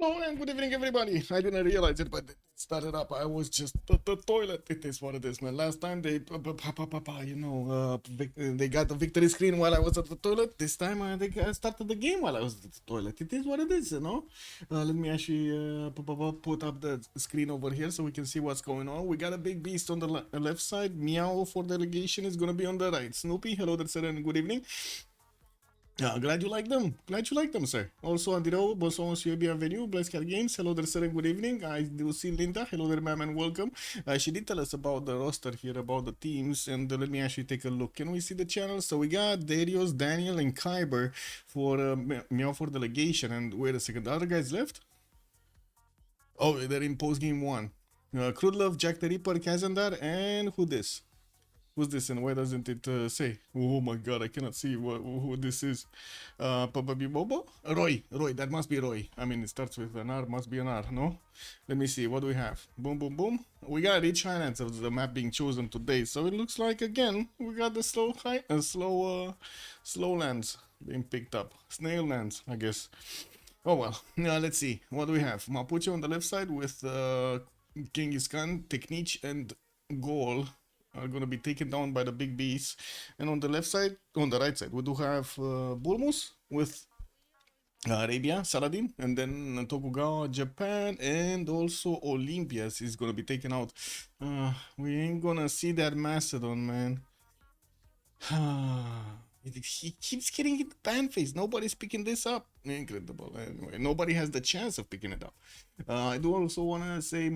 Hello and good evening, everybody. I didn't realize it, but it started up. I was just the toilet. It is what it is, man. Last time they, they got the victory screen while I was at the toilet. This time they started the game while I was at the toilet. It is what it is, you know. Let me actually put up the screen over here so we can see what's going on. We got a big beast on the left side. Meow for delegation is gonna be on the right. Snoopy, hello there, sir, and good evening. Glad you like them. Glad you like them, sir. Also, Andiro, Boson, bienvenue. Bless Cat Games. Hello there, sir, and good evening. I do see Linda. Hello there, ma'am, and welcome. She did tell us about the roster here, about the teams, and let me actually take a look. Can we see the channel? So we got Darius, Daniel, and Kyber for Meow for delegation. And wait a second, the other guys left? Oh, they're in post game one. Crude Love, Jack the Ripper, Kazandar, and who this? Who's this and why doesn't it say? Oh my god, I cannot see who this is. Probably Bobo? Roy, that must be Roy. I mean, it starts with an R, must be an R, no? Let me see, what do we have? Boom, boom, boom. We got each highlights of the map being chosen today, so it looks like, again, we got the slow lands being picked up. Snail lands, I guess. Oh well, now let's see, what do we have? Mapuche on the left side with Genghis Khan, Technique, and Goal are going to be taken down by the big bees. And on the left side, on the right side, we do have Bulmus with Arabia, Saladin, and then Tokugawa, Japan, and also Olympias is going to be taken out. We ain't going to see that Macedon, man. He keeps getting it ban face. Nobody's picking this up. Incredible. Anyway, nobody has the chance of picking it up. I do also want to say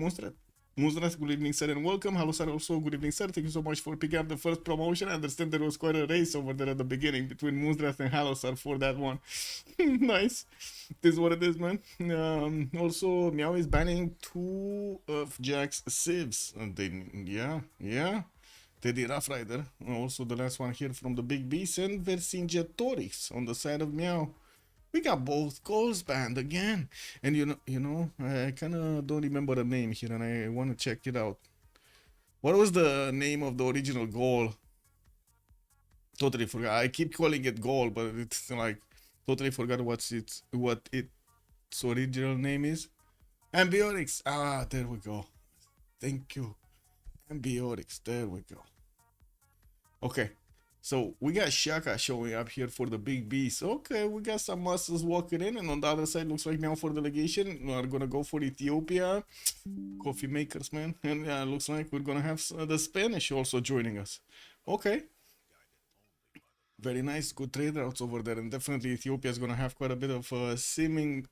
Monstrat, good evening, sir, and welcome. Hello, sir, also good evening, sir. Thank you so much for picking up the first promotion. I understand there was quite a race over there at the beginning between Moonstrat and Hello, sir, for that one. Nice. This is what it is, man. Also, Meow is banning 2 of Jack's Civs. Yeah. Teddy Rough Rider. Also, the last one here from the Big Beast and Vercingetorix on the side of Meow. We got both goals banned again, and you know, I kind of don't remember the name here, and I want to check it out. What was the name of the original goal? Totally forgot. I keep calling it goal, but it's like totally forgot what its original name is. Ambiorix. Ah, there we go. Thank you. Ambiorix. There we go. Okay. So we got Shaka showing up here for the big beast. Okay, we got some muscles walking in, and on the other side looks like Meow for delegation. We're gonna go for Ethiopia. Coffee makers, man. And looks like we're gonna have the Spanish also joining us. Okay. Very nice, good trade routes over there, and definitely Ethiopia is gonna have quite a bit of seeming,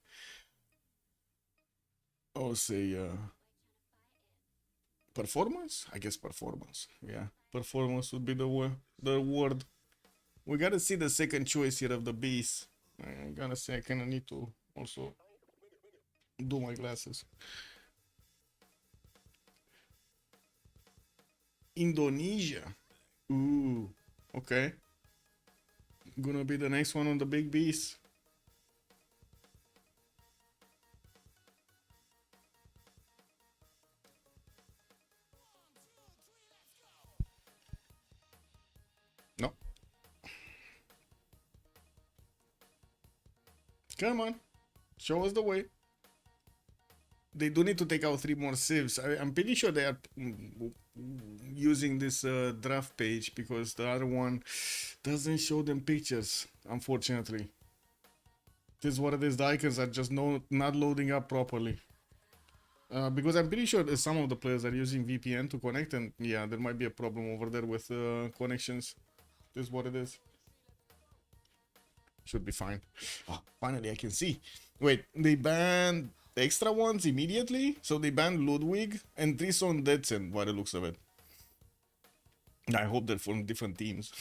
performance. I guess performance. Yeah, performance would be the word. We gotta see the second choice here of the beast. I gotta say, I kinda need to also do my glasses. Indonesia. Ooh, okay. Gonna be the next one on the big beast. No. Come on. Show us the way. They do need to take out 3 more civs. I'm pretty sure they are using this draft page because the other one doesn't show them pictures, unfortunately. This is what it is. The icons are just not loading up properly. Because I'm pretty sure that some of the players are using VPN to connect, and yeah, there might be a problem over there with connections. This is what it is. Should be fine. Oh, finally, I can see. Wait, they banned the extra ones immediately? So they banned Ludwig and Trison Detsen, by the looks of it. I hope they're from different teams.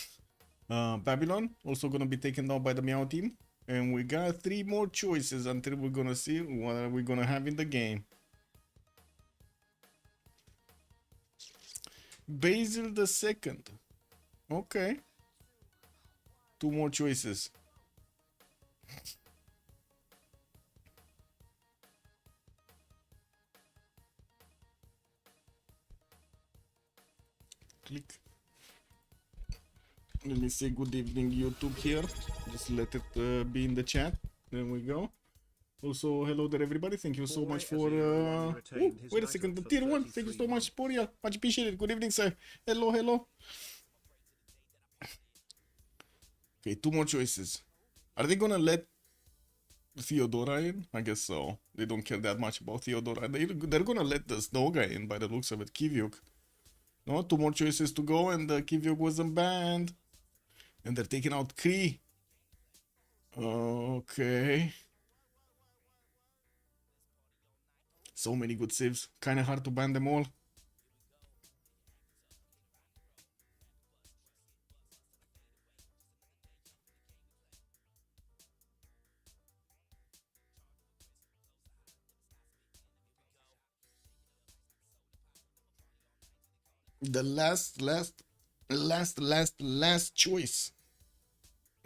Babylon, also gonna be taken down by the Meow team. And we got 3 more choices until we're gonna see what are we gonna have in the game. Basil the second. Okay. 2 more choices. Click. Let me say good evening YouTube here. Just let it be in the chat. There we go. Also, hello there, everybody. Thank you so much for. Wait a second, the tier 1. Thank you so much, Sporia. Much appreciated. Good evening, sir. Hello, hello. Okay, 2 more choices. Are they gonna let Theodora in? I guess so. They don't care that much about Theodora. They're gonna let the snow guy in by the looks of it. Kivyuk. No, 2 more choices to go, and Kivyuk wasn't banned. And they're taking out Kree. Okay. So many good saves. Kinda hard to ban them all. The last choice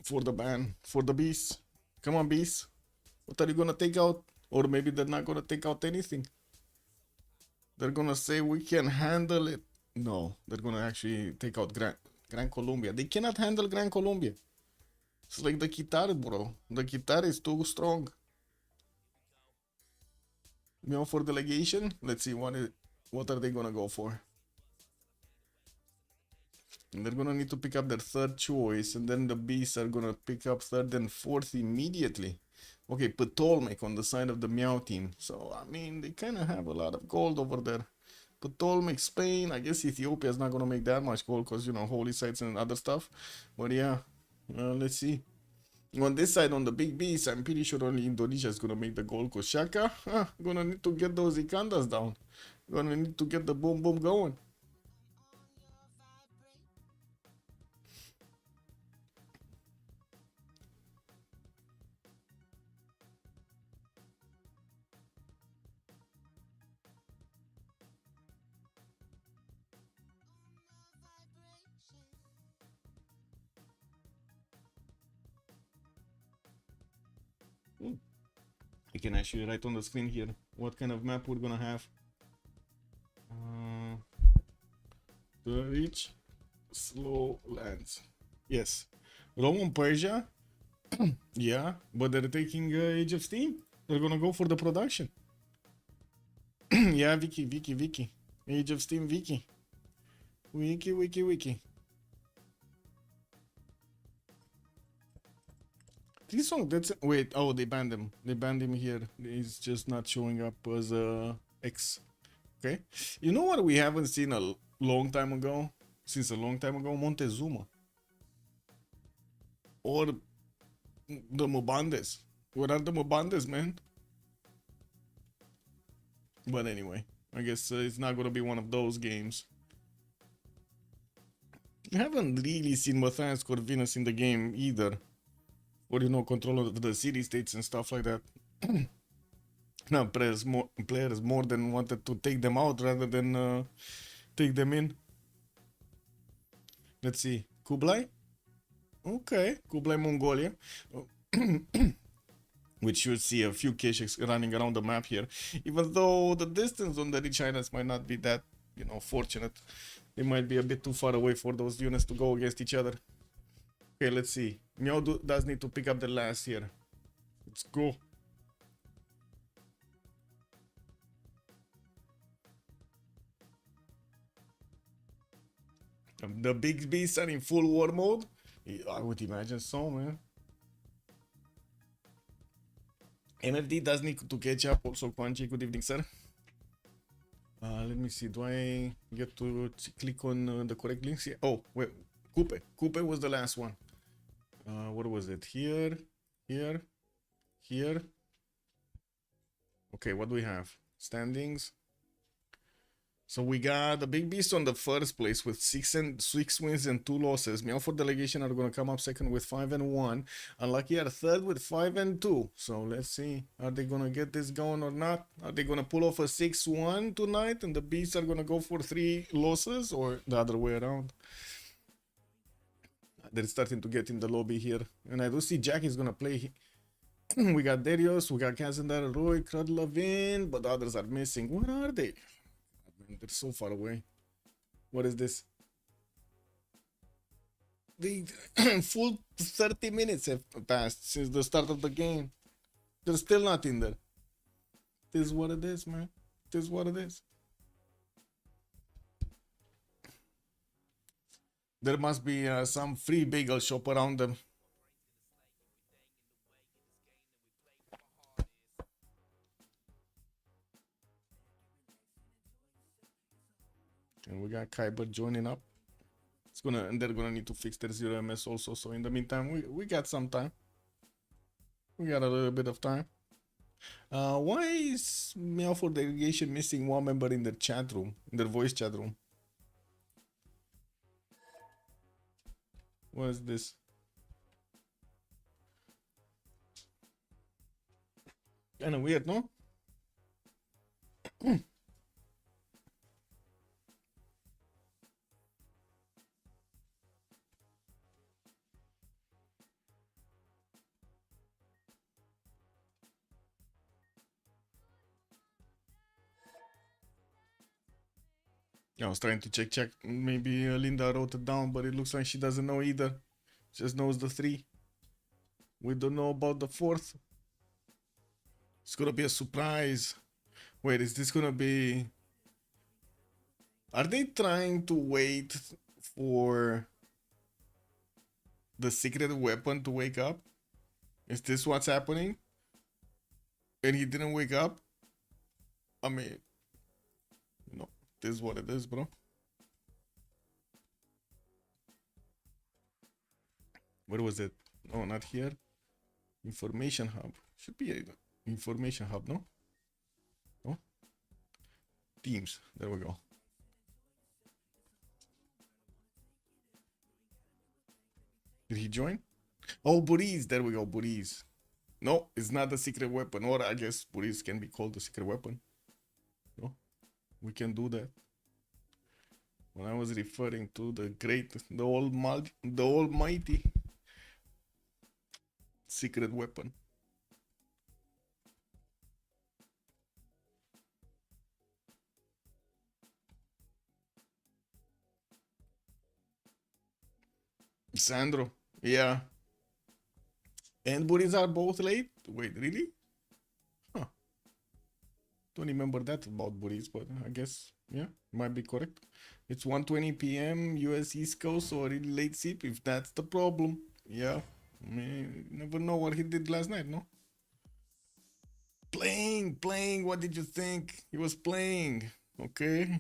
for the ban. For the beast. Come on, beast. What are you gonna take out? Or maybe they're not gonna take out anything. They're gonna say we can handle it. No, they're gonna actually take out Gran Colombia. They cannot handle Gran Colombia. It's like the guitar, bro. The guitar is too strong. Meow for delegation. Let's see what are they gonna go for. And they're gonna need to pick up their third choice, and then the beasts are gonna pick up third and fourth immediately. Okay, Ptolemy on the side of the Meow team. So, I mean, they kind of have a lot of gold over there. Ptolemy, Spain. I guess Ethiopia is not going to make that much gold because, you know, holy sites and other stuff. But yeah, let's see. On this side, on the big beast, I'm pretty sure only Indonesia is going to make the gold because Shaka, going to need to get those Ikandas down. Going to need to get the boom boom going. I can actually write on the screen here what kind of map we're gonna have. The rich, slow lands. Yes. Roman Persia. Yeah, but they're taking Age of Steam. They're gonna go for the production. Yeah, Vicky. Age of Steam, Vicky. Wiki. This song, wait, oh, they banned him. They banned him here. He's just not showing up as X. Okay. You know what we haven't seen a long time ago? Since a long time ago? Montezuma. Or the Mubandes. What are the Mubandes, man? But anyway, I guess it's not gonna be one of those games. I haven't really seen Matthias Corvinus in the game either. Or, you know, control of the city states and stuff like that. Now, players more than wanted to take them out rather than take them in. Let's see. Kublai? Okay. Kublai, Mongolia. Which should see a few caches running around the map here. Even though the distance on the rich islands might not be that, you know, fortunate. They might be a bit too far away for those units to go against each other. Okay, let's see. Meow does need to pick up the last here. Let's go. The big beasts are in full war mode? I would imagine so, man. MFD does need to catch up. Also, Quanchi, good evening, sir. Let me see. Do I get to click on the correct links here? Oh, wait. Coupe was the last one. What was it? Here. Okay, what do we have? Standings. So we got the big beast on the first place with 6 wins and 2 losses. Meow for delegation are gonna come up second with 5 and 1. Unlucky are third with 5 and 2. So let's see, are they gonna get this going or not? Are they gonna pull off a 6-1 tonight and the beasts are gonna go for 3 losses, or the other way around? They're starting to get in the lobby here, and I do see Jack is gonna play. We got Darius, we got Kazandar, Roy, Krudlavin, but the others are missing. What are they? They're so far away. What is this? The full 30 minutes have passed since the start of the game. There's still nothing there. This is what it is, man. This is what it is. There must be some free bagel shop around them. And we got Kyber joining up. It's gonna, and they're gonna need to fix their 0ms also. So in the meantime, we got some time. We got a little bit of time. Why is Meow for Delegation missing one member in their chat room, in their voice chat room? What is this? Kinda weird, no? I was trying to check. Maybe Linda wrote it down, but it looks like she doesn't know either. Just knows the 3. We don't know about the 4th. It's gonna be a surprise. Wait, is this gonna be... Are they trying to wait for the secret weapon to wake up? Is this what's happening? And he didn't wake up? I mean... No, this is what it is, bro. Where was it? No, not here. Information hub. Should be a information hub, no? No? Teams. There we go. Did he join? Oh, Buriz. There we go, Buriz. No, it's not the secret weapon. Or I guess Buriz can be called the secret weapon. No, we can do that. When I was referring to the great, the almighty secret weapon. Sandro, yeah. And Buriz are both late? Wait, really? Huh. Don't remember that about Buriz, but I guess, yeah, might be correct. It's 1:20 p.m. US East Coast, so really late sleep if that's the problem. Yeah, I mean, you never know what he did last night, no? Playing, what did you think? He was playing, okay?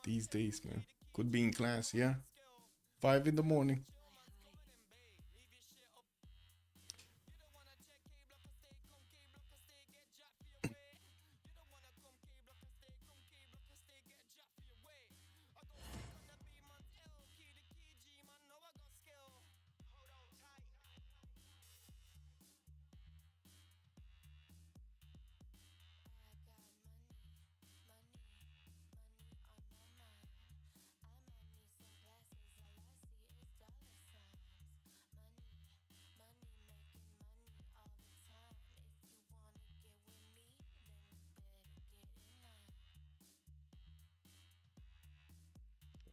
These days, man. Could be in class, yeah. 5 in the morning.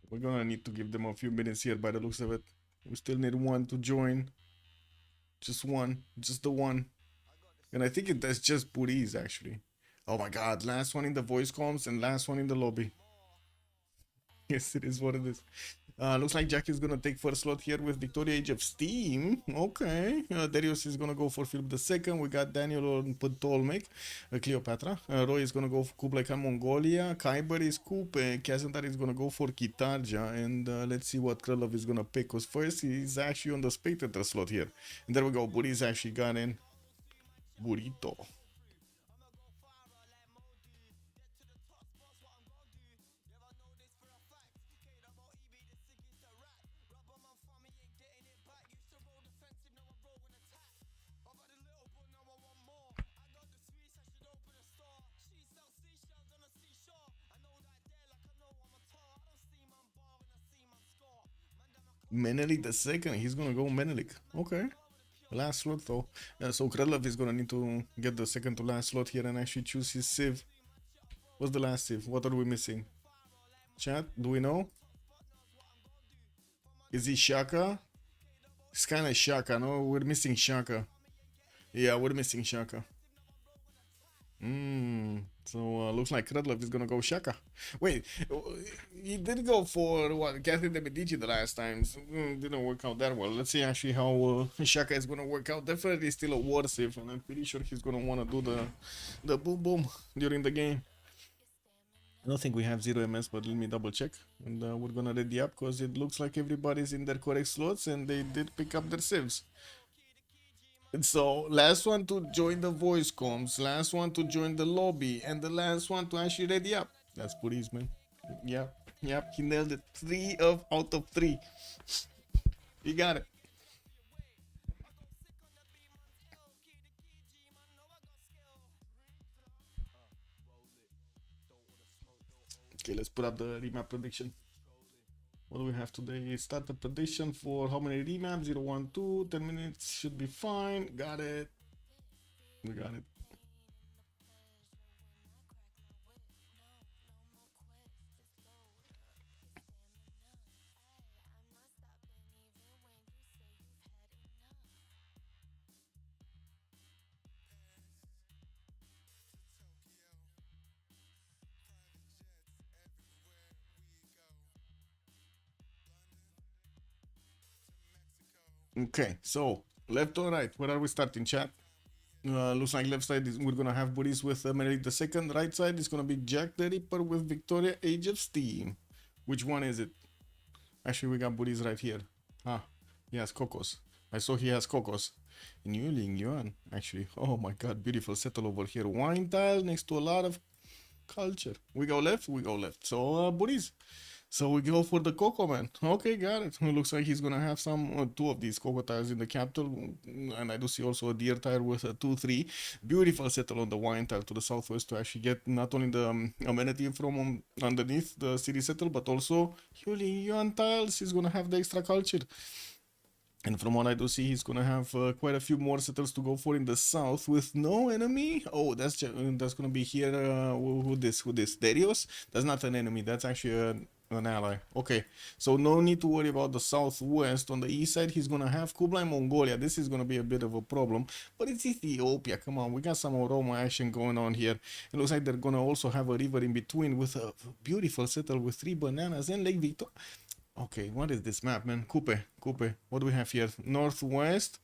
We're gonna need to give them a few minutes here by the looks of it. We still need one to join. Just one. Just the one. And I think that's just Buriz, actually. Oh my god, last one in the voice comms and last one in the lobby. Yes, it is what it is. Looks like Jack is gonna take first slot here with Victoria Age of Steam. Okay. Darius is gonna go for Philip the second. We got Daniel on Ptolemy, Cleopatra. Roy is gonna go for Kublai Khan Mongolia. Kyber is Kup. Kazandar is gonna go for Kitarja. And let's see what Krylov is gonna pick. Because first he's actually on the spectator slot here. And there we go. Buriz actually got in. Burrito. Menelik the second, he's gonna go Menelik. Okay. Last slot though. So Krylov is gonna need to get the second to last slot here and actually choose his Civ. What's the last Civ? What are we missing? Chat, do we know? Is he Shaka? It's kind of Shaka, no? We're missing Shaka. Yeah, we're missing Shaka. So looks like Krudlov is gonna go Shaka. Wait, he did go for what? Catherine de Medici the last time. So, didn't work out that well. Let's see actually how Shaka is gonna work out. Definitely still a war save, and I'm pretty sure he's gonna wanna do the boom boom during the game. I don't think we have 0 MS, but let me double check. And we're gonna ready up because it looks like everybody's in their correct slots and they did pick up their civs. So, last one to join the voice comms, last one to join the lobby, and the last one to actually ready up. That's police, man. Yep, he nailed it. Out of 3. He got it. Okay, let's put up the remap prediction. What do we have today? Start the prediction for how many remaps? 0, 1, 2, 10 minutes should be fine. Got it. We got it. Okay, so left or right? Where are we starting, chat? Looks like left side is we're gonna have Boris with Meredith the second. Right side is gonna be Jack the Ripper with Victoria Age of Steam. Which one is it? Actually, we got Boris right here. Ah, he has Cocos. I saw he has Cocos. New Ling Yuan, actually. Oh my god, beautiful settle over here. Wine tile next to a lot of culture. We go left, we go left. So, Boris. So we go for the Coco man. Okay, got it. It looks like he's gonna have some 2 of these Coco tires in the capital, and I do see also a deer tire with a 2-3. Beautiful settle on the wine tile to the southwest to actually get not only the amenity from underneath the city settle, but also Yuli Yuan tiles. He's gonna have the extra culture. And from what I do see, he's gonna have quite a few more settles to go for in the south with no enemy. Oh, that's gonna be here. Who this? Darius? That's not an enemy. That's actually an ally. Okay, so no need to worry about the southwest. On the east side, he's gonna have Kublai Mongolia. This is gonna be a bit of a problem, but it's Ethiopia. Come on, we got some Oromo action going on here. It looks like they're gonna also have a river in between with a beautiful settle with 3 bananas and Lake Victoria. Okay, what is this map, man? Coupe. What do we have here? Northwest.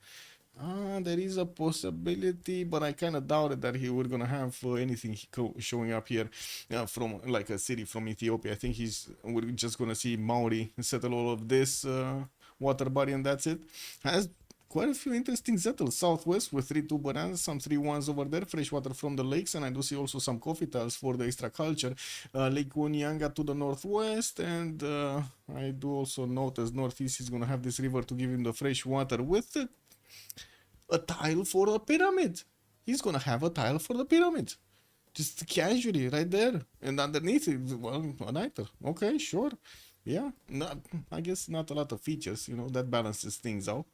There is a possibility, but I kind of doubted that he would gonna have anything showing up here from like a city from Ethiopia. I think we're just gonna see Maori settle all of this water body, and that's it. Has quite a few interesting settles southwest with 3 2 bananas, some 3 1s over there, fresh water from the lakes, and I do see also some coffee tiles for the extra culture. Lake Onyanga to the northwest, and I do also notice northeast is gonna have this river to give him the fresh water with a tile for the pyramid. He's gonna have a tile for the pyramid. Just casually right there. And underneath it, well, an actor. Okay, sure. Yeah, I guess not a lot of features, that balances things out.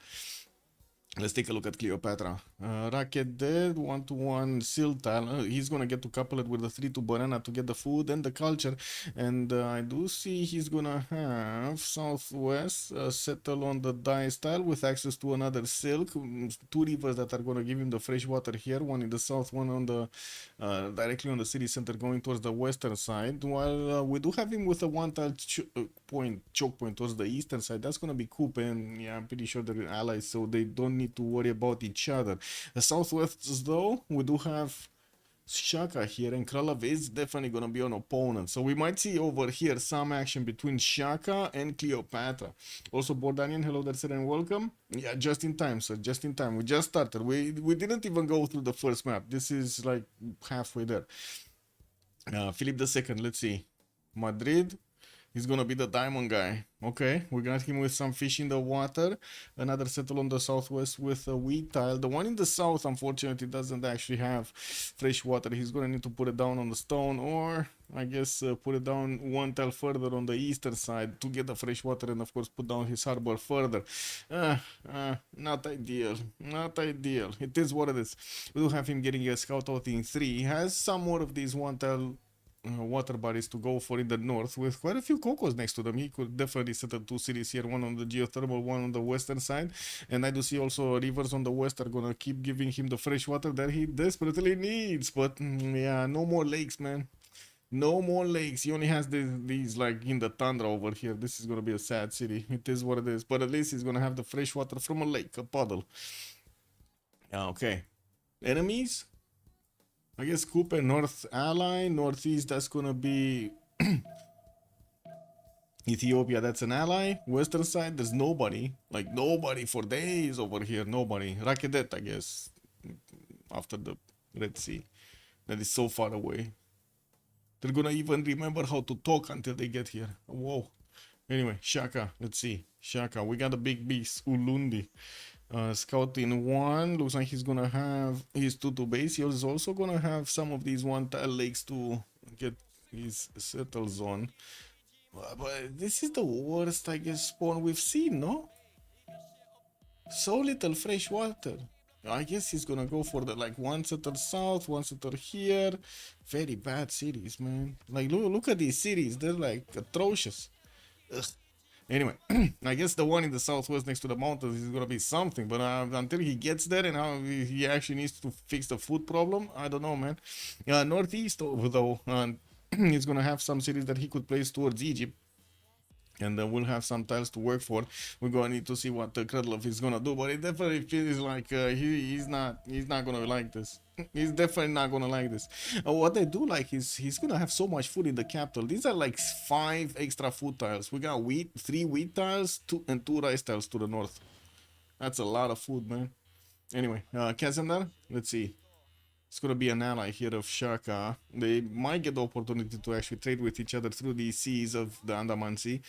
Let's take a look at Cleopatra. Racket dead, 1-1 seal tile. He's gonna get to couple it with the 3-2 banana to get the food and the culture. And I do see he's gonna have southwest settle on the dice tile with access to another silk. 2 rivers that are gonna give him the fresh water here. One in the south, one on the directly on the city center going towards the western side. While we do have him with a 1 tile choke point towards the eastern side. That's gonna be Coupe, and yeah, I'm pretty sure they're allies, so they don't need to worry about each other. The southwest, though, we do have Shaka here, and Kralov is definitely gonna be an opponent. So we might see over here some action between Shaka and Cleopatra. Also, Bordanian, hello there, sir, and welcome. Yeah, just in time, sir, just in time. We just started. We didn't even go through the first map. This is like halfway there. Philip II, let's see. Madrid. He's gonna be the diamond guy. Okay, we got him with some fish in the water. Another settle on the southwest with a wheat tile. The one in the south, unfortunately, doesn't actually have fresh water. He's gonna need to put it down on the stone, or I guess put it down 1 tile further on the eastern side to get the fresh water, and of course put down his harbor further. Not ideal. Not ideal. It is what it is. We do have him getting a scout out in 3. He has some more of these 1 tile water bodies to go for in the north with quite a few cocos next to them. He could definitely settle two cities here, one on the geothermal, one on the western side. And I do see also rivers on the west are gonna keep giving him the fresh water that he desperately needs. But yeah, no more lakes, man. No more lakes. He only has these like in the tundra over here. This is gonna be a sad city. It is what it is. But at least he's gonna have the fresh water from a lake, a puddle. Okay. Enemies? I guess Kupe North ally, Northeast that's gonna be Ethiopia, that's an ally. Western side, there's nobody. Like nobody for days over here, nobody. Rakedet, I guess. After the Red Sea. That is so far away. They're gonna even remember how to talk until they get here. Whoa. Anyway, Shaka, let's see. Shaka, we got a big beast, Ulundi. Scout in one, looks like he's gonna have his 2-2 base. He's also gonna have some of these one tile lakes to get his settle zone. But this is the worst, I guess, spawn we've seen, no? So little fresh water. I guess he's gonna go for the like one settle south, one settle here. Very bad cities, man. Like look at these cities, they're like atrocious. Ugh. Anyway, I guess the one in the southwest next to the mountains is gonna be something, but until he gets there and how he actually needs to fix the food problem, I don't know, man. Northeast, though, he's gonna have some cities that he could place towards Egypt, and we'll have some tiles to work for. We're gonna need to see what the Kredlov is gonna do, but it definitely feels like he's not gonna like this. He's definitely not gonna like this. What I do like is he's gonna have so much food in the capital. These are like 5 extra food tiles. We got 3 wheat tiles, 2 rice tiles to the north. That's a lot of food, man. Anyway, Kazandar, let's see. It's gonna be an ally here of Shaka. They might get the opportunity to actually trade with each other through the seas of the Andaman Sea.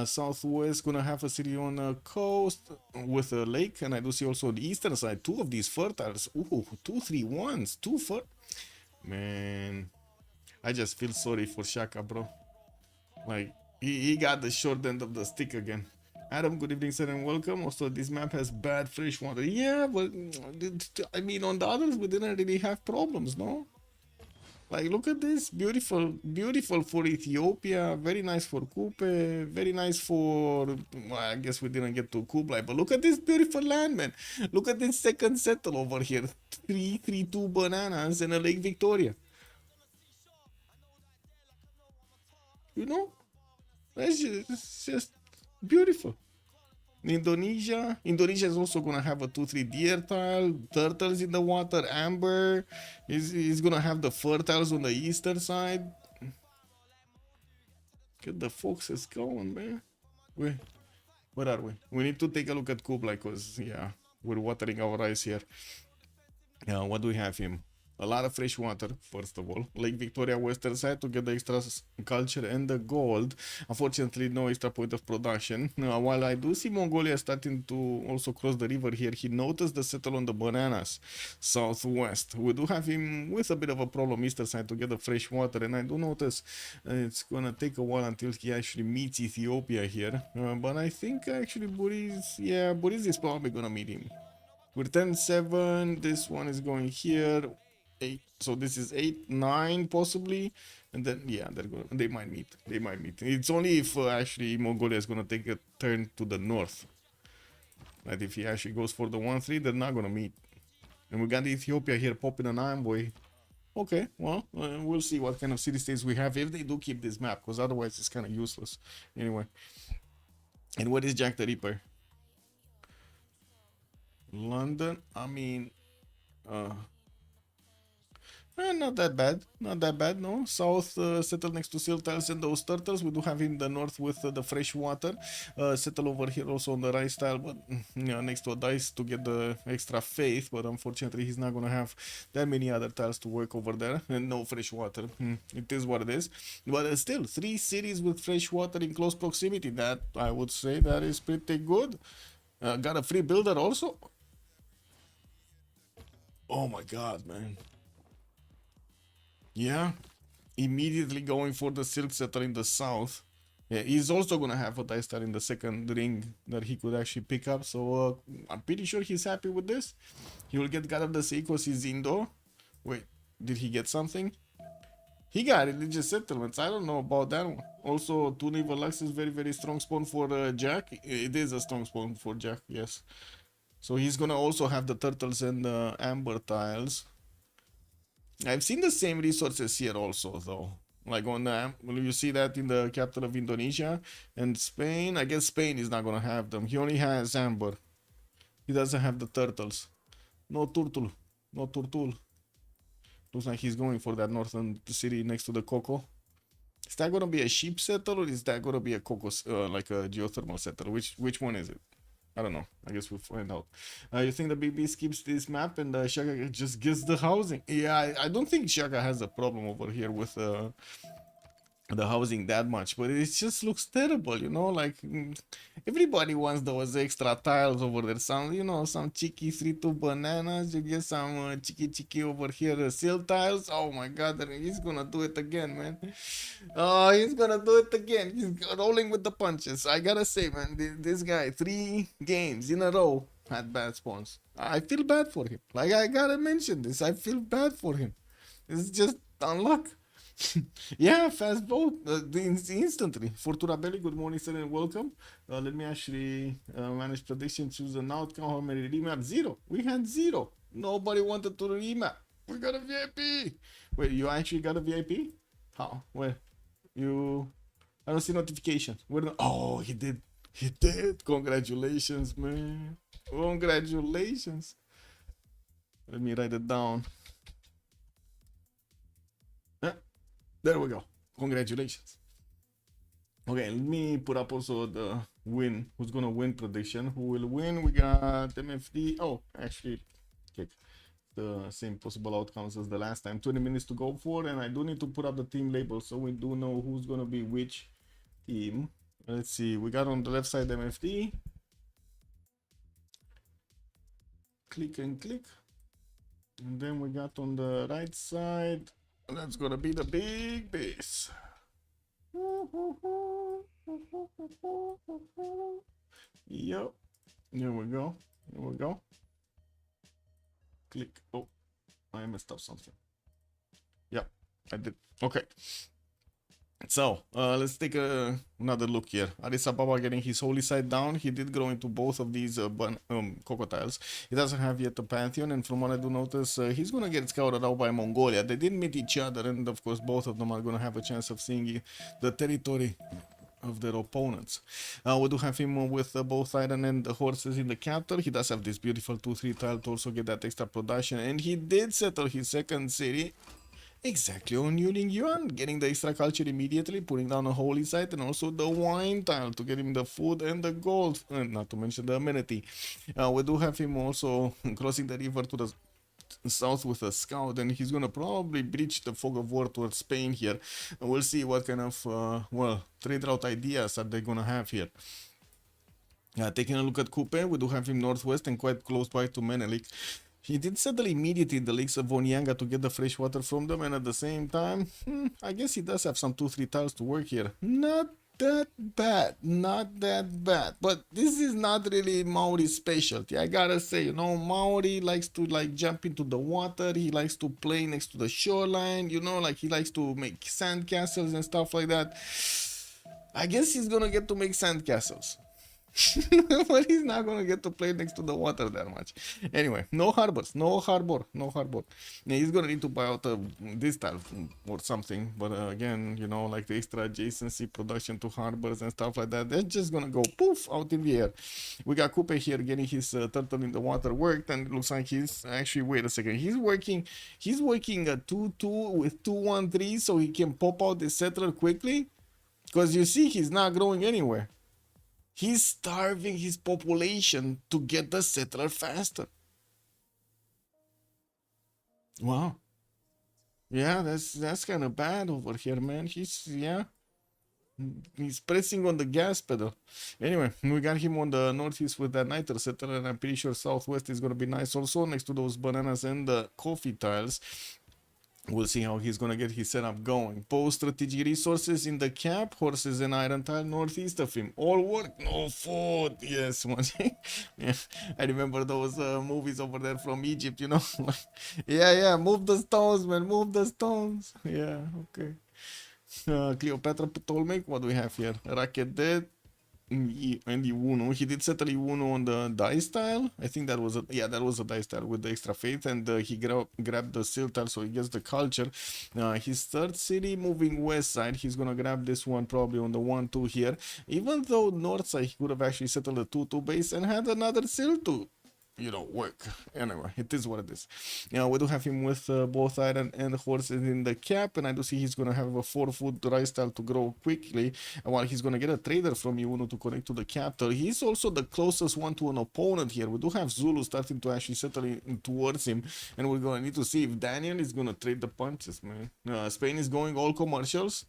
Southwest gonna have a city on the coast with a lake, and I do see also the eastern side 2 of these fertiles. Ooh, 2-3-1s, 2 fer. Man, I just feel sorry for Shaka, bro. Like he got the short end of the stick again. Adam, good evening, sir, and welcome. Also, this map has bad fresh water. Yeah, but I mean, on the others, we didn't really have problems, no? Like, look at this. Beautiful, beautiful for Ethiopia. Very nice for Kupe. Very nice for, well, I guess we didn't get to Kublai, but look at this beautiful land, man. Look at this second settle over here. 3-3-2 bananas and a Lake Victoria. You know? It's just beautiful. Indonesia is also gonna have a 2-3 deer tile, turtles in the water, amber. Is gonna have the fur tiles on the eastern side. Get the foxes going, man. Wait, where are we? We need to take a look at Kublai, cause yeah, we're watering our eyes here. What do we have him? A lot of fresh water, first of all. Lake Victoria western side to get the extra culture and the gold. Unfortunately, no extra point of production. While I do see Mongolia starting to also cross the river here, he noticed the settle on the bananas southwest. We do have him with a bit of a problem eastern side to get the fresh water, and I do notice it's gonna take a while until he actually meets Ethiopia here. But I think actually Buriz is probably gonna meet him. We're 10-7, this one is going here. 8, so this is 8-9 possibly, and then yeah, they might meet. It's only if actually Mongolia is gonna take a turn to the north. Like if he actually goes for the 1-3, they're not gonna meet. And we got Ethiopia here popping an envoy. Okay, well, we'll see what kind of city states we have if they do keep this map, because otherwise it's kind of useless. Anyway, and what is Jack the Ripper? London, I mean, not that bad, no. South settle next to seal tiles and those turtles. We do have in the north with the fresh water. Settle over here also on the rice tile, but next to a dice to get the extra faith. But unfortunately, he's not gonna have that many other tiles to work over there, and no fresh water. It is what it is. But still, 3 cities with fresh water in close proximity. That I would say that is pretty good. Got a free builder also. Oh my god, man. Yeah, immediately going for the silk setter in the south. Yeah, he's also gonna have a dice star in the second ring that he could actually pick up. So I'm pretty sure he's happy with this. He will get God of the Sea because he's Indo. Wait, did he get something? He got religious settlements. I don't know about that one. Also, two naval axes, very, very strong spawn for Jack. It is a strong spawn for Jack, yes. So he's gonna also have the turtles and the amber tiles. I've seen the same resources here also, though. Like on the, well, you see that in the capital of Indonesia and Spain. I guess Spain is not gonna have them. He only has amber. He doesn't have the turtles. No turtle. No turtle. Looks like he's going for that northern city next to the Coco. Is that gonna be a sheep settle or is that gonna be a Coco, like a geothermal settle? Which one is it? I don't know. I guess we'll find out. You think the BB skips this map and Shaka just gets the housing? Yeah, I don't think Shaka has a problem over here with the housing that much, but it just looks terrible, you know, like everybody wants those extra tiles over there, some, you know, some cheeky 3-2 bananas, you get some cheeky over here seal tiles. Oh my god, he's gonna do it again, man. Oh, he's gonna do it again. He's rolling with the punches. I gotta say, man, this guy 3 games in a row had bad spawns. I feel bad for him. Like, I gotta mention this, I feel bad for him. It's just unluck. Yeah, fast vote instantly. Fortuna Belly, good morning, sir, and welcome. Let me actually manage prediction, choose an outcome. How many remap? 0. We had 0. Nobody wanted to remap. We got a VIP. Wait, you actually got a VIP? How? Where? You? I don't see notification. Where? Oh, he did. He did. Congratulations, man. Congratulations. Let me write it down. There we go. Congratulations. Okay, let me put up also the win. Who's gonna win prediction? Who will win? We got MFD. Oh, actually, okay. The same possible outcomes as the last time. 20 minutes to go for, and I do need to put up the team label so we do know who's gonna be which team. Let's see. We got on the left side MFD. Click and click. And then we got on the right side. That's gonna be the big base. Yep. There we go. There we go. Click. Oh, I messed up something. Yep, I did. Okay. So, let's take another look here. Addis Ababa getting his holy site down. He did grow into both of these Coco tiles. He doesn't have yet a Pantheon, and from what I do notice, he's going to get scouted out by Mongolia. They did meet each other, and of course, both of them are going to have a chance of seeing the territory of their opponents. We do have him with both iron and the horses in the capital. He does have this beautiful 2-3 tile to also get that extra production, and he did settle his second city exactly on Yuling Yuan, getting the extra culture immediately, putting down a holy site, and also the wine tile to get him the food and the gold, and not to mention the amenity. We do have him also crossing the river to the south with a scout, and he's gonna probably breach the fog of war towards Spain here. And we'll see what kind of well, trade route ideas are they gonna have here. Taking a look at Coupe, we do have him northwest and quite close by to Menelik. He did settle immediately in the lakes of Onyanga to get the fresh water from them, and at the same time, I guess he does have some 2-3 tiles to work here. Not that bad, not that bad. But this is not really Maori's specialty, I gotta say. You know, Maori likes to like jump into the water, he likes to play next to the shoreline, you know, like he likes to make sand castles and stuff like that. I guess he's gonna get to make sand castles. But he's not gonna get to play next to the water that much. Anyway, no harbors, no harbor. Yeah, he's gonna need to buy out this tile or something. But again, you know, like the extra adjacency production to harbors and stuff like that, they're just gonna go poof out in the air. We got Coupe here getting his turtle in the water worked, and it looks like he's actually, wait a second, he's working a 2-2 with 2-1-3 so he can pop out the settler quickly. Because you see, he's not growing anywhere. He's starving his population to get the settler faster. Wow. Yeah, that's kind of bad over here, man. He's pressing on the gas pedal. Anyway, we got him on the northeast with that niter settler, and I'm pretty sure southwest is gonna be nice also next to those bananas and the coffee tiles. We'll see how he's gonna get his setup going. Post strategic resources in the cap, horses and iron tile northeast of him. All work, no food. Yes, yeah, I remember those movies over there from Egypt, you know. Yeah, move the stones, man, move the stones. Yeah, okay. Cleopatra Ptolemy, what do we have here? Racket dead. And E1. He did settle E1 on the dice tile. I think that was that was a dice tile with the extra faith, and he grabbed the seal tile, so he gets the culture. His third city moving west side. He's gonna grab this one probably on the 1-2 here. Even though north side he could have actually settled a 2-2 base and had another seal to, you know, work. Anyway, it is what it is. We do have him with both iron and horses in the cap, and I do see he's gonna have a 4-foot rice tile to grow quickly, and while he's gonna get a trader from Iuno to connect to the capital. He's also the closest one to an opponent here. We do have Zulu starting to actually settle in towards him, and we're gonna need to see if Daniel is gonna trade the punches, man. Spain is going all commercials.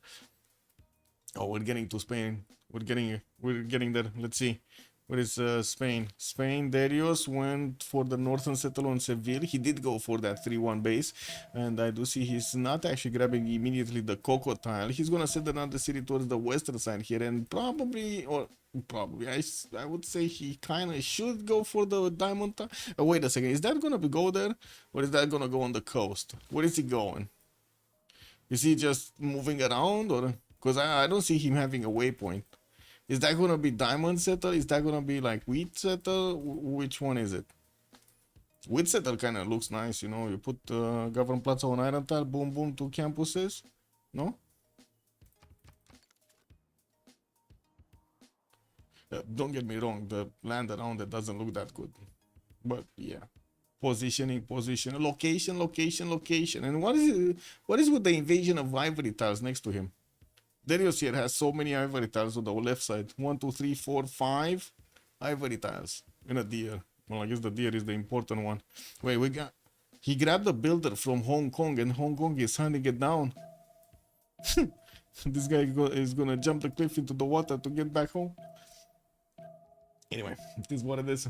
Oh, we're getting to Spain. We're getting there. Let's see. Where is Spain? Spain, Darius went for the northern settle on Seville. He did go for that 3-1 base. And I do see he's not actually grabbing immediately the Coco tile. He's going to set another city towards the western side here. And probably, I would say he kind of should go for the diamond tile. Wait a second. Is that going to go there? Or is that going to go on the coast? Where is he going? Is he just moving around? Or because I don't see him having a waypoint. Is that gonna be diamond settle? Is that gonna be like wheat settle? Which one is it? Wheat settle kind of looks nice, you know. You put Govern Plaza on iron tile, boom, boom, 2 campuses. No? Don't get me wrong, the land around it doesn't look that good. But yeah. Positioning, location. And what is with the invasion of ivory tiles next to him? Darius here has so many ivory tiles on the left side. 1, 2, 3, 4, 5 ivory tiles in a deer. Well, I guess the deer is the important one. Wait, he grabbed the builder from Hong Kong, and Hong Kong is hunting it down. This guy is gonna jump the cliff into the water to get back home. Anyway, it is what it is.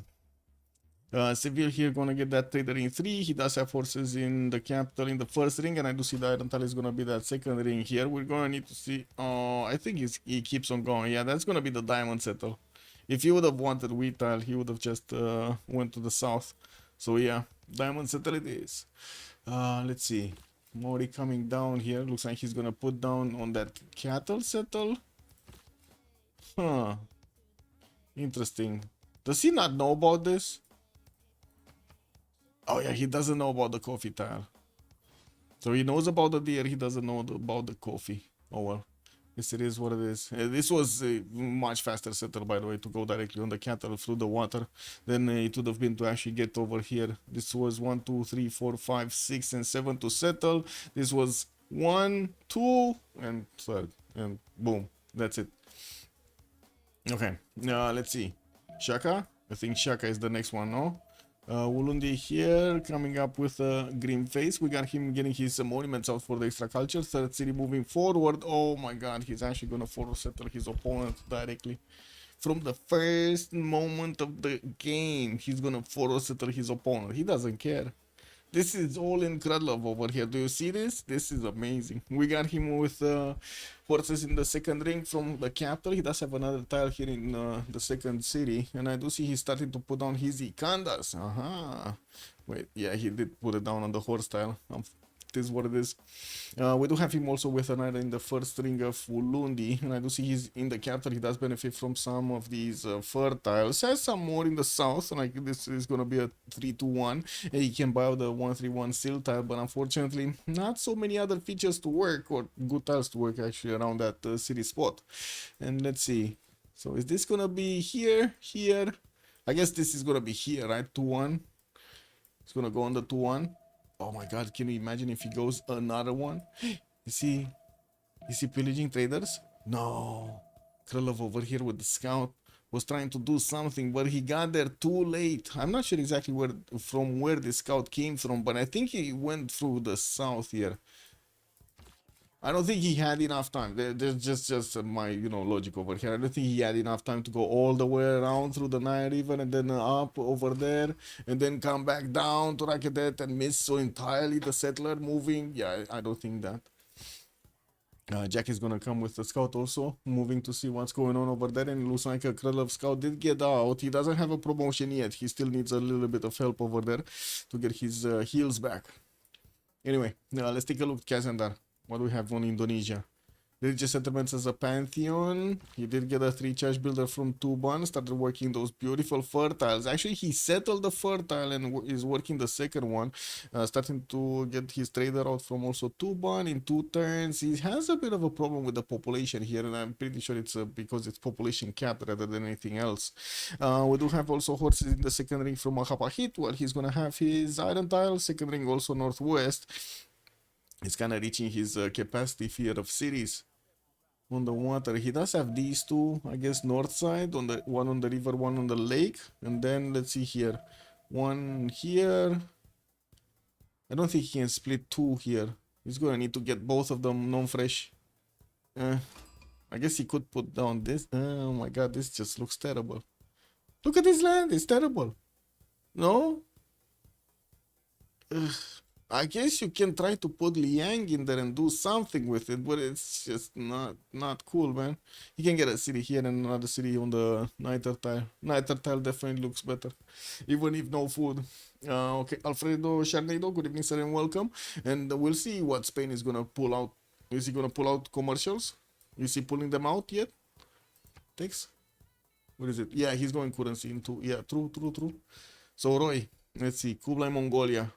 Seville here gonna get that trader in 3. He does have forces in the capital in the first ring, and I do see the iron tile is gonna be that second ring here. We're gonna need to see. Oh, I think he keeps on going. Yeah, that's gonna be the diamond settle. If he would have wanted wheat tile, he would have just went to the south. So yeah, diamond settle it is. Let's see. Mori coming down here. Looks like he's gonna put down on that cattle settle. Huh. Interesting. Does he not know about this? Oh yeah, he doesn't know about the coffee tile. So he knows about the deer, he doesn't know about the coffee. Oh well. Yes, it is what it is. This was a much faster settle, by the way, to go directly on the cattle through the water than it would have been to actually get over here. This was 1, 2, 3, 4, 5, 6, and 7 to settle. This was 1, 2, and 3, and boom, that's it. Okay, let's see. Shaka? I think Shaka is the next one, no? Wulundi here coming up with a green face. We got him getting his monuments out for the extra culture. Third city moving forward. Oh my god, he's actually gonna follow settle his opponent directly. From the first moment of the game, he's gonna follow settle his opponent. He doesn't care. This is all in Krudlov over here. Do you see this? This is amazing. We got him with horses in the second ring from the capital. He does have another tile here in the second city. And I do see he's starting to put down his Ikandas. Wait, yeah, he did put it down on the horse tile. It is what it is. We do have him also with another in the first ring of Ulundi, and I do see he's in the capital. He does benefit from some of these fur tiles. Has some more in the south, like this is gonna be a 3-2-1, and he can buy the 1-3-1 seal tile, but unfortunately not so many other features to work, or good tiles to work actually around that city spot. And let's see, so is this gonna be here? I guess this is gonna be here, right? 2-1. It's gonna go on the 2-1. Oh my god, can you imagine if he goes another one? Is he pillaging traders? No. Krylov over here with the scout was trying to do something, but he got there too late. I'm not sure exactly from where the scout came from, but I think he went through the south here. I don't think he had enough time. There's just my logic over here. I don't think he had enough time to go all the way around through the Nile River and then up over there and then come back down to Rakedet and miss so entirely the settler moving. Yeah, I don't think that. Jack is gonna come with the scout also, moving to see what's going on over there, and it looks like a Krylov scout did get out. He doesn't have a promotion yet. He still needs a little bit of help over there to get his heals back. Anyway, let's take a look at Kazandar. What do we have on Indonesia? Religious settlements as a pantheon. He did get a 3-charge builder from Tuban, started working those beautiful fertiles. Actually, he settled the fertile and is working the second one, starting to get his trader out from also Tuban in 2 turns. He has a bit of a problem with the population here, and I'm pretty sure it's because it's population capped rather than anything else. We do have also horses in the second ring from Mahapahit, while he's going to have his iron tile. Second ring also northwest. He's kind of reaching his capacity here of cities on the water. He does have these two, I guess, north side, on the one on the river, one on the lake, and then let's see here, one here. I don't think he can split 2 here. He's gonna need to get both of them non-fresh. I guess he could put down this. Oh my god, this just looks terrible. Look at this land, it's terrible. No? Ugh. I guess you can try to put Liang in there and do something with it, but it's just not cool, man. You can get a city here and another city on the Niter tile. Niter tile definitely looks better, even if no food. Okay, Alfredo Sharnado, good evening, sir, and welcome. And we'll see what Spain is gonna pull out. Is he gonna pull out commercials? Is he pulling them out yet? Thanks. What is it? Yeah, he's going currency into. Yeah, true. So Roy, let's see, Kublai, Mongolia.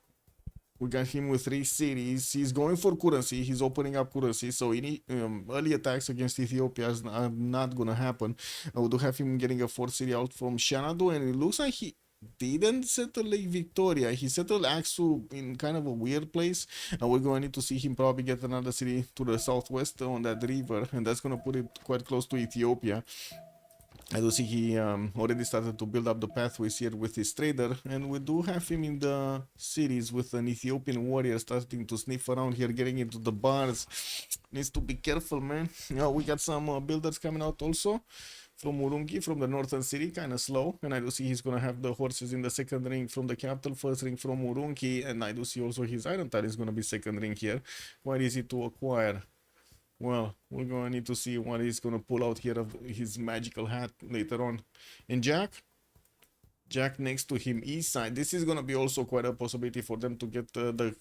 We got him with 3 cities. He's going for currency. He's opening up currency. So any early attacks against Ethiopia are not gonna happen. We do have him getting a 4th city out from Shanadu, and it looks like he didn't settle Lake Victoria. He settled Aksu in kind of a weird place, and we're going to need to see him probably get another city to the southwest on that river, and that's gonna put it quite close to Ethiopia. I do see he already started to build up the pathways here with his trader, and we do have him in the cities with an Ethiopian warrior starting to sniff around here, getting into the bars. Needs to be careful, man. We got some builders coming out also from Urumqi, from the northern city, kind of slow, and I do see he's gonna have the horses in the second ring from the capital, first ring from Urumqi, and I do see also his iron tile is gonna be second ring here. Quite easy to acquire. Well, we're gonna need to see what he's gonna pull out here of his magical hat later on. And Jack next to him east side. This is gonna be also quite a possibility for them to get the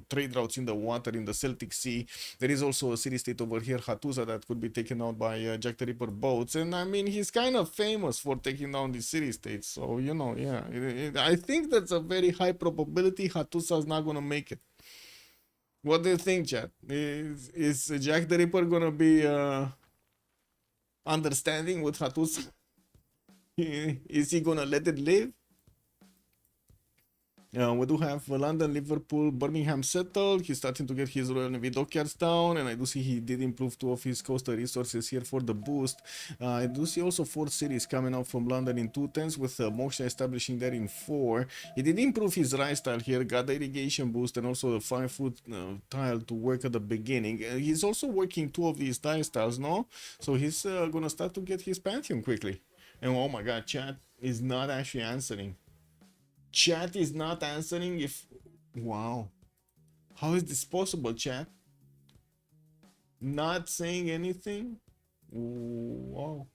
trade routes in the water in the Celtic Sea. There is also a city state over here, Hattusa, that could be taken out by Jack the Ripper boats. And I mean, he's kind of famous for taking down these city states. So, yeah, I think that's a very high probability Hattusa is not gonna make it. What do you think, chat? Is Jack the Ripper gonna be understanding with Hattusa? Is he gonna let it live? We do have London, Liverpool, Birmingham settled. He's starting to get his Royal Navy dockyards down, and I do see he did improve 2 of his coastal resources here for the boost. I do see also 4 cities coming out from London in 2 turns, with Moksha establishing there in 4. He did improve his rice tile here, got the irrigation boost, and also the 5-foot tile to work at the beginning. He's also working 2 of these dice tiles, no? So he's gonna start to get his pantheon quickly. And oh my god, chat is not actually answering. Chat is not answering if... Wow. How is this possible, chat? Not saying anything? Wow.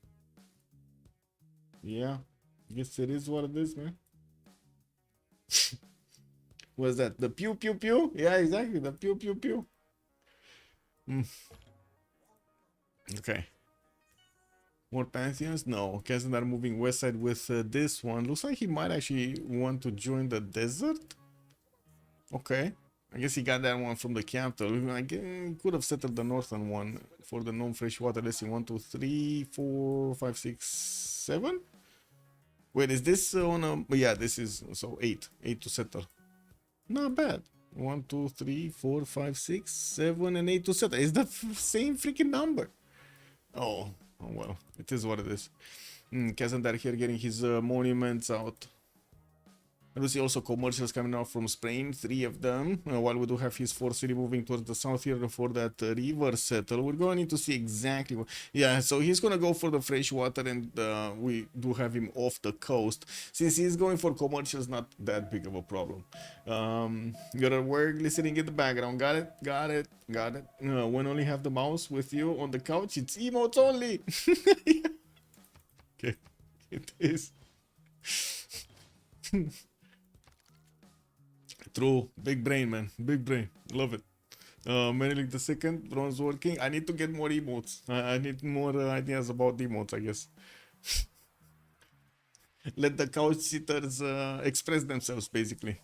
Yeah. Guess it is what it is, man. What's that? The pew pew pew? Yeah, exactly. The pew pew pew. Okay. More pantheons? No. Kazan are moving west side with this one. Looks like he might actually want to join the desert. Okay. I guess he got that one from the capital. I guess he could have settled the northern one for the non-fresh water. Let's see. 1, 2, 3, 4, 5, 6, 7. Wait, is this on a... Yeah, this is... So 8. 8 to settle. Not bad. 1, 2, 3, 4, 5, 6, 7, and 8 to settle. It's the same freaking number. Oh well, it is what it is. Kazandar here getting his monuments out. I do see also commercials coming out from Spain, 3 of them. While we do have his 4 city moving towards the south here for that river settle. We're going to need to see exactly what. Yeah, so he's going to go for the fresh water, and we do have him off the coast. Since he's going for commercials, not that big of a problem. Gotta work listening in the background. Got it, got it, got it. When only have the mouse with you on the couch, it's emotes only. Okay, it is. True, big brain, man, big brain, love it. Menelik the second, bronze working. I need to get more emotes. I need more ideas about emotes, I guess. Let the couch sitters express themselves, basically.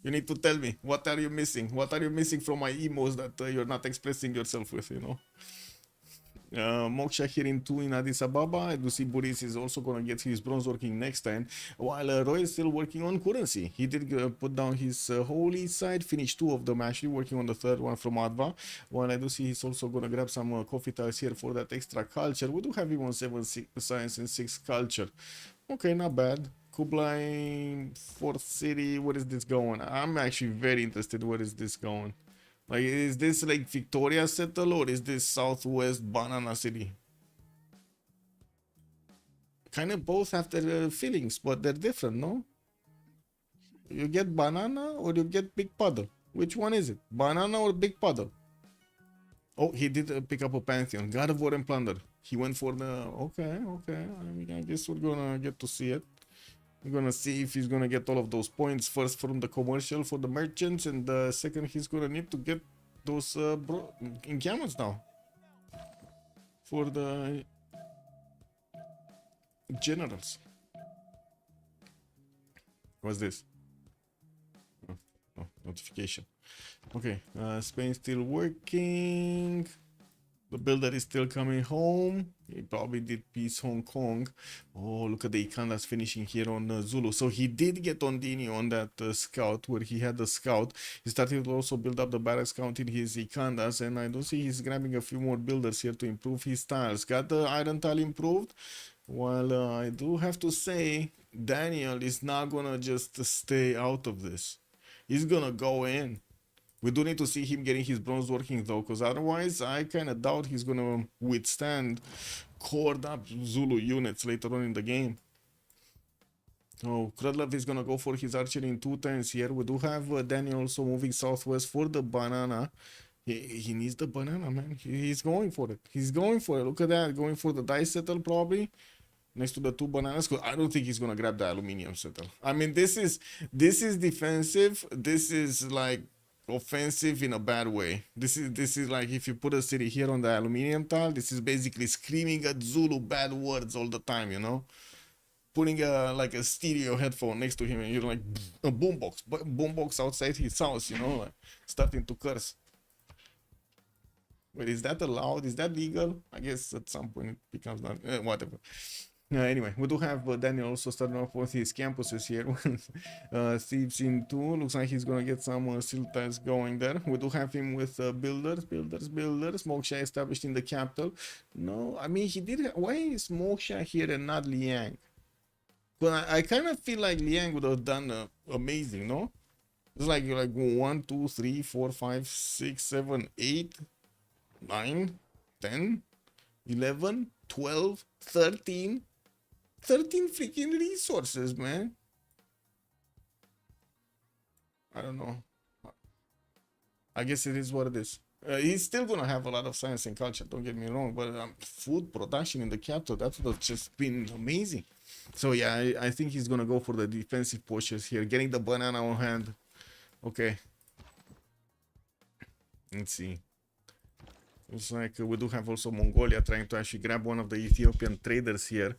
You need to tell me, what are you missing? What are you missing from my emotes that you're not expressing yourself with, you know? Moksha here in 2 in Addis Ababa. I do see Boris is also gonna get his bronze working next time, while Roy is still working on currency. He did put down his holy side, finished 2 of them actually, working on the 3rd one from Adva. While I do see he's also gonna grab some coffee tiles here for that extra culture. We do have him on 7 science and 6 culture. Okay, not bad. Kublai, 4th city. Where is this going? I'm actually very interested. Where is this going? Like, is this like Victoria Settle, or is this Southwest Banana City? Kind of both have their feelings, but they're different, no? You get banana or you get big puddle? Which one is it? Banana or big puddle? Oh, he did pick up a Pantheon. God of War and Plunder. He went for the... Okay, okay. I guess we're gonna get to see it. We're gonna see if he's gonna get all of those points first from the commercial for the merchants, and second he's gonna need to get those encampments now for the generals. What's this? Oh, notification. Okay, Spain still working. The builder is still coming home. He probably did peace Hong Kong. Oh, look at the Ikandas finishing here on Zulu. So he did get on Dini on that scout where he had the scout. He started to also build up the barracks count in his Ikandas, and I do see he's grabbing a few more builders here to improve his tiles. Got the iron tile improved. While I do have to say, Daniel is not gonna just stay out of this. He's gonna go in. We do need to see him getting his bronze working though, because otherwise I kind of doubt he's gonna withstand cored up Zulu units later on in the game. Oh, Krudlov is gonna go for his archery in 2 turns here. We do have Daniel also moving southwest for the banana. He needs the banana, man. He's going for it. He's going for it. Look at that, going for the dice settle probably next to the 2 bananas. Cause I don't think he's gonna grab the aluminium settle. I mean, this is defensive. This is like offensive in a bad way. This is like if you put a city here on the aluminium tile, this is basically screaming at Zulu bad words all the time, you know? Putting like a stereo headphone next to him, and you're like a boombox outside his house, you know, like starting to curse. Wait, is that allowed? Is that legal? I guess at some point it becomes not, whatever. Anyway, we do have Daniel also starting off with his campuses here. Thieves in 2. Looks like he's gonna get some steel tiles going there. We do have him with builders. Moksha established in the capital. No, I mean, he did. Why is Moksha here and not Liang? But I kind of feel like Liang would have done amazing, no? It's like you're like 1, 2, 3, 4, 5, 6, 7, 8, 9, 10, 11, 12, 13. 13 freaking resources, man. I don't know. I guess it is what it is. He's still gonna have a lot of science and culture, don't get me wrong, but food production in the capital, that would have just been amazing. So yeah, I think he's gonna go for the defensive postures here, getting the banana on hand. Okay. Let's see. Looks like we do have also Mongolia trying to actually grab one of the Ethiopian traders here.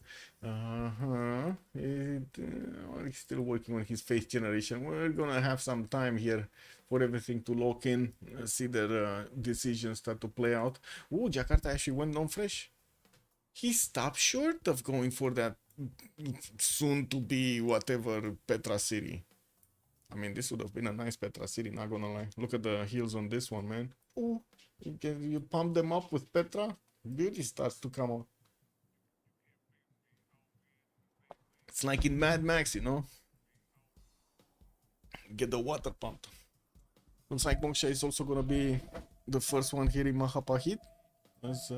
He's still working on his faith generation. We're gonna have some time here for everything to lock in, see their decisions start to play out. Oh, Jakarta actually went on fresh. He stopped short of going for that soon to be whatever Petra City. I mean, this would have been a nice Petra City, not gonna lie. Look at the heels on this one, man. Oh. You pump them up with Petra, beauty starts to come out. It's like in Mad Max, you know. get the water pumped. Looks like Moksha is also gonna be the first one here in Mahapahit as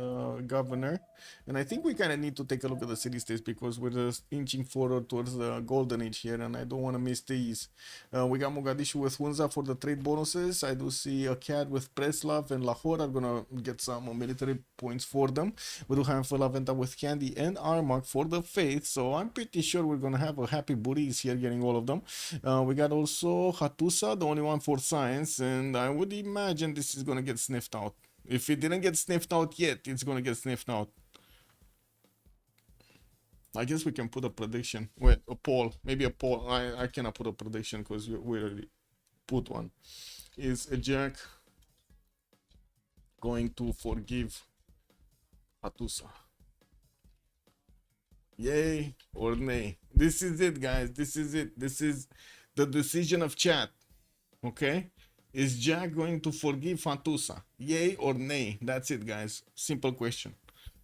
governor, and I think we kind of need to take a look at the city states because we're just inching forward towards the golden age here, and I don't want to miss these. We got Mogadishu with Hunza for the trade bonuses. I do see a cat with Preslav and Lahore are gonna get some military points for them. We do have Laventa with Candy and Armak for the faith, so I'm pretty sure we're gonna have a happy Buris here getting all of them. We got also Hatusa, the only one for science, and I would imagine this is gonna get sniffed out. If it didn't get sniffed out yet, it's gonna get sniffed out. I guess we can put a prediction. Wait, a poll. Maybe a poll. I cannot put a prediction because we already put one. Is a Jack going to forgive Hatusa? Yay or nay? This is it, guys. This is it. This is the decision of chat. Okay? Is Jack going to forgive Hatusa? Yay or nay? That's it, guys. Simple question.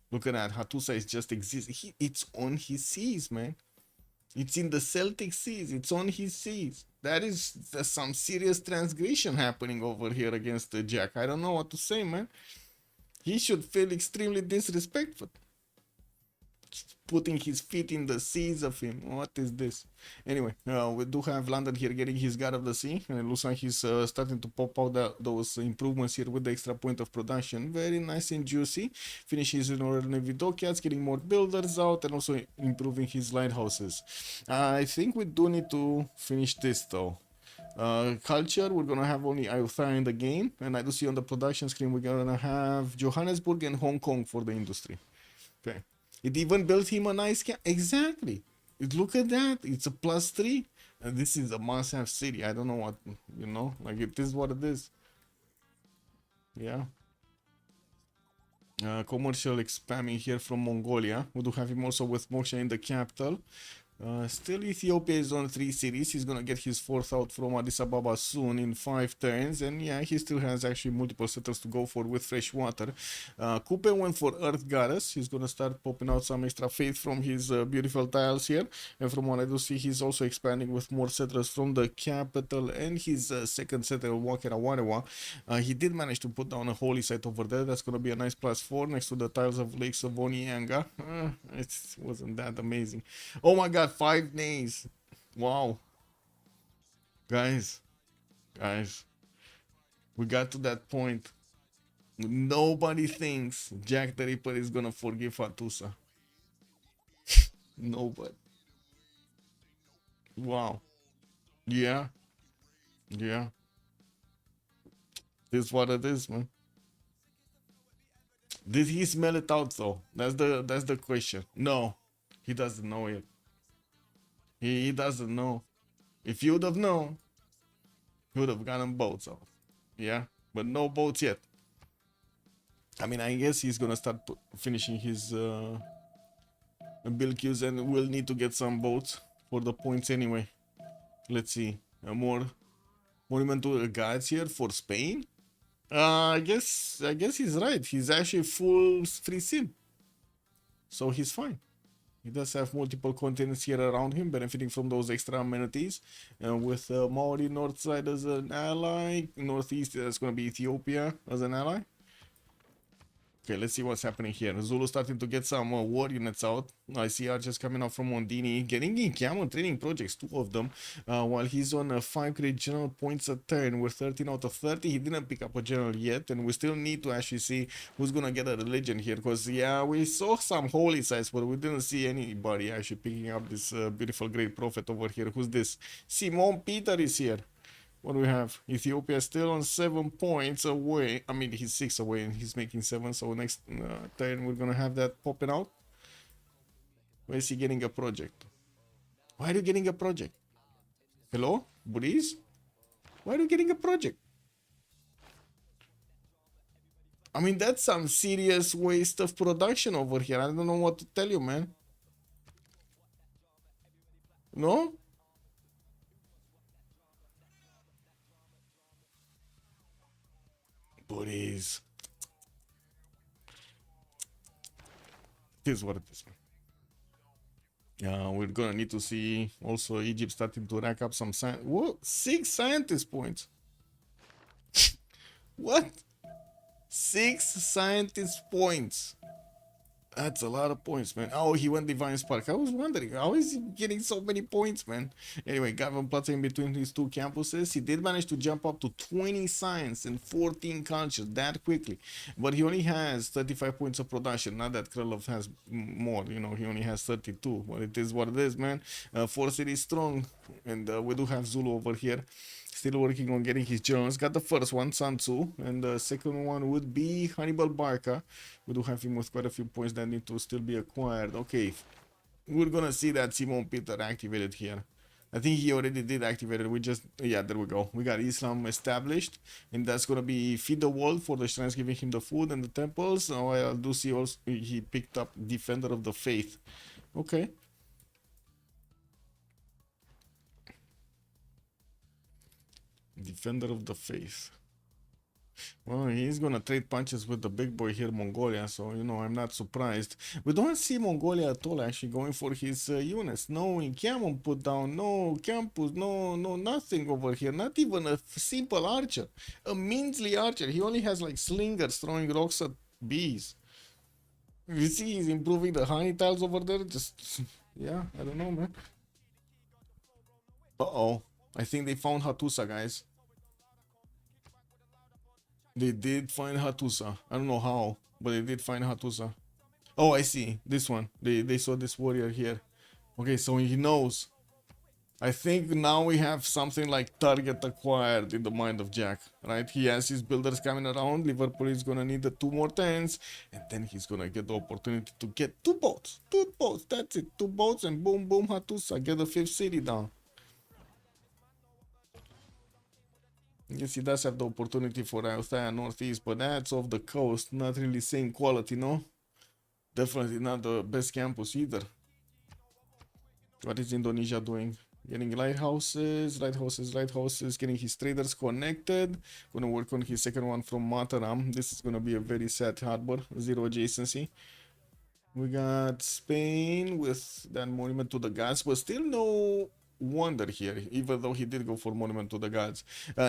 Look at that. Hatusa is just existing. It's on his seas, man. It's in the Celtic seas. It's on his seas. There's some serious transgression happening over here against Jack. I don't know what to say, man. He should feel extremely disrespectful. Putting his feet in the seas of him. What is this? Anyway, we do have London here getting his God of the Sea, and it looks like he's starting to pop out those improvements here with the extra point of production. Very nice and juicy. Finishes in order Vidokiats, getting more builders out, and also improving his lighthouses. I think we do need to finish this though. Culture, we're gonna have only Ayutthaya in the game, and I do see on the production screen we're gonna have Johannesburg and Hong Kong for the industry. Okay. It even built him a nice camp. Exactly. Look at that. It's a +3. And this is a must-have city. I don't know what, you know, like it is what it is. Yeah. Commercial expanding here from Mongolia. We do have him also with Moksha in the capital. Still Ethiopia is on 3 cities. He's gonna get his 4th out from Addis Ababa soon in 5 turns, and yeah, he still has actually multiple settlers to go for with fresh water. Kupe went for Earth Goddess. He's gonna start popping out some extra faith from his beautiful tiles here, and from what I do see, he's also expanding with more settlers from the capital and his second settler Wakera Warewa. He did manage to put down a holy site over there. That's gonna be a nice +4 next to the tiles of Lake Savonianga. It wasn't that amazing. Oh my god, 5 nays. Wow. Guys, we got to that point. Nobody thinks Jack the Ripper is gonna forgive Hatusa. Nobody. Wow. Yeah. Yeah. This is what it is, man. Did he smell it out though? That's the question. No. He doesn't know it. He doesn't know. If he would have known, he would have gotten boats out. Yeah, but no boats yet. I mean, I guess he's gonna start finishing his build queues, and we'll need to get some boats for the points anyway. Let's see. More monumental guides here for Spain. I guess he's right. He's actually full free sim, so he's fine. He does have multiple continents here around him, benefiting from those extra amenities. With Maori north side as an ally, northeast that's going to be Ethiopia as an ally. Okay, let's see what's happening here. Zulu starting to get some war units out. I see archers coming out from Mondini, getting in Camel training projects, 2 of them, while he's on 5 great general points a turn. We're 13 out of 30. He didn't pick up a general yet, and we still need to actually see who's gonna get a religion here, because yeah, we saw some holy sites, but we didn't see anybody actually picking up this beautiful great prophet over here. Who's this? Simon Peter is here. What do we have? Ethiopia still on 7 points away. I mean, he's 6 away and he's making 7. So next turn we're gonna have that popping out. Where is he getting a project? Why are you getting a project? Hello? Breeze? Why are you getting a project? I mean, that's some serious waste of production over here. I don't know what to tell you, man. No? Breeze. It is what it is, man. We're gonna need to see also Egypt starting to rack up some science. What? 6 scientist points. What? 6 scientist points. That's a lot of points, man. Oh, he went Divine Spark. I was wondering, how is he getting so many points, man? Anyway, Gavin Plaza in between his two campuses. He did manage to jump up to 20 science and 14 culture that quickly. But he only has 35 points of production. Not that Krylov has more, you know, he only has 32. But it is what it is, man. Force it is strong. And we do have Zulu over here. Still working on getting his journals. Got the first one, Sansu, and the second one would be Hannibal Barca. We do have him with quite a few points that need to still be acquired. Okay, we're gonna see that Simon Peter activated here. I think he already did activate it. We just, yeah, there we go. We got Islam established, and that's gonna be feed the world for the shrines, giving him the food and the temples. Now I do see also he picked up Defender of the Faith. Okay. Defender of the Faith. Well, he's gonna trade punches with the big boy here, Mongolia, so, you know, I'm not surprised. We don't see Mongolia at all actually going for his units. No Inkiamon put down, no campus, no nothing over here. Not even a simple archer. A measly archer. He only has like slingers throwing rocks at bees. You see he's improving the honey tiles over there? Just, yeah, I don't know, man. Uh-oh. I think they found Hattusa, guys. They did find Hattusa. I don't know how, but they did find Hattusa. Oh, I see. This one. They saw this warrior here. Okay, so he knows. I think now we have something like target acquired in the mind of Jack, right? He has his builders coming around. Liverpool is gonna need the 2 more 10s, and then he's gonna get the opportunity to get 2 boats. 2 boats, that's it. 2 boats, and boom, boom, Hattusa. Get the 5th city down. Yes, he does have the opportunity for Althea Northeast, but that's off the coast. Not really same quality, no? Definitely not the best campus either. What is Indonesia doing? Getting lighthouses, getting his traders connected. Gonna work on his second one from Mataram. This is gonna be a very sad harbor. 0 adjacency. We got Spain with that monument to the gods, but still no wonder here, even though he did go for monument to the gods.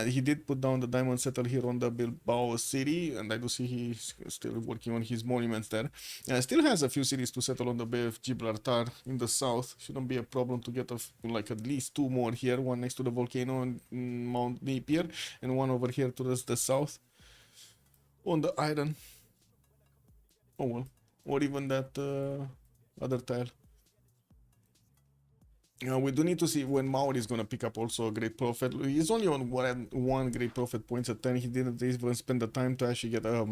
He did put down the diamond settle here on the Bilbao city, and I do see he's still working on his monuments there. Still has a few cities to settle on the Bay of Gibraltar in the south. Shouldn't be a problem to get like at least 2 more here, one next to the volcano on Mount Napier, and one over here to the south on the island. Oh well, or even that other tile. We do need to see when Maori is going to pick up also a Great Prophet. He's only on one Great Prophet points at 10. He didn't even spend the time to actually get a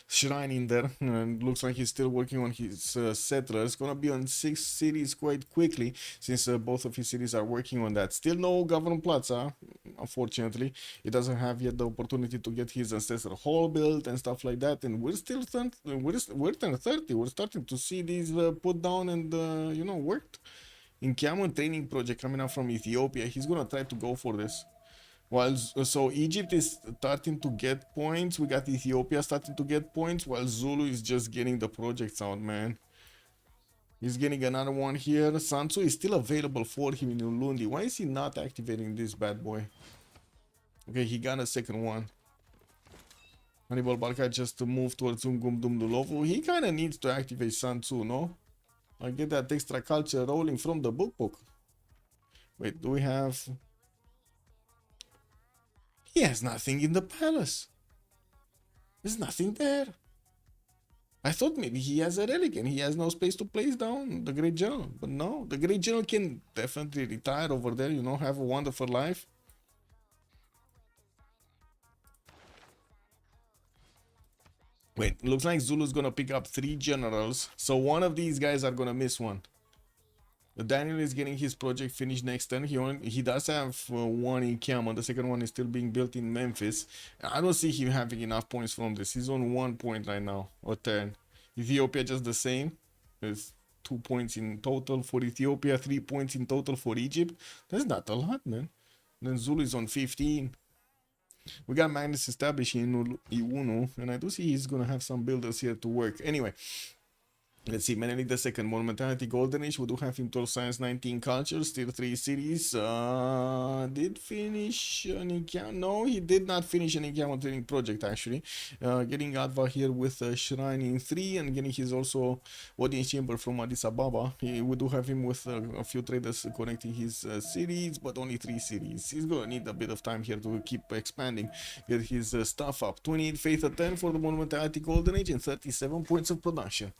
shrine in there. And looks like he's still working on his settlers. Going to be on 6 cities quite quickly, since both of his cities are working on that. Still no Governor Plaza, unfortunately. He doesn't have yet the opportunity to get his ancestral hall built and stuff like that. And we're still we're 30. We're starting to see these put down and you know, worked. In Cameron training project coming up from Ethiopia, he's gonna try to go for this. While so Egypt is starting to get points, we got Ethiopia starting to get points, while Zulu is just getting the projects out, man. He's getting another one here. Sansu is still available for him in Ulundi. Why is he not activating this bad boy? Okay, he got a second one. Hannibal Barca just to move towards Ungum Dumdulovu. He kind of needs to activate Sansu, no? I get that extra culture rolling from the book. Wait, do we have... He has nothing in the palace. There's nothing there. I thought maybe he has a relic and he has no space to place down the Great General. But no, the Great General can definitely retire over there, you know, have a wonderful life. Wait, looks like Zulu's gonna pick up 3 generals. So one of these guys are gonna miss one. Daniel is getting his project finished next turn. He does have one in Cameron. The second one is still being built in Memphis. I don't see him having enough points from this. He's on 1 point right now, or 10. Ethiopia just the same. There's 2 points in total for Ethiopia, 3 points in total for Egypt. That's not a lot, man. Then Zulu is on 15. We got Magnus established in Iwunu, and I do see he's gonna have some builders here to work. Anyway, Let's see, Menelik the second, Monumentality Golden Age. We do have him 12 science, 19 culture, still 3 cities. Did finish an encounter? No, he did not finish an encounter training project actually. Getting Adva here with Shrine in 3 and getting his also audience chamber from Addis Ababa. We do have him with a few traders connecting his cities, but only 3 cities. He's gonna need a bit of time here to keep expanding, get his stuff up. 28 faith at 10 for the Monumentality Golden Age and 37 points of production.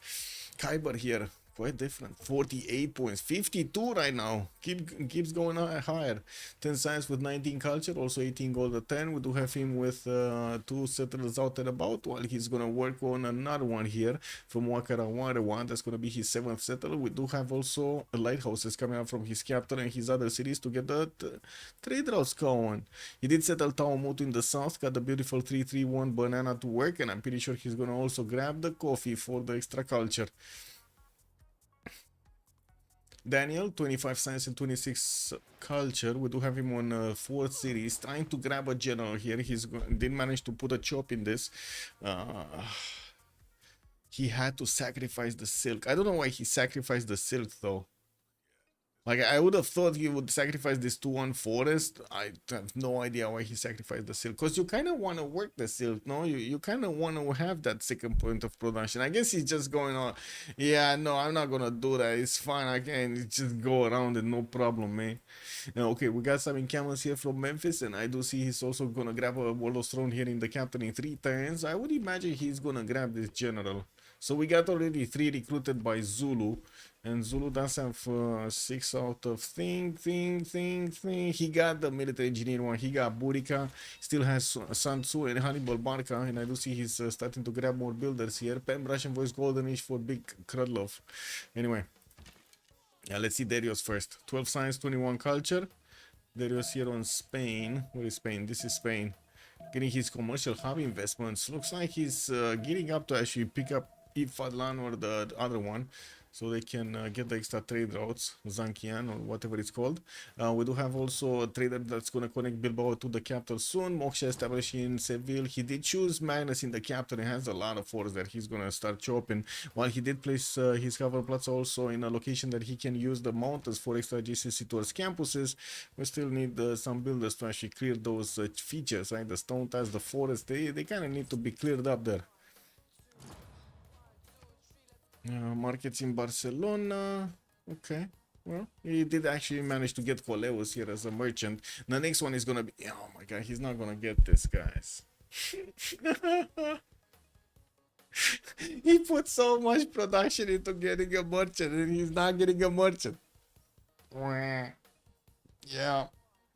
Kyber here, quite different. 48 points, 52 right now. Keeps going higher. 10 science with 19 culture, also 18 gold at 10. We do have him with 2 settlers out and about, while he's gonna work on another one here from Wakarawarewa. That's gonna be his 7th settler. We do have also lighthouses coming out from his capital and his other cities to get the trade routes going. He did settle Taomutu in the south, got the beautiful 331 banana to work, and I'm pretty sure he's gonna also grab the coffee for the extra culture. Daniel, 25 science and 26 culture. We do have him on 4th series, trying to grab a general here. Didn't manage to put a chop in this. He had to sacrifice the silk. I don't know why he sacrificed the silk though. Like, I would have thought he would sacrifice this 2-1 forest. I have no idea why he sacrificed the silk. Because you kind of want to work the silk, no? You kind of want to have that second point of production. I guess he's just going on, yeah, no, I'm not going to do that. It's fine. I can just go around it, no problem, man. Okay, we got some encampments here from Memphis. And I do see he's also going to grab a World of Throne here in the captain in 3 turns. I would imagine he's going to grab this general. So we got already 3 recruited by Zulu. And Zulu does have 6 out of thing. He got the military engineer one. He got Burika. Still has Sun Tzu and Hannibal Barca. And I do see he's starting to grab more builders here. Pem Russian Voice Golden Age for Big Krudlov. Anyway. Yeah, let's see Darius first. 12 science, 21 culture. Darius here on Spain. Where is Spain? This is Spain. Getting his commercial hub investments. Looks like he's gearing up to actually pick up Ifadlan or the other one, so they can get the extra trade routes, Zankian or whatever it's called. We do have also a trader that's going to connect Bilbao to the capital soon. Moksha established in Seville. He did choose Magnus in the capital and has a lot of force that he's going to start chopping. While he did place his cover plots also in a location that he can use the mountains for extra adjacency towards campuses, we still need some builders to actually clear those features, right? The stone tiles, the forest, they kind of need to be cleared up there. Markets in Barcelona. Okay. Well, he did actually manage to get Coleus here as a merchant. The next one is gonna be... Oh my god, he's not gonna get this, guys. He put so much production into getting a merchant and he's not getting a merchant. Yeah,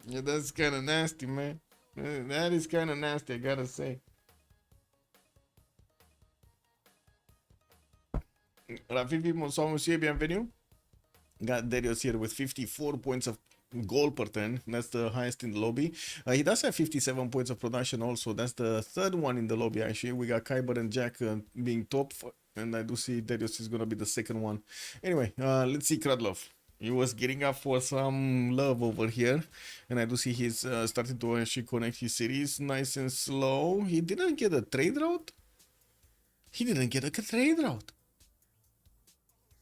that's kind of nasty, man. That is kind of nasty, I gotta say. Rafifi, bonsoir monsieur, bienvenue. Got Darius here with 54 points of gold per turn. That's the highest in the lobby. He does have 57 points of production also. That's the 3rd one in the lobby actually. We got Kyber and Jack being top, and I do see Darius is gonna be the 2nd one. Anyway, let's see Krudlov. He was getting up for some love over here, and I do see he's starting to actually connect his cities nice and slow. He didn't get a trade route. He didn't get a trade route.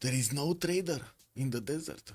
There is no trader in the desert.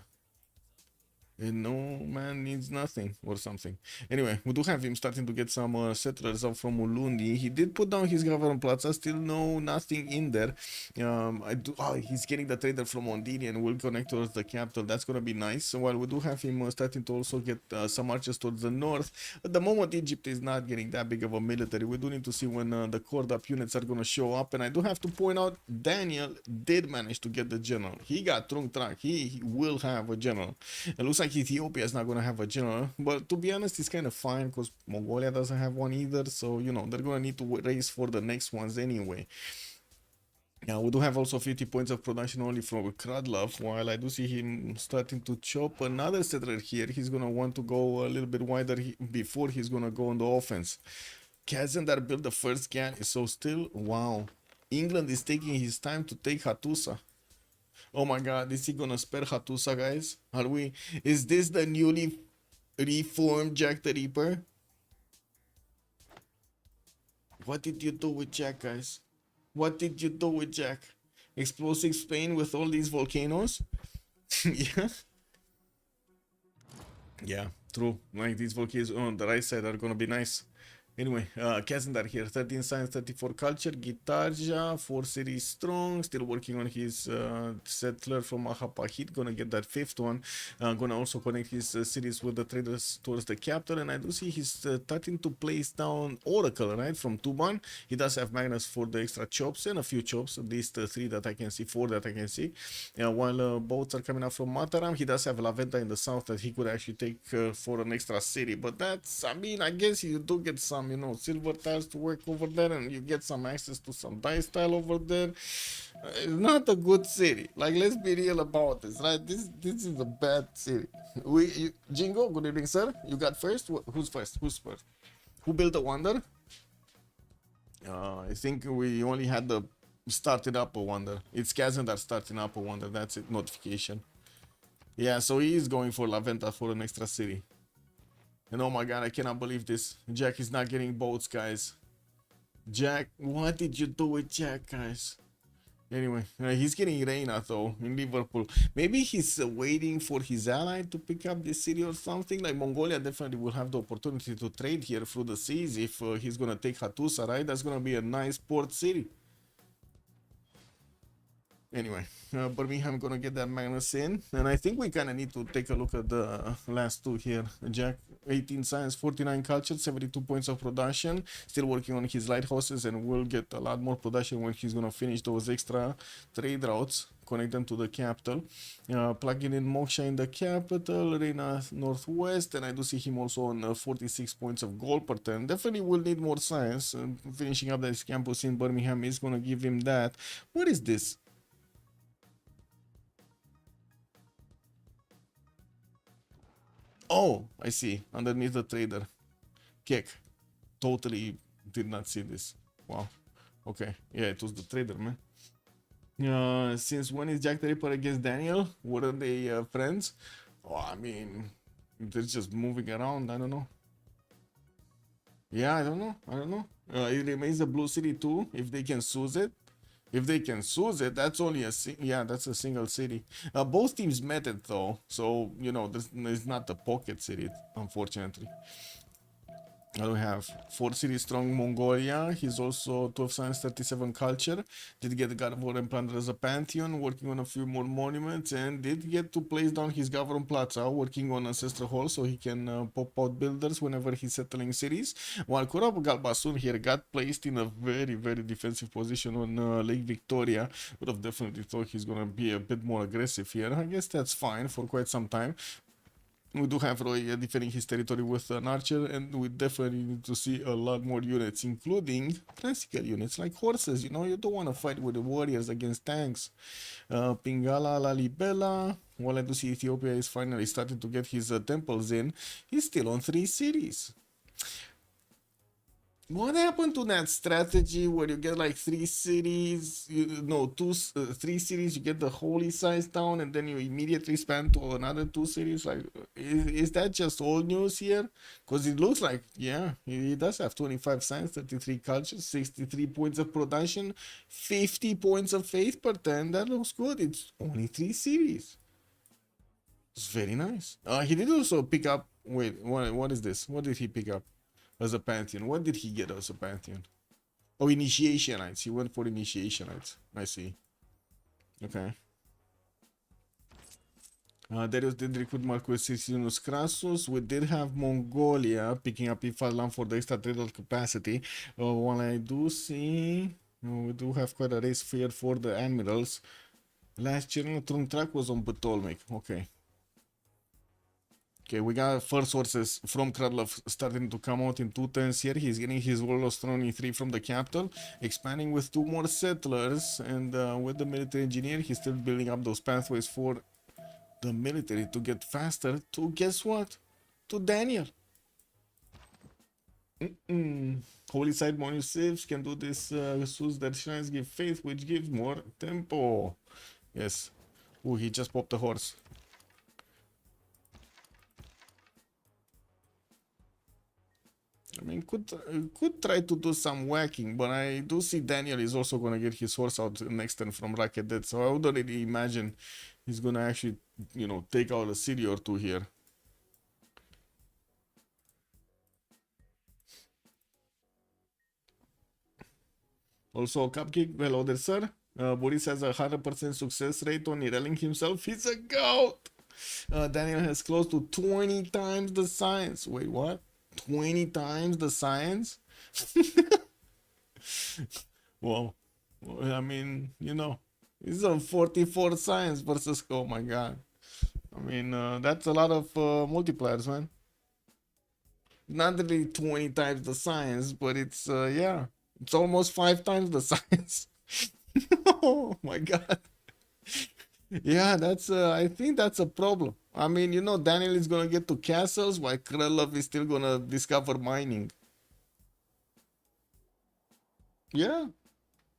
And no man needs nothing or something. Anyway, we do have him starting to get some settlers out from Ulundi. He did put down his government plaza, still nothing in there. He's getting the trader from Ondini and will connect towards the capital. That's gonna be nice. So while we do have him starting to also get some archers towards the north, at the moment Egypt is not getting that big of a military. We do need to see when the cord up units are gonna show up. And I do have to point out, Daniel did manage to get the general. He got Trung Trak. He will have a general. It looks like Ethiopia is not going to have a general, but to be honest, it's kind of fine because Mongolia doesn't have one either, so you know they're going to need to race for the next ones anyway. Now we do have also 50 points of production only from Krudlov, while I do see him starting to chop another settler here. He's going to want to go a little bit wider before he's going to go on the offense. Kazandar built the first can, so still, wow. England is taking his time to take Hattusa. Oh my god, is he gonna spare Hattusa, guys? Is this the newly reformed Jack the Reaper? What did you do with Jack, guys? What did you do with Jack? explosive Spain with all these volcanoes. Yeah. Yeah, true. Like these volcanoes on the right side are gonna be nice. Anyway, Kazandar here, 13 science, 34 culture, Guitarja, 4 series strong, still working on his settler from Ahapahit, gonna get that fifth one, gonna also connect his series with the traders towards the capital, and I do see he's starting to place down Oracle, right, from Tuban. He does have Magnus for the extra chops, and a few chops, at least 3 that I can see, 4 that I can see, while boats are coming up from Mataram. He does have La Venta in the south that he could actually take for an extra city, but that's, I mean, I guess you do get some, you know, silver tiles to work over there, and you get some access to some dice tile over there. It's not a good city. Like, let's be real about this, right? This is a bad city. Jingo, good evening, sir. You got first? Who's first? Who's first? Who built the wonder? I think we only had the started up a wonder. It's Kazan that starting up a wonder. That's it. Notification. Yeah, so he is going for La Venta for an extra city. And oh my god, I cannot believe this. Jack is not getting boats, guys. Jack, what did you do with Jack, guys? Anyway, he's getting Reina though in Liverpool. Maybe he's waiting for his ally to pick up this city or something. Like Mongolia definitely will have the opportunity to trade here through the seas if he's gonna take Hattusa, right? That's gonna be a nice port city. Anyway, Birmingham gonna get that Magnus in, and I think we kind of need to take a look at the last two here. Jack, 18 science, 49 culture, 72 points of production, still working on his lighthouses, and will get a lot more production when he's gonna finish those extra trade routes, connect them to the capital. Plugging in Moksha in the capital, Reina northwest, and I do see him also on 46 points of gold per turn. Definitely will need more science. Finishing up this campus in Birmingham is gonna give him that. What is this? Oh, I see. Underneath the trader. Kek. Totally did not see this. Wow. Okay. Yeah, it was the trader, man. Since when is Jack the Ripper against Daniel? Weren't they friends? Oh, I mean, they're just moving around. I don't know. Yeah, I don't know. I don't know. It remains a blue city too, if they can seize it. If they can seize it, that's only that's a single city. Both teams met it though, so you know there's not the pocket city, unfortunately. I do have 4 cities strong Mongolia. He's also 12 science, 37 culture. Did get the God of War and planted as a pantheon, working on a few more monuments, and did get to place down his Gavron Plaza, working on Ancestral Hall so he can pop out builders whenever he's settling cities. While Kurab Galbasun here got placed in a very, very defensive position on Lake Victoria. Would have definitely thought he's gonna be a bit more aggressive here. I guess that's fine for quite some time. We do have Roy defending his territory with an archer, and we definitely need to see a lot more units, including classical units like horses. You know, you don't want to fight with the warriors against tanks. Pingala Lalibela, while I do see Ethiopia is finally starting to get his temples in, he's still on 3 cities. What happened to that strategy where you get like 3 cities, 3 cities, you get the holy size down and then you immediately span to another 2 cities? Like, is that just old news here? Because it looks like, yeah, he does have 25 science, 33 culture, 63 points of production, 50 points of faith per turn. That looks good. It's only 3 cities. It's very nice. He did also pick up, wait, what is this? What did he pick up? As a pantheon. What did he get as a pantheon? Oh, initiationites. He went for initiationites. I see. Okay. Darius did recruit Marcus Sicilianus Crassus. We did have Mongolia picking up Ifalan for the extra trade capacity. While I do see, we do have quite a race fear for the admirals. Last year, Trunk Track was on Ptolemy. Okay. Okay, we got first sources from Kradlov starting to come out in 2 turns here. He's getting his Warlords Throne 3 from the capital, expanding with 2 more settlers, and with the military engineer, he's still building up those pathways for the military to get faster to, guess what? To Daniel. Holy Side Bonus Civ can do this, soothe that shrines give faith, which gives more tempo. Yes. Oh, he just popped the horse. mean, could try to do some whacking, but I do see Daniel is also gonna get his horse out next turn from Racket Dead, so I would already imagine he's gonna actually, you know, take out a city or two here. Also, Cupcake, hello there, sir. Boris has a 100% success rate on Irelling himself. He's a goat! Daniel has close to 20 times the science. Wait, what? 20 times the science? Well, I mean, you know, it's a 44 science versus, oh my god. I mean, that's a lot of multipliers, man. Not really 20 times the science, but it's, yeah, it's almost 5 times the science. Oh my god. Yeah, that's I think that's a problem. I mean, you know, Daniel is gonna get to castles while Krylov is still gonna discover mining. Yeah,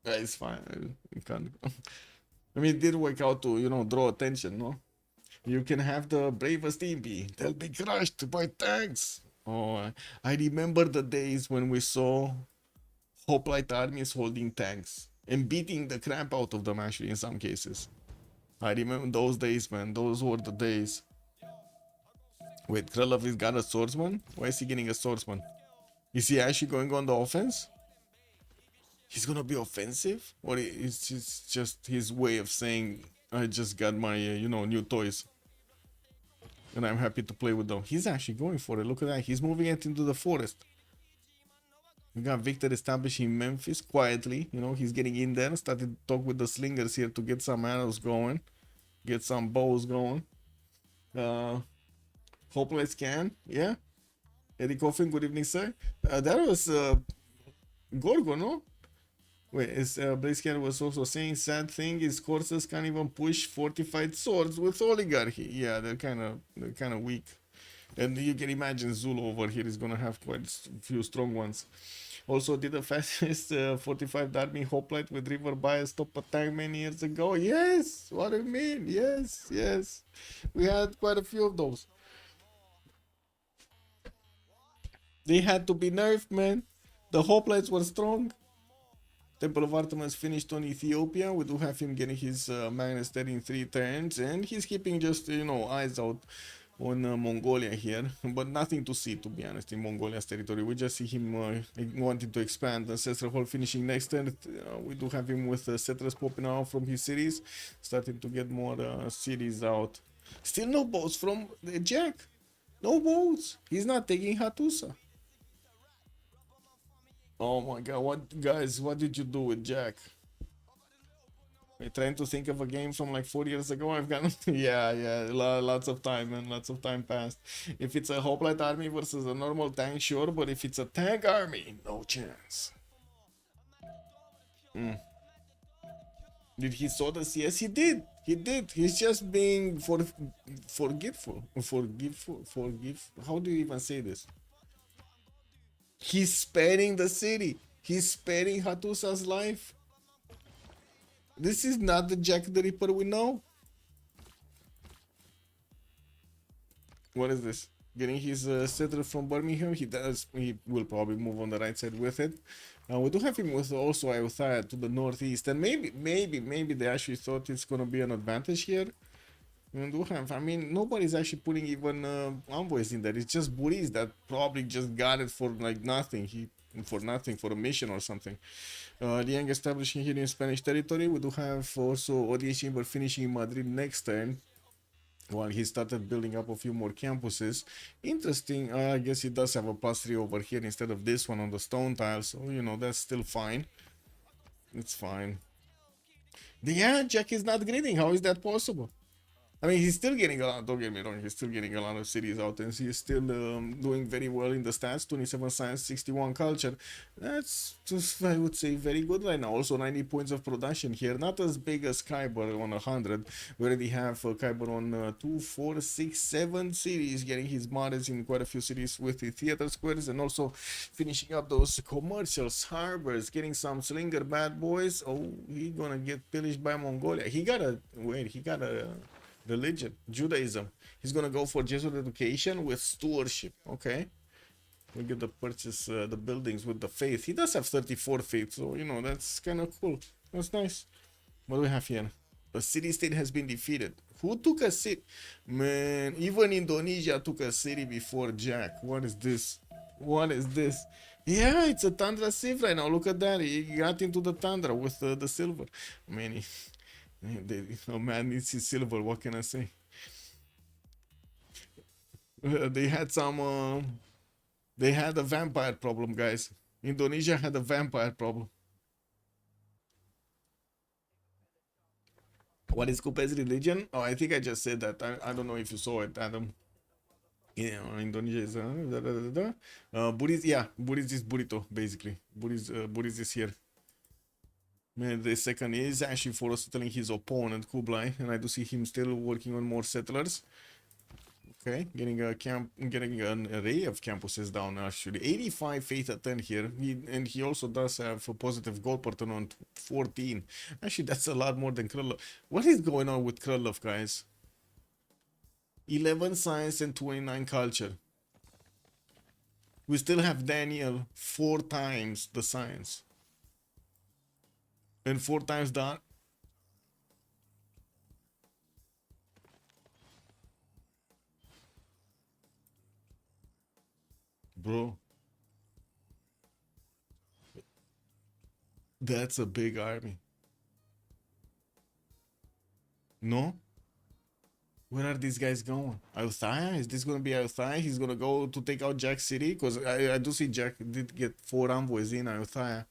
it's fine. You can't. I mean, it did work out to, you know, draw attention, no? You can have the bravest team be. They'll be crushed by tanks. Oh, I remember the days when we saw hoplite armies holding tanks and beating the crap out of them, actually, in some cases. I remember those days, man. Those were the days. Wait, Krylov has got a swordsman? Why is he getting a swordsman? Is he actually going on the offense? He's gonna be offensive? Or is it just his way of saying, I just got my, you know, new toys. And I'm happy to play with them. He's actually going for it. Look at that. He's moving it into the forest. We got Victor establishing Memphis quietly. You know, he's getting in there. Started to talk with the slingers here to get some arrows going. Get some bows going. Hopeless can. Yeah. Eddie Coffin, good evening, sir. That was Gorgo, no? Wait, as Blazecan was also saying, sad thing is horses can't even push fortified swords with oligarchy. Yeah, they're kind of weak. And you can imagine Zulu over here is gonna have quite a few strong ones. Also, did the fastest 45 army hoplite with river bias stop a tank many years ago? Yes. What do you mean? Yes, yes. We had quite a few of those. They had to be nerfed, man. The hoplites were strong. Temple of Artemis finished on Ethiopia. We do have him getting his Magnus Dead in 3 turns, and he's keeping just, you know, eyes out on Mongolia here, but nothing to see, to be honest, in Mongolia's territory. We just see him wanting to expand. Ancestral Hall finishing next turn. We do have him with settlers popping out from his cities, starting to get more cities out. Still no boats from Jack. No boats. He's not taking Hattusa. Oh my god, what, guys, what did you do with Jack? We're trying to think of a game from like 4 years ago. I've got yeah, lots of time, and lots of time passed. If it's a hoplite army versus a normal tank, sure, but if it's a tank army, no chance. Did he saw this? Yes, he did. He did. He's just being forgetful. How do you even say this? He's sparing the city. He's sparing Hattusa's life. This is not the Jack the Ripper we know. What is this? Getting his settler from Birmingham. He will probably move on the right side with it. We do have him with also Ayutthaya to the northeast, and maybe they actually thought it's gonna be an advantage here. We do have, I mean, nobody's actually putting even envoys in there. It's just Buris that probably just got it for like nothing. For a mission or something. Liang establishing here in Spanish territory. We do have also Audience Chamber finishing in Madrid next turn, while he started building up a few more campuses. Interesting. I guess he does have a +3 over here instead of this one on the stone tile, so you know that's still fine. It's fine. Yeah, Jack is not gridding. How is that possible? I mean, he's still getting a lot, don't get me wrong, he's still getting a lot of cities out, and he's still doing very well in the stats. 27 science, 61 culture. That's just, I would say, very good right now. Also 90 points of production here, not as big as Kyber on 100. We already have Kyber on 2, 4, 6, 7 cities, getting his modders in quite a few cities with the theater squares, and also finishing up those commercials, harbors, getting some slinger bad boys. Oh, he's gonna get pillaged by Mongolia. He got a religion, Judaism. He's gonna go for Jesuit education with stewardship. Okay. We get to purchase the buildings with the faith. He does have 34 faith, so you know that's kind of cool. That's nice. What do we have here? A city-state has been defeated. Who took a city? Man, even Indonesia took a city before Jack. What is this? What is this? Yeah, it's a Tundra Civ right now. Look at that. He got into the Tundra with the silver. Man, a man needs his silver. What can I say? They had some. They had a vampire problem, guys. Indonesia had a vampire problem. What is Kupe's religion? Oh, I think I just said that. I don't know if you saw it, Adam. Yeah, Indonesia is Buddhist. Yeah, Buddhist is burrito basically. Buddhist is here. Man, the second is actually for settling his opponent Kublai, and I do see him still working on more settlers. Okay, getting an array of campuses down actually. 85 faith at 10 here. He also does have a positive goal per turn on 14. Actually, that's a lot more than Krylov. What is going on with Krylov, guys? 11 science and 29 culture. We still have Daniel 4 times the science. And 4 times that. Bro. That's a big army. No? Where are these guys going? Althea? Is this gonna be Althea? He's gonna go to take out Jack City? Because I do see Jack did get 4 envoys in Althea.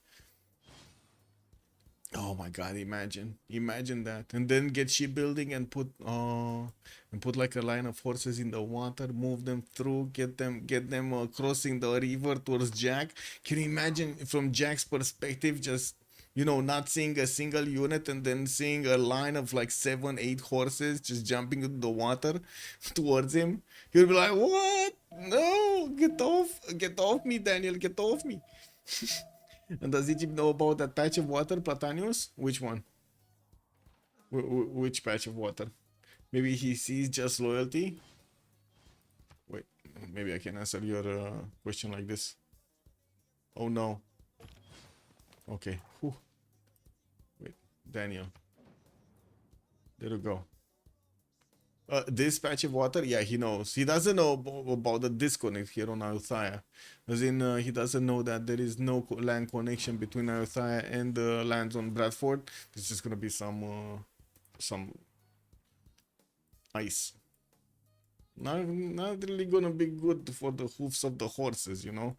Oh my god, imagine that. And then get shipbuilding and put like a line of horses in the water, move them through, get them crossing the river towards Jack. Can you imagine from Jack's perspective, just not seeing a single unit and then seeing a line of like 7-8 horses just jumping into the water towards him? He'll be like, what? No, get off me, Daniel, get off me. And does Egypt know about that patch of water, Platanius? Which one? Which patch of water? Maybe he sees just loyalty? Wait, maybe I can answer your question like this. Oh no. Okay. Whew. Wait, Daniel. There we go. This patch of water, yeah, he knows. He doesn't know about the disconnect here on Althea. As in, he doesn't know that there is no land connection between Althea and the lands on Bradford. It's just gonna be some ice. Not really gonna be good for the hoofs of the horses, I'm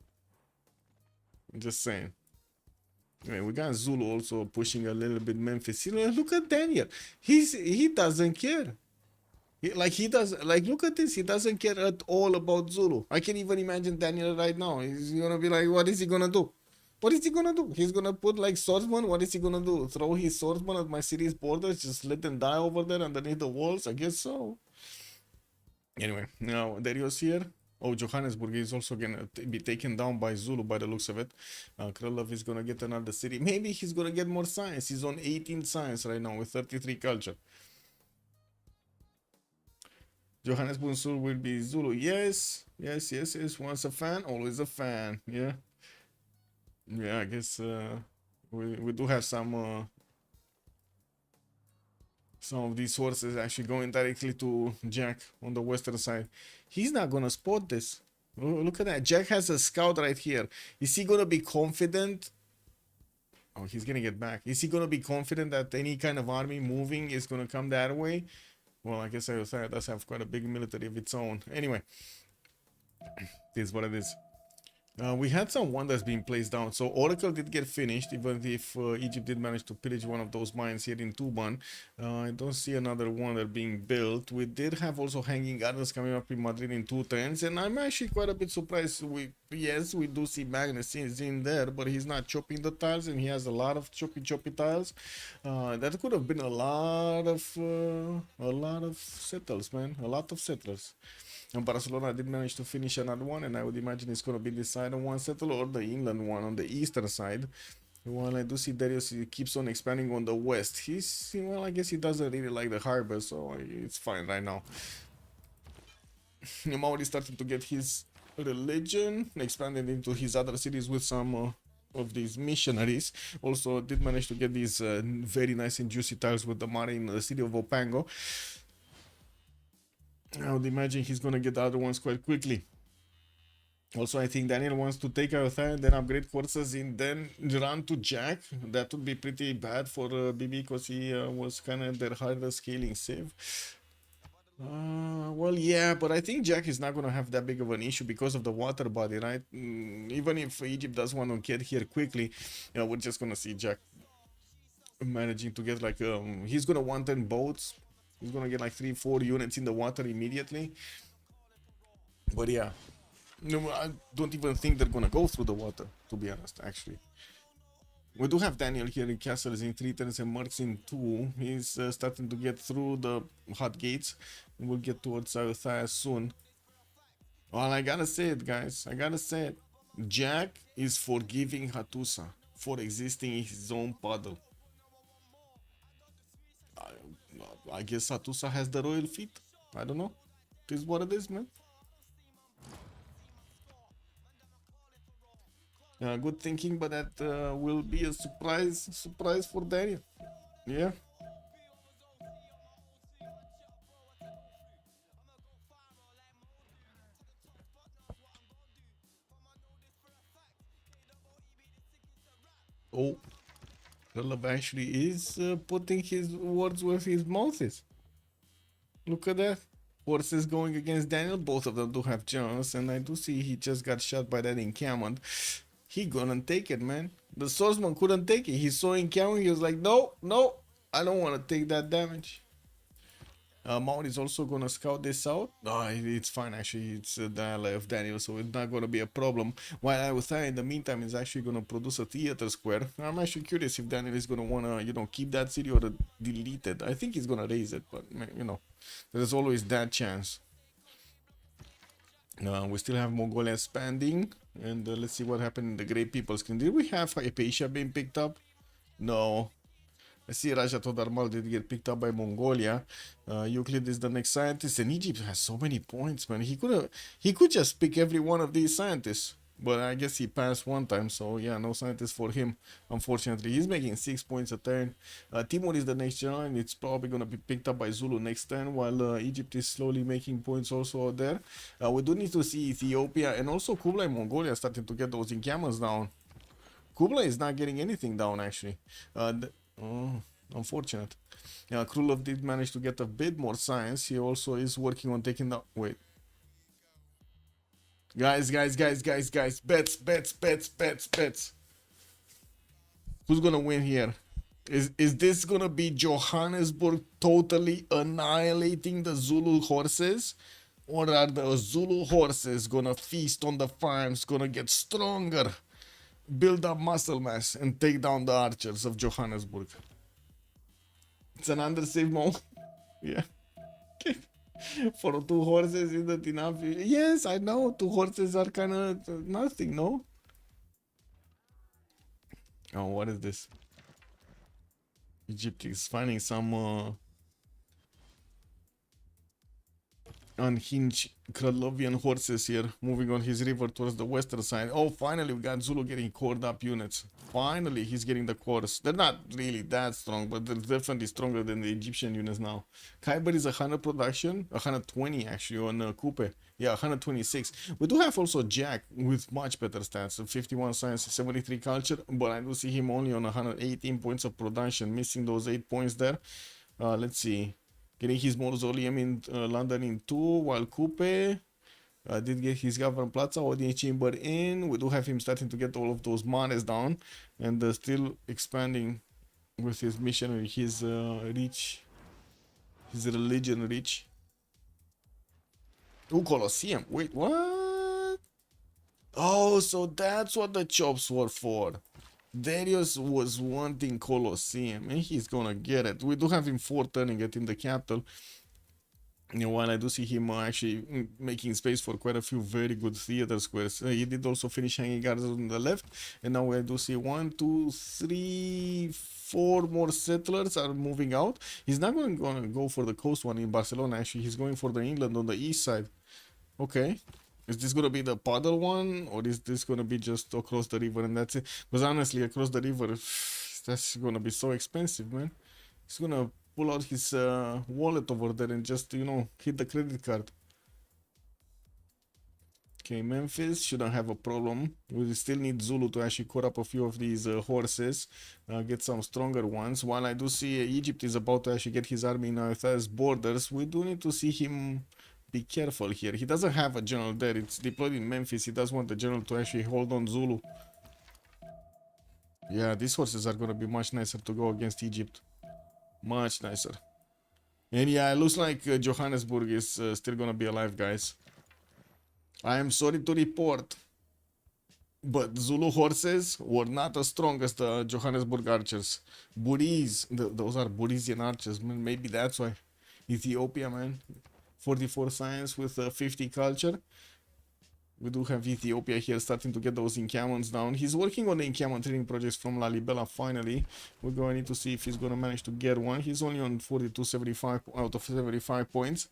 just saying. Anyway, we got Zulu also pushing a little bit Memphis. Look at Daniel. He doesn't care. Look at this. He doesn't care at all about Zulu. I can even imagine Daniel right now. He's gonna be like, what is he gonna do? What is he gonna do? He's gonna put like swordsman. What is he gonna do? Throw his swordsman at my city's borders? Just let them die over there underneath the walls? I guess so. Anyway, now Darius here. Oh, Johannesburg is also gonna be taken down by Zulu by the looks of it. Krylov is gonna get another city. Maybe he's gonna get more science. He's on 18 science right now with 33 culture. Johannesburg Sul will be Zulu. Yes. Once a fan, always a fan. Yeah. Yeah, I guess we do have some of these horses actually going directly to Jack on the western side. He's not gonna spot this. Oh, look at that. Jack has a scout right here. Is he gonna be confident? Oh, he's gonna get back. Is he gonna be confident that any kind of army moving is gonna come that way? Well, I guess Althea does have quite a big military of its own. Anyway, this is what it is. We had some wonders being placed down. So Oracle did get finished, even if Egypt did manage to pillage one of those mines here in Tuban. I don't see another wonder being built. We did have also hanging gardens coming up in Madrid in 2 turns, and I'm actually quite a bit surprised. Yes, we do see Magnus is in there, but he's not chopping the tiles, and he has a lot of choppy tiles. That could have been a lot of settles, man. A lot of settlers. And Barcelona did manage to finish another one, and I would imagine it's going to be this side of one settle or the inland one on the eastern side. Well, I do see Darius keeps on expanding on the west. Well, I guess he doesn't really like the harbor, so it's fine right now. I'm already starting to get his religion, expanded into his other cities with some of these missionaries. Also did manage to get these very nice and juicy tiles with the mare in the city of Opango. I would imagine he's gonna get the other ones quite quickly. Also, I think Daniel wants to take out and then upgrade horses and then run to Jack. That would be pretty bad for BB because he was kind of their harder scaling save. Well, yeah, but I think Jack is not going to have that big of an issue because of the water body, right? Even if Egypt does want to get here quickly, we're just going to see Jack managing to get like, he's going to want 10 boats. He's going to get like 3-4 units in the water immediately. But yeah, no, I don't even think they're going to go through the water, to be honest, actually. We do have Daniel here in castles in 3 turns and Marks in 2. He's starting to get through the hot gates. We'll get towards Ayutthaya soon. Well, I gotta say it, guys. I gotta say it. Jack is forgiving Hattusa for existing in his own puddle. I guess Hattusa has the royal feet. I don't know. It is what it is, man. Good thinking, but that will be a surprise for Daniel. Yeah. Oh, the love actually is putting his words where his mouth is. Look at that. Horses going against Daniel. Both of them do have chance, and I do see he just got shot by that encampment. He gonna take it, man. The swordsman couldn't take it. He saw encampment. He was like, no, no, I don't want to take that damage. Mount is also gonna scout this out. It's fine actually. It's the ally of Daniel, so it's not gonna be a problem. While I was in the meantime is actually gonna produce a theater square. I'm actually curious if Daniel is gonna wanna, keep that city or delete it. I think he's gonna raise it, but there's always that chance. We still have Mongolia expanding, and let's see what happened in the Great People screen. Did we have Hypatia being picked up? No. I see Raja Todarmal did get picked up by Mongolia. Euclid is the next scientist, and Egypt has so many points, man. He could just pick every one of these scientists, but I guess he passed one time, so yeah, no scientist for him. Unfortunately, he's making 6 points a turn. Timor is the next general, and it's probably gonna be picked up by Zulu next turn, while Egypt is slowly making points also out there. We do need to see Ethiopia and also Kublai Mongolia starting to get those encampments down. Kublai is not getting anything down actually. Oh, unfortunate. Yeah, Krulov did manage to get a bit more science. He also is working on taking down. Wait. Guys. Bets. Who's gonna win here? Is this gonna be Johannesburg totally annihilating the Zulu horses? Or are the Zulu horses gonna feast on the farms, gonna get stronger? Build up muscle mass and take down the archers of Johannesburg. It's an undersave moment. Yeah. For 2 horses, is that enough? Yes, I know. 2 horses are kind of nothing, no? Oh, what is this? Egypt is finding some unhinged Kralovian horses here, moving on his river towards the western side. Oh, finally we got Zulu getting cored up units. Finally he's getting the cores. They're not really that strong, but they're definitely stronger than the Egyptian units now. Khyber is 100 production, 120 actually on Kupe. Yeah, 126. We do have also Jack with much better stats, 51 science, 73 culture, but I do see him only on 118 points of production, missing those 8 points there. Let's see. Getting his mausoleum in London in 2, while Coupe did get his Governor Plaza audience chamber in. We do have him starting to get all of those manes down, and still expanding with his mission, his reach, his religion reach. Ooh, Colosseum. Wait, what? Oh, so that's what the chops were for. Darius was wanting Colosseum, and he's gonna get it. We do have him 4 turning it in the capital. And while I do see him actually making space for quite a few very good theater squares, he did also finish hanging guards on the left. And now I do see 1, 2, 3, 4 more settlers are moving out. He's not gonna go for the coast one in Barcelona. Actually, he's going for the England on the east side. Okay. Is this gonna be the paddle one, or is this gonna be just across the river and that's it? Because honestly, across the river, that's gonna be so expensive, man. He's gonna pull out his wallet over there and just, you know, hit the credit card. Okay, Memphis shouldn't have a problem. We still need Zulu to actually core up a few of these horses, get some stronger ones. While I do see Egypt is about to actually get his army in Arthur's borders, we do need to see him be careful here. He doesn't have a general there. It's deployed in Memphis. He does want the general to actually hold on Zulu. Yeah, these horses are going to be much nicer to go against Egypt. Much nicer. And yeah, it looks like Johannesburg is still going to be alive, guys. I am sorry to report, but Zulu horses were not as strong as the Johannesburg archers. Buris, those are Burisian archers, man. Maybe that's why. Ethiopia, man. 44 science with 50 culture. We do have Ethiopia here starting to get those encampments down. He's working on the encampment training projects from Lalibela finally. We're going to need to see if he's going to manage to get one. He's only on 42.75 out of 75 points.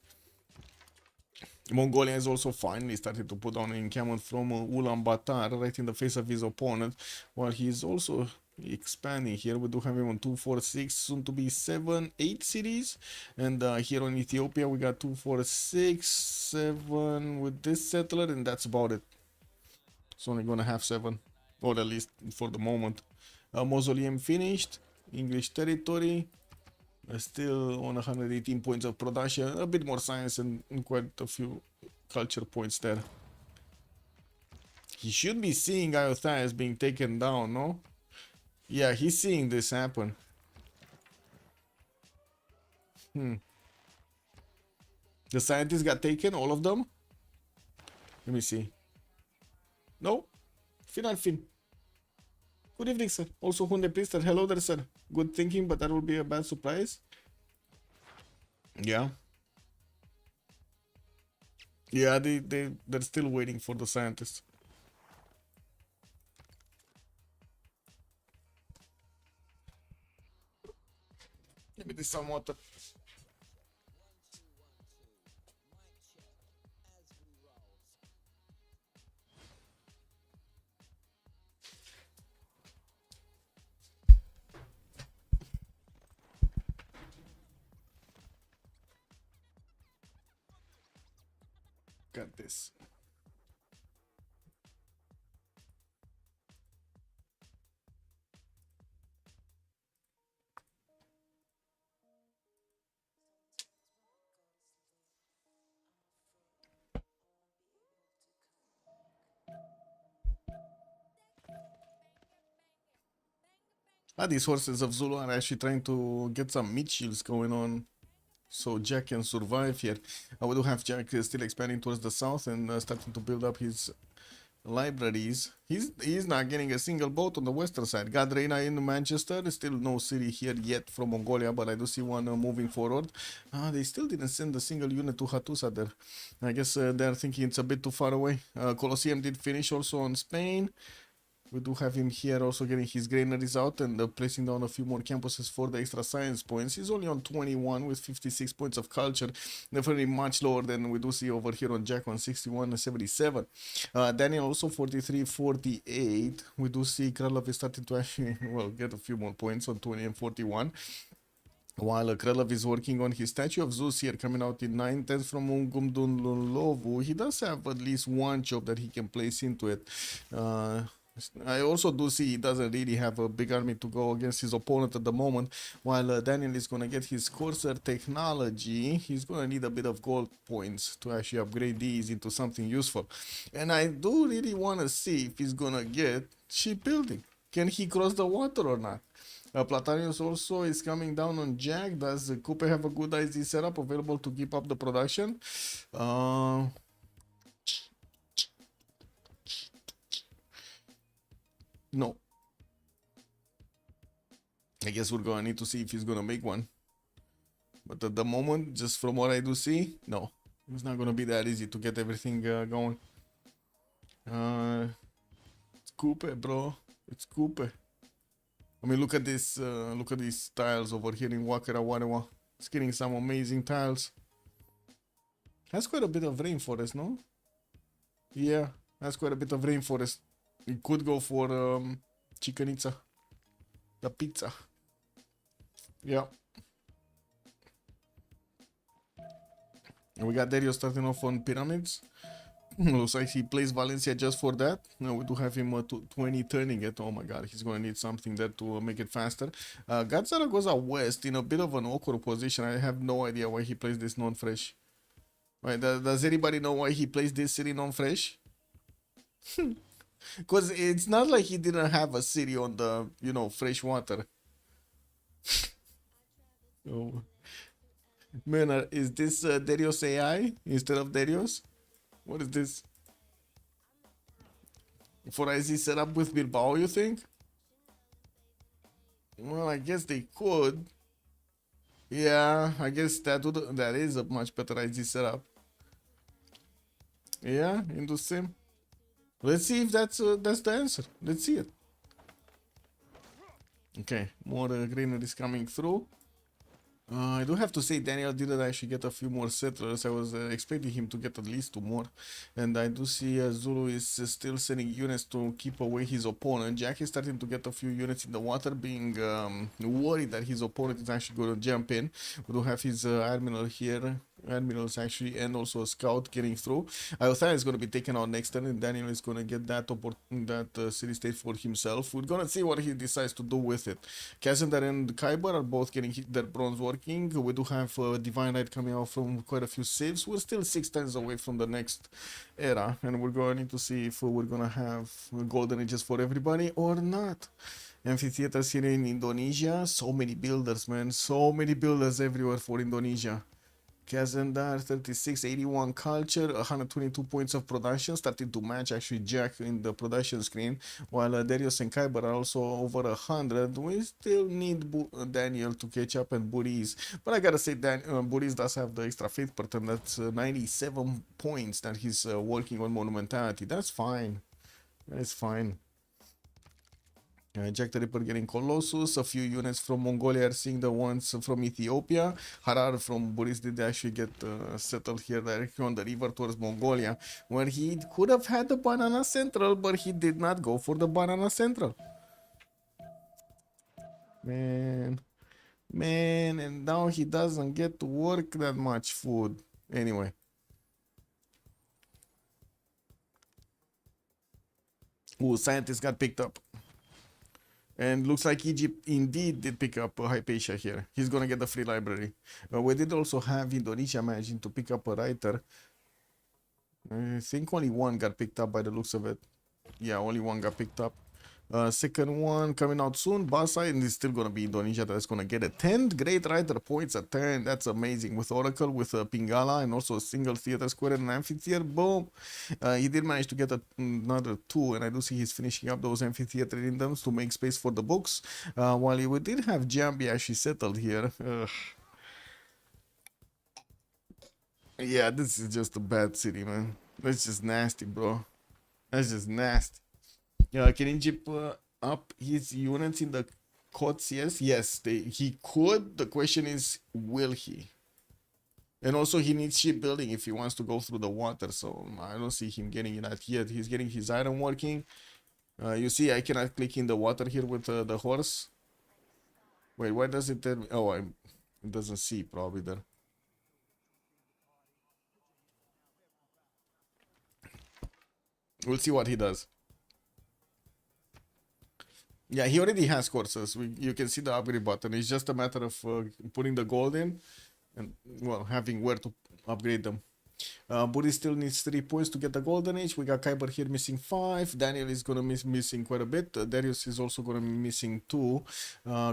Mongolia has also finally started to put down an encampment from Ulaanbaatar right in the face of his opponent, while he's also expanding here. We do have him on 246, soon to be 7-8 cities, and here on Ethiopia we got 246, 7 with this settler, and that's about it. It's only gonna have 7, or at least for the moment. Mausoleum finished, English territory. Still on 118 points of production, a bit more science and quite a few culture points there. He should be seeing Iothias being taken down, no? Yeah, he's seeing this happen. The scientists got taken, all of them? Let me see. No? Final fin. Good evening, sir. Also, Hunde Priester. Hello there, sir. Good thinking, but that will be a bad surprise. Yeah. Yeah, they're still waiting for the scientists. Let me do some water. Got this. These horses of Zulu are actually trying to get some meat shields going on so Jack can survive here. We do have Jack still expanding towards the south and starting to build up his libraries. He's not getting a single boat on the western side. Gadreina in Manchester, still no city here yet from Mongolia, but I do see one moving forward. They still didn't send a single unit to Hattusa there. I guess they're thinking it's a bit too far away. Colosseum did finish also on Spain. We do have him here also getting his granaries out and placing down a few more campuses for the extra science points. He's only on 21 with 56 points of culture. Definitely much lower than we do see over here on Jack on 61 and 77. Daniel also 43, 48. We do see Kralov is starting to actually, well, get a few more points on 20 and 41. While Kralov is working on his statue of Zeus here, coming out in 9/10 from Ungumdunlovu, he does have at least one job that he can place into it. I also do see he doesn't really have a big army to go against his opponent at the moment. While Daniel is going to get his Corsair technology, he's going to need a bit of gold points to actually upgrade these into something useful. And I do really want to see if he's going to get shipbuilding. Can he cross the water or not? Platanius also is coming down on Jack. Does Coupe have a good IZ setup available to keep up the production? No. I guess we're gonna need to see if he's gonna make one. But at the moment, just from what I do see, no. It's not gonna be that easy to get everything going. It's Coupe, bro. It's Coupe. I mean, look at this. Look at these tiles over here in Wakarawarewa. It's getting some amazing tiles. Has quite a bit of rainforest, no? Yeah, that's quite a bit of rainforest. You could go for Chicanitza, the pizza. Yeah. And we got Dario starting off on pyramids. Looks like he plays Valencia just for that. Now we do have him 20 turning it. Oh my god, he's going to need something there to make it faster. Got Zaragoza West in a bit of an awkward position. I have no idea why he plays this non-fresh. Right, does anybody know why he plays this city non-fresh? Because it's not like he didn't have a city on the, fresh water. Oh. Man, is this Darius AI instead of Darius? What is this? For IZ setup with Bilbao, you think? Well, I guess they could. Yeah, I guess that is a much better IZ setup. Yeah, into sim. Let's see if that's the answer. Let's see it. Okay, more greenery is coming through. I do have to say Daniel didn't actually get a few more settlers. I was expecting him to get at least 2 more. And I do see Zulu is still sending units to keep away his opponent. Jack is starting to get a few units in the water, being worried that his opponent is actually going to jump in. We do have his Admiral here. Admirals actually, and also a scout getting through. Althea is going to be taken out next turn, and Daniel is going to get that city state for himself. We're going to see what he decides to do with it. Kazandar and Kyber are both getting their bronze working. We do have Divine Light coming out from quite a few saves. We're still 6 turns away from the next era, and we're going to see if we're going to have golden ages for everybody or not. Amphitheaters here in Indonesia. So many builders, man. So many builders everywhere for Indonesia. Kazandar 36, 81 culture, 122 points of production, starting to match actually Jack in the production screen, while Darius and Kyber are also over 100. We still need Daniel to catch up and Buriz, but I gotta say that Buriz does have the extra faith pattern. That's 97 points that he's working on monumentality. That's fine. That's fine. Jack the Ripper getting Colossus, a few units from Mongolia are seeing the ones from Ethiopia. Harar from Buris did actually get settled here directly on the river towards Mongolia, where he could have had the Banana Central, but he did not go for the Banana Central. Man, and now he doesn't get to work that much food. Anyway. Ooh, scientist got picked up. And looks like Egypt indeed did pick up Hypatia here. He's gonna get the free library. We did also have Indonesia managing to pick up a writer. I think only one got picked up by the looks of it. Yeah, only one got picked up. Second one coming out soon. Basai, and it's still gonna be Indonesia that's gonna get a 10 great writer points at 10. That's amazing. With Oracle, with Pingala, and also a single theater square and an amphitheater. Boom. He did manage to get another 2, and I do see he's finishing up those amphitheater indoms to make space for the books. While we did have Jambi actually settled here. Yeah, this is just a bad city, man. That's just nasty, bro. That's just nasty. Can Egypt up his units in the courts? Yes, he could. The question is, will he? And also, he needs shipbuilding if he wants to go through the water. So I don't see him getting that yet. He's getting his iron working. You see, I cannot click in the water here with the horse. Wait, why does it tell me? Oh, it doesn't see probably there. We'll see what he does. Yeah, he already has courses. You can see the upgrade button. It's just a matter of putting the gold in and, well, having where to upgrade them. Buri still needs 3 points to get the golden age. We got Kyber here missing 5. Daniel is gonna missing quite a bit. Darius is also gonna be missing 2.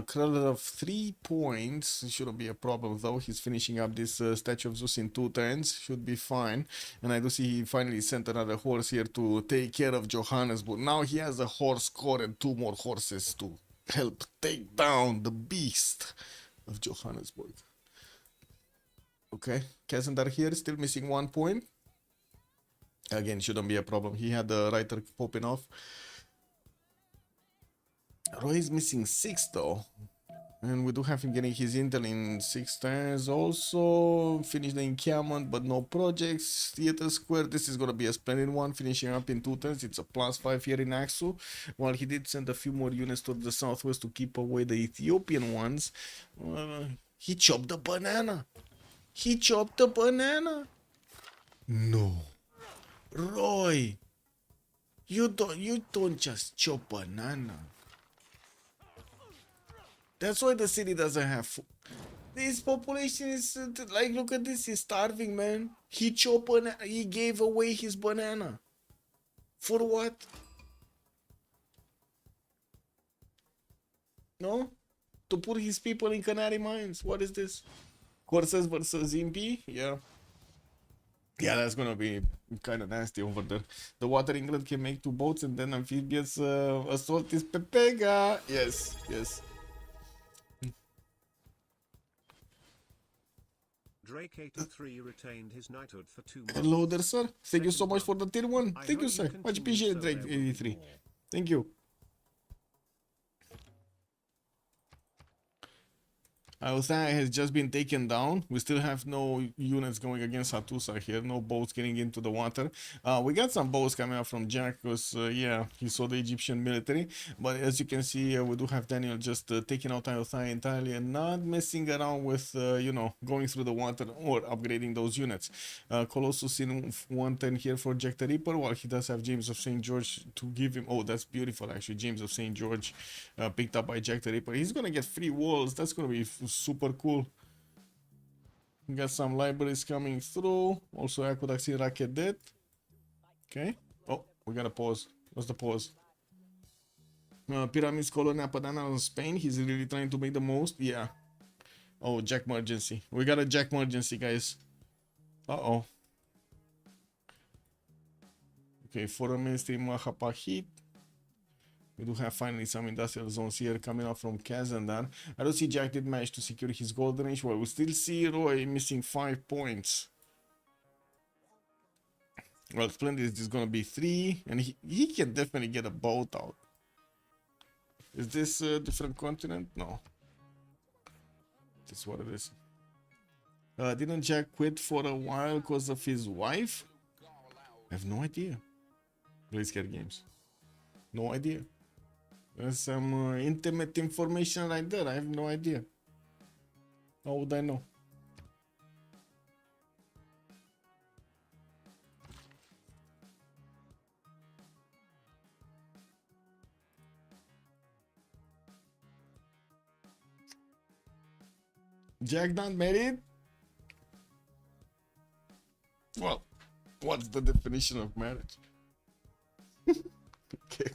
Kruller of 3 points. It shouldn't be a problem though. He's finishing up this statue of Zeus in 2 turns. Should be fine. And I do see he finally sent another horse here to take care of Johannesburg. Now he has a horse core and 2 more horses to help take down the beast of Johannesburg. Okay, Kazandar here, still missing 1 point. Again, shouldn't be a problem. He had the writer popping off. Roy is missing 6 though. And we do have him getting his intel in 6 turns also. Finish the encampment, but no projects. Theater Square, this is gonna be a splendid one, finishing up in 2 turns. It's a +5 here in Axu. While he did send a few more units to the southwest to keep away the Ethiopian ones. He chopped the banana. He chopped the banana. No. Roy. You don't just chop banana. That's why the city doesn't have food. This population is like, look at this, he's starving, man. He he gave away his banana. For what? No? To put his people in Canary mines. What is this? Corsairs versus Impi? Yeah. Yeah, that's gonna be kind of nasty over there. The Water England can make 2 boats and then amphibious assault is Pepega. Yes, yes. Drake83 retained his knighthood for 2 months. Hello there, sir. Thank you so much for the tier 1. Thank you, sir. Much appreciated, Drake83. Thank you. Althea has just been taken down. We still have no units going against Hattusa here. No boats getting into the water. We got some boats coming up from Jack because, yeah, he saw the Egyptian military. But as you can see, we do have Daniel just taking out Althea entirely and not messing around with, you know, going through the water or upgrading those units. Colossus in 110 here for Jack the Ripper, while he does have James of St. George to give him. Oh, that's beautiful, actually. James of St. George picked up by Jack the Ripper. He's going to get 3 walls. That's going to be super cool. We got some libraries coming through. Also, Aqueducts in Racket Dead. Okay. Oh, we got a pause. What's the pause? Pyramids Colonia Padana on Spain. He's really trying to make the most. Yeah. Oh, Jack emergency. We got a Jack emergency, guys. Uh-oh. Okay, for a mainstream Mahapa hit. We do have finally some industrial zones here coming up from Kazandar. I don't see Jack did manage to secure his golden age. Well, we still see Roy missing 5 points. Well, Splendid is going to be 3, and he can definitely get a boat out. Is this a different continent? No. This is what it is. Didn't Jack quit for a while because of his wife? I have no idea. Play scare games. No idea. There's some intimate information right there. I have no idea. How would I know? Jack not married? Well, what's the definition of marriage? Okay.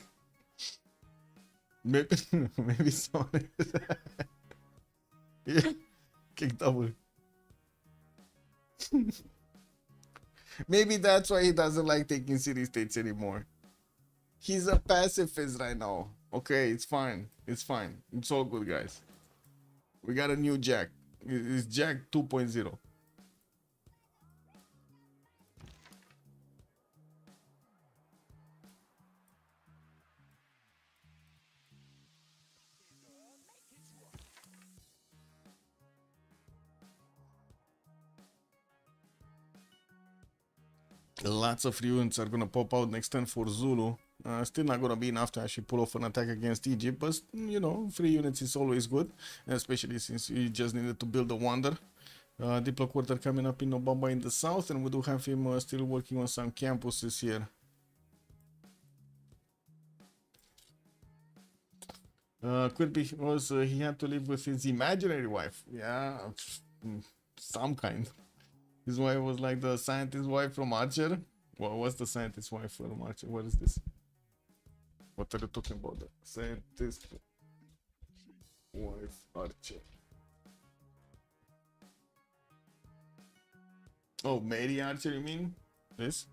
Maybe someone yeah, kick double. Maybe that's why he doesn't like taking city states anymore. He's a pacifist right now. Okay, it's fine. It's fine. It's all good, guys. We got a new Jack. It's Jack 2.0. Lots of units are gonna pop out next turn for Zulu. Still not gonna be enough to actually pull off an attack against Egypt, but you know, 3 units is always good, especially since we just needed to build a wonder. Diplo Quarter coming up in Obamba in the south, and we do have him still working on some campuses here. Could be because he had to live with his imaginary wife. Yeah, some kind. His wife was like the scientist wife from Archer. What was the scientist wife from Archer? What is this? What are you talking about? The scientist wife Archer. Oh, Mary Archer, you mean? This?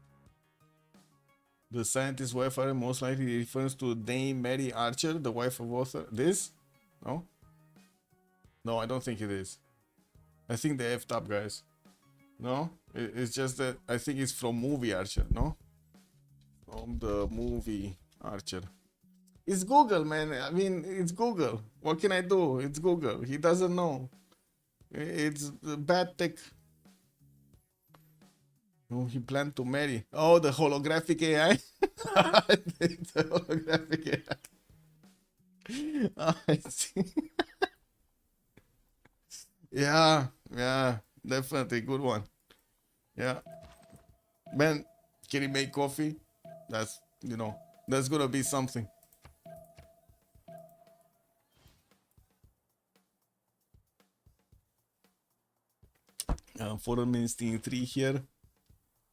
The scientist wife are most likely refers to Dame Mary Archer, the wife of author. This? No? No, I don't think it is. I think they effed up, guys. No? It's just that I think it's from movie Archer, no? From the movie Archer. It's Google, man. I mean, it's Google. What can I do? It's Google. He doesn't know. It's bad tech. Oh, he planned to marry. Oh, the holographic AI. It's a holographic AI. I see. Yeah, yeah, definitely good one. Yeah, man. Can he make coffee? That's that's gonna be something. Foreign Ministry 3 here.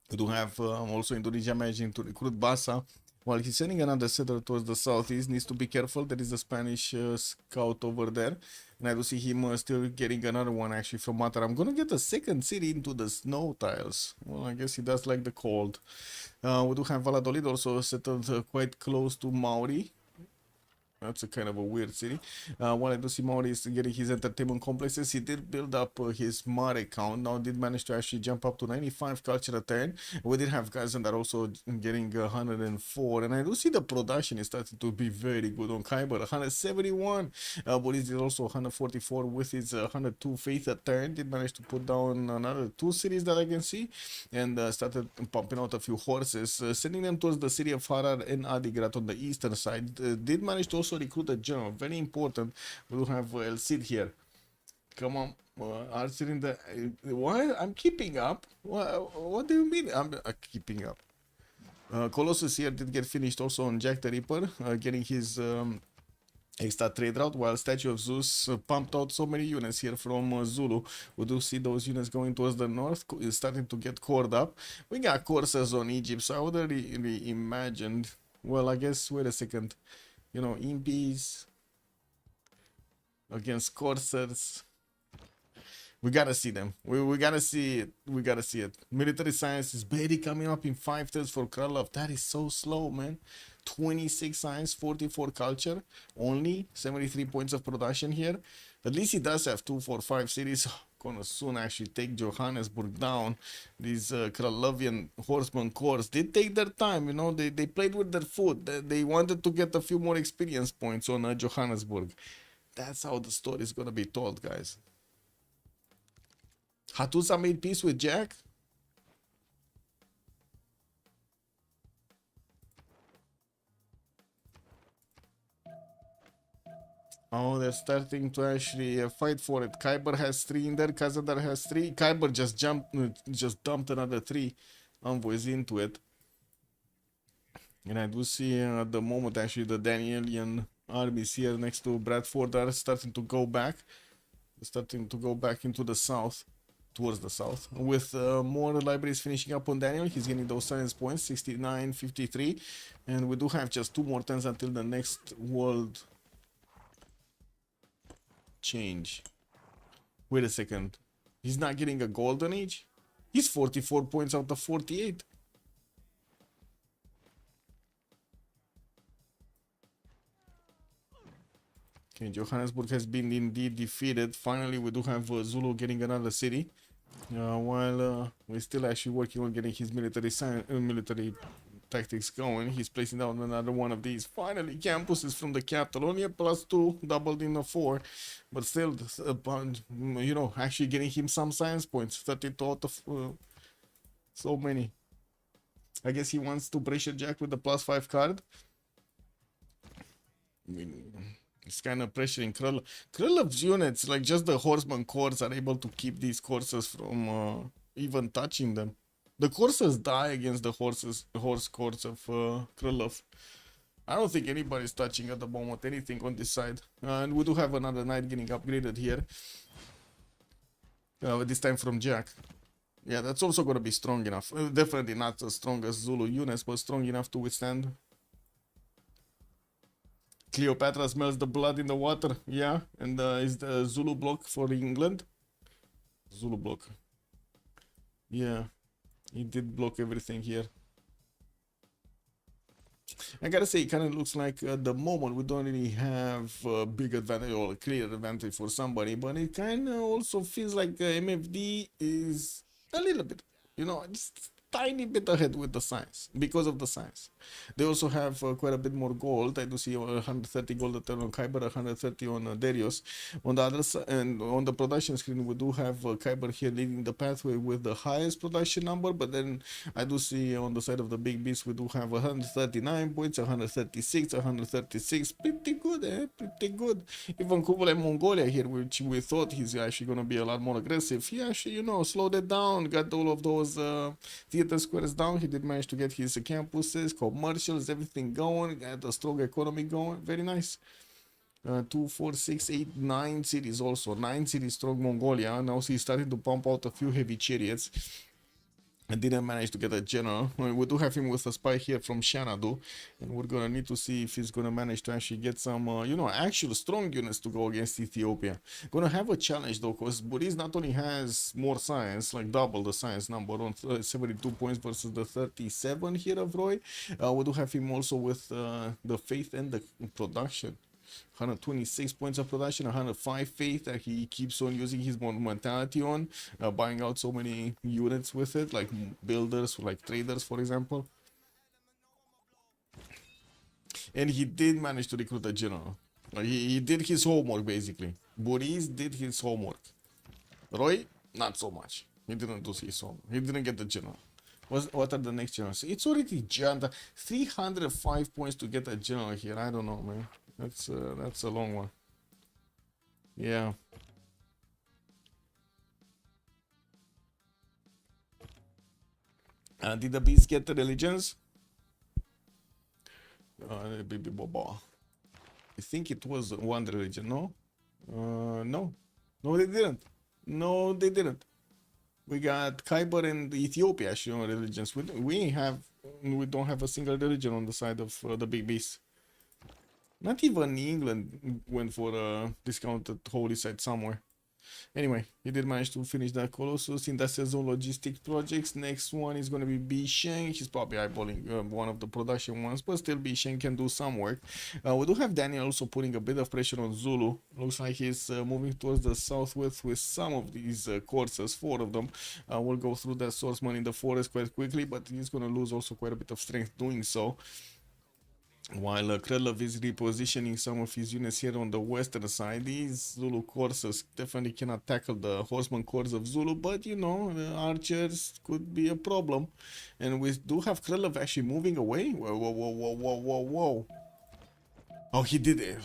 We do have also Indonesia managing to recruit Basa. While he's sending another settler towards the southeast, needs to be careful. There is a Spanish scout over there. And I do see him still getting another one actually from Matar. I'm gonna get a second city into the snow tiles. Well, I guess he does like the cold. We do have Valladolid also settled quite close to Mauri. That's a kind of a weird city. While I do see Mauri is getting his entertainment complexes, he did build up his Mare count. Now did manage to actually jump up to 95 culture a turn. We did have guys that are also getting 104. And I do see the production is starting to be very good on Khyber. 171. Boris did also 144 with his 102 faith a turn. Did manage to put down another 2 cities that I can see. And started pumping out a few horses. Sending them towards the city of Harar and Adigrat on the eastern side. Did manage to also recruit a general, very important. We do have El Cid here. Come on, Archer in the. Why? I'm keeping up. What do you mean? I'm keeping up. Colossus here did get finished also on Jack the Ripper, getting his extra trade route, while Statue of Zeus pumped out so many units here from Zulu. We do see those units going towards the north, starting to get cored up. We got courses on Egypt, so I would have really imagined. Well, I guess, wait a second. Impies against coursers. We gotta see them. We gotta see it. We gotta see it. Military science is barely coming up in 5 turns for Kralov. That is so slow, man. 26 science, 44 culture, only 73 points of production here. At least he does have 2, 4, 5 cities. Gonna soon actually take Johannesburg down. These Kralovian horseman corps did take their time, they played with their foot. They wanted to get a few more experience points on Johannesburg. That's how the story is gonna be told, guys. Hattusa made peace with Jack. Oh, they're starting to actually fight for it. Khyber has 3 in there. Kazadar has 3. Khyber just dumped another 3 envoys into it. And I do see at the moment actually the Danielian armies here next to Bradford are starting to go back. Starting to go back into the south. Towards the south, with more libraries finishing up on Daniel. He's getting those science points, 69, 53, and we do have just 2 more turns until the next world change. Wait a second, he's not getting a golden age? He's 44 points out of 48. Okay, Johannesburg has been indeed defeated. Finally, we do have Zulu getting another city. While we're still actually working on getting his military tactics going, he's placing down another one of these. Finally, campuses from the capital. Only a +2, doubled in a 4, but still, actually getting him some science points. 32 out of so many. I guess he wants to pressure Jack with the +5 card. I mean, it's kind of pressuring Krylov's units, like just the horseman corps, are able to keep these courses from even touching them. The courses die against the horse corps of Krylov. I don't think anybody's touching at the moment anything on this side. And we do have another knight getting upgraded here. This time from Jack. Yeah, that's also going to be strong enough. Definitely not as strong as Zulu units, but strong enough to withstand. Cleopatra smells the blood in the water. Yeah, and is the Zulu block for England? Zulu block. Yeah, he did block everything here. I gotta say, it kind of looks like at the moment we don't really have a big advantage or a clear advantage for somebody, but it kind of also feels like MFD is a little bit, tiny bit ahead with the science because of the science. They also have quite a bit more gold. I do see 130 gold a turn on Kyber, 130 on Darius. On the other side, and on the production screen, we do have Kyber here leading the pathway with the highest production number. But then I do see on the side of the big beast, we do have 139 points, 136, 136. Pretty good, eh? Pretty good. Even Kubala Mongolia here, which we thought he's actually going to be a lot more aggressive, he actually, you know, slowed it down, got all of those theater squares down. He did manage to get his campuses, commercials, everything going, got a strong economy going. Very nice. 2, 4, 6, 8, 9 cities also. 9 cities strong Mongolia. Now he's starting to pump out a few heavy chariots. I didn't manage to get a general. We do have him with a spy here from Xanadu, and we're gonna need to see if he's gonna manage to actually get some, you know, actual strong units to go against Ethiopia. Gonna have a challenge though, because Buriz not only has more science, like double the science number on 72 points versus the 37 here of Roy. We do have him also with the faith and the production. 126 points of production, 105 faith that he keeps on using his monumentality on, buying out so many units with it, like builders, like traders, for example. And he did manage to recruit a general. He did his homework, basically. Boris did his homework. Roy, not so much. He didn't do his homework. He didn't get the general. What are the next generals? It's already Janda. 305 points to get a general here. I don't know, man. That's a long one. Yeah. Did the beast get the religions? Baby Boba. I think it was one religion, no? No. No, they didn't. No, they didn't. We got Khyber and Ethiopia showing religions. We don't have a single religion on the side of the big beast. Not even England went for a discounted holy site somewhere. Anyway, he did manage to finish that Colossus Industrial Zone Logistics projects. Next one is going to be Bisheng. He's probably eyeballing one of the production ones, but still Bisheng can do some work. We do have Daniel also putting a bit of pressure on Zulu. Looks like he's moving towards the southwest with some of these courses, 4 of them. We'll go through that swordsman in the forest quite quickly, but he's going to lose also quite a bit of strength doing so. While Krelov is repositioning some of his units here on the western side, these Zulu courses definitely cannot tackle the horseman corps of Zulu, but you know, the archers could be a problem. And we do have Krelov actually moving away. Whoa, whoa, whoa, whoa, whoa, whoa, whoa. Oh, he did it.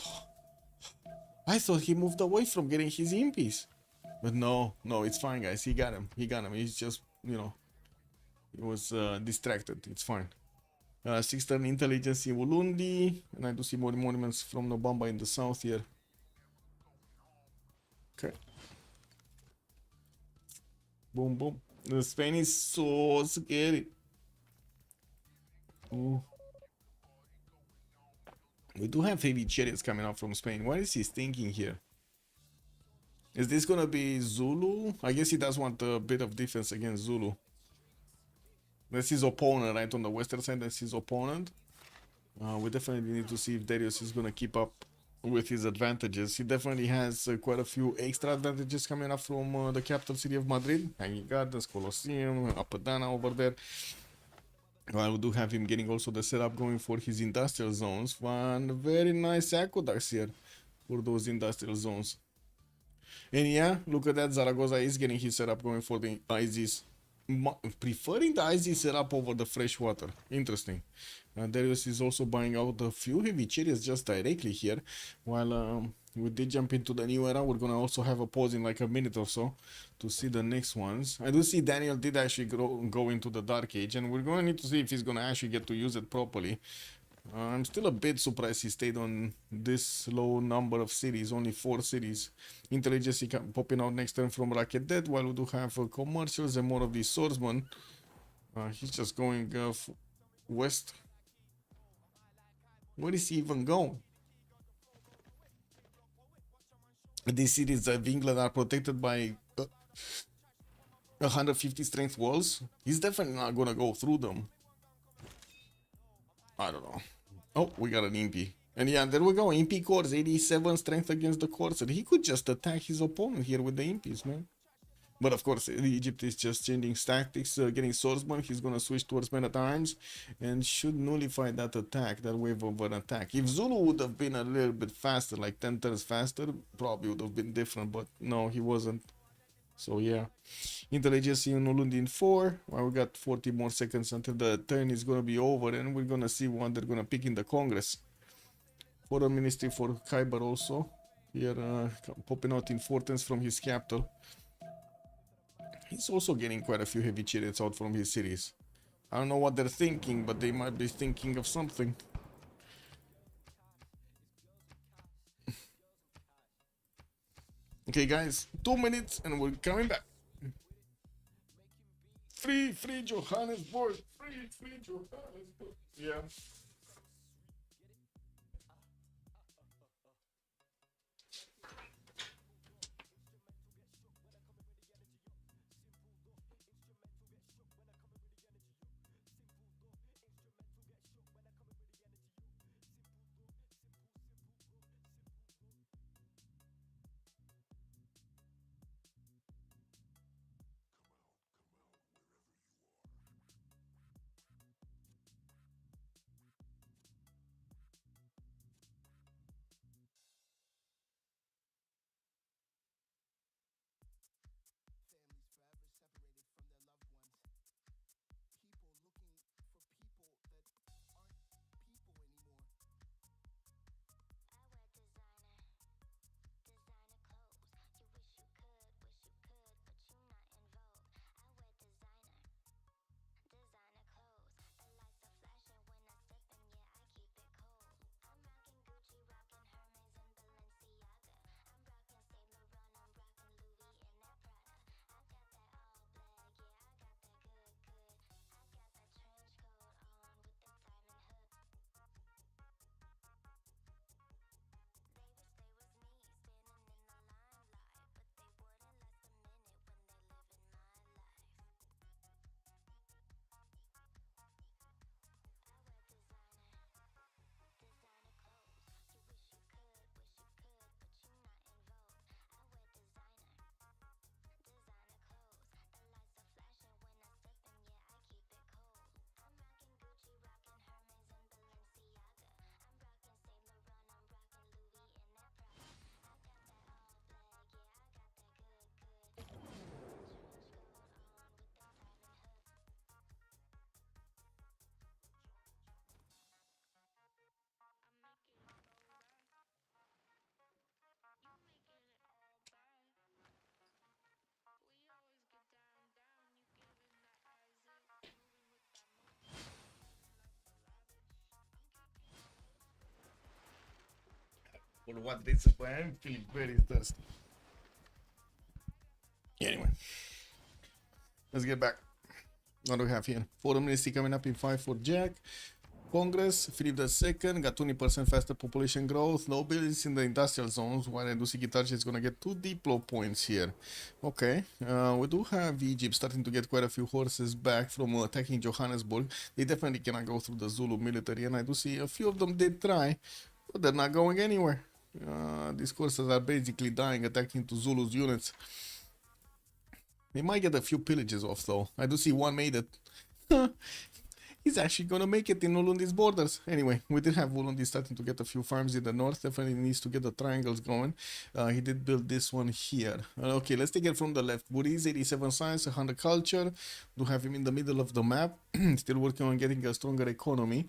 I thought he moved away from getting his impies. But no, it's fine, guys. He got him. He's just, you know, he was distracted. It's fine. 6-turn intelligence in Ulundi, and I do see more monuments from Nobamba in the south here. Okay. Boom, boom. The Spain is so scary. Ooh. We do have heavy chariots coming out from Spain. What is he thinking here? Is this gonna be Zulu? I guess he does want a bit of defense against Zulu. That's his opponent, right? On the western side, that's his opponent. We definitely need to see if Darius is going to keep up with his advantages. He definitely has quite a few extra advantages coming up from the capital city of Madrid. Hanging Gardens, Colosseum, Apadana over there. Well, we do have him getting also the setup going for his industrial zones. One very nice aqueducts here for those industrial zones. And yeah, look at that. Zaragoza is getting his setup going for the IZs. Preferring the IZ setup over the fresh water. Interesting. Darius is also buying out a few heavy chariots just directly here. While we did jump into the new era, we're gonna also have a pause in like a minute or so to see the next ones. I do see Daniel did actually go into the Dark Age, and we're gonna need to see if he's gonna actually get to use it properly. I'm still a bit surprised he stayed on this low number of cities, only 4 cities. Intelligence popping out next turn from Rocket Dead, while we do have commercials and more of these swordsmen. He's just going west. Where is he even going? These cities of England are protected by 150 strength walls. He's definitely not gonna go through them. I don't know. Oh, we got an Impi. And yeah, there we go. Impi cores, 87 strength against the Corsair. He could just attack his opponent here with the Impis, man. But of course, Egypt is just changing tactics, getting swordsman. He's gonna switch towards men at arms and should nullify that attack, that wave of an attack. If Zulu would have been a little bit faster, like 10 turns faster, probably would have been different. But no, he wasn't. So yeah, intelligence in Ulundi in 4. Well, we got 40 more seconds until the turn is gonna be over, and we're gonna see what they're gonna pick in the Congress. Foreign Ministry for Khyber also. Here, popping out importance from his capital. He's also getting quite a few heavy chariots out from his cities. I don't know what they're thinking, but they might be thinking of something. Okay, guys, 2 minutes and we're coming back. Free Johannesburg. Free Johannesburg. Yeah. For what reason? I'm feeling very thirsty. Anyway, let's get back. What do we have here? Foreign Ministry coming up in 5 for Jack. Congress, Philip II got 20% faster population growth. No buildings in the industrial zones, while Ndusi Gitarche is gonna get 2 diplo points here. Okay, we do have Egypt starting to get quite a few horses back from attacking Johannesburg. They definitely cannot go through the Zulu military, and I do see a few of them did try, but they're not going anywhere. These horses are basically dying, attacking to Zulu's units. They might get a few pillages off though. I do see one made it. He's actually gonna make it in Ulundi's borders. Anyway, we did have Ulundi starting to get a few farms in the north. Definitely needs to get the triangles going. He did build this one here. Okay, let's take it from the left. Buriz, 87 science, 100 culture. Do have him in the middle of the map. Still working on getting a stronger economy.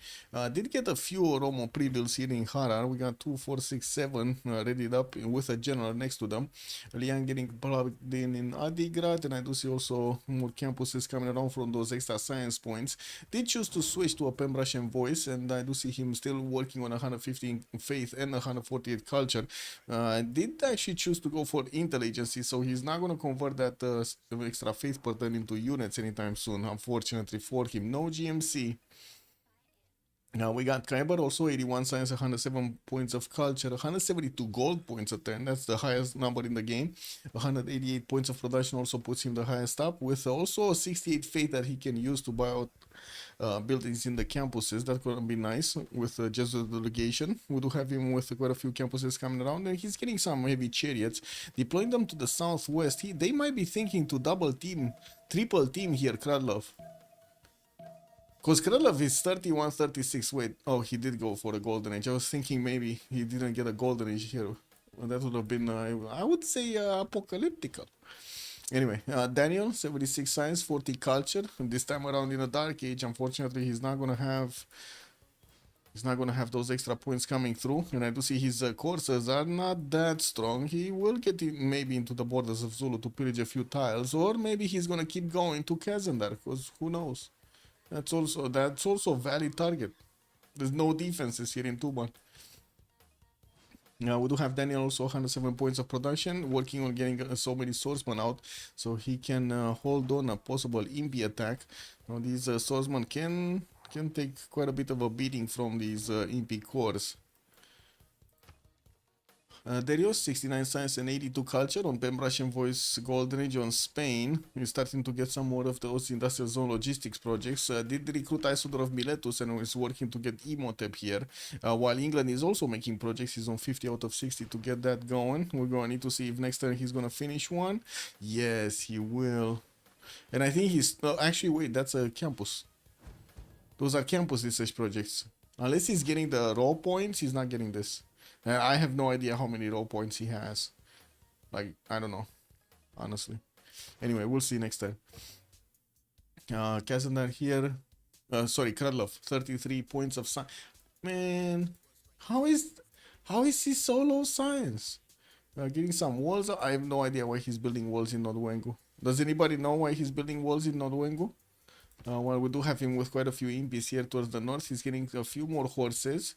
Did get a few Oromo pre-builds here in Harar. We got 2, 4, 6, 7 readied up with a general next to them. Liang getting plugged in Adigrad, and I do see also more campuses coming around from those extra science points. Did choose to switch to a Pembrasian voice, and I do see him still working on 115 faith and 148 culture. Did actually choose to go for intelligence, so he's not going to convert that extra faith pattern into units anytime soon, unfortunately for him. No GMC. Now we got Kyber also 81 science, 107 points of culture, 172 gold points a turn. That's the highest number in the game. 188 points of production also puts him the highest up, with also 68 faith that he can use to buy out buildings in the campuses. That's gonna be nice with just the delegation. We do have him with quite a few campuses coming around, and he's getting some heavy chariots, deploying them to the southwest. They might be thinking to double team, triple team here, Kradlov. Because Krylov is 31, 36. Wait, oh, he did go for a golden age. I was thinking maybe he didn't get a golden age here. Well, that would have been, I would say, apocalyptical. Anyway, Daniel, 76 science, 40 culture. And this time around in a dark age, unfortunately, he's not gonna have those extra points coming through. And I do see his courses are not that strong. He will get in, maybe into the borders of Zulu to pillage a few tiles, or maybe he's gonna keep going to Kazandar, because who knows. That's also a valid target. There's no defenses here in Tuban. Now we do have Daniel also 107 points of production, working on getting so many swordsmen out, so he can hold on a possible impy attack. Now these swordsmen can take quite a bit of a beating from these impy cores. Darius, 69 science and 82 culture on Pembrashe Voice Golden Age on Spain. He's starting to get some more of those industrial zone logistics projects. Did recruit Isodor of Miletus and is working to get Emotep here. While England is also making projects. He's on 50 out of 60 to get that going. We're going to need to see if next turn he's going to finish one. Yes, he will. And I think he's... actually, wait, that's a campus. Those are campus research projects. Unless he's getting the raw points, he's not getting this. And I have no idea how many raw points he has. Like, I don't know. Honestly. Anyway, we'll see next time. Kazandar here. Sorry, Kradlov. 33 points of science. Man, how is he so low science? Getting some walls. I have no idea why he's building walls in Nodwengu. Does anybody know why he's building walls in Nodwengu? Well, we do have him with quite a few impies here towards the north. He's getting a few more horses.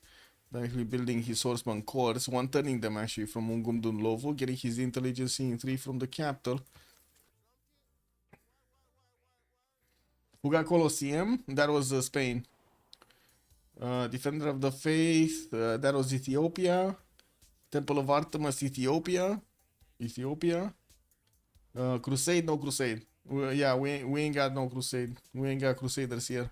Directly building his horseman cores, one turning them actually from Ungumdun Lovo, getting his intelligence in 3 from the capital. Who got Colosseum? That was Spain. Defender of the Faith, that was Ethiopia. Temple of Artemis, Ethiopia. Crusade, no Crusade. Yeah, we ain't got no Crusade. We ain't got Crusaders here.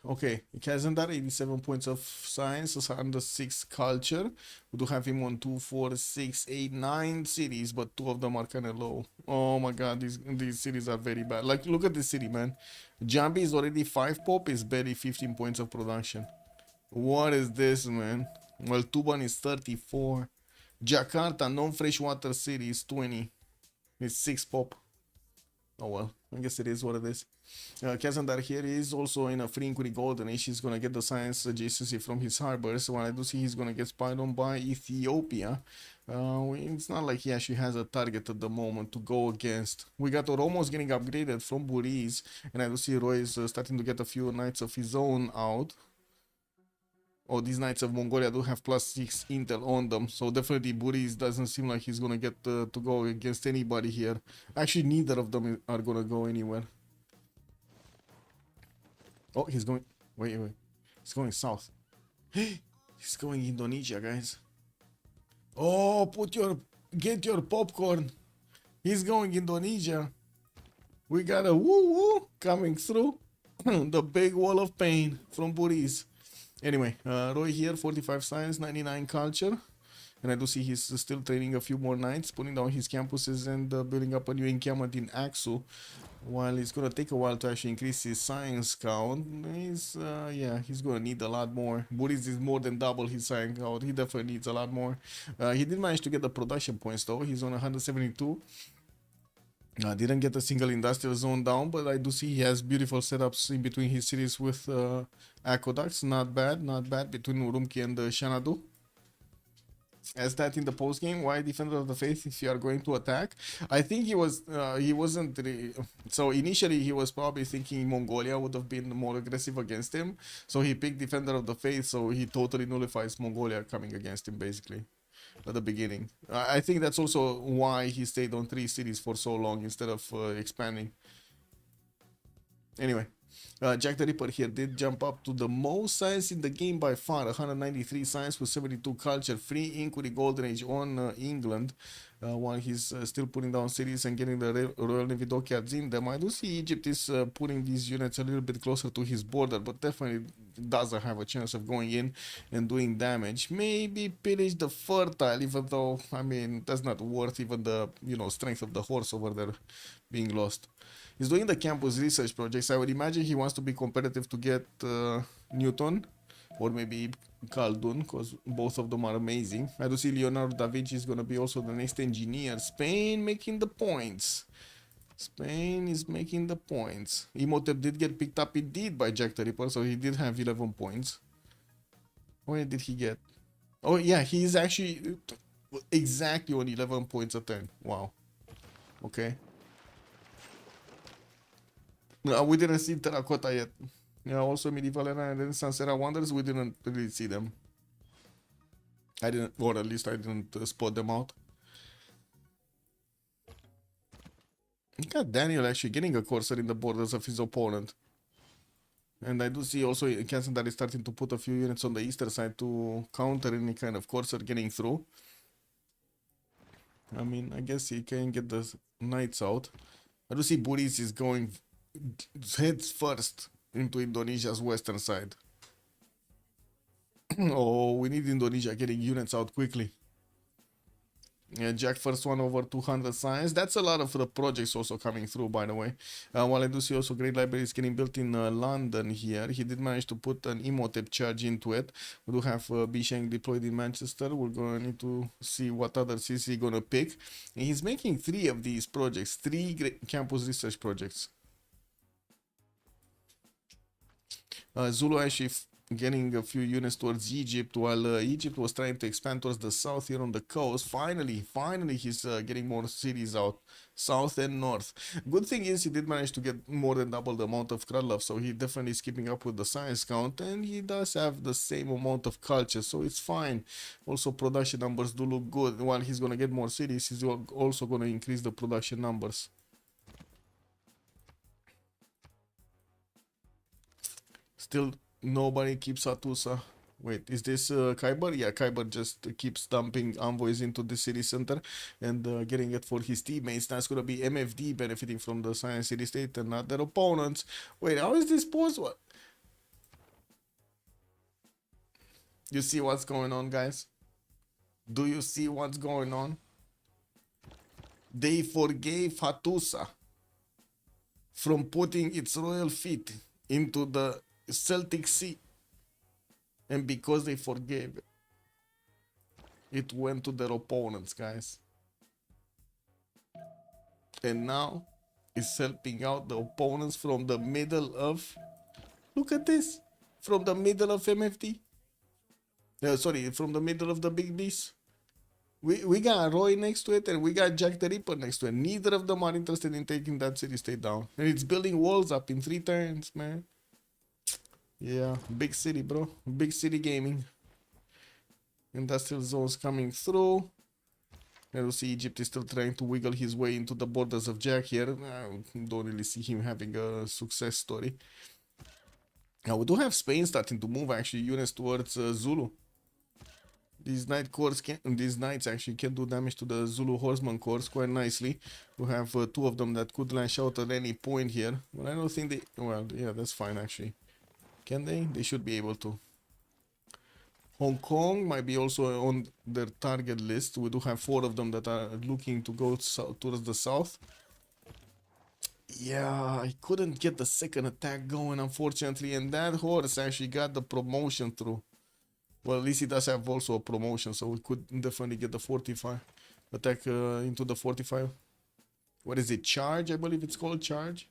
Okay, Kazandar, 87 points of science, 106 culture. We do have him on 2, 4, 6, 8, 9 cities, but 2 of them are kind of low. Oh my god, these cities are very bad. Like, look at this city, man. Jambi is already 5 pop, is barely 15 points of production. What is this, man? Well, Tuban is 34. Jakarta, non-freshwater city, is 20. It's 6 pop. Oh well, I guess it is what it is. Kazandar here is also in a free inquiry golden age. He's gonna get the science adjacency from his harbors. While I do see he's gonna get spied on by Ethiopia. It's not like he actually has a target at the moment to go against. We got Oromos getting upgraded from Buriz, and I do see Roy is starting to get a few knights of his own out. Oh, these Knights of Mongolia do have +6 intel on them, so definitely Buriz doesn't seem like he's gonna get to go against anybody here. Actually, neither of them are gonna go anywhere. Oh, he's going... Wait. He's going south. He's going Indonesia, guys. Oh, get your popcorn. He's going Indonesia. We got a woo-woo coming through. The big wall of pain from Buriz. Anyway, Roy here, 45 science, 99 culture. And I do see he's still training a few more knights, putting down his campuses and building up a new encampment in Aksu. While it's gonna take a while to actually increase his science count, he's gonna need a lot more. Buriz is more than double his science count. He definitely needs a lot more. He did manage to get the production points though. He's on 172. Didn't get a single industrial zone down, but I do see he has beautiful setups in between his cities with aqueducts. Not bad between Urumqi and Xanadu. As that in the post game, why Defender of the Faith if you are going to attack? I think he wasn't really, so initially he was probably thinking Mongolia would have been more aggressive against him, so he picked Defender of the Faith, so he totally nullifies Mongolia coming against him basically at the beginning. I think that's also why he stayed on 3 cities for so long instead of expanding. Anyway, Jack the Ripper here did jump up to the most science in the game by far, 193 science with 72 culture, free inquiry golden age on England, while he's still putting down cities and getting the Royal Navy dockyards in them. I do see Egypt is putting these units a little bit closer to his border, but definitely doesn't have a chance of going in and doing damage. Maybe pillage the fertile, even though, I mean, that's not worth even the, you know, strength of the horse over there being lost. He's doing the campus research projects. I would imagine he wants to be competitive to get Newton or maybe Khaldun, because both of them are amazing. I do see Leonardo da Vinci is going to be also the next engineer. Spain making the points. Spain is making the points. Imhotep did get picked up indeed by Jack the Ripper, so he did have 11 points. Where did he get? Oh yeah, he is actually exactly on 11 points a turn. Wow. Okay. No, we didn't see Terracotta yet. Yeah, also Medieval Era and Renaissance Era Wonders, we didn't really see them. I didn't, or at least I didn't spot them out. Got Daniel actually getting a Corsair in the borders of his opponent. And I do see also Kansan that is starting to put a few units on the eastern side to counter any kind of Corsair getting through. I mean, I guess he can get the knights out. I do see Buris is going heads first into Indonesia's western side. Oh, we need Indonesia getting units out quickly. Yeah, Jack first one over 200 science. That's a lot of the projects also coming through, by the way. While I do see also great libraries getting built in London here. He did manage to put an Imhotep charge into it. We do have Bisheng deployed in Manchester. We're going to need to see what other cities he's going to pick. And he's making 3 of these projects, 3 great campus research projects. Zulu actually getting a few units towards Egypt, while Egypt was trying to expand towards the south here on the coast. Finally he's getting more cities out, south and north. Good thing is he did manage to get more than double the amount of Kralov, so he definitely is keeping up with the science count, and he does have the same amount of culture, so it's fine. Also production numbers do look good. While he's gonna get more cities, he's also gonna increase the production numbers. Still nobody keeps Hattusa. Wait, is this Khyber? Yeah, Khyber just keeps dumping envoys into the city center and getting it for his teammates. That's gonna be MFD benefiting from the Science City State and not their opponents. Wait, how is this possible? You see what's going on, guys? Do you see what's going on? They forgave Hattusa from putting its royal feet into the Celtic Sea, and because they forgave it, it went to their opponents, guys, and now it's helping out the opponents from the middle of, look at this, from the middle of MFD, sorry, from the middle of the big beast. We got Roy next to it, and we got Jack the Ripper next to it. Neither of them are interested in taking that city state down, and it's building walls up in 3 turns, man. Yeah, big city, bro. Big city gaming. Industrial zones coming through. And we see Egypt is still trying to wiggle his way into the borders of Jack here. I don't really see him having a success story. Now we do have Spain starting to move actually units towards Zulu. These these knights actually can do damage to the Zulu horseman corps quite nicely. We have 2 of them that could lash out at any point here. But I don't think they, well, yeah, that's fine actually. Can they? They should be able to. Hong Kong might be also on their target list. We do have 4 of them that are looking to go towards the south. Yeah, I couldn't get the second attack going, unfortunately, and that horse actually got the promotion through. Well, at least he does have also a promotion, so we could definitely get the 45 attack into the 45. What is it? Charge, I believe it's called charge.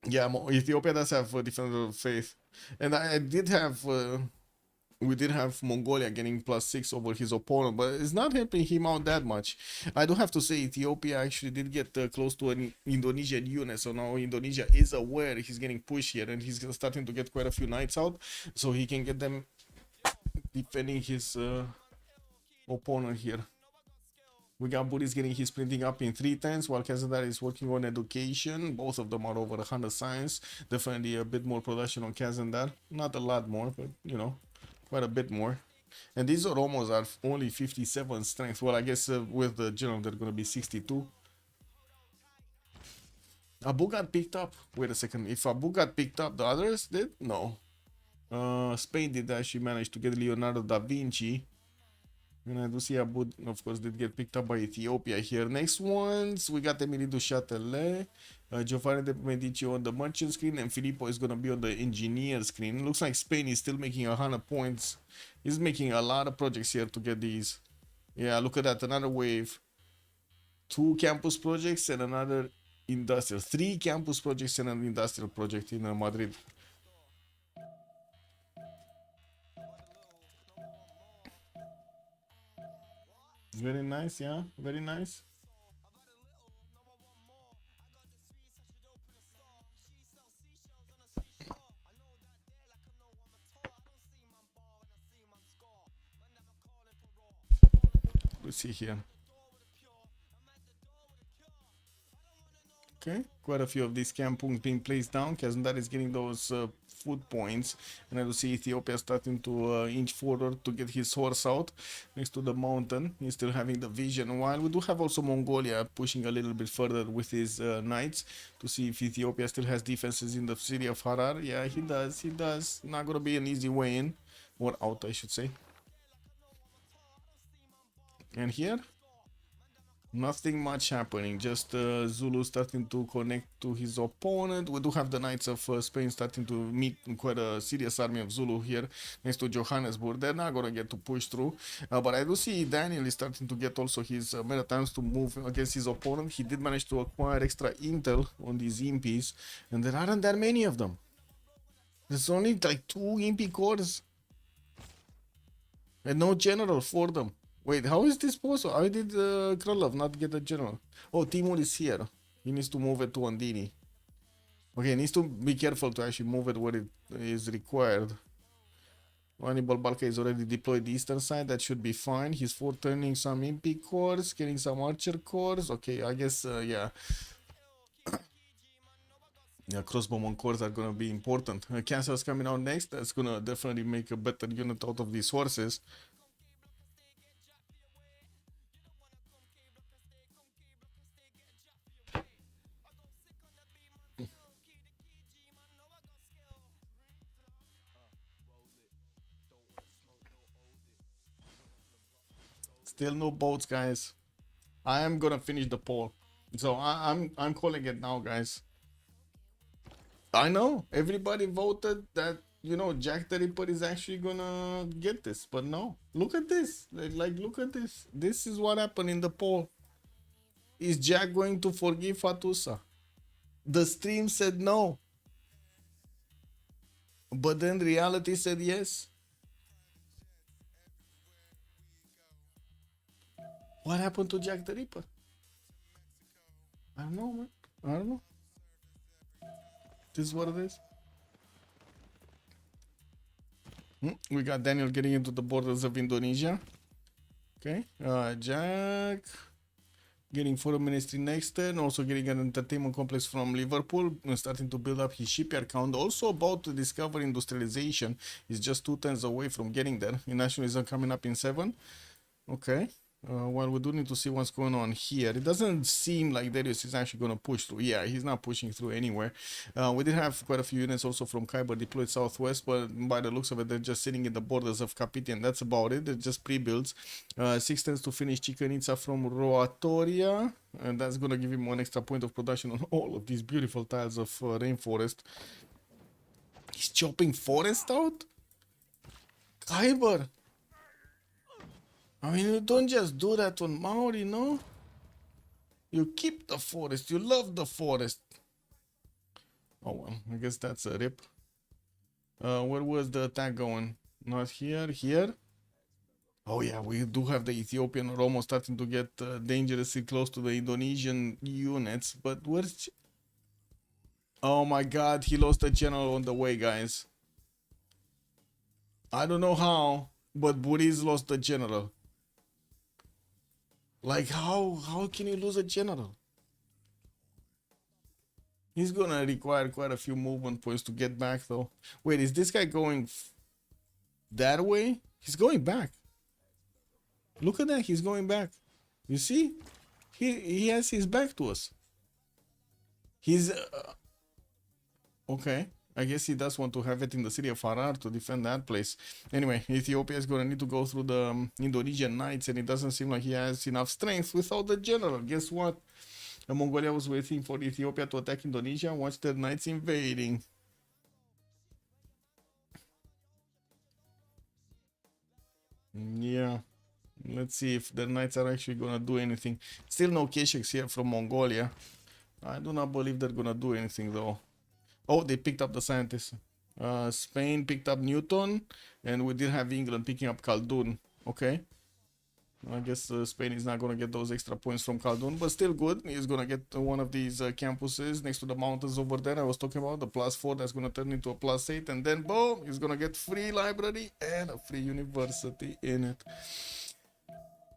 Yeah, Ethiopia does have a Defender of Faith. And I did have, we did have Mongolia getting +6 over his opponent, but it's not helping him out that much. I do have to say Ethiopia actually did get close to an Indonesian unit, so now Indonesia is aware he's getting pushed here, and he's starting to get quite a few knights out, so he can get them defending his opponent here. We got Buddhist getting his printing up in 3 times, while Kazandar is working on education. Both of them are over 100 science. Definitely a bit more production on Kazandar. Not a lot more, but you know, quite a bit more. And these Oromos are only 57 strength. Well, I guess with the general, they're going to be 62. Abu got picked up. Wait a second. If Abu got picked up, the others did? No. Spain did actually manage to get Leonardo da Vinci. And I do see Abu, of course, did get picked up by Ethiopia here. Next ones, we got Emily du Châtelet, Giovanni de Medici on the merchant screen, and Filippo is going to be on the engineer screen. It looks like Spain is still making 100 points. He's making a lot of projects here to get these. Yeah, look at that. Another wave. 2 campus projects and another industrial. 3 campus projects and an industrial project in Madrid. Very nice, yeah, very nice. Let's see here. Okay, quite a few of these camp being placed down. Kazandar is getting those food points, and I do see Ethiopia starting to inch forward to get his horse out next to the mountain. He's still having the vision, while we do have also Mongolia pushing a little bit further with his knights to see if Ethiopia still has defenses in the city of Harar. Yeah, he does. He does. Not gonna be an easy way in or out, I should say. And here, nothing much happening, just Zulu starting to connect to his opponent. We do have the Knights of Spain starting to meet quite a serious army of Zulu here next to Johannesburg. They're not gonna get to push through, but I do see Daniel is starting to get also his meta times to move against his opponent. He did manage to acquire extra intel on these imps, and there aren't that many of them. There's only like 2 imp cores and no general for them. Wait, how is this possible? How did Krylov not get a general? Oh, Timur is here. He needs to move it to Andini. Okay, he needs to be careful to actually move it where it is required. Hannibal Balka is already deployed the eastern side. That should be fine. He's for turning some imp cores, getting some archer cores. Okay, I guess, yeah. Yeah, crossbowman cores are gonna be important. Cancer's coming out next. That's gonna definitely make a better unit out of these horses. Still no boats, guys. I am gonna finish the poll, so I'm calling it now, guys. I know everybody voted that Jack the Ripper is actually gonna get this, but no. Look at this, like look at this. This is what happened in the poll. Is Jack going to forgive Fatusa? The stream said no, but then reality said yes. What happened to Jack the Ripper? I don't know, man. I don't know. This is what it is. We got Daniel getting into the borders of Indonesia. Okay. Jack getting foreign ministry next turn. Also getting an entertainment complex from Liverpool. Starting to build up his shipyard count. Also about to discover industrialization. He's just 2 turns away from getting there. Nationalism coming up in 7. Okay. Well, we do need to see what's going on here. It doesn't seem like Darius is actually going to push through. Yeah, he's not pushing through anywhere. We did have quite a few units also from Khyber deployed southwest, but by the looks of it, they're just sitting in the borders of Kapitian. That's about it. They're just pre-builds. 6 turns to finish Chichen Itza from Roatoria, and that's going to give him 1 extra point of production on all of these beautiful tiles of rainforest. He's chopping forest out? Khyber! I mean, you don't just do that on Maori, no? You keep the forest. You love the forest. Oh, well, I guess that's a rip. Where was the attack going? Not here. Here? Oh, yeah, we do have the Ethiopian Oromo starting to get dangerously close to the Indonesian units. But where's... Oh, my God. He lost the general on the way, guys. I don't know how, but Buriz lost the general. Like how can you lose a general? He's gonna require quite a few movement points to get back though. Wait, is this guy going that way? He's going back. Look at that, he's going back. You see? He has his back to us. He's okay. I guess he does want to have it in the city of Harar to defend that place. Anyway, Ethiopia is going to need to go through the Indonesian Knights, and it doesn't seem like he has enough strength without the general. Guess what? Mongolia was waiting for Ethiopia to attack Indonesia. Watch the Knights invading. Yeah. Let's see if the Knights are actually going to do anything. Still no Kesheks here from Mongolia. I do not believe they're going to do anything though. Oh, they picked up the scientists. Spain picked up Newton, and we did have England picking up Khaldun. Okay. I guess Spain is not going to get those extra points from Khaldun, but still good. He's going to get one of these campuses next to the mountains over there. I was talking about the +4 that's going to turn into a +8, and then boom, he's going to get free library and a free university in it.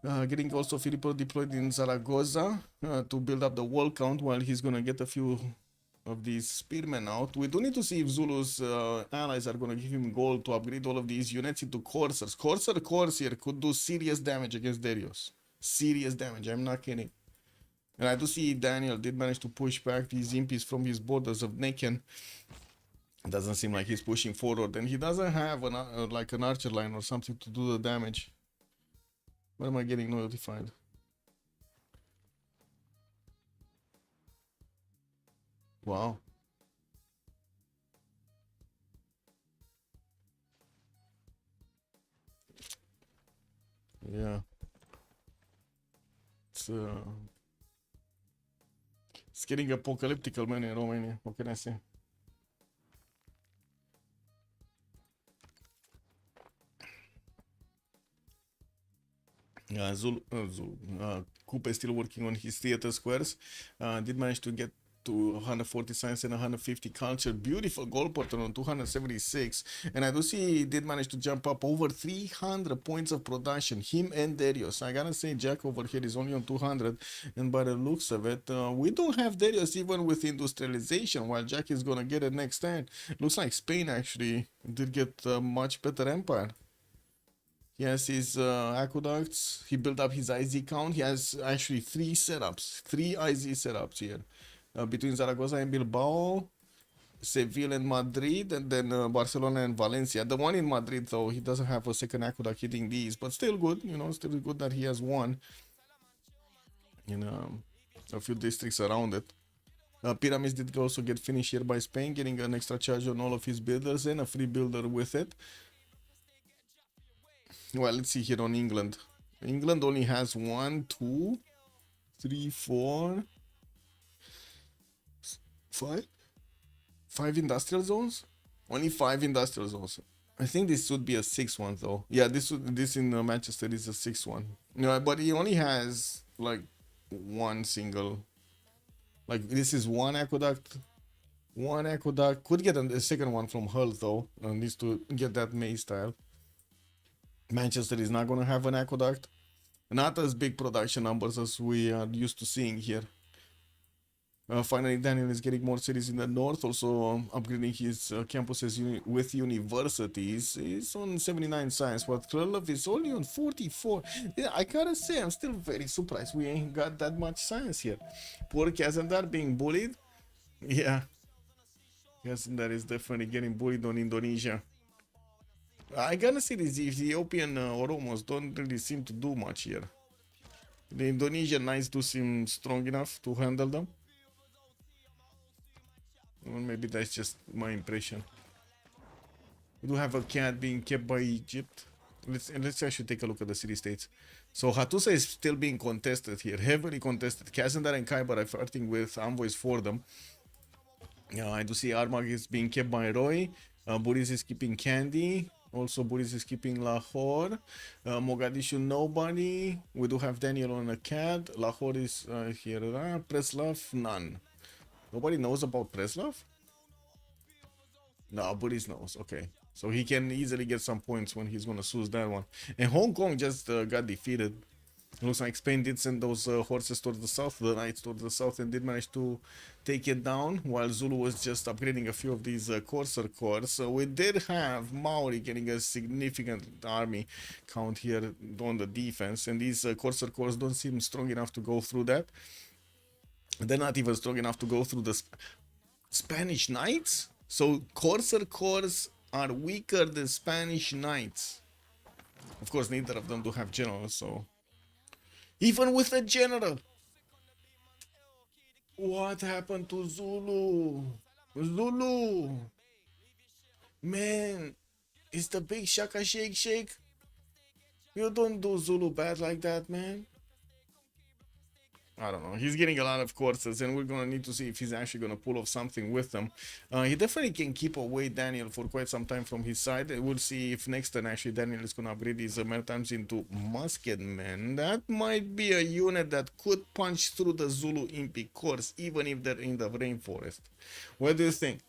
Getting also Filippo deployed in Zaragoza to build up the wall count while he's going to get a few of these spearmen out. We do need to see if Zulu's allies are going to give him gold to upgrade all of these units into coursers. Courser could do serious damage against Darius. Serious damage, I'm not kidding. And I do see Daniel did manage to push back these impies from his borders of Naken. It doesn't seem like he's pushing forward, and he doesn't have like an archer line or something to do the damage. Why am I getting notified? Wow. Yeah. It's getting apocalyptical, man, in Romania. What can I say? Coupe is still working on his theater squares. Did manage to get to 140 science and 150 culture. Beautiful goal pattern on 276. And I do see he did manage to jump up over 300 points of production. Him and Darius. I gotta say, Jack over here is only on 200. And by the looks of it, we don't have Darius even with industrialization, while Jack is gonna get it next turn. Looks like Spain actually did get a much better empire. He has his aqueducts. He built up his IZ count. He has actually 3 setups, 3 IZ setups here. Between Zaragoza and Bilbao, Seville and Madrid, and then Barcelona and Valencia. The one in Madrid, though, he doesn't have a second aqueduct hitting these, but still good, you know, still good that he has one in a few districts around it. Pyramids did also get finished here by Spain, getting an extra charge on all of his builders and a free builder with it. Well, let's see here on England. England only has 1, 2, 3, 4, 5 industrial zones. Only 5 industrial zones. I think this would be a 6th one though. Yeah, this in Manchester is a 6th one. No, but he only has like one single. Like this is one aqueduct. One aqueduct could get a second one from Hull though. Needs to get that maze style. Manchester is not gonna have an aqueduct. Not as big production numbers as we are used to seeing here. Finally, Daniel is getting more cities in the north, also upgrading his campuses with universities. He's on 79 science, but Krylov is only on 44. Yeah, I gotta say, I'm still very surprised we ain't got that much science here. Poor Kazandar being bullied. Yeah, Kazandar is definitely getting bullied on Indonesia. I gotta say, these Ethiopian Oromos don't really seem to do much here. The Indonesian knights do seem strong enough to handle them. Well, maybe that's just my impression. We do have a cat being kept by Egypt. Let's actually take a look at the city-states. So Hattusa is still being contested here, heavily contested. Kazandar and Khyber are fighting with envoys for them. I do see Armagh is being kept by Roy. Buriz is keeping Kandy. Also, Buriz is keeping Lahore. Mogadishu, nobody. We do have Daniel on a cat. Lahore is here. Preslav, none. Nobody knows about Preslav? No, Buriz knows. Okay. So he can easily get some points when he's gonna choose that one. And Hong Kong just got defeated. Looks like Spain did send those horses towards the south, the knights towards the south, and did manage to take it down, while Zulu was just upgrading a few of these courser cores. So we did have Maori getting a significant army count here on the defense, and these courser cores don't seem strong enough to go through that. They're not even strong enough to go through the Spanish knights. So courser cores are weaker than Spanish knights. Of course, neither of them do have generals, so even with a general, what happened to Zulu? Zulu, man, it's the big shaka shake shake. You don't do Zulu bad like that, man. I don't know. He's getting a lot of courses, and we're gonna need to see if he's actually gonna pull off something with them. He definitely can keep away Daniel for quite some time from his side. We'll see if next turn actually Daniel is gonna upgrade his Maritimes into Musketmen. That might be a unit that could punch through the Zulu Impi course, even if they're in the rainforest. What do you think?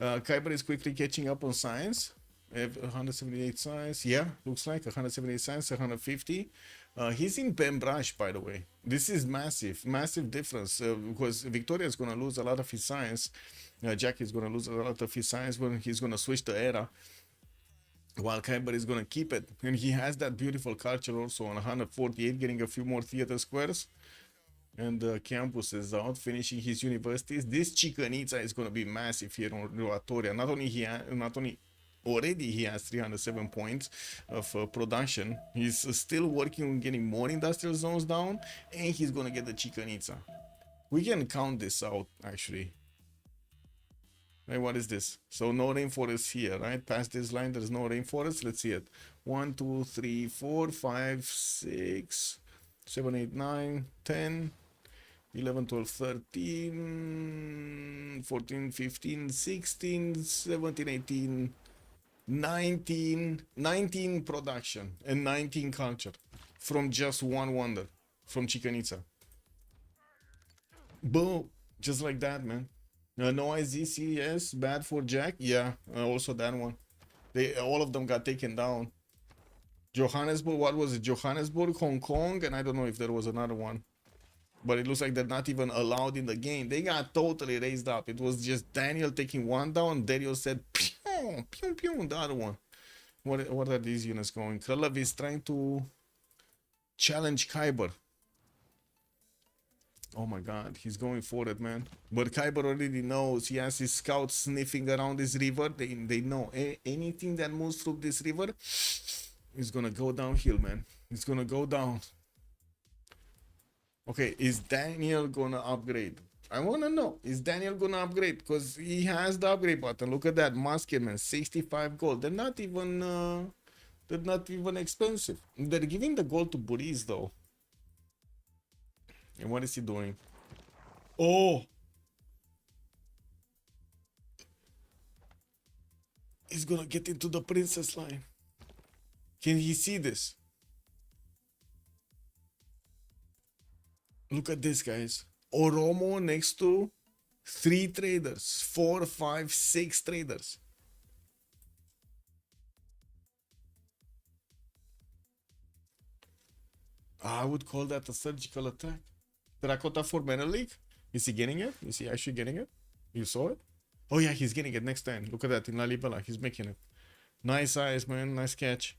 Kyber is quickly catching up on science. 178 science, yeah, looks like 178 science, 150. He's in Pembrage, by the way. This is massive difference, because Victoria is going to lose a lot of his science. Jack is going to lose a lot of his science when he's going to switch the era, while Kyber is going to keep it. And he has that beautiful culture also on 148, getting a few more theater squares. And the campus is out, finishing his universities. This Chichen Itza is going to be massive here on Roatoria. Not only already he has 307 points of production. He's still working on getting more industrial zones down, and he's gonna get the Chichen Itza. We can count this out actually. Hey, what is this? So no rainforest here, right? Past this line, there's no rainforest. Let's see it. 1, 2, 3, 4, 5, 6, 7, 8, 9, 10, 11, 12, 13, 14, 15, 16, 17, 18, 19 production and 19 culture from just one wonder, from Chichen Itza. Boom, just like that, man. No IZCS, bad for Jack. Yeah, also that one. They all of them got taken down. Johannesburg, what was it? Johannesburg, Hong Kong, and I don't know if there was another one. But it looks like they're not even allowed in the game. They got totally raised up. It was just Daniel taking one down. Dario said, pew, pew, pew, the other one. What are these units going? Kralev is trying to challenge Kyber. Oh my god, he's going for it, man. But Kyber already knows. He has his scouts sniffing around this river. They know anything that moves through this river is gonna go downhill, man. It's gonna go down. Okay, is Daniel gonna upgrade? I wanna know, is Daniel gonna upgrade? Because he has the upgrade button. Look at that, Musketman, 65 gold. They're not even expensive. They're giving the gold to Buriz though. And what is he doing? Oh! He's gonna get into the princess line. Can he see this? Look at this, guys. Oromo next to 3 traders. 4, 5, 6 traders. I would call that a surgical attack. Terracotta for Banner League? Is he getting it? Is he actually getting it? You saw it? Oh yeah, he's getting it next time. Look at that in La Libela. He's making it. Nice eyes, man. Nice catch.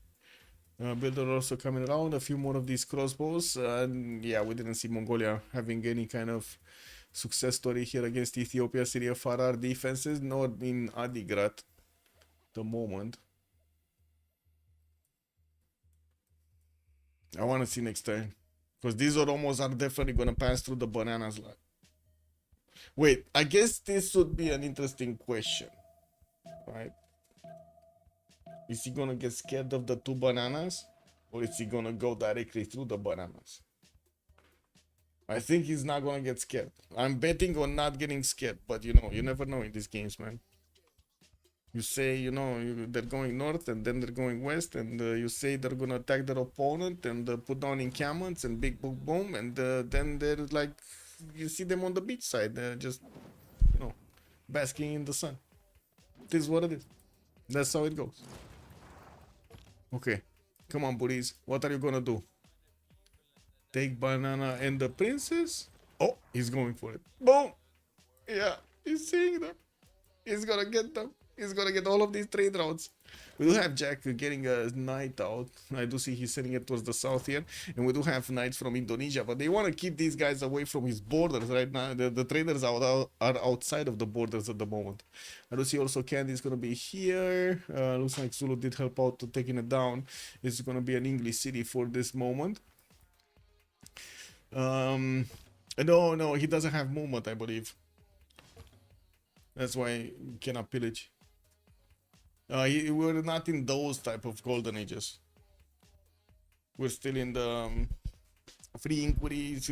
Builder also coming around. A few more of these crossbows. Yeah, we didn't see Mongolia having any kind of success story here against Ethiopia, Syria, Farar defenses, nor in Adigrat. The moment. I want to see next time. Because these Oromos are definitely going to pass through the bananas line. Wait, I guess this would be an interesting question. Right? Is he gonna get scared of the 2 bananas? Or is he gonna go directly through the bananas? I think he's not gonna get scared. I'm betting on not getting scared, but you know, you never know in these games, man. You say, you know, they're going north and then they're going west, and you say they're gonna attack their opponent and put down encampments and big boom boom, and then they're like, you see them on the beach side, just, you know, basking in the sun. This is what it is. That's how it goes. Okay, come on, buddies. What are you gonna do? Take banana and the princess. Oh, he's going for it. Boom. Yeah, he's seeing them. He's gonna get them. He's gonna get all of these trade routes. We do have Jack getting a knight out. I do see he's sending it towards the south here. And we do have knights from Indonesia, but they want to keep these guys away from his borders right now. The traders are outside of the borders at the moment. I do see also Candy's gonna be here. Looks like Zulu did help out to taking it down. It's gonna be an English city for this moment. No, he doesn't have movement, I believe. That's why he cannot pillage. We're not in those type of golden ages. We're still in the free inquiries,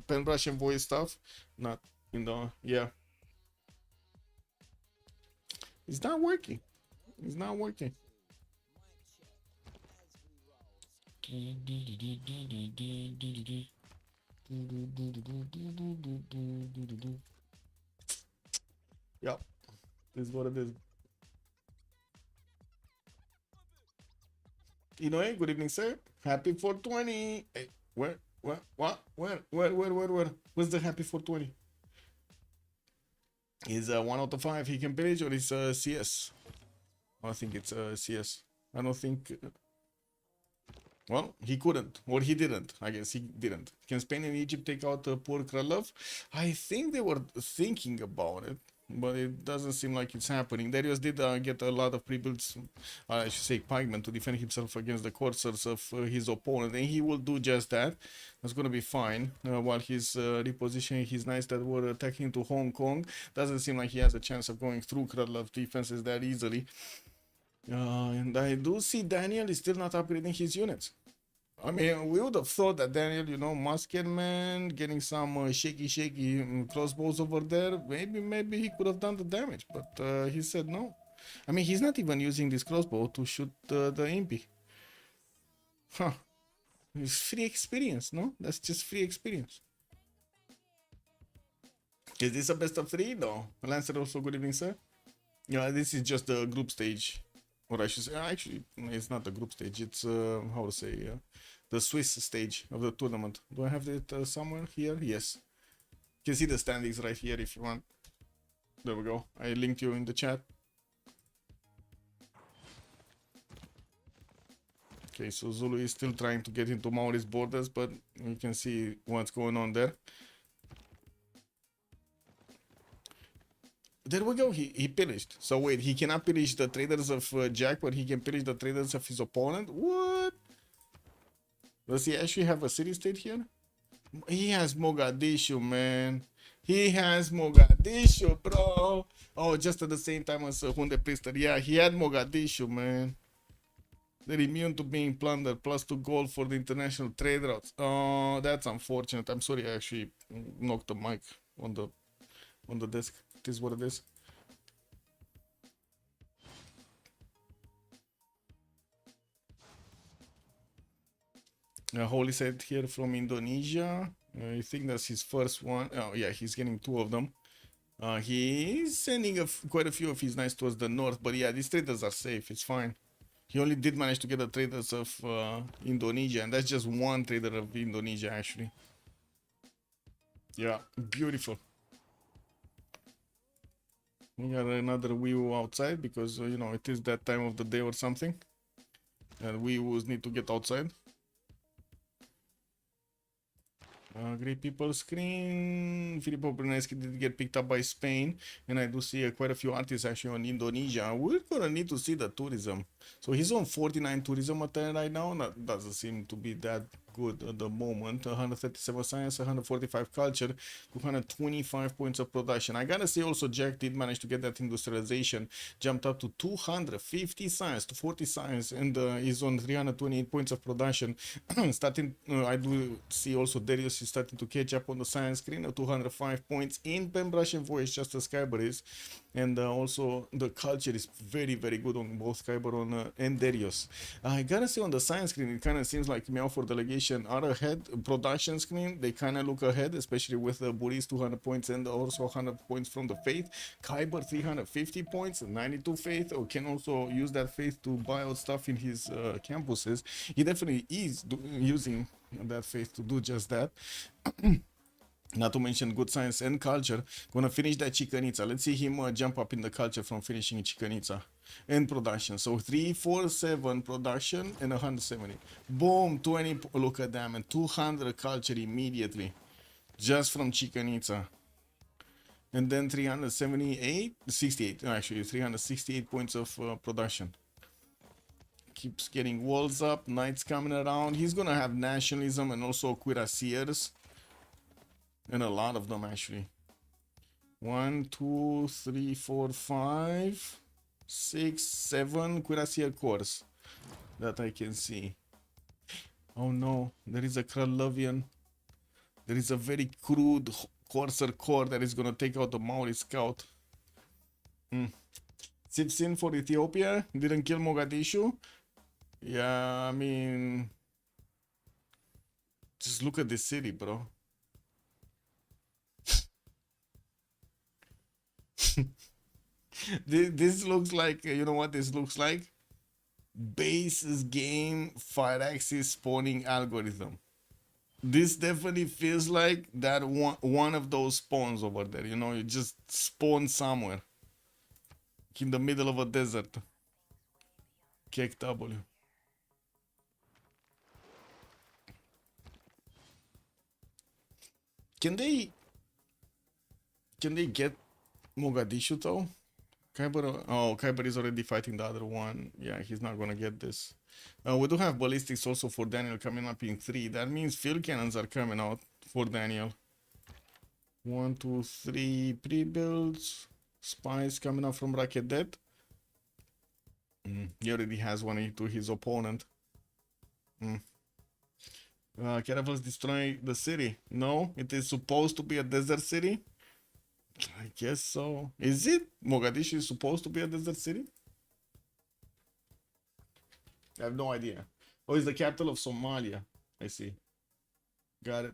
pen brush and voice stuff. Not in the, yeah. It's not working. It's not working. Yep. This is what it is. Good evening, sir. Happy 420. Hey, where? Where's the happy 420? Is 1 out of 5 he can pillage, or is CS? I think it's CS. I don't think. Well, he couldn't, or he didn't. I guess he didn't. Can Spain and Egypt take out poor Kralov? I think they were thinking about it, but it doesn't seem like it's happening. Darius did get a lot of pre-builds, I should say pikemen, to defend himself against the coursers of his opponent, and he will do just that. That's going to be fine. While he's repositioning his knights that were attacking to Hong Kong, doesn't seem like he has a chance of going through Kralov defenses that easily. And I do see Daniel is still not upgrading his units. I mean, we would have thought that Daniel, musket man, getting some shaky crossbows over there, maybe he could have done the damage, but he said no. I mean, he's not even using this crossbow to shoot the impy. Huh. It's free experience, no? That's just free experience. Is this a best of 3? No. Lancer also, good evening, sir. Yeah, this is just the group stage. Or I should say, actually, it's not the group stage. It's, how to say, the Swiss stage of the tournament. Do I have it somewhere here? Yes. You can see the standings right here if you want. There we go. I linked you in the chat. Okay, so Zulu is still trying to get into Maori's borders, but you can see what's going on there. There we go, he pillaged. So wait, he cannot pillage the traders of Jack, but he can pillage the traders of his opponent? What? Does he actually have a city state here? He has Mogadishu, man. He has Mogadishu, bro. Oh, just at the same time as Hunde Priester. Yeah, he had Mogadishu, man. They're immune to being plundered, +2 gold for the international trade routes. Oh, that's unfortunate. I'm sorry, I actually knocked the mic on the desk. It is what it is. Holy said here from Indonesia. I think that's his first one. Oh yeah, he's getting 2 of them. He's sending quite a few of his knights towards the north, but yeah, these traders are safe. It's fine. He only did manage to get the traders of Indonesia, and that's just one trader of Indonesia actually. Yeah, beautiful. We got another Wii outside because, it is that time of the day or something. And Wii need to get outside. Great people screen. Filippo Brunelleschi did get picked up by Spain. And I do see quite a few artists actually on Indonesia. We're going to need to see the tourism. So he's on 49 tourism right now. That doesn't seem to be that good at the moment. 137 science, 145 culture, 225 points of production. I gotta say also Jack did manage to get that industrialization, jumped up to 250 science to 40 science, and is on 328 points of production. I do see also Darius is starting to catch up on the science screen at 205 points in Pembrush and Voice, just as Kyber is. And also the culture is very, very good on both Kyber and Darius. I gotta say on the science screen, it kind of seems like Meow for Delegation are ahead. Production screen, they kind of look ahead, especially with Buri's 200 points and also 100 points from the Faith. Kyber 350 points, 92 Faith, or can also use that Faith to buy out stuff in his campuses. He definitely is using that faith to do just that. Not to mention good science and culture. Gonna finish that Chicanitza. Let's see him jump up in the culture from finishing Chicanitza and production. So 347 production and 170. Boom, 20. Look at them, and 200 culture immediately just from Chicanitza. And then 378, 68, actually 368 points of production. Keeps getting walls up, knights coming around. He's gonna have nationalism and also cuirassiers. And a lot of them actually. 1, 2, 3, 4, 5, 6, 7 cuirassier corps that I can see. Oh no, there is a Kralovian. There is a very crude Corsair Corps that is gonna take out the Maori scout. Civ6 for Ethiopia didn't kill Mogadishu. Yeah, I mean, just look at this city, bro. This looks like, you know what this looks like? Base's game 5-axis spawning algorithm. This definitely feels like that one of those spawns over there. You know, you just spawn somewhere in the middle of a desert. Cake W. Can they get Mogadishu though? Kyber is already fighting the other one. Yeah, he's not gonna get this. We do have ballistics also for Daniel coming up in 3. That means field cannons are coming out for Daniel. 1, 2, 3 pre-builds. Spies coming up from Rakedet. He already has one to his opponent. Caravels destroy the city. No, it is supposed to be a desert city. I guess so. Is it? Mogadishu is supposed to be a desert city? I have no idea. Oh, it's the capital of Somalia. I see. Got it.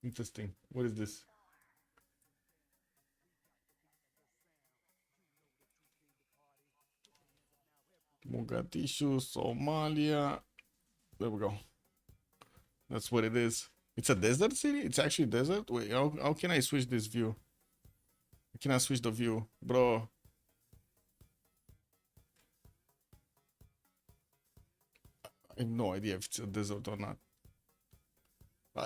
Interesting. What is this? Mogadishu, Somalia. There we go. That's what it is. It's a desert city? It's actually desert? Wait, how can I switch this view? I cannot switch the view. Bro. I have no idea if it's a desert or not.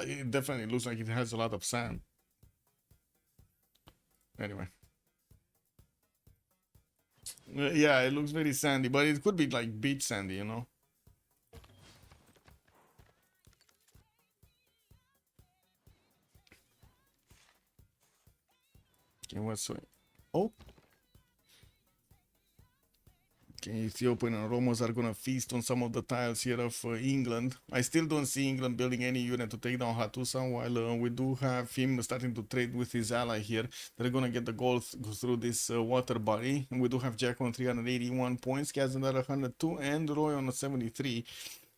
It definitely looks like it has a lot of sand. Anyway. Yeah, it looks very sandy, but it could be like beach sandy, you know? Okay, what's it? Oh. Okay, Ethiopian and Romans are gonna feast on some of the tiles here of England. I still don't see England building any unit to take down Hattusa, while we do have him starting to trade with his ally here. They're gonna get the gold through this water body. And we do have Jack on 381 points, Kaz another 102, and Roy on a 73.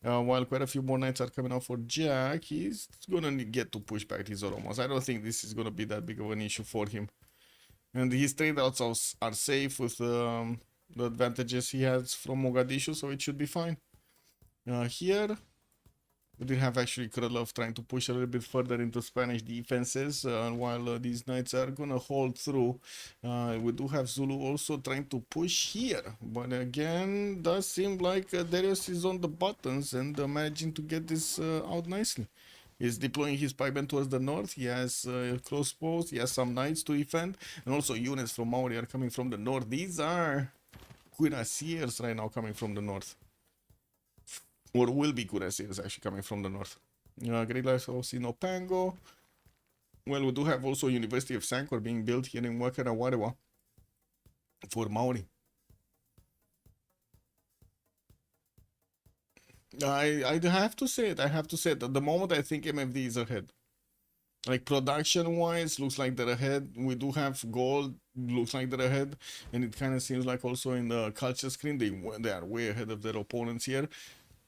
While quite a few more knights are coming out for Jack, he's gonna get to push back his Oromos. I don't think this is gonna be that big of an issue for him. And his trade outs are safe with the advantages he has from Mogadishu, so it should be fine. Here, we did have actually Krylov trying to push a little bit further into Spanish defenses, while these knights are gonna hold through. We do have Zulu also trying to push here, but again, does seem like Darius is on the buttons and managing to get this out nicely. He's deploying his pikemen towards the north. He has close posts. He has some knights to defend, and also units from Maori are coming from the north. These are cuirassiers right now coming from the north, or will be cuirassiers actually coming from the north. Great Lives also in Opango. Well, we do have also University of Sankor being built here in Wakarawarewa for Maori. I have to say it. I have to say it. At the moment, I think MFD is ahead. Like production wise, looks like they're ahead. We do have gold, looks like they're ahead, and it kind of seems like also in the culture screen they are way ahead of their opponents here,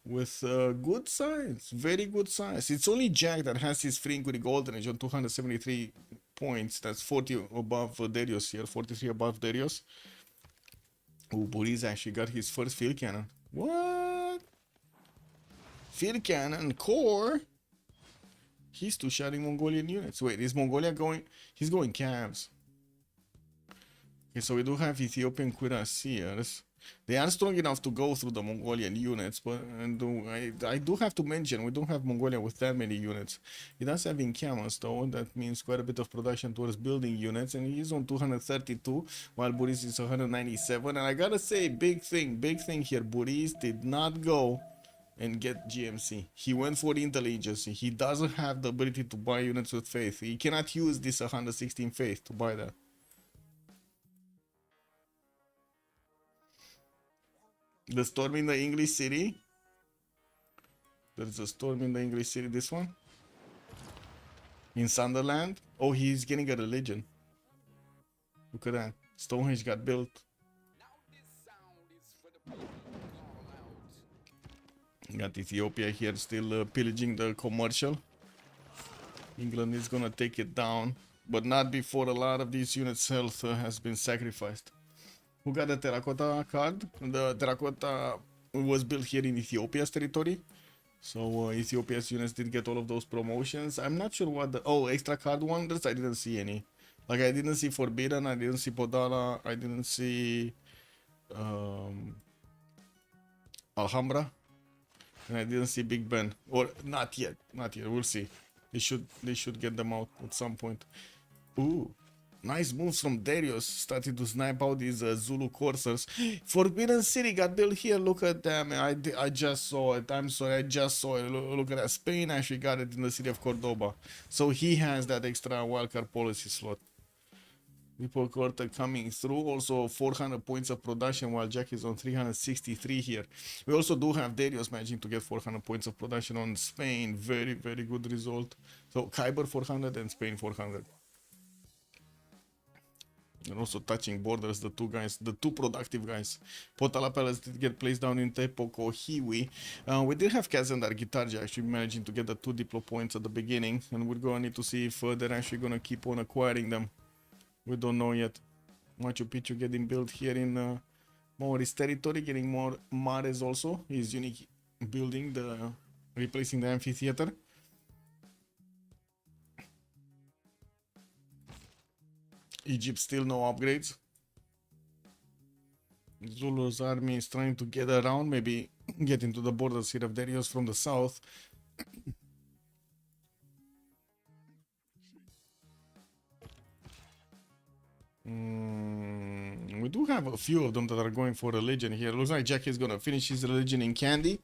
with good signs, very good signs. It's only Jack that has his free inquiry golden age on 273 points. That's 40 above Darius here, 43 above Darius. Oh, Boris actually got his first field cannon. What? field cannon core. He's two-shotting Mongolian units. Wait, is Mongolia going? He's going calves. Okay, so we do have Ethiopian cuirassiers. They are strong enough to go through the Mongolian units, but I do have to mention we don't have Mongolia with that many units. He does have in camels though. That means quite a bit of production towards building units, and he's on 232 while Buris is 197. And I gotta say, big thing here. Buris did not go and get GMC. He went for the intelligence. He doesn't have the ability to buy units with faith. He cannot use this 116 faith to buy that. The storm in the English city. There's a storm in the English city. This one. In Sunderland. Oh, he's getting a religion. Look at that. Stonehenge got built. Got Ethiopia here still pillaging the commercial. England is gonna take it down, but not before a lot of these units' health has been sacrificed. Who got the terracotta card? The terracotta was built here in Ethiopia's territory. So Ethiopia's units did get all of those promotions. I'm not sure what the... Oh, extra card wonders? I didn't see any. Like, I didn't see Forbidden, I didn't see Podala, I didn't see... Alhambra. And I didn't see Big Ben. Or, not yet. Not yet. We'll see. They should get them out at some point. Ooh. Nice moves from Darius, starting to snipe out these Zulu coursers. Forbidden City got built here. Look at them. I just saw it. I'm sorry, I just saw it. Look at that. Spain actually got it in the city of Cordoba. So he has that extra wildcard policy slot. People quarter coming through. Also 400 points of production while Jack is on 363 here. We also do have Darius managing to get 400 points of production on Spain. Very, very good result. So Khyber 400 and Spain 400. And also touching borders, the two productive guys. Potala Palace did get placed down in Tepoko Hiwi. We did have Kazandar Gitarja actually managing to get the 2 diplo points at the beginning, and we're going to need to see if they're actually going to keep on acquiring them. We don't know yet. Machu Picchu getting built here in Maori's territory, getting more Mares also. His unique building, replacing the amphitheater. Egypt still no upgrades. Zulu's army is trying to get around, maybe get into the borders here of Darius from the south. We do have a few of them that are going for religion here. Looks like Jack is gonna finish his religion in Candy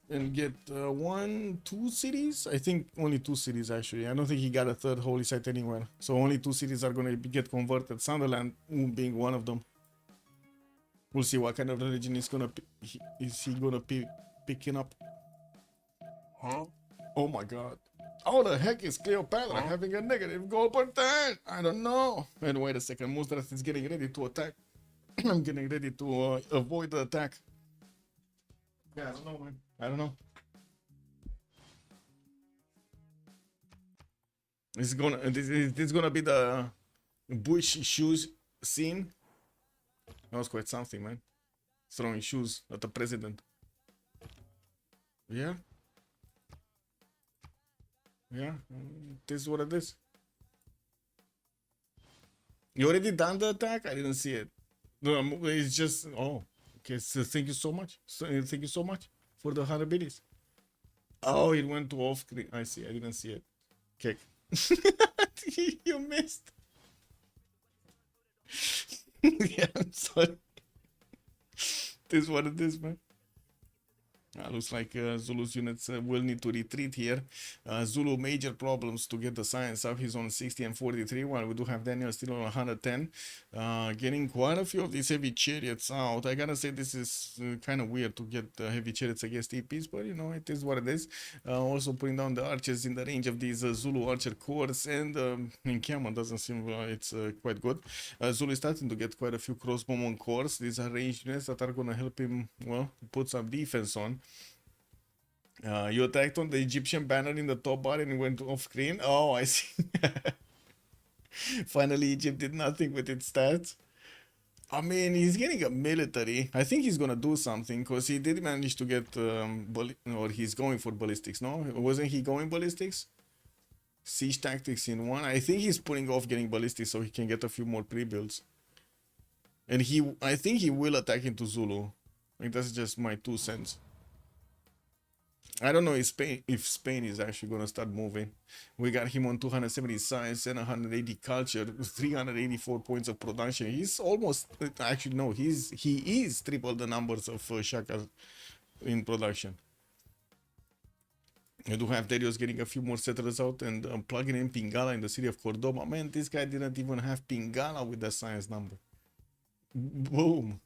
and get 2 cities. I think only 2 cities actually. I don't think he got a third holy site anywhere. So only 2 cities are gonna get converted. Sunderland being one of them. We'll see what kind of religion is he gonna be picking up. Huh? Oh my god. How the heck is Cleopatra having a negative goal per turn? I don't know. And wait a second, Mustras is getting ready to attack. I'm getting ready to avoid the attack. Yeah, I don't know, man. I don't know. This is gonna be the Bush shoes scene. That was quite something, man. Throwing shoes at the president. Yeah. Yeah, this is what it is. You already done the attack? I didn't see it. No, it's just... Oh, okay. So thank you so much. Thank you so much for the 100 biddies. Oh, it went to off screen. I see. I didn't see it. Kick. You missed. Yeah, I'm sorry. This is what it is, man. Looks like Zulu's units will need to retreat here. Zulu major problems to get the science up. He's on 60 and 43, while we do have Daniel still on 110. Getting quite a few of these heavy chariots out. I gotta say this is kind of weird to get heavy chariots against EPs, but you know, it is what it is. Also putting down the archers in the range of these Zulu archer cores, and in Kama doesn't seem it's quite good. Zulu is starting to get quite a few crossbowman cores. These are ranged units that are gonna help him, well, put some defense on. You attacked on the Egyptian banner in the top bar and it went off screen. Oh, I see. Finally, Egypt did nothing with its stats. I mean, he's getting a military. I think he's gonna do something because he did manage to get, or he's going for ballistics. No, wasn't he going ballistics? Siege tactics in one. I think he's putting off getting ballistics so he can get a few more pre-builds. And I think he will attack into Zulu. Like that's just my 2 cents. I don't know if Spain is actually gonna start moving. We got him on 270 science and 180 culture, 384 points of production. He's almost, actually no, he is triple the numbers of Shaka in production. I do have Darius getting a few more settlers out and plugging in Pingala in the city of Cordoba. Man, this guy didn't even have Pingala with the science number. Boom.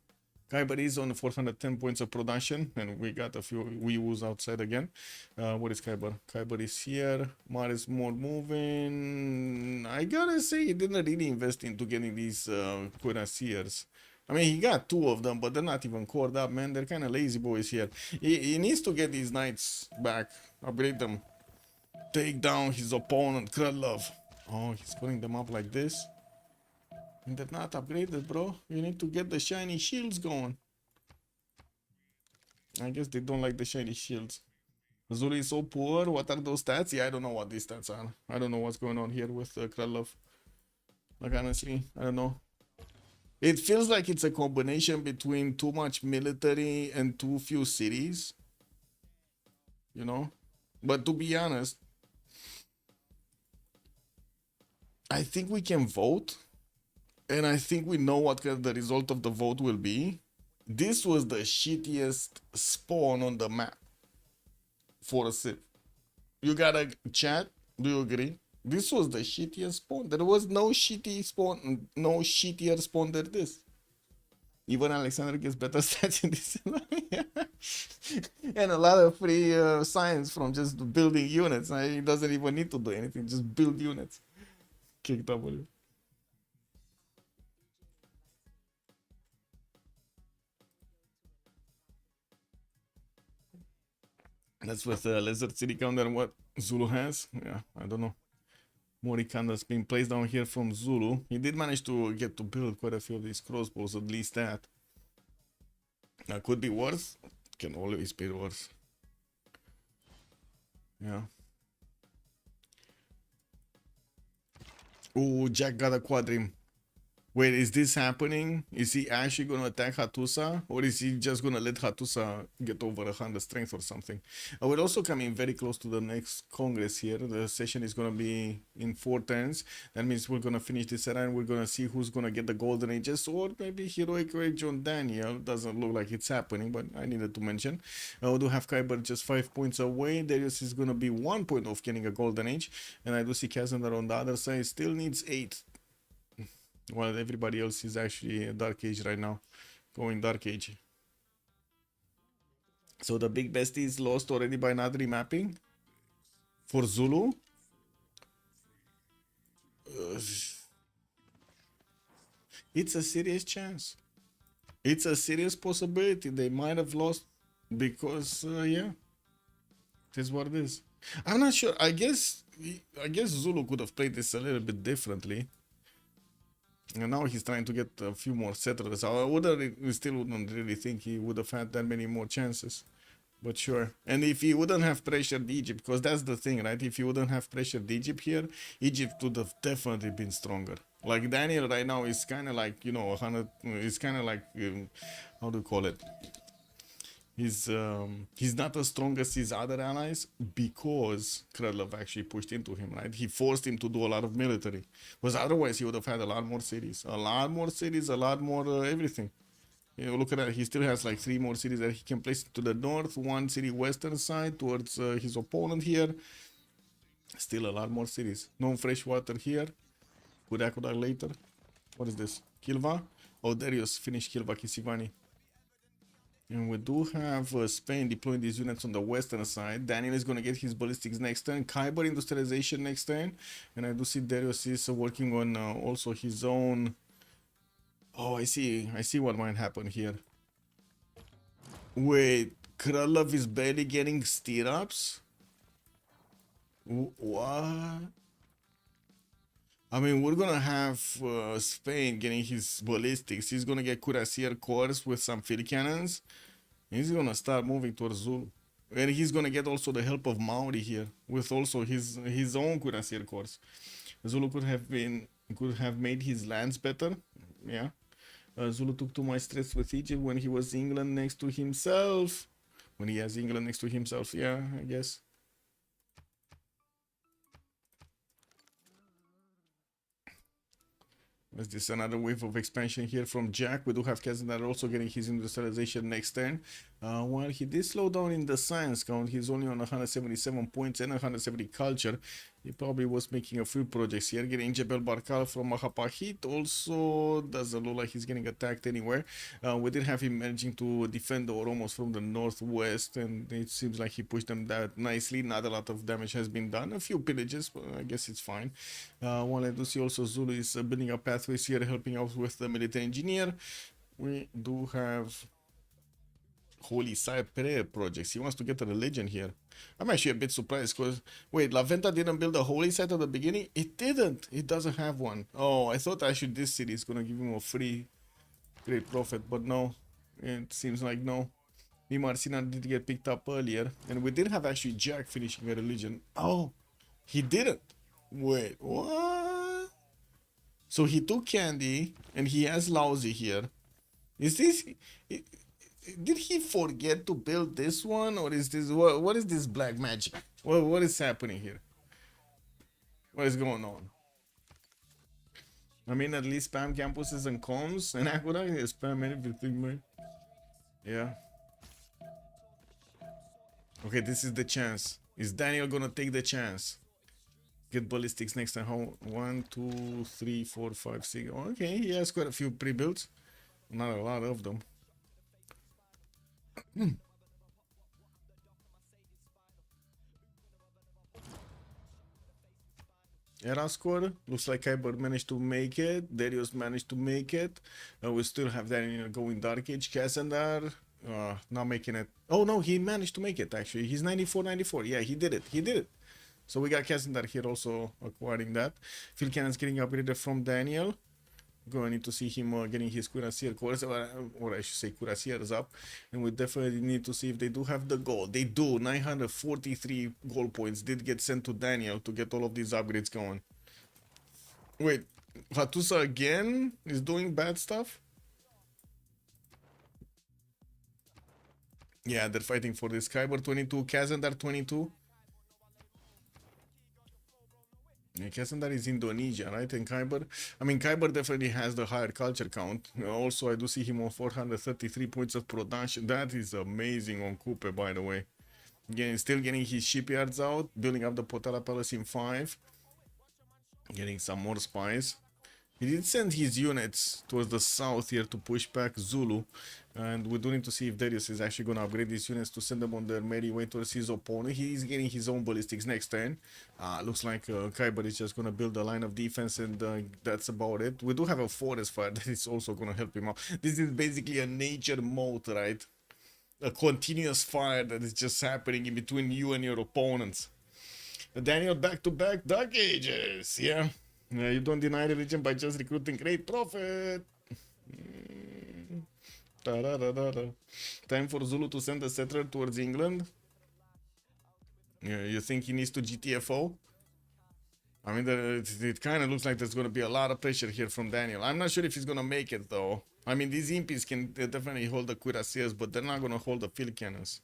Kyber is on 410 points of production, and we got a few Weewoos outside again. What is Kyber? Kyber is here. Mar is more moving. I gotta say, he didn't really invest into getting these cuirassiers. I mean, he got 2 of them, but they're not even cored up, man. They're kind of lazy boys here. He needs to get these knights back, upgrade them, take down his opponent, Krudlov. Oh, he's putting them up like this. And they're not upgraded, bro. You need to get the shiny shields going. I guess they don't like the shiny shields. Zulu is so poor. What are those stats? Yeah, I don't know what these stats are. I don't know what's going on here with Krudlov. Like, honestly, I don't know. It feels like it's a combination between too much military and too few cities. You know? But to be honest, I think we can vote. And I think we know what the result of the vote will be. This was the shittiest spawn on the map for a Civ. You gotta chat. Do you agree? This was the shittiest spawn. There was no shitty spawn, no shittier spawn than this. Even Alexander gets better stats in this. And a lot of free science from just building units. He doesn't even need to do anything, just build units. Kick W. That's with Lizard City count than what Zulu has. Yeah, I don't know. Morikanda's being placed down here from Zulu. He did manage to get to build quite a few of these crossbows, at least that. Could be worse. Can always be worse. Yeah. Oh, Jack got a quadrim. Wait, is this happening? Is he actually going to attack Hatusa? Or is he just going to let Hatusa get over 100 strength or something? We're also coming very close to the next Congress here. The session is going to be in 4 turns. That means we're going to finish this era and we're going to see who's going to get the Golden Ages. Or maybe Heroic Ray John Daniel. Doesn't look like it's happening, but I needed to mention. We do have Kyber just 5 points away. Darius is going to be 1 point off getting a Golden Age. And I do see Kazandar on the other side. Still needs 8. While everybody else is actually a Dark Age right now, going Dark Age. So the big bestie is lost already by not remapping for Zulu. It's a serious chance. It's a serious possibility. They might have lost because, yeah, that's what it is. I'm not sure. I guess Zulu could have played this a little bit differently. And now he's trying to get a few more settlers. I still wouldn't really think he would have had that many more chances. But sure. And if he wouldn't have pressured Egypt, because that's the thing, right? If he wouldn't have pressured Egypt here, Egypt would have definitely been stronger. Like Daniel right now is kind of like, you know, 100. It's kind of like, how do you call it? He's not as strong as his other allies because Krudlov actually pushed into him, right? He forced him to do a lot of military. Because otherwise he would have had a lot more cities. A lot more everything. You know, look at that. He still has like 3 more cities that he can place to the north, 1 city western side towards his opponent here. Still a lot more cities. No fresh water here. Kudakuda later. What is this? Kilva? Oh, Darius finished Kilva Kisivani. And we do have Spain deploying these units on the western side. Daniel is going to get his ballistics next turn. Kyber industrialization next turn. And I do see Darius is working on also his own. Oh, I see what might happen here. Wait, Krudlov is barely getting stirrups? What? I mean, we're gonna have Spain getting his ballistics. He's gonna get cuirassier cores with some field cannons. He's gonna start moving towards Zulu, and he's gonna get also the help of Maori here with also his own cuirassier cores. Zulu could have made his lands better. Yeah. Zulu took too much stress with Egypt when he was England next to himself. When he has England next to himself, yeah, I guess. Is this another wave of expansion here from Jack? We do have Kazandar also getting his industrialization next turn. While he did slow down in the science count, he's only on 177 points and 170 culture. He probably was making a few projects here, getting Jebel Barkal from Mahapahit. Also, doesn't look like he's getting attacked anywhere. We did have him managing to defend the Oromos from the northwest, and it seems like he pushed them that nicely. Not a lot of damage has been done. A few pillages, but I guess it's fine. While I do see also Zulu is building up pathways here, helping out with the military engineer. We do have Holy Site prayer projects. He wants to get a religion here. I'm actually a bit surprised because wait, La Venta didn't build a holy site at the beginning. It didn't. It doesn't have one. Oh, I thought actually this city is gonna give him a free great profit, but no. It seems like no. Marcina did get picked up earlier, and we did have actually Jack finishing a religion. Oh, he didn't. Wait, what? So he took Candy, and he has Lousy here. Is this? Did he forget to build this one, or is this what is this black magic? What is happening here? What is going on? I mean, at least spam campuses and comms, and Akura is spam everything, man. Yeah. Okay, this is the chance. Is Daniel gonna take the chance? Get ballistics next time. How? 1, 2, 3, 4, 5, 6. Okay, he has quite a few pre-builds. Not a lot of them. Era score. Looks like Kyber managed to make it. Darius managed to make it. We still have Daniel going Dark Age. Cassandar not making it. Oh no, he managed to make it actually. He's 94. Yeah, he did it. So we got Cassandar here also acquiring that. Phil Cannon's getting upgraded from Daniel. Going need to see him getting his cuirassier cores, or I should say cuirassiers up, and we definitely need to see if they do have the gold. They do. 943 gold points did get sent to Daniel to get all of these upgrades going. Wait, Hatusa again is doing bad stuff? Yeah, they're fighting for this. Kyber 22, Kazandar 22. Yeah, Kazandar is Indonesia, right? And Kyber, I mean, Kyber definitely has the higher culture count. Also, I do see him on 433 points of production. That is amazing on Coupe, by the way. Again, still getting his shipyards out, building up the Potala Palace in 5. Getting some more spies. He did send his units towards the south here to push back Zulu. And we do need to see if Darius is actually going to upgrade these units to send them on their merry way towards his opponent. He's getting his own ballistics next turn. Looks like Kyber is just going to build a line of defense, and that's about it. We do have a forest fire that is also going to help him out. This is basically a nature mode, right? A continuous fire that is just happening in between you and your opponents. Daniel back-to-back Dark Ages, yeah. You don't deny religion by just recruiting great profit. Time for Zulu to send a settler towards England. You think he needs to GTFO? I mean, it kind of looks like there's going to be a lot of pressure here from Daniel. I'm not sure if he's going to make it, though. I mean, these impies can definitely hold the cuirassiers, but they're not going to hold the field cannons.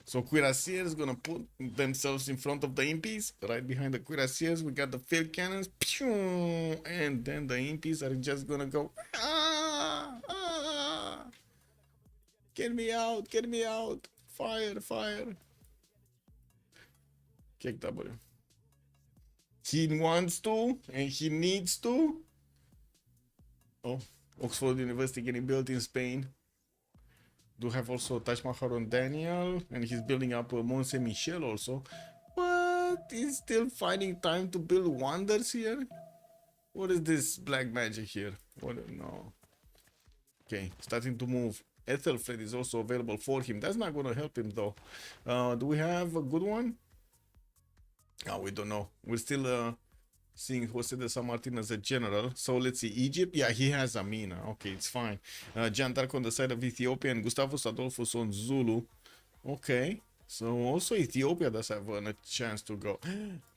So cuirassiers is gonna put themselves in front of the impies. Right behind the cuirassiers, we got the field cannons. And then the impies are just gonna go. Get me out. Fire. Kick W. He wants to, and he needs to. Oh, Oxford University getting built in Spain. Do have also Taj Mahal on Daniel, and he's building up Mont Saint Michel also. What? He's still finding time to build wonders here? What is this black magic here? What? No. Okay, starting to move. Ethelfred is also available for him. That's not going to help him though. Do we have a good one? No, we don't know. We're still seeing Jose de San Martin as a general. So let's see, Egypt, yeah, he has Amina. Okay, it's fine. Jan Dark on the side of Ethiopia and Gustavus Adolphus on Zulu. Okay, so also Ethiopia does have a chance to go.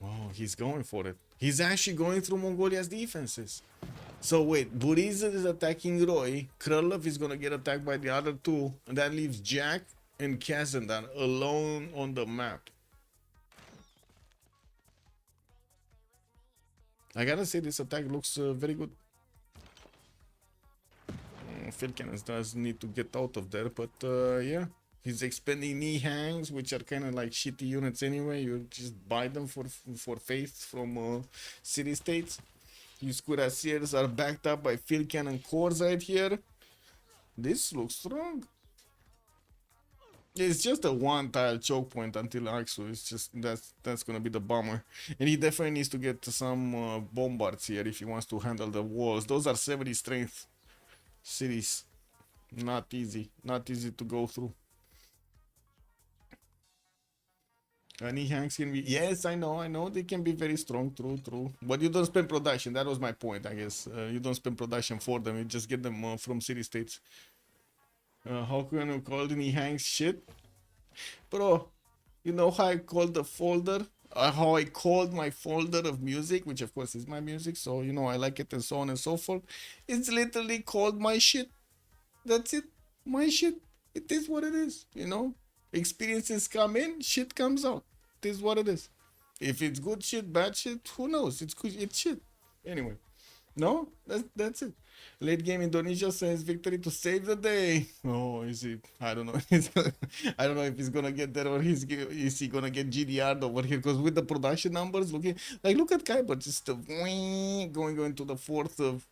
Oh, he's going for it. He's actually going through Mongolia's defenses. So wait, Burizin is attacking Roy. Krylov is gonna get attacked by the other two, and that leaves Jack and Kazandan alone on the map. I gotta say, this attack looks very good. Field cannons does need to get out of there, but yeah. He's expending knee hangs, which are kind of like shitty units anyway. You just buy them for faith from city states. His cuirassiers are backed up by field cannon cores right here. This looks strong. It's just a one tile choke point until Axu. It's just that's gonna be the bummer. And he definitely needs to get some bombards here if he wants to handle the walls. Those are 70 strength cities. Not easy. Not easy to go through. Knee hangs can be, yes, I know they can be very strong, true, but you don't spend production. That was my point, I guess. You don't spend production for them, you just get them from city states. How can you call the knee hangs shit? Bro, you know how I called the folder? How I called my folder of music, which of course is my music, so you know I like it and so on and so forth. It's literally called my shit. That's it. My shit. It is what it is, you know? Experiences come in, shit comes out. It is what it is. If it's good shit, bad shit, who knows? It's good, it's shit. Anyway, no, that's it. Late game Indonesia says victory to save the day. Oh, is it? I don't know. I don't know if he's gonna get there or is he gonna get GDR'd over here? Because with the production numbers, look at Kaiba, just going to the fourth of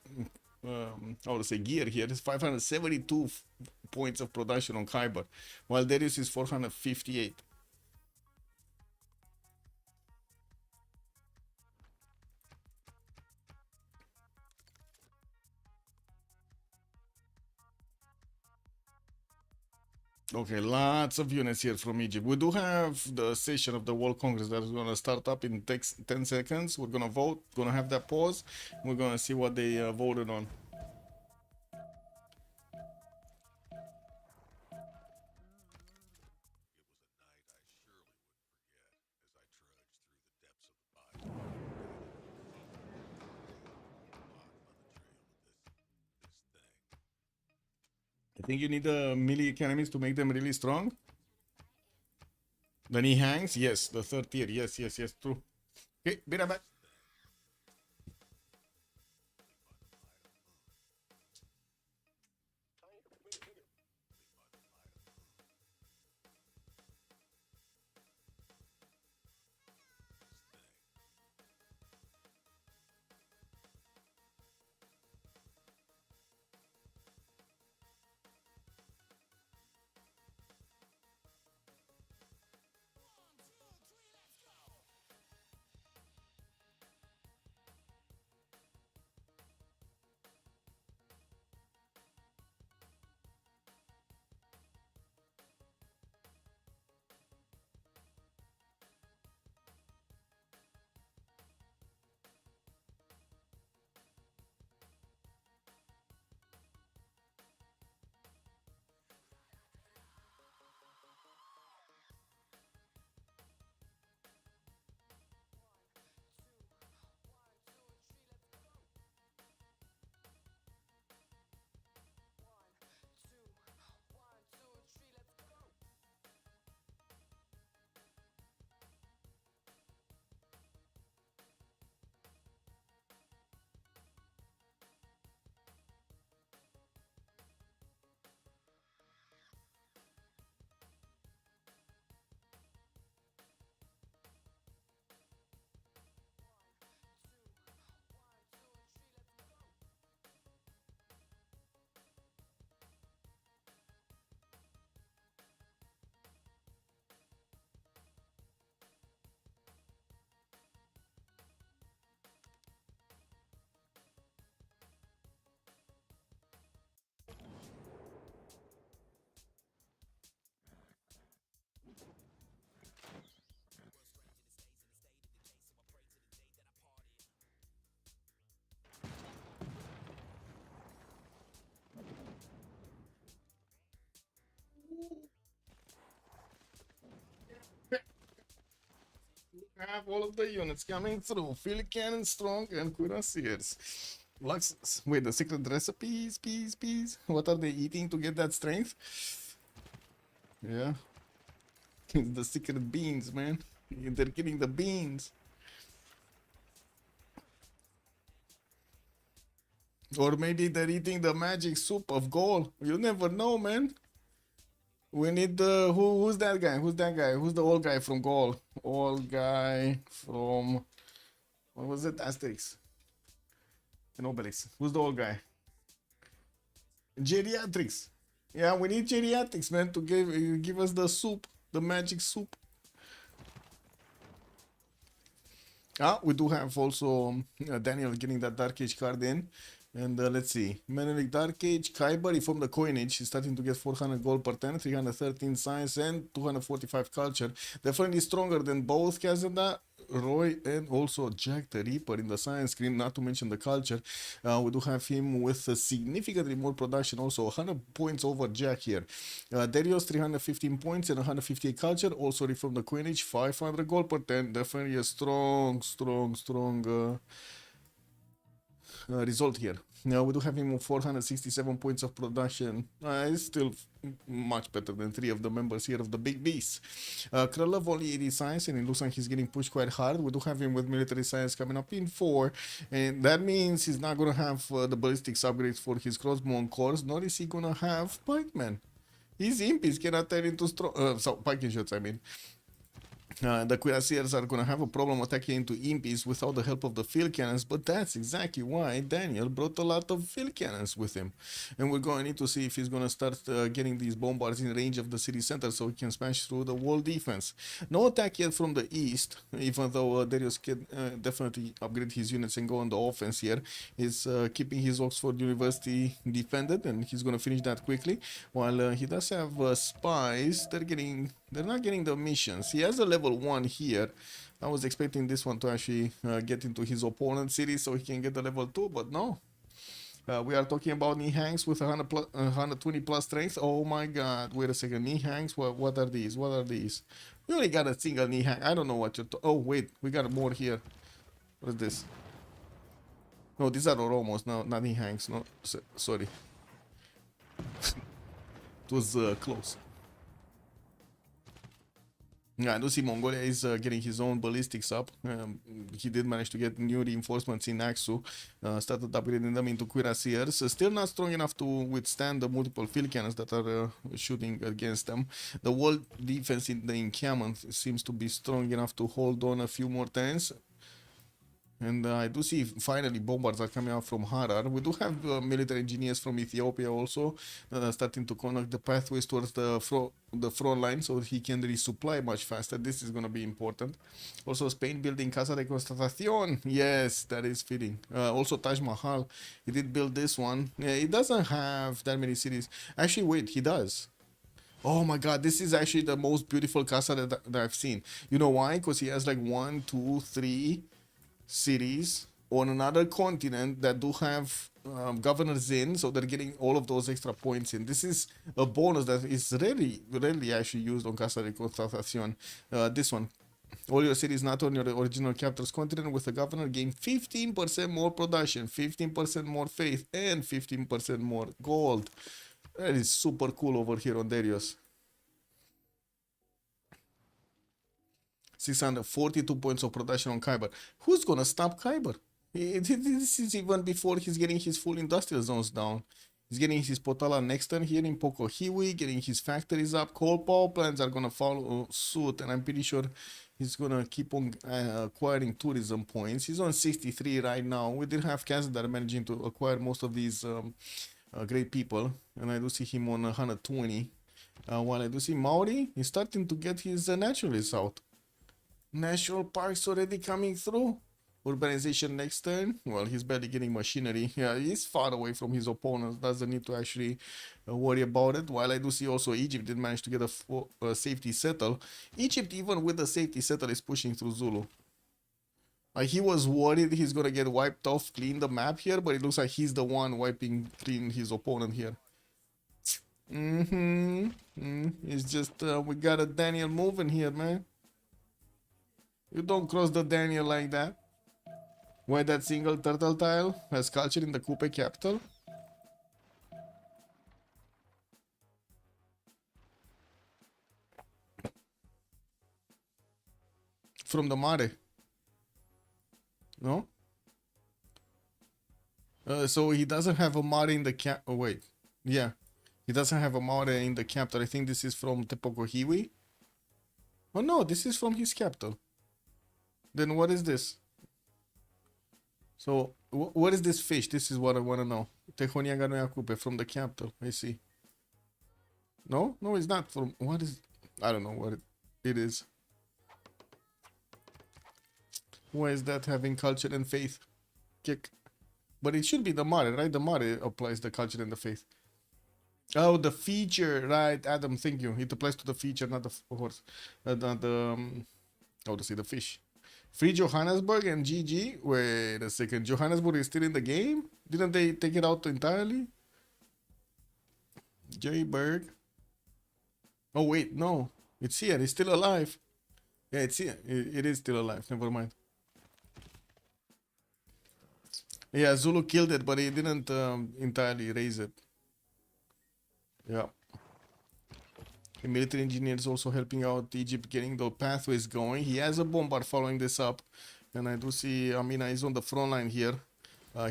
I would say gear here. It's 572 points of production on Kyber, while Darius is 458. Okay, lots of units here from Egypt. We do have the session of the World Congress that is going to start up in 10 seconds. We're going to vote, going to have that pause. We're going to see what they voted on. I think you need the melee economies to make them really strong. The knee hangs, yes. The third tier, yes, true. Okay, be right back. have all of the units coming through. Field Cannon, Strong, and Cuirassiers. Lux, wait, the secret recipes, peas. What are they eating to get that strength? Yeah, the secret beans, man. They're getting the beans. Or maybe they're eating the magic soup of gold. You never know, man. We need the who's that guy? Who's that guy? Who's the old guy from gold? Old guy from what was it? Asterix and Obelix. Who's the old guy? Geriatrics. Yeah, we need geriatrics, man, to give us the soup, the magic soup. Ah, we do have also Daniel getting that Dark Age card in. And let's see. Menelik Dark Age, Kyber from the coinage. He's starting to get 400 gold per turn, 313 science, and 245 culture. Definitely stronger than both Kazenda, Roy, and also Jack the Reaper in the science screen, not to mention the culture. We do have him with significantly more production, also 100 points over Jack here. Darius, 315 points and 158 culture, also from the coinage, 500 gold per turn. Definitely a strong result here. Now we do have him with 467 points of production. It's still much better than 3 of the members here of the big beast. Krylov only 80 science, and it looks like he's getting pushed quite hard. We do have him with military science coming up in 4, and that means he's not gonna have the ballistics upgrades for his crossbow on course, nor is he gonna have pikemen. His impies cannot turn into strong, so pike shots, I mean. The Cuirassiers are going to have a problem attacking into impies without the help of the field cannons, but that's exactly why Daniel brought a lot of field cannons with him. And we're going to need to see if he's going to start getting these bombards in range of the city center so he can smash through the wall defense. No attack yet from the east, even though Darius can definitely upgrade his units and go on the offense here. He's keeping his Oxford University defended, and he's going to finish that quickly. While he does have spies, they're not getting the missions. He has a level 1 here. I was expecting this one to actually get into his opponent's city so he can get the level 2, but no. We are talking about knee hangs with 120 plus strength. Oh my god, wait a second. Knee hangs, what are these? What are these? We only got a single knee hang. I don't know what you're oh wait, we got more here. What is this? No, these are Oromos, no, not knee hangs. No, sorry. It was close. Yeah, I do see Mongolia is getting his own ballistics up. He did manage to get new reinforcements in Aksu. Started upgrading them into cuirassiers. Still not strong enough to withstand the multiple field cannons that are shooting against them. The wall defense in the encampment seems to be strong enough to hold on a few more turns. And I do see finally bombards are coming out from Harar. We do have military engineers from Ethiopia also that are starting to connect the pathways towards the front line so he can resupply much faster. This is going to be important. Also Spain building Casa de Constatación. Yes, that is fitting. Also Taj Mahal. He did build this one. Yeah, it doesn't have that many cities. Actually, wait, he does. Oh my god, this is actually the most beautiful casa that I've seen. You know why? Because he has like 1, 2, 3 cities on another continent that do have governors in, so they're getting all of those extra points in. This is a bonus that is rarely actually used on Casa de Constatación. This one, all your cities not on your original capital's continent with a governor gain 15% more production, 15% more faith, and 15% more gold. That is super cool over here on Darius. 642 points of production on Kyber. Who's gonna stop Kyber? This is even before he's getting his full industrial zones down. He's getting his Potala next turn here in Pokohiwi, getting his factories up. Coal power plants are gonna follow suit, and I'm pretty sure he's gonna keep on acquiring tourism points. He's on 63 right now. We did have Kazan that are managing to acquire most of these great people, and I do see him on 120. While I do see Maori, he's starting to get his naturalists out. National parks already coming through. Urbanization next turn. Well, he's barely getting machinery. Yeah, he's far away from his opponents. Doesn't need to actually worry about it. While I do see also Egypt did manage to get a safety settle. Egypt, even with the safety settle, is pushing through Zulu. Like, he was worried he's gonna get wiped off, clean the map here, but it looks like he's the one wiping clean his opponent here. It's just we got a Daniel moving here, man. You don't cross the Daniel like that. Why that single turtle tile has culture in the Coupe capital? From the mare. No? So he doesn't have a mare in the cap. Oh, wait. Yeah. He doesn't have a mare in the capital. I think this is from Tepokohiwi. Oh, no. This is from his capital. Then what is this? So, what is this fish? This is what I want to know. Tehoniaga no Yakupe from the capital. I see. No? No, it's not from... What is... I don't know what it is. Why is that having culture and faith? Kick. But it should be the mare, right? The mare applies the culture and the faith. Oh, the feature, right, Adam, thank you. It applies to the feature, not the horse. Not the, how to say, the fish. Free Johannesburg and GG. Wait a second. Johannesburg is still in the game? Didn't they take it out entirely? J-Berg. Oh, wait, no. It's here. It's still alive. Yeah, it's here. It is still alive. Never mind. Yeah, Zulu killed it, but he didn't entirely raise it. Yeah. The military engineer is also helping out Egypt getting the pathways going. He has a bombard following this up. And I do see Amina is on the front line here.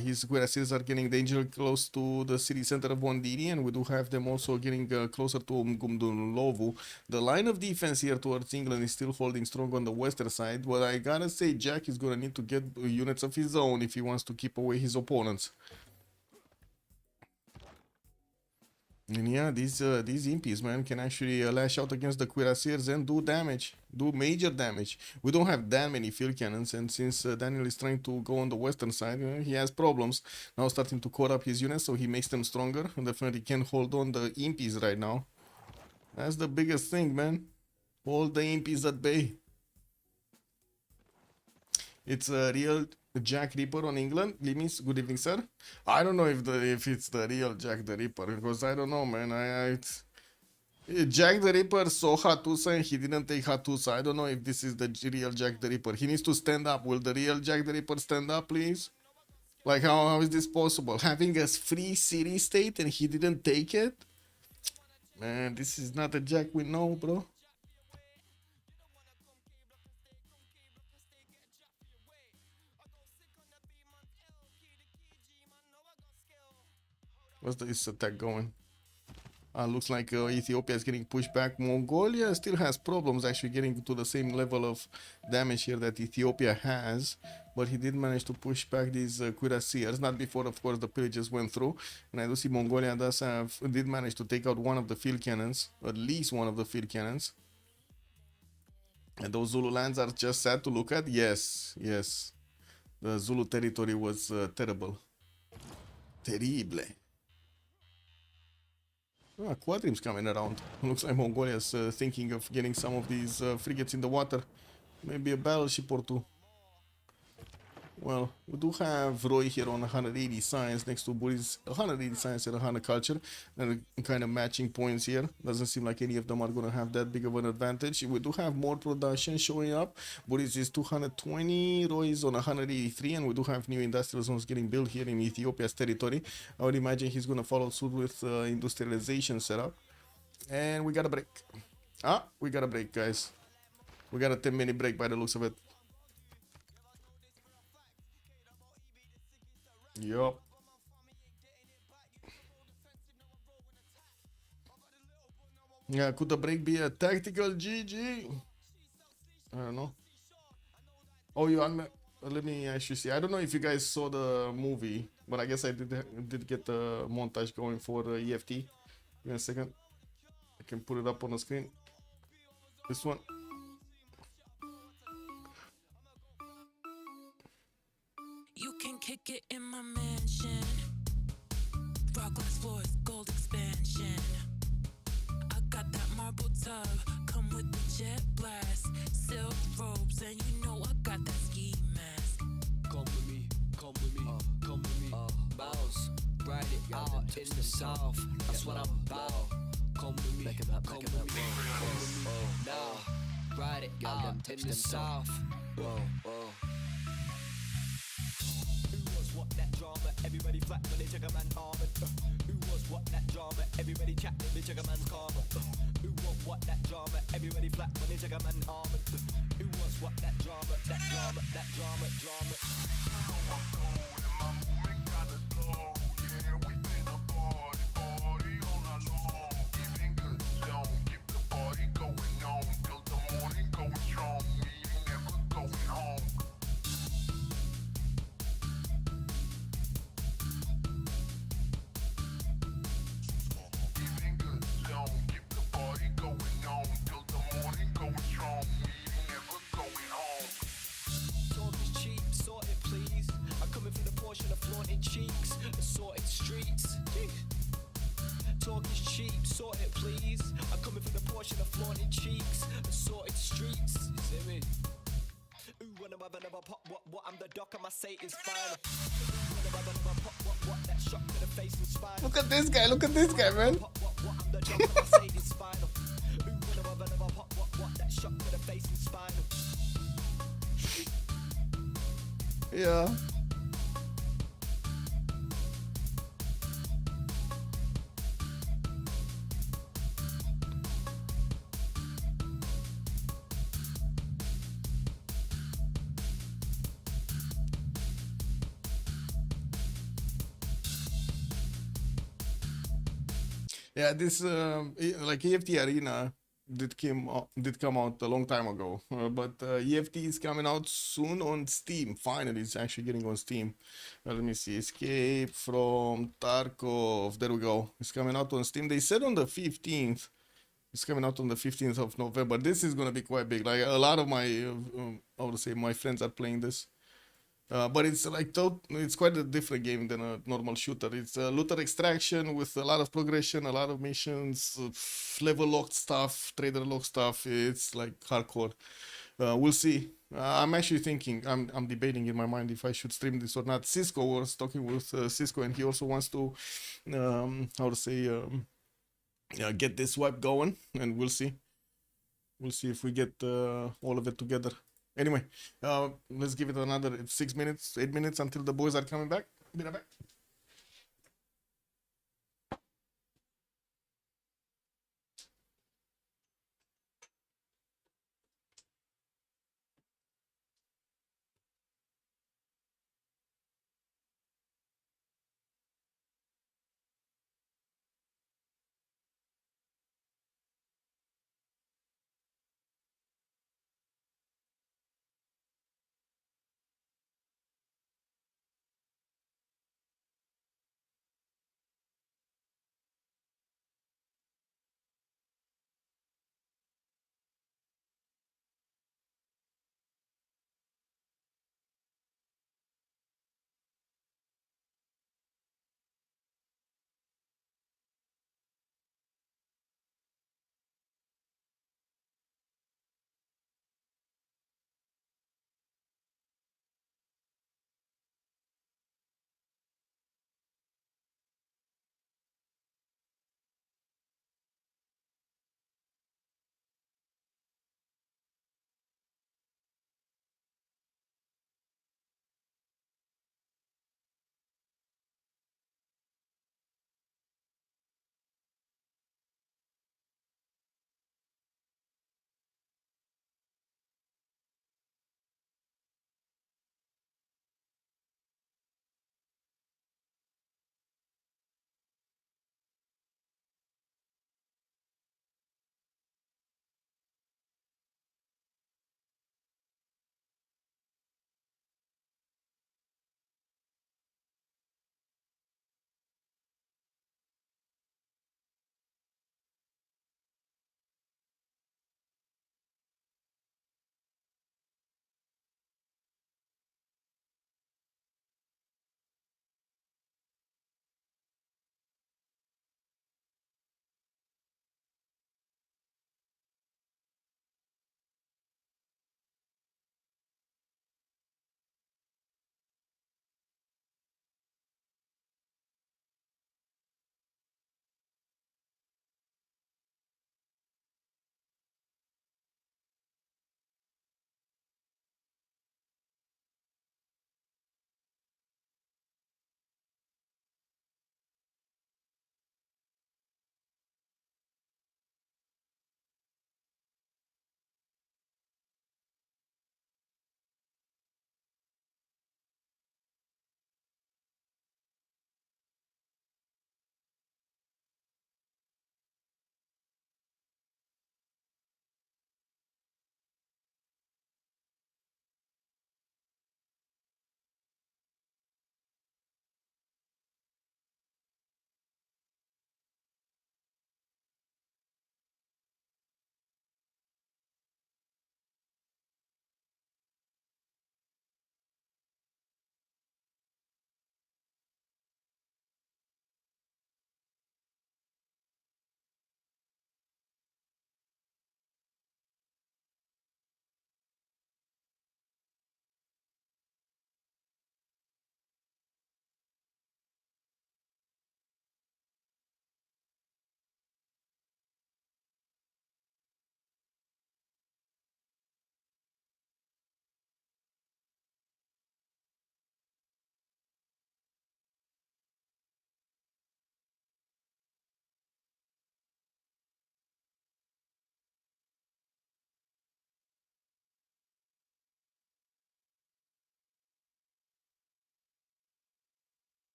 His cuirassiers are getting dangerously close to the city center of Wandiri, and we do have them also getting closer to Mgumdulovu. The line of defense here towards England is still holding strong on the western side, but I gotta say Jack is gonna need to get units of his own if he wants to keep away his opponents. And yeah, these impies, man, can actually lash out against the cuirassiers and do damage, do major damage. We don't have that many field cannons, and since Daniel is trying to go on the western side, he has problems. Now starting to core up his units, so he makes them stronger, and definitely can hold on the impies right now. That's the biggest thing, man. Hold the impies at bay. It's a real Jack Ripper on England. Limis, good evening, sir. I don't know if it's the real Jack the Ripper, because I don't know, man. Jack the Ripper saw Hattusa and he didn't take Hattusa. I don't know if this is the real Jack the Ripper. He needs to stand up. Will the real Jack the Ripper stand up, please? Like, how is this possible? Having a free city state and he didn't take it? Man, this is not a Jack we know, bro. What's this attack going? Looks like Ethiopia is getting pushed back. Mongolia still has problems actually getting to the same level of damage here that Ethiopia has. But he did manage to push back these cuirassiers. Not before, of course, the pillages went through. And I do see Mongolia did manage to take out one of the field cannons. At least one of the field cannons. And those Zulu lands are just sad to look at. Yes, yes. The Zulu territory was terrible. Terrible. Quadrim's coming around. Looks like Mongolia's thinking of getting some of these frigates in the water. Maybe a battleship or two. Well, we do have Roy here on 180 science next to Boris. 180 science and 100 culture. And kind of matching points here. Doesn't seem like any of them are going to have that big of an advantage. We do have more production showing up. Boris is 220. Roy is on 183. And we do have new industrial zones getting built here in Ethiopia's territory. I would imagine he's going to follow suit with industrialization setup. And we got a break. We got a break, guys. We got a 10-minute break by the looks of it. Yup. Yeah, could the break be a tactical GG? I don't know. Oh, let me actually see. I don't know if you guys saw the movie, but I guess I did get the montage going for the EFT. Give me a second. I can put it up on the screen. This one. You can kick it in my mansion. Raw glass floors, gold expansion. I got that marble tub, come with the jet blast. Silk robes, and you know I got that ski mask. Come with me, come with me, come with me. Bounce, ride it out in the south. That's what I'm about. Come with me, come with me, come with me. Now, ride it out in the south. Whoa, whoa. Who was what that drama? Everybody flat when they check a man armored. Who was what that drama? Everybody chat when they check a man's karma. Who what that drama? Everybody flat when they check a man armored. Who was what that drama? That drama, that drama, drama. Talk is cheap, sort it please. I'm coming for the portion of flaunted cheeks, assorted streets. Talk is cheap, sort it please. I'm coming for the portion of flaunted cheeks, assorted streets. You see me? Ooh, when I'm having another pop, what, I'm the doc, and my say is final. Ooh, when I'm having another pop, what, that shot to the face and spine. Look at this guy, man. What, I'm the doc, and my say is final. Ooh, when I'm having another pop, what, that shot to the face and spinal. Yeah. Yeah, this like EFT Arena did come out a long time ago, but EFT is coming out soon on Steam. Finally, it's actually getting on Steam. Let me see, Escape from Tarkov. There we go. It's coming out on Steam. They said on the 15th. It's coming out on the 15th of November. This is gonna be quite big. Like a lot of my, I would say, my friends are playing this. But it's like it's quite a different game than a normal shooter. It's a looter extraction with a lot of progression, a lot of missions, level locked stuff, trader locked stuff. It's like hardcore. We'll see. I'm actually thinking, I'm debating in my mind if I should stream this or not. Cisco was talking with Cisco, and he also wants to, how to say, get this wipe going, and we'll see. We'll see if we get all of it together. Anyway, let's give it another 6 minutes, 8 minutes until the boys are coming back. Be right back.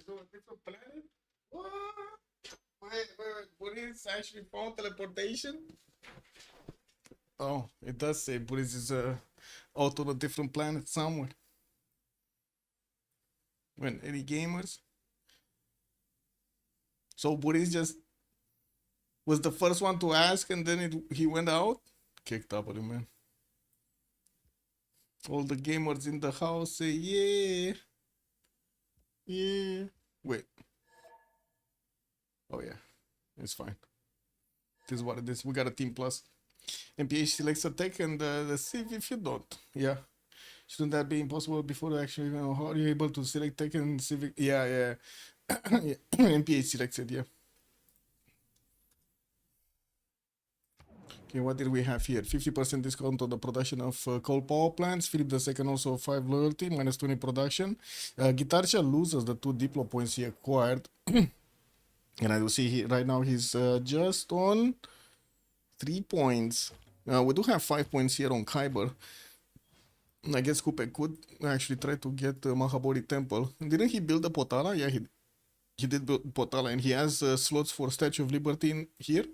It's on a different planet? What? Wait. Buddhist actually found teleportation? Oh, it does say Buddhist is out on a different planet somewhere. When any gamers? So Buddhist just was the first one to ask and then he went out? Kicked up on him, man. All the gamers in the house say, yeah. Yeah. Wait. Oh, yeah. It's fine. This is what it is. We got a team plus. MPH selects attack and the Civ if you don't. Yeah. Shouldn't that be impossible before actually, how are you able to select tech and Civic? Yeah. Yeah. MPH selected, yeah. Okay, what did we have here? 50% discount on the production of coal power plants. Philip II also 5 loyalty, minus 20 production. Guitarcha loses the 2 Diplo points he acquired. And I do see right now he's just on 3 points. We do have 5 points here on Kyber. I guess Kupe could actually try to get Mahabodhi Temple. Didn't he build a Potala? Yeah, he did build Potala, and he has slots for Statue of Liberty in here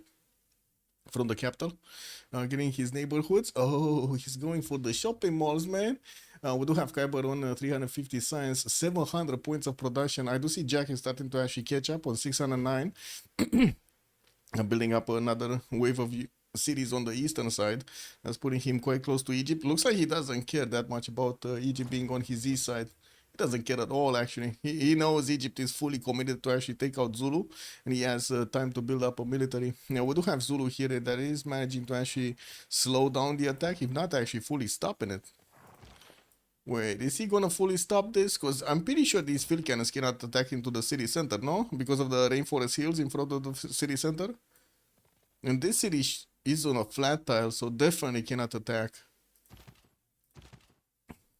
from the capital. Getting his neighborhoods. Oh, he's going for the shopping malls, man. We do have Kyber on 350 science, 700 points of production. I do see Jack is starting to actually catch up on 609. Building up another wave of cities on the eastern side. That's putting him quite close to Egypt. Looks like he doesn't care that much about Egypt being on his east side. He doesn't care at all, actually. He knows Egypt is fully committed to actually take out Zulu, and he has time to build up a military. Now, we do have Zulu here that is managing to actually slow down the attack, if not actually fully stopping it. Wait, is he gonna fully stop this? Because I'm pretty sure these field cannons cannot attack into the city center, no? Because of the rainforest hills in front of the city center? And this city is on a flat tile, so definitely cannot attack.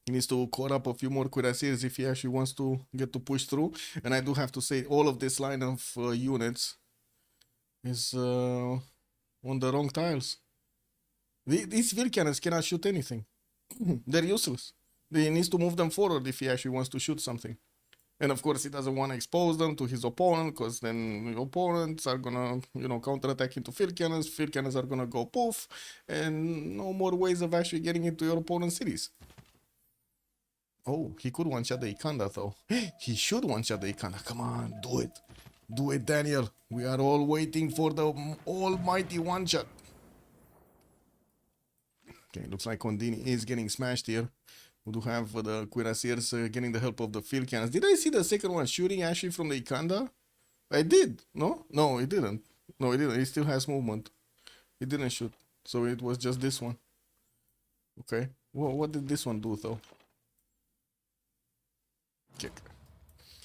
He needs to call up a few more cuirassiers if he actually wants to get to push through. And I do have to say, all of this line of units is on the wrong tiles. These field cannons cannot shoot anything. They're useless. He needs to move them forward if he actually wants to shoot something. And of course, he doesn't want to expose them to his opponent, because then the opponents are gonna, counterattack into field cannons. Field cannons are gonna go poof, and no more ways of actually getting into your opponent's cities. Oh, he could one-shot the Ikanda, though. He should one-shot the Ikanda. Come on, do it. Do it, Daniel. We are all waiting for the almighty one-shot. Okay, looks like Condini is getting smashed here. We do have the cuirassiers getting the help of the field cannons. Did I see the second one shooting actually from the Ikanda? I did. No? No, it didn't. No, it didn't. He still has movement. It didn't shoot. So it was just this one. Okay. Well, what did this one do, though? Kick.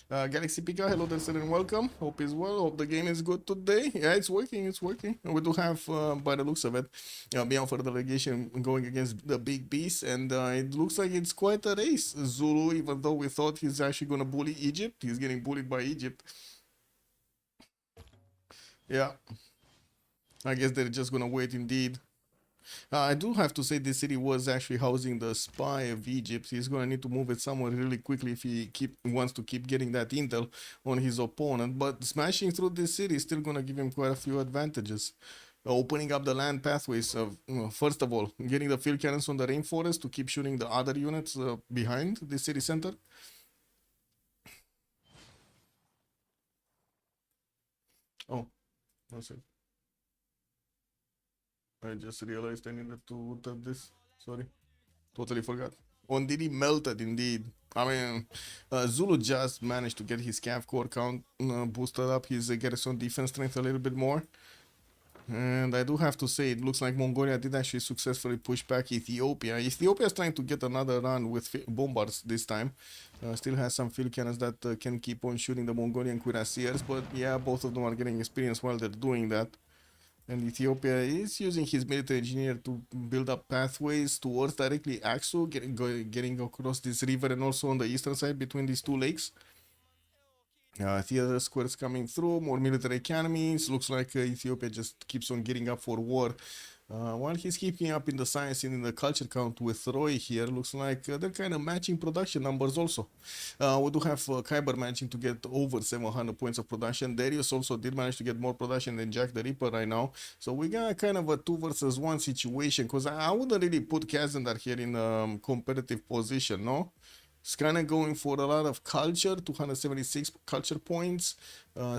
Galaxy Pika, hello there, and welcome. Hope is well. Hope the game is good today. Yeah, it's working. It's working. And we do have, by the looks of it, Meow for the delegation going against the big beast, and it looks like it's quite a race. Zulu, even though we thought he's actually gonna bully Egypt, he's getting bullied by Egypt. Yeah, I guess they're just gonna wait indeed. I do have to say this city was actually housing the spy of Egypt. He's going to need to move it somewhere really quickly if he wants to keep getting that intel on his opponent. But smashing through this city is still going to give him quite a few advantages. Opening up the land pathways of, first of all, getting the field cannons on the rainforest to keep shooting the other units behind the city center. Oh, that's it. I just realized I needed to tap this. Sorry. Totally forgot. Ondini melted indeed. I mean, Zulu just managed to get his Cav core count boosted up, his garrison defense strength a little bit more. And I do have to say, it looks like Mongolia did actually successfully push back Ethiopia. Ethiopia is trying to get another run with bombards this time. Still has some field cannons that can keep on shooting the Mongolian cuirassiers. But yeah, both of them are getting experience while they're doing that. And Ethiopia is using his military engineer to build up pathways towards directly Aksu, getting across this river, and also on the eastern side between these two lakes. Theater squares coming through, more military academies. Looks like Ethiopia just keeps on getting up for war While he's keeping up in the science and in the culture count with Roy here, looks like they're kind of matching production numbers also. We do have Kyber managing to get over 700 points of production. Darius also did manage to get more production than Jack the Ripper right now. So we got kind of a 2 versus 1 situation, because I wouldn't really put Kazandar here in a competitive position, no? It's kind of going for a lot of culture, 276 culture points,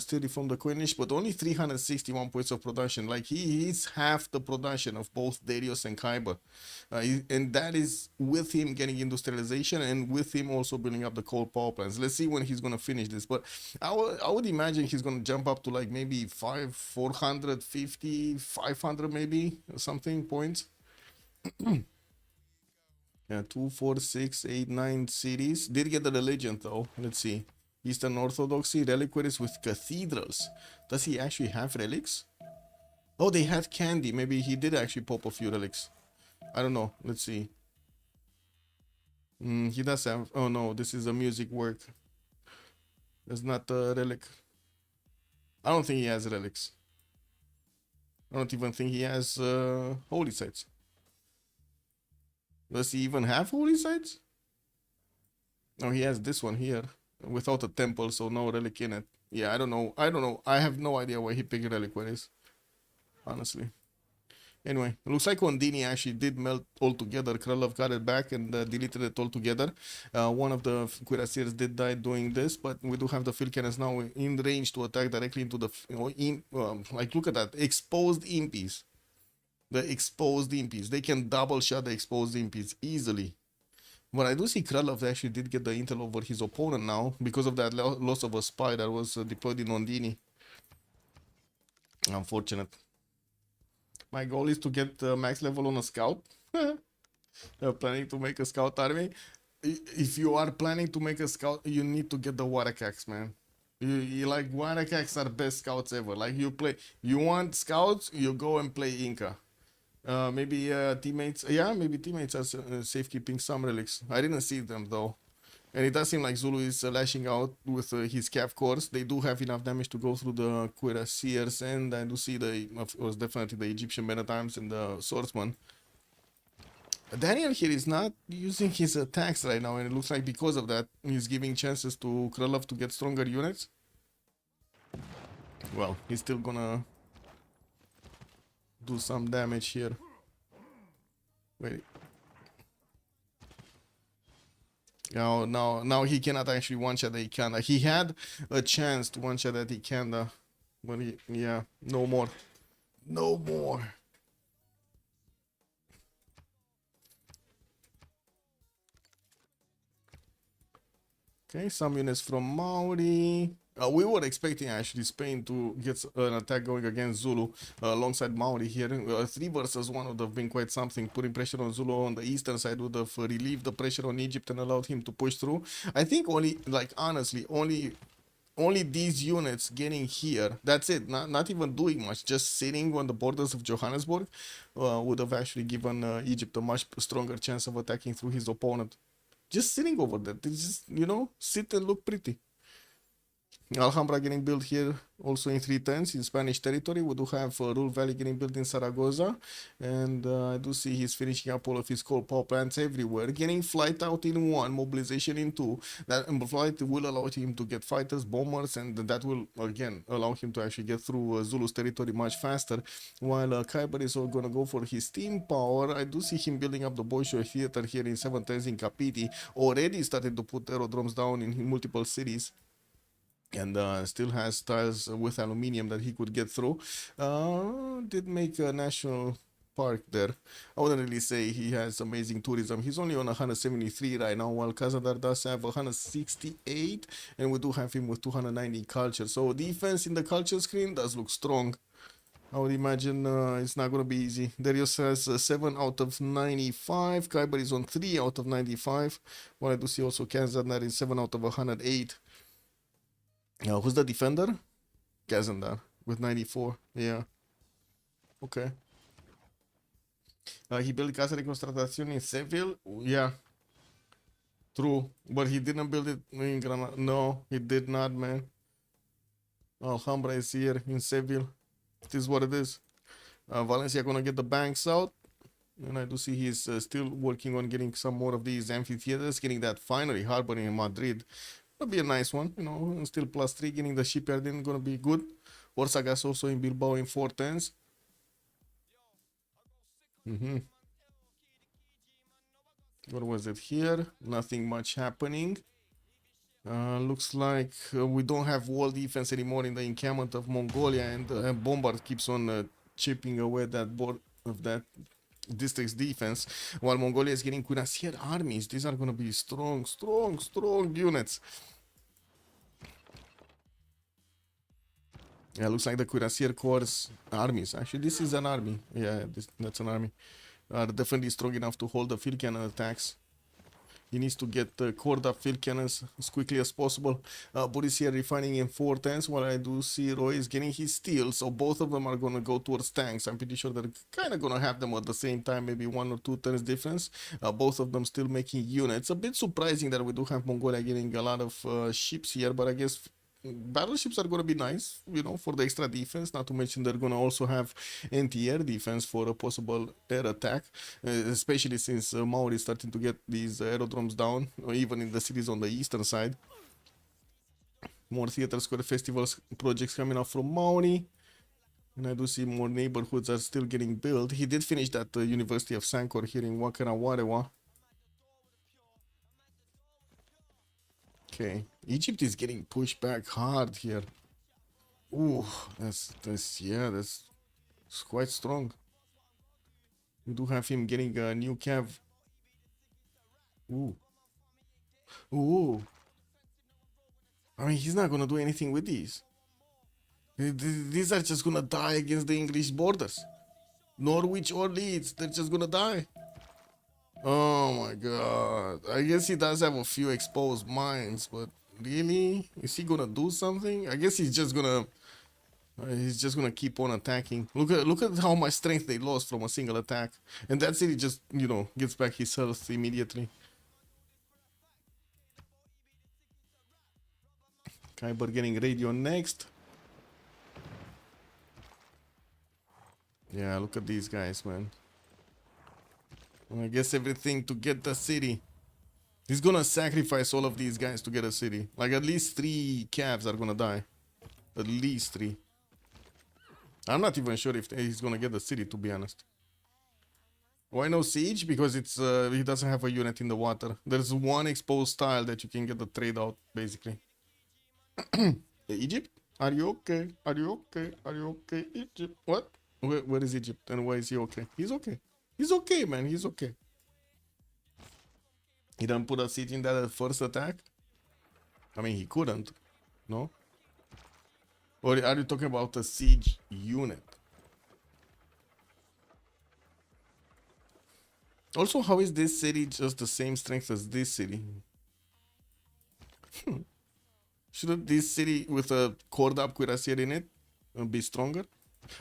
steady from the Queenish, but only 361 points of production. Like he is half the production of both Darius and Kyber. And that is with him getting industrialization and with him also building up the coal power plants. Let's see when he's going to finish this. But I would imagine he's going to jump up to like maybe 450, 500 maybe, or something points. Yeah, 2, 4, 6, 8, 9 cities. Did get the religion though. Let's see. Eastern Orthodoxy, reliquaries with cathedrals. Does he actually have relics? Oh, they had candy. Maybe he did actually pop a few relics. I don't know. Let's see. He does have... Oh no, this is a music work. That's not a relic. I don't think he has relics. I don't even think he has holy sites. Does he even have holy sites? No, he has this one here without a temple, so no relic in it. Yeah, I don't know. I have no idea why he picked reliquaries, honestly. Anyway, it looks like Ondini actually did melt altogether. Krylov got it back and deleted it altogether. One of the cuirassiers did die doing this, but we do have the field cannons now in range to attack directly into the... like, look at that. Exposed impies. The exposed impies. They can double shot the exposed impies easily. But I do see Krylov actually did get the intel over his opponent now because of that loss of a spy that was deployed in Ondini. Unfortunate. My goal is to get max level on a scout. Planning to make a scout army. If you are planning to make a scout, you need to get the Warakaks, man. You like Warakaks are best scouts ever. Like you want scouts, you go and play Inca. Maybe teammates, yeah, maybe teammates are safekeeping some relics. I didn't see them though. And it does seem like Zulu is lashing out with his Cav cores. They do have enough damage to go through the cuirassiers, and I do see of course, definitely the Egyptian Menatimes and the swordsman. Daniel here is not using his attacks right now, and it looks like because of that, he's giving chances to Krylov to get stronger units. Well, he's still gonna do some damage here. Wait. Now he cannot actually one-shot the Ikanda. He had a chance to one-shot that Ikanda, but yeah, no more. No more. Okay, some units from Maori. We were expecting actually Spain to get an attack going against Zulu alongside Maori here. 3 versus 1 would have been quite something. Putting pressure on Zulu on the eastern side would have relieved the pressure on Egypt and allowed him to push through. I think only, like honestly, only these units getting here, that's it, not even doing much, just sitting on the borders of Johannesburg would have actually given Egypt a much stronger chance of attacking through his opponent. Just sitting over there, they just, you know, sit and look pretty. Alhambra getting built here also in 3 turns in Spanish territory. We do have Rule Valley getting built in Zaragoza, and I do see he's finishing up all of his coal power plants everywhere, getting flight out in 1, mobilization in 2. That flight will allow him to get fighters, bombers, and that will again allow him to actually get through Zulu's territory much faster. While Kyber is all gonna go for his steam power, I do see him building up the Bolshoi theater here in 7 turns in Kapiti. Already started to put aerodromes down in multiple cities. And still has tiles with aluminium that he could get through. Did make a national park there. I wouldn't really say he has amazing tourism. He's only on 173 right now, while Kazadar does have 168, and we do have him with 290 culture. So defense in the culture screen does look strong. I would imagine it's not going to be easy. Darius has 7 out of 95. Kyber is on 3 out of 95. While I do see also Kazadar is 7 out of 108. Who's the defender? Kazandar with 94. Yeah. Okay. He built Casa de Constatación in Seville. Yeah. True. But he didn't build it in Granada. No, he did not, man. Alhambra is here in Seville. It is what it is. Valencia gonna get the banks out. And I do see he's still working on getting some more of these amphitheaters, getting that finally harbor in Madrid. That'll be a nice one, you know, still +3, getting the shipyard in, gonna be good. Orsagas also in Bilbao in 410s. What was it here? Nothing much happening. Looks like we don't have wall defense anymore in the encampment of Mongolia, and Bombard keeps on chipping away that board of that district's defense, while Mongolia is getting cuirassier armies. These are gonna be strong units. Yeah, looks like the cuirassier corps armies. Actually, this is an army. Yeah, that's an army. Are definitely strong enough to hold the field cannon attacks. He needs to get cord up field cannons as quickly as possible. Boris here refining in 410s, while I do see Roy is getting his steel, so both of them are gonna go towards tanks. I'm pretty sure they're kind of gonna have them at the same time, maybe 1 or 2 turns difference. Both of them still making units. A bit surprising that we do have Mongolia getting a lot of ships here, but I guess battleships are going to be nice, you know, for the extra defense. Not to mention they're going to also have anti-air defense for a possible air attack, especially since Maori is starting to get these aerodromes down, or even in the cities on the eastern side. More theater square festivals projects coming up from Maori. And I do see more neighborhoods are still getting built. He did finish that University of Sankor here in Wakarawarewa. Okay, Egypt is getting pushed back hard here. Ooh, that's quite strong. We do have him getting a new cav. Ooh. I mean, he's not gonna do anything with these. These are just gonna die against the English borders. Norwich or Leeds, they're just gonna die. Oh my god. I guess he does have a few exposed mines, but really? Is he gonna do something? I guess he's just gonna keep on attacking. Look at how much strength they lost from a single attack. And that city just, you know, gets back his health immediately. Kyber getting radio next. Yeah, look at these guys, man. I guess everything to get the city. He's gonna sacrifice all of these guys to get a city. Like at least 3 calves are gonna die. At least 3. I'm not even sure if he's gonna get the city, to be honest. Why no siege? Because it's he doesn't have a unit in the water. There's one exposed tile that you can get the trade out, basically. Egypt? Are you okay? Are you okay? Are you okay? Egypt? What? Where is Egypt? And why is he okay? He's okay. He's okay, man. He's okay. He didn't put a siege in that first attack? I mean, he couldn't. No? Or are you talking about a siege unit? Also, how is this city just the same strength as this city? Shouldn't this city with a cord up cuirassier in it be stronger?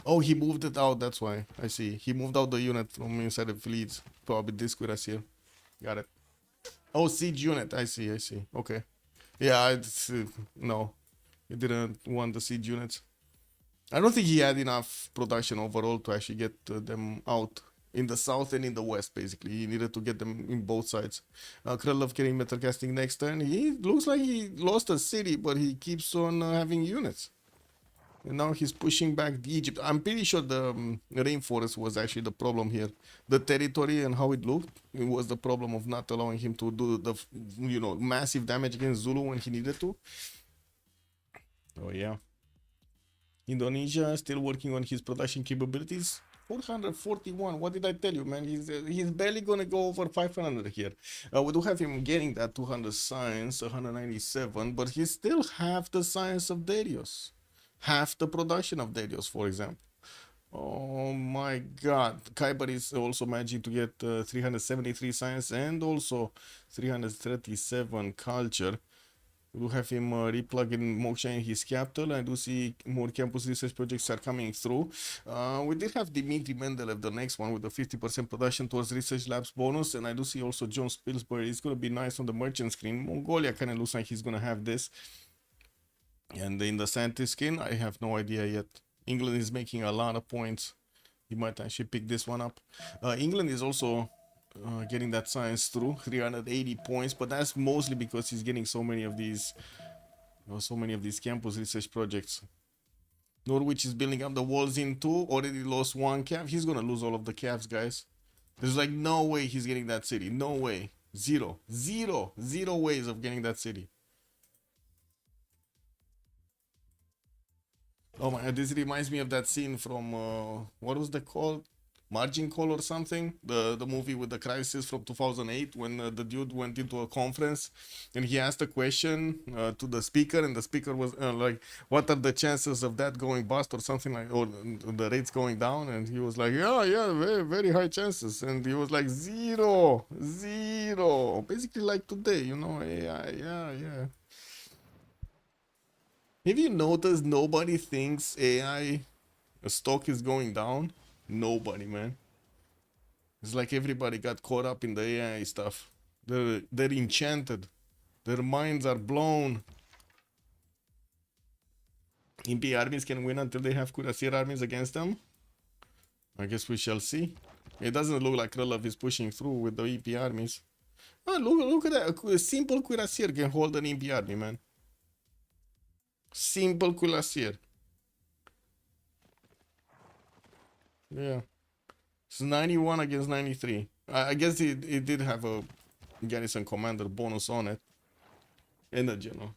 Oh, he moved it out, that's why. I see. He moved out the unit from inside the fleets. Probably this cuirassier. Got it. Oh, siege unit. I see. Okay. Yeah, it's, no. He didn't want the siege units. I don't think he had enough production overall to actually get them out in the south and in the west, basically. He needed to get them in both sides. Krylov getting metal casting next turn. He looks like he lost a city, but he keeps on having units. And now he's pushing back the Egypt. I'm pretty sure the rainforest was actually the problem here. The territory and how it looked, it was the problem of not allowing him to do the, you know, massive damage against Zulu when he needed to. Oh yeah. Indonesia still working on his production capabilities. 441. What did I tell you, man? He's barely gonna go over 500 here. We do have him getting that 200 science, 197, but he's still half the science of Darius. Half the production of Darius, for example. Oh my god. Kyber is also managing to get 373 science and also 337 culture. We do have him replugging Moksha in his capital. I do see more campus research projects are coming through. We did have Dimitri Mendeleev, the next one, with the 50% production towards research labs bonus. And I do see also John Spilsbury. It's going to be nice on the merchant screen. Mongolia kind of looks like he's going to have this. And in the scientist skin, I have no idea yet. England is making a lot of points. He might actually pick this one up. England is also getting that science through 380 points, but that's mostly because he's getting so many of these campus research projects. Norwich is building up the walls in two. Already lost one calf. He's gonna lose all of the calves, guys. There's like no way he's getting that city. No way. Zero ways of getting that city. Oh my, this reminds me of that scene from what was that called? Margin Call or something? The movie with the crisis from 2008 when the dude went into a conference and he asked a question to the speaker, and the speaker was like, "What are the chances of that going bust or something like, or the rates going down?" And he was like, "Yeah, very very high chances." And he was like, zero. Basically like today, you know, AI, yeah. Have you noticed nobody thinks AI stock is going down? Nobody, man. It's like everybody got caught up in the AI stuff. They're enchanted. Their minds are blown. MP armies can win until they have cuirassier armies against them. I guess we shall see. It doesn't look like Krylov is pushing through with the EP armies. Oh, look at that. A simple cuirassier can hold an EP army, man. Simple cuirassier. Yeah. It's 91 against 93. I guess it did have a garrison commander bonus on it. And a general.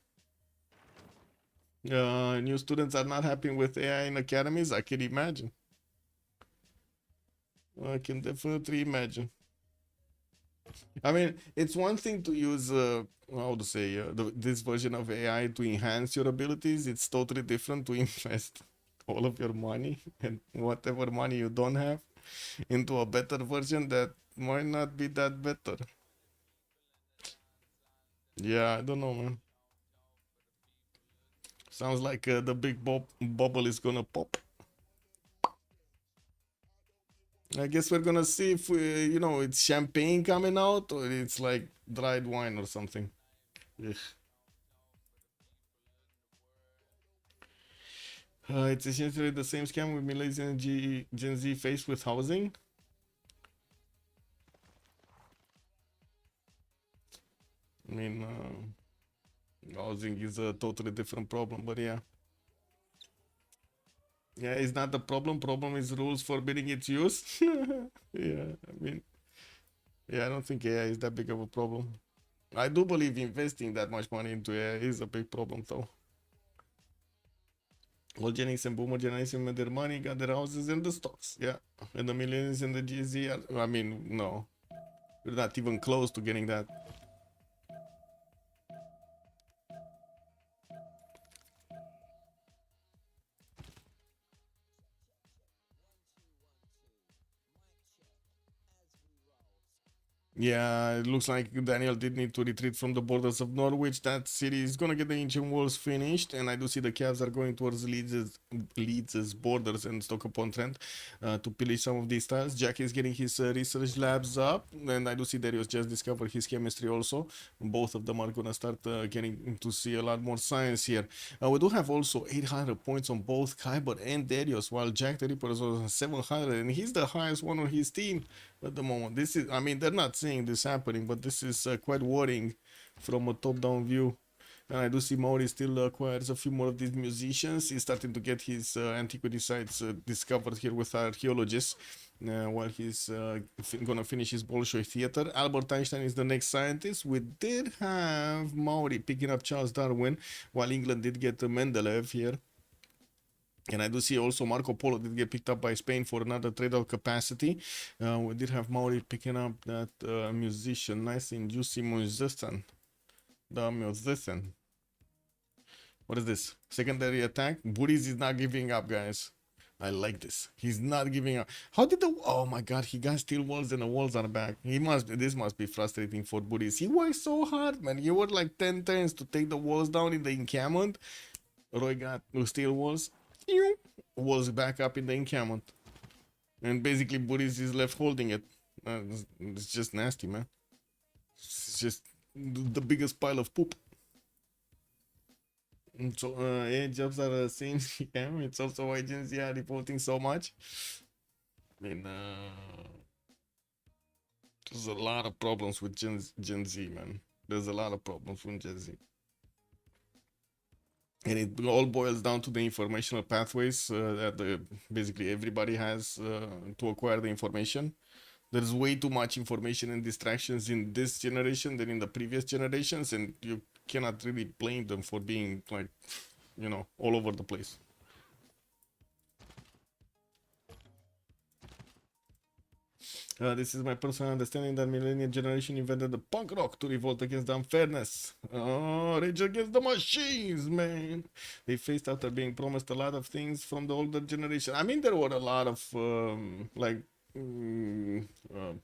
New students are not happy with AI in academies. I can imagine. I can definitely imagine. I mean, it's one thing to use, how to say, this version of AI to enhance your abilities. It's totally different to invest all of your money and whatever money you don't have into a better version that might not be that better. Yeah, I don't know, man. Sounds like the big bubble is gonna pop. I guess we're gonna see if it's champagne coming out or it's like dried wine or something. Ugh. It's essentially the same scam with millennials and Gen Z faced with housing. I mean, housing is a totally different problem, but yeah. Yeah, it's not the problem. Problem is rules forbidding its use. Yeah, I mean, yeah, I don't think AI is that big of a problem. I do believe investing that much money into AI is a big problem, though. Old Jennings and Boomer generation made their money, got their houses and the stocks. Yeah, and the millions and the GZ are, I mean, no, we're not even close to getting that. Yeah, it looks like Daniel did need to retreat from the borders of Norwich. That city is gonna get the ancient walls finished, and I do see the Cavs are going towards Leeds' borders and Stoke-upon-Trent to pillage some of these tiles. Jack is getting his research labs up, and I do see Darius just discovered his chemistry also. Both of them are gonna start getting to see a lot more science here. We do have also 800 points on both Kyber and Darius, while Jack the Ripper is on 700, and he's the highest one on his team at the moment. This is, I mean, they're not seeing this happening, but this is quite worrying from a top-down view. And I do see Maori still acquires a few more of these musicians. He's starting to get his antiquity sites discovered here with archaeologists while he's gonna finish his Bolshoi theater. Albert Einstein is the next scientist. We did have Maori picking up Charles Darwin, while England did get Mendeleev here. And I do see also Marco Polo did get picked up by Spain for another trade-out capacity. We did have Maori picking up that musician, nice and juicy musician. The musician. What is this? Secondary attack? Booties is not giving up, guys. I like this. He's not giving up. How did the... Oh my god, he got steel walls and the walls are back. This must be frustrating for Booties. He worked so hard, man. He worked like 10 turns to take the walls down in the encampment. Roy got steel walls. Was back up in the encampment, and basically Booties is left holding it. It's just nasty, man. It's just the biggest pile of poop. And so jobs are seen. Yeah, it's also why agencies are reporting so much. I mean, there's a lot of problems with Gen Z, man. There's a lot of problems with Gen Z. And it all boils down to the informational pathways that basically everybody has to acquire the information. There's way too much information and distractions in this generation than in the previous generations, and you cannot really blame them for being like, you know, all over the place. This is my personal understanding that millennial generation invented the punk rock to revolt against the unfairness. Oh, rage against the machines, man. They faced after being promised a lot of things from the older generation. I mean, there were a lot of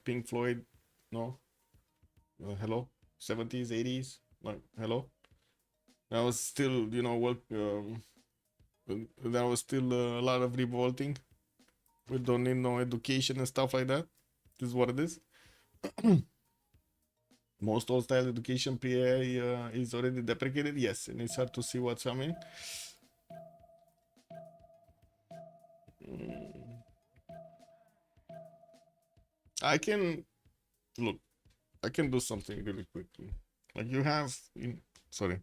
Pink Floyd, no? Hello? 70s, 80s, like, hello? That was still, you know, that was still a lot of revolting. We don't need no education and stuff like that. This is what it is. Most old style education PA is already deprecated. Yes, and it's hard to see what's coming. I can do something really quickly. Like you have, sorry,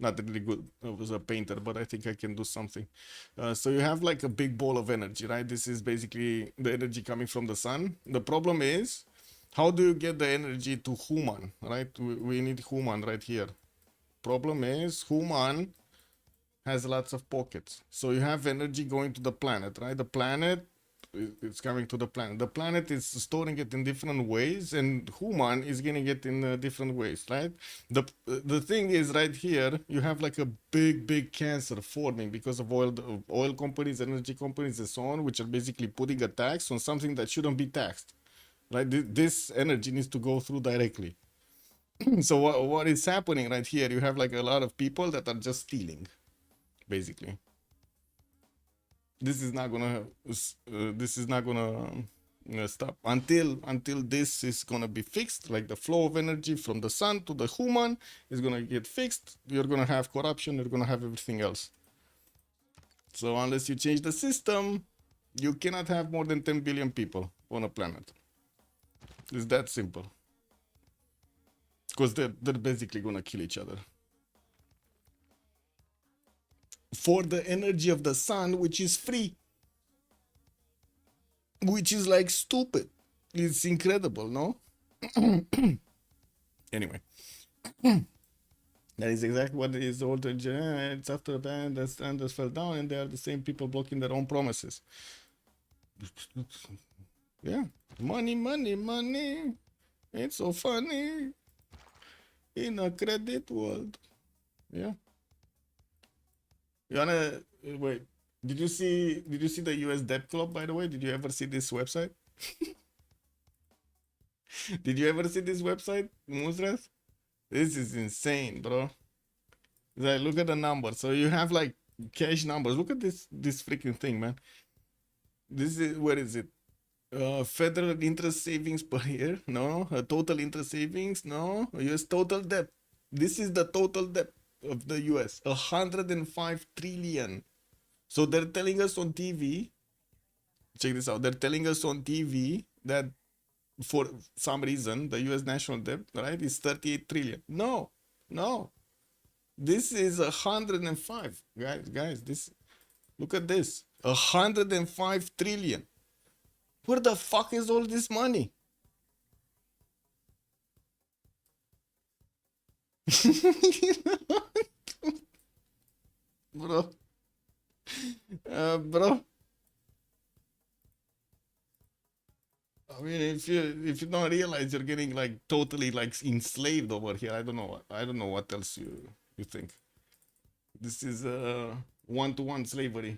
not really good. I was a painter, but I think I can do something. So you have like a big ball of energy, right? This is basically the energy coming from the sun. The problem is, how do you get the energy to human, right? We need human right here. Problem is, human has lots of pockets. So you have energy going to the planet, right? The planet, it's coming to the planet. The planet is storing it in different ways, and human is getting it in different ways, right? The thing is, right here, you have like a big cancer forming because of oil companies, energy companies, and so on, which are basically putting a tax on something that shouldn't be taxed, right? This energy needs to go through directly. So what is happening right here? You have like a lot of people that are just stealing, basically. This is not gonna stop until this is gonna be fixed. Like the flow of energy from the sun to the human is gonna get fixed. You're gonna have corruption. You're gonna have everything else. So unless you change the system, you cannot have more than 10 billion people on a planet. It's that simple. Because they're basically gonna kill each other for the energy of the sun, which is free, which is like stupid. It's incredible, no? Anyway, that is exactly what it is. Older it's after the band, the standards fell down, and they are the same people blocking their own promises. Yeah, money. It's so funny in a credit world. Yeah. You wanna wait? Did you see the US Debt Club, by the way? Did you ever see this website? Did you ever see this website, Musras? This is insane, bro. Like, look at the numbers. So you have like cash numbers. Look at this freaking thing, man. This is, where is it? Federal interest savings per year? No. Total interest savings? No. US total debt. This is the total debt of the US, 105 trillion. So they're telling us on TV, check this out, they're telling us on TV that for some reason the US national debt, right, is 38 trillion. No, this is 105. Guys, this, look at this, 105 trillion. Where the fuck is all this money? Bro. Bro. I mean, if you don't realize you're getting like totally like enslaved over here, I don't know what else you think. This is one-to-one slavery.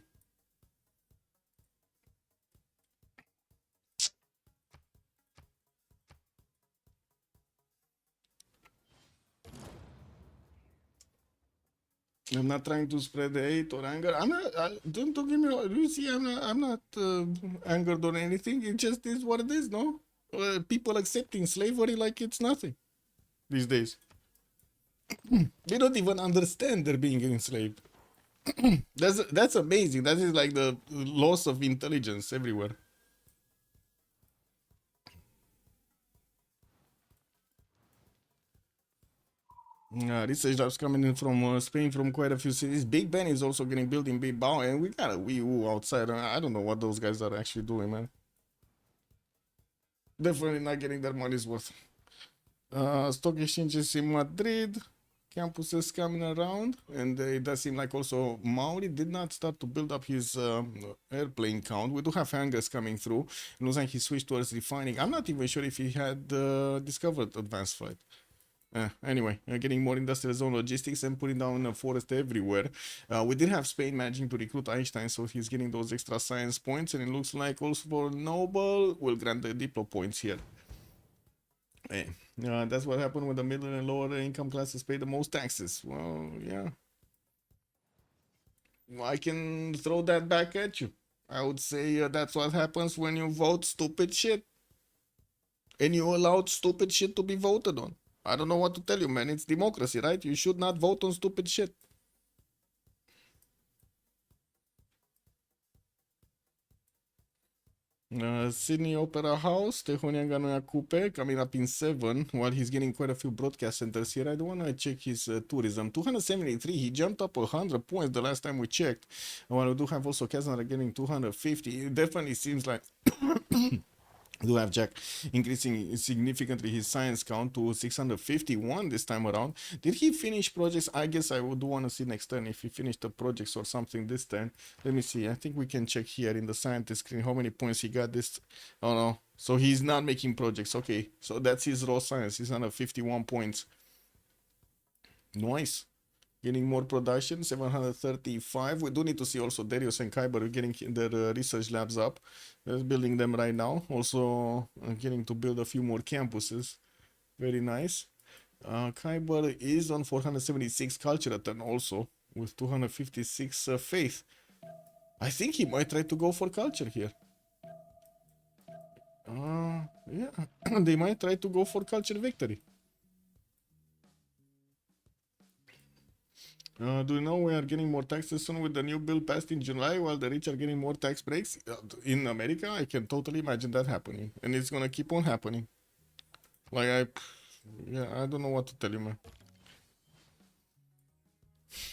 I'm not trying to spread hate or anger. I'm not. Don't give me. You see, I'm not angered or anything. It just is what it is. No, people accepting slavery like it's nothing these days. They don't even understand they're being enslaved. That's amazing. That is like the loss of intelligence everywhere. Research labs coming in from Spain from quite a few cities. Big Ben is also getting built in Bilbao, and we got a Wii U outside. I don't know what those guys are actually doing, man. Definitely not getting their money's worth. Stock exchanges in Madrid, campuses coming around, and it does seem like also Mauri did not start to build up his airplane count. We do have hangars coming through. It looks like he switched towards refining. I'm not even sure if he had discovered advanced flight. Anyway, getting more industrial zone logistics and putting down a forest everywhere. We did have Spain managing to recruit Einstein, so he's getting those extra science points, and it looks like also for Noble will grant the Diplo points here. Hey, that's what happened when the middle and lower income classes pay the most taxes. Well, yeah. I can throw that back at you. I would say that's what happens when you vote stupid shit. And you allowed stupid shit to be voted on. I don't know what to tell you, man. It's democracy, right? You should not vote on stupid shit. Sydney Opera House, Tehonian Ganoia Coupe, coming up in 7, while he's getting quite a few broadcast centers here. I do want to check his tourism. 273, he jumped up 100 points the last time we checked. While we do have also Kazan getting 250, it definitely seems like do have Jack increasing significantly his science count to 651 this time around. Did he finish projects? I guess I would want to see next turn if he finished the projects or something this turn. Let me see. I think we can check here in the scientist screen how many points he got this. Oh no. So he's not making projects. Okay. So that's his raw science. He's under 51 points. Nice. Getting more production, 735. We do need to see also Darius and Kyber getting their research labs up. They're building them right now. Also getting to build a few more campuses. Very nice. Kyber is on 476 culture return also with 256 faith. I think he might try to go for culture here. Yeah, they might try to go for culture victory. Do you know we are getting more taxes soon with the new bill passed in July while the rich are getting more tax breaks? In America, I can totally imagine that happening. And it's gonna keep on happening. Like, I don't know what to tell you, man.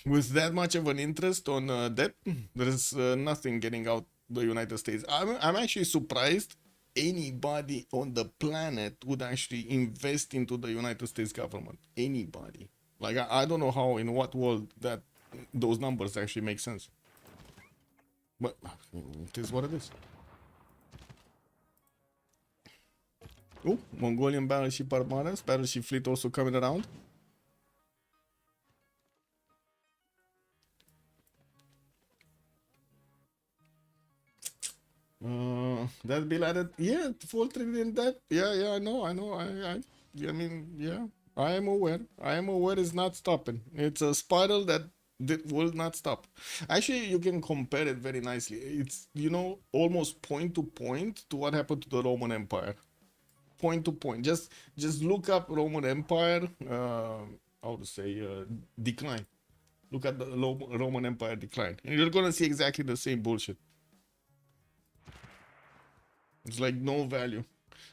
With that much of an interest on debt, there's nothing getting out the United States. I'm actually surprised anybody on the planet would actually invest into the United States government. Anybody. Like, I don't know how, in what world that those numbers actually make sense. But it is what it is. Oh, Mongolian battleship armadas, battleship fleet also coming around. That bill added, yeah, full trillion debt. Yeah, I know. I mean, yeah. I am aware it's not stopping. It's a spiral that will not stop. Actually, you can compare it very nicely. It's, almost point to point to what happened to the Roman Empire. Point to point. Just look up Roman Empire, how to say, decline. Look at the Roman Empire decline. And you're gonna see exactly the same bullshit. It's like no value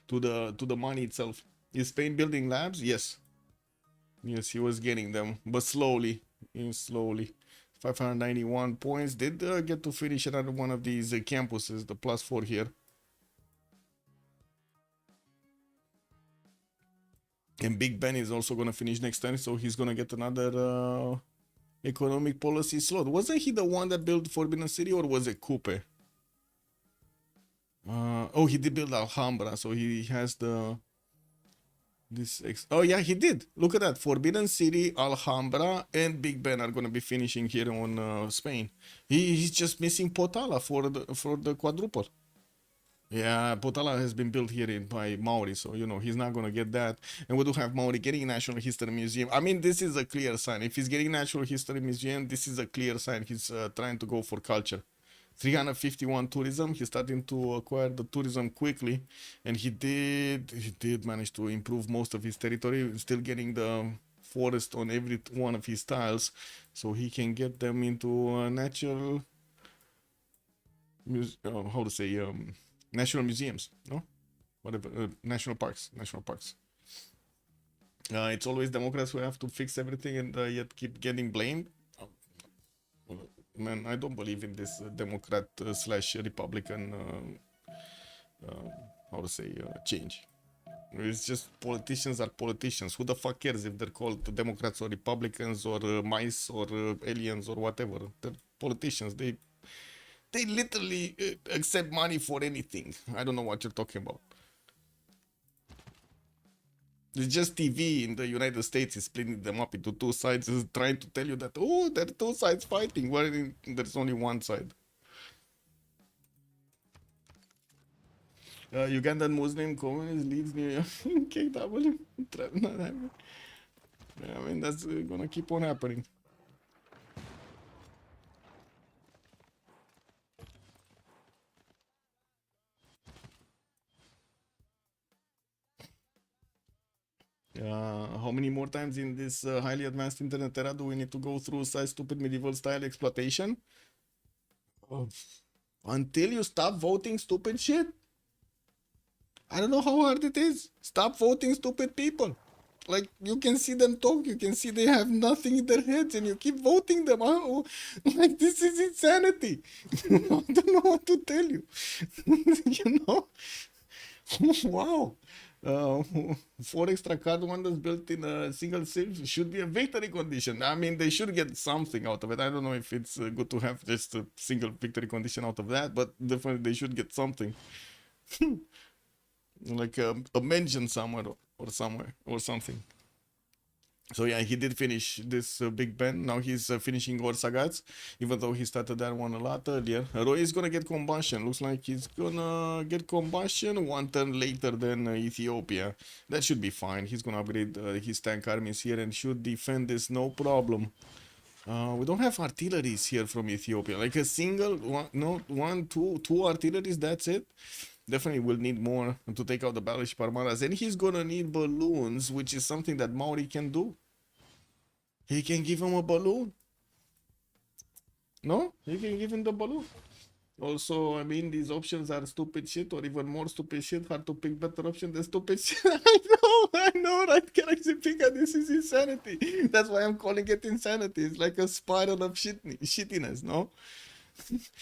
to the money itself. Is Spain building labs? Yes. Yes, he was getting them, but slowly. 591 points. Did get to finish another one of these campuses, the +4 here. And Big Ben is also going to finish next time, so he's going to get another economic policy slot. Wasn't he the one that built Forbidden City, or was it Coupe? Oh, he did build Alhambra, so he has the... Oh yeah, he did. Look at that. Forbidden City, Alhambra, and Big Ben are gonna be finishing here on Spain. He's just missing Potala for the quadruple. Yeah, Potala has been built here by Maori, so he's not gonna get that. And we do have Maori getting National History Museum. I mean, this is a clear sign. If he's getting Natural History Museum, this is a clear sign he's trying to go for culture. 351 tourism. He's starting to acquire the tourism quickly, and he did manage to improve most of his territory, still getting the forest on every one of his tiles, so he can get them into natural national museums, no, whatever, national parks. It's always Democrats who have to fix everything and yet keep getting blamed. Man, I don't believe in this Democrat slash Republican, how to say, change. It's just politicians are politicians. Who the fuck cares if they're called Democrats or Republicans or mice or aliens or whatever? They're politicians. They literally accept money for anything. I don't know what you're talking about. It's just TV in the United States is splitting them up into two sides, is trying to tell you that, oh, there are two sides fighting, where there's only one side. Ugandan Muslim communist leads New KW. Not happening. I mean, that's gonna keep on happening. How many more times in this highly advanced internet era do we need to go through such stupid medieval style exploitation? Until you stop voting stupid shit. I don't know how hard it is. Stop voting stupid people. Like, you can see them talk, you can see they have nothing in their heads, and you keep voting them. Oh, like, this is insanity. I don't know what to tell you. You know? Wow. 4 extra card wonders built in a single Civ should be a victory condition. I mean, they should get something out of it. I don't know if it's good to have just a single victory condition out of that, but definitely they should get something. Like a mention somewhere or something. So yeah, he did finish this Big Ben. Now he's finishing Orsagats, even though he started that one a lot earlier. Roy is gonna get combustion. Looks like he's gonna get combustion 1 turn later than Ethiopia. That should be fine. He's gonna upgrade his tank armies here and should defend this no problem. We don't have artilleries here from Ethiopia. Like a single one, no, one, two artilleries. That's it. Definitely will need more to take out the battleship armadas, and he's gonna need balloons, which is something that Maori can do. He can give him a balloon. No, he can give him the balloon. Also, I mean, these options are stupid shit, or even more stupid shit. Hard to pick better option than stupid shit. I know, right? Galaxy Pika, this is insanity. That's why I'm calling it insanity. It's like a spiral of shittiness, no?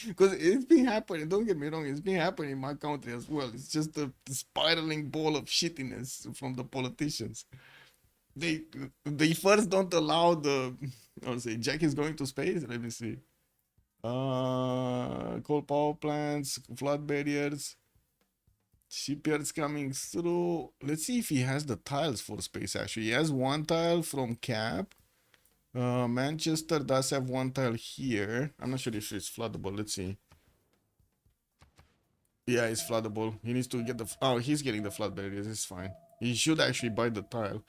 Because it's been happening, don't get me wrong, it's been happening in my country as well. It's just a spiraling ball of shittiness from the politicians. They first don't allow the, I'll say, Jack is going to space. Let me see. Coal power plants, flood barriers, shipyards coming through. Let's see if he has the tiles for space. Actually, he has one tile from Cap. Manchester does have one tile here. I'm not sure if it's floodable. Let's see. Yeah, it's floodable. He needs to get the... Oh, he's getting the flood barriers. It's fine. He should actually buy the tile.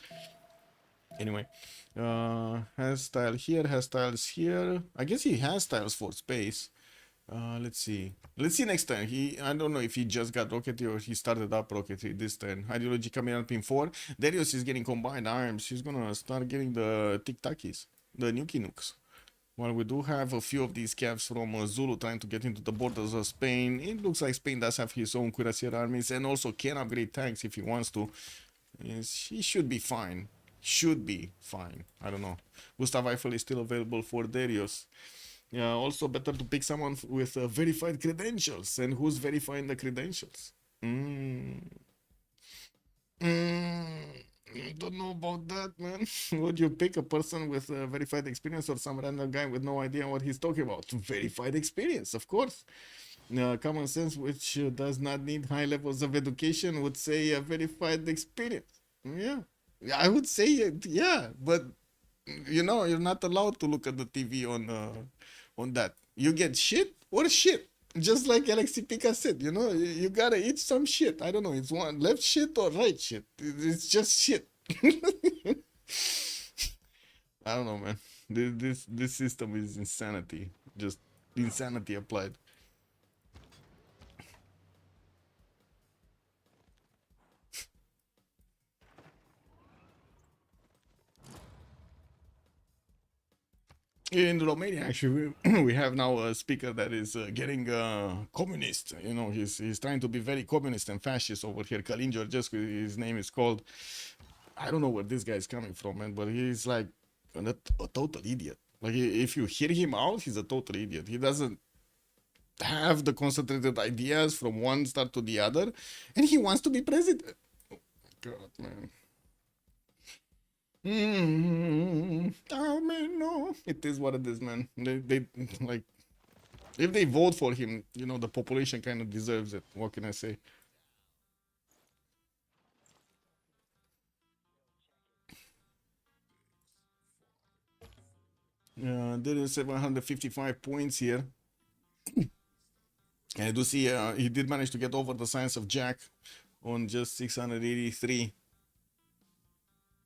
Anyway. Has tile here. Has tiles here. I guess he has tiles for space. Let's see. Let's see next turn. I don't know if he just got rocketry or he started up rocketry this turn. Ideology coming up in 4. Darius is getting combined arms. He's gonna start getting the tic-takis, the nuki nukes. While we do have a few of these caps from Zulu trying to get into the borders of Spain, it looks like Spain does have his own cuirassier armies and also can upgrade tanks if he wants to. He should be fine. Should be fine. I don't know. Gustav Eiffel is still available for Darius. Yeah, also better to pick someone with verified credentials. And who's verifying the credentials? I don't know about that, man. Would you pick a person with verified experience or some random guy with no idea what he's talking about? Verified experience, of course. Common sense, which does not need high levels of education, would say verified experience. Yeah, I would say yeah, but you know, you're not allowed to look at the TV on that. You get shit or shit. Just like Alexi Pika said, you know, you gotta eat some shit. I don't know, it's one left shit or right shit. It's just shit. I don't know, man. This system is insanity. Just insanity applied. In Romania, actually, we have now a speaker that is getting communist. You know, he's trying to be very communist and fascist over here. Kalin Georgescu, his name is called. I don't know where this guy is coming from, man, but he's like a total idiot. Like if you hear him out, he's a total idiot. He doesn't have the concentrated ideas from one start to the other, and he wants to be president. Oh my God, man. Oh man, no. It is what it is, man. They like if they vote for him, you know, the population kind of deserves it. What can I say? There is 755 points here. And I do see he did manage to get over the science of Jack on just 683.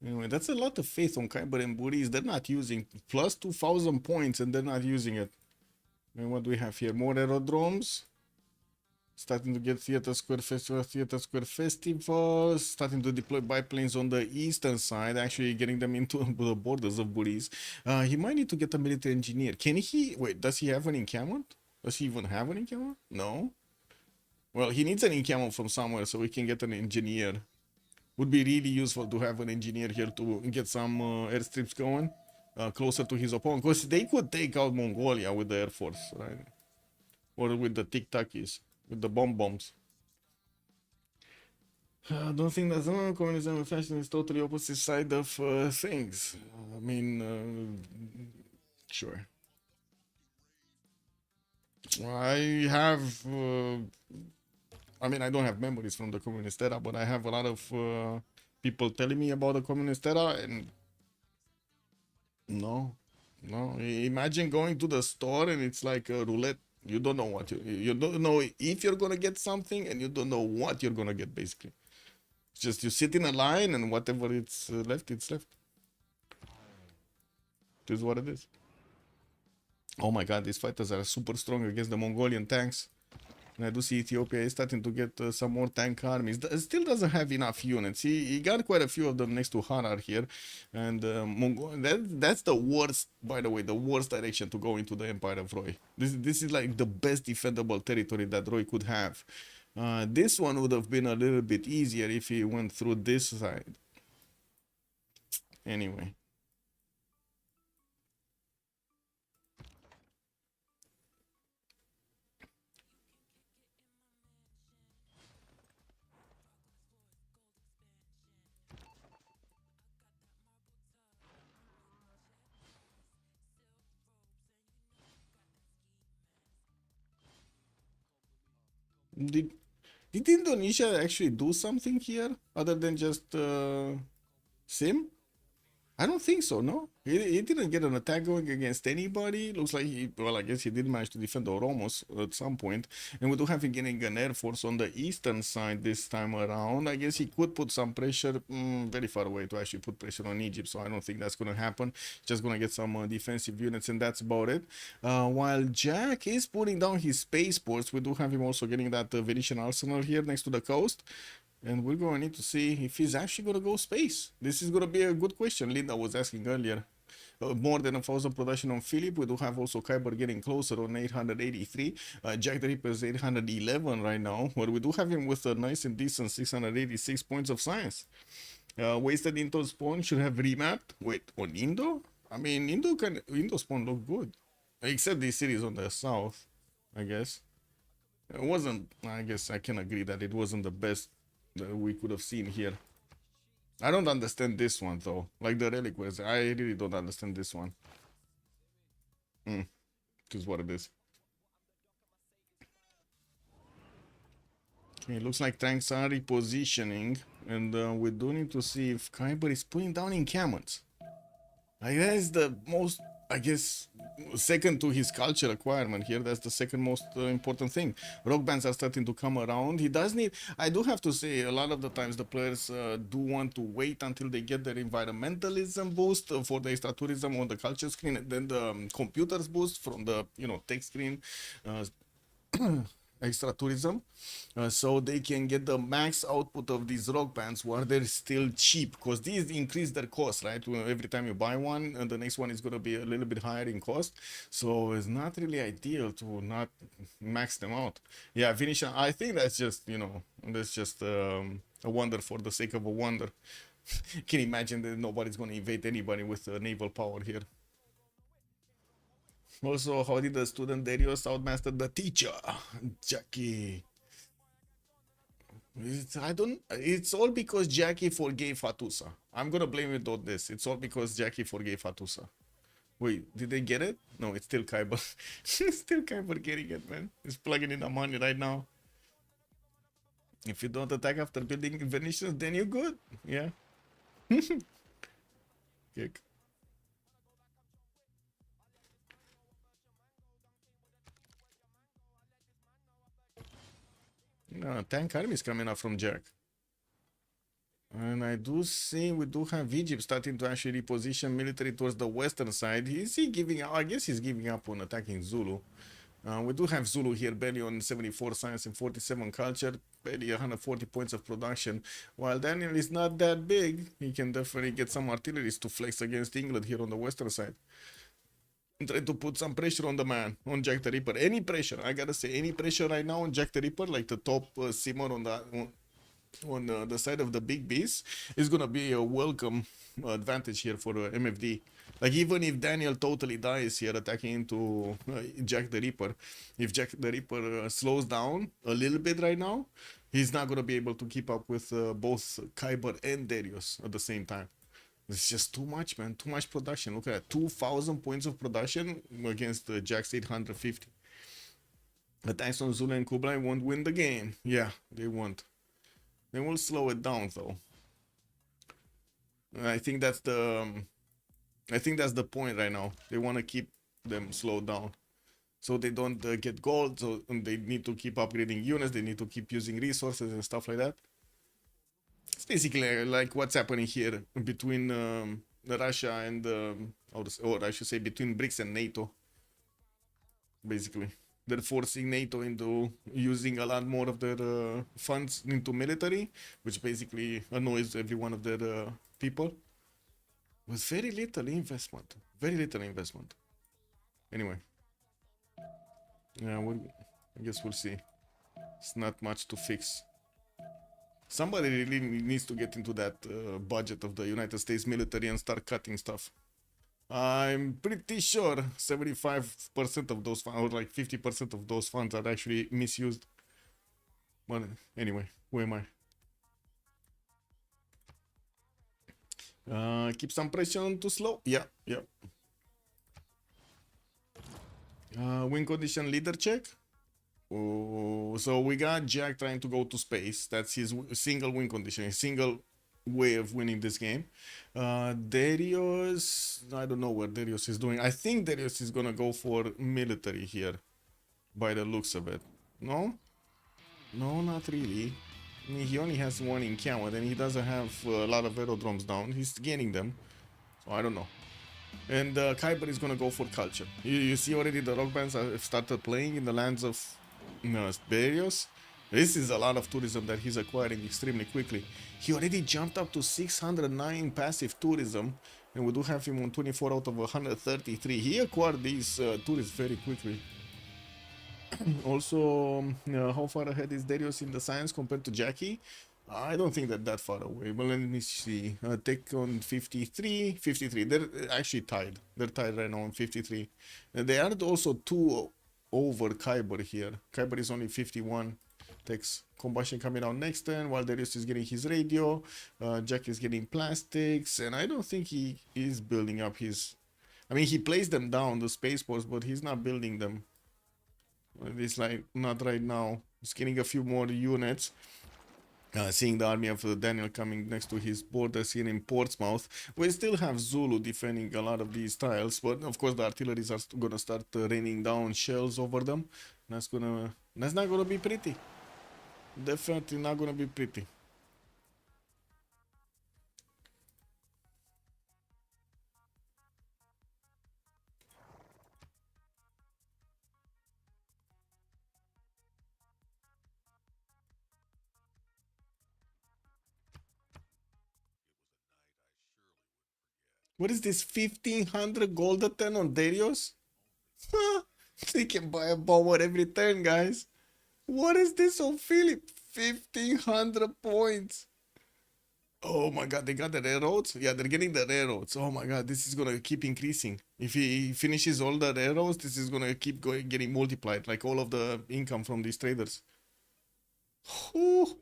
Anyway, that's a lot of faith on Kyber and Buris. They're not using plus 2,000 points and they're not using it. And what do we have here? More aerodromes. Starting to get Theater Square Festivals. Starting to deploy biplanes on the eastern side. Actually getting them into the borders of Buris. He might need to get a military engineer. Can he? Wait, does he have an encampment? Does he even have an encampment? No. Well, he needs an encampment from somewhere so we can get an engineer. Would be really useful to have an engineer here to get some airstrips going closer to his opponent, because they could take out Mongolia with the air force, right? Or with the tic-tacis, with the bombs. I don't think that communism and fascism is totally opposite side of things. I mean, sure. I have I mean, I don't have memories from the communist era, but I have a lot of people telling me about the communist era, and no. Imagine going to the store and it's like a roulette. You don't know what you don't know if you're gonna get something, and you don't know what you're gonna get. Basically, it's just you sit in a line, and whatever it's left, it's left. This is what it is. Oh my God, these fighters are super strong against the Mongolian tanks. And I do see Ethiopia is starting to get some more tank armies. Still doesn't have enough units. He got quite a few of them next to Harar here. And that's the worst, by the way, the worst direction to go into the Empire of Roy. This is like the best defendable territory that Roy could have. This one would have been a little bit easier if he went through this side. Anyway. Did Indonesia actually do something here other than just sim? I don't think so, no? He didn't get an attack going against anybody. Looks like well, I guess he did manage to defend the Oromos at some point. And we do have him getting an air force on the eastern side this time around. I guess he could put some pressure very far away to actually put pressure on Egypt. So I don't think that's going to happen. Just going to get some defensive units, and that's about it. While Jack is putting down his spaceports, we do have him also getting that Venetian arsenal here next to the coast. And we're going to need to see if he's actually going to go space. This is going to be a good question Linda was asking earlier. More than 1,000 production on Philip. We do have also Kyber getting closer on 883. Jack the Ripper is 811 right now. But we do have him with a nice and decent 686 points of science. Wasted Indo spawn should have remapped. Wait, on Indo? I mean, Indo spawn looked good. Except this series on the south, I guess. It wasn't, I guess I can agree that it wasn't the best that we could have seen here. I don't understand this one though, like the reliquaries. I really don't understand this one. Just what it is. Okay, it looks like tanks are repositioning, and we do need to see if Kyber is putting down encampments. I guess the most, I guess, second to his culture requirement here, that's the second most important thing. Rock bands are starting to come around. He does need, I do have to say, a lot of the times the players do want to wait until they get their environmentalism boost for the extra tourism on the culture screen, and then the computers boost from the, tech screen. Extra tourism, so they can get the max output of these rock bands while they're still cheap, because these increase their cost, right? Every time you buy one, and the next one is going to be a little bit higher in cost, so it's not really ideal to not max them out. Yeah, finish. I think that's just that's just a wonder for the sake of a wonder. Can you imagine that nobody's gonna invade anybody with naval power here? Also, how did the student Darius outmaster the teacher? Jackie. I don't. It's all because Jackie forgave Fatusa. I'm gonna blame it on this. It's all because Jackie forgave Fatusa. Wait, did they get it? No, it's still Kyber. It's still Kyber getting it, man. He's plugging in the money right now. If you don't attack after building Venetians, then you're good. Yeah. Kick. No, tank army is coming up from Jack. And I do see we do have Egypt starting to actually reposition military towards the western side. Is he giving up? I guess he's giving up on attacking Zulu. We do have Zulu here, Belly on 74 science and 47 culture, Belly 140 points of production. While Daniel is not that big, he can definitely get some artilleries to flex against England here on the western side. And try to put some pressure on the man, on Jack the Ripper. Any pressure, I gotta say, any pressure right now on Jack the Ripper, like the top simmer on the side of the big beast, is gonna be a welcome advantage here for MFD. Like, even if Daniel totally dies here attacking into Jack the Ripper, if Jack the Ripper slows down a little bit right now, he's not gonna be able to keep up with both Kyber and Darius at the same time. It's just too much, man. Too much production. Look at that. 2,000 points of production against Jack's 850. Attacks on Zulu and Kublai won't win the game. Yeah, they won't. They will slow it down, though. I think that's the point right now. They want to keep them slowed down, so they don't get gold. So they need to keep upgrading units. They need to keep using resources and stuff like that. It's basically like what's happening here between Russia and, or I should say, between BRICS and NATO. Basically, they're forcing NATO into using a lot more of their funds into military, which basically annoys every one of their people. With very little investment. Very little investment. Anyway. Yeah, I guess we'll see. It's not much to fix. Somebody really needs to get into that budget of the United States military and start cutting stuff. I'm pretty sure 75% of those funds, or like 50% of those funds, are actually misused. But anyway, who am I? Keep some pressure on too slow. Yeah. Win condition leader check. Oh, so we got Jack trying to go to space. That's his single win condition, a single way of winning this game. Darius, I don't know what Darius is doing. I think Darius is gonna go for military here, by the looks of it. No, not really. I mean, he only has one in Kiamat and he doesn't have a lot of aerodromes down. He's gaining them, so I don't know. And Kyber is gonna go for culture. You see already the rock bands have started playing in the lands of Darius. This is a lot of tourism that he's acquiring extremely quickly. He already jumped up to 609 passive tourism, and we do have him on 24 out of 133. He acquired these tourists very quickly. Also, how far ahead is Darius in the science compared to Jackie? I don't think they're that far away, but let me see. Take on 53. They're actually tied. They're tied right now on 53. And they are also 2 over Kyber here. Kyber is only 51. Takes combustion coming out next turn, while Darius is getting his radio. Jack is getting plastics, and I don't think he is building up his... I mean, he plays them down, the spaceports, but he's not building them. At least, like, not right now. He's getting a few more units. Seeing the army of Daniel coming next to his borders here in Portsmouth. We still have Zulu defending a lot of these tiles, but of course the artilleries are gonna start raining down shells over them. That's not gonna be pretty. Definitely not gonna be pretty. What is this, 1500 gold a turn on Darius? They can buy a bomber every turn, guys. What is this on Philip? 1500 points. Oh my god, they got the railroads? Yeah, they're getting the railroads. Oh my god, this is gonna keep increasing. If he finishes all the railroads, this is gonna keep going getting multiplied, like all of the income from these traders. Whew,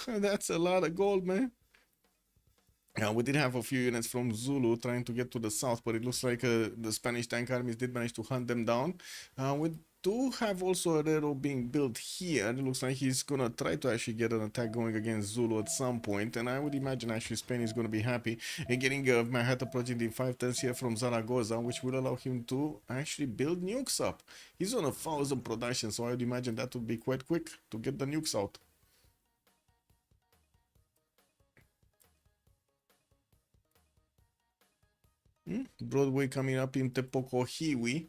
that's a lot of gold, man. Yeah, we did have a few units from Zulu trying to get to the south, but it looks like the Spanish tank armies did manage to hunt them down. We do have also a railroad being built here. It looks like he's gonna try to actually get an attack going against Zulu at some point, and I would imagine actually Spain is gonna be happy in getting a Manhattan project in 5 turns here from Zaragoza, which will allow him to actually build nukes up. He's on 1,000 production, so I would imagine that would be quite quick to get the nukes out. Broadway coming up in Tepokohiwi.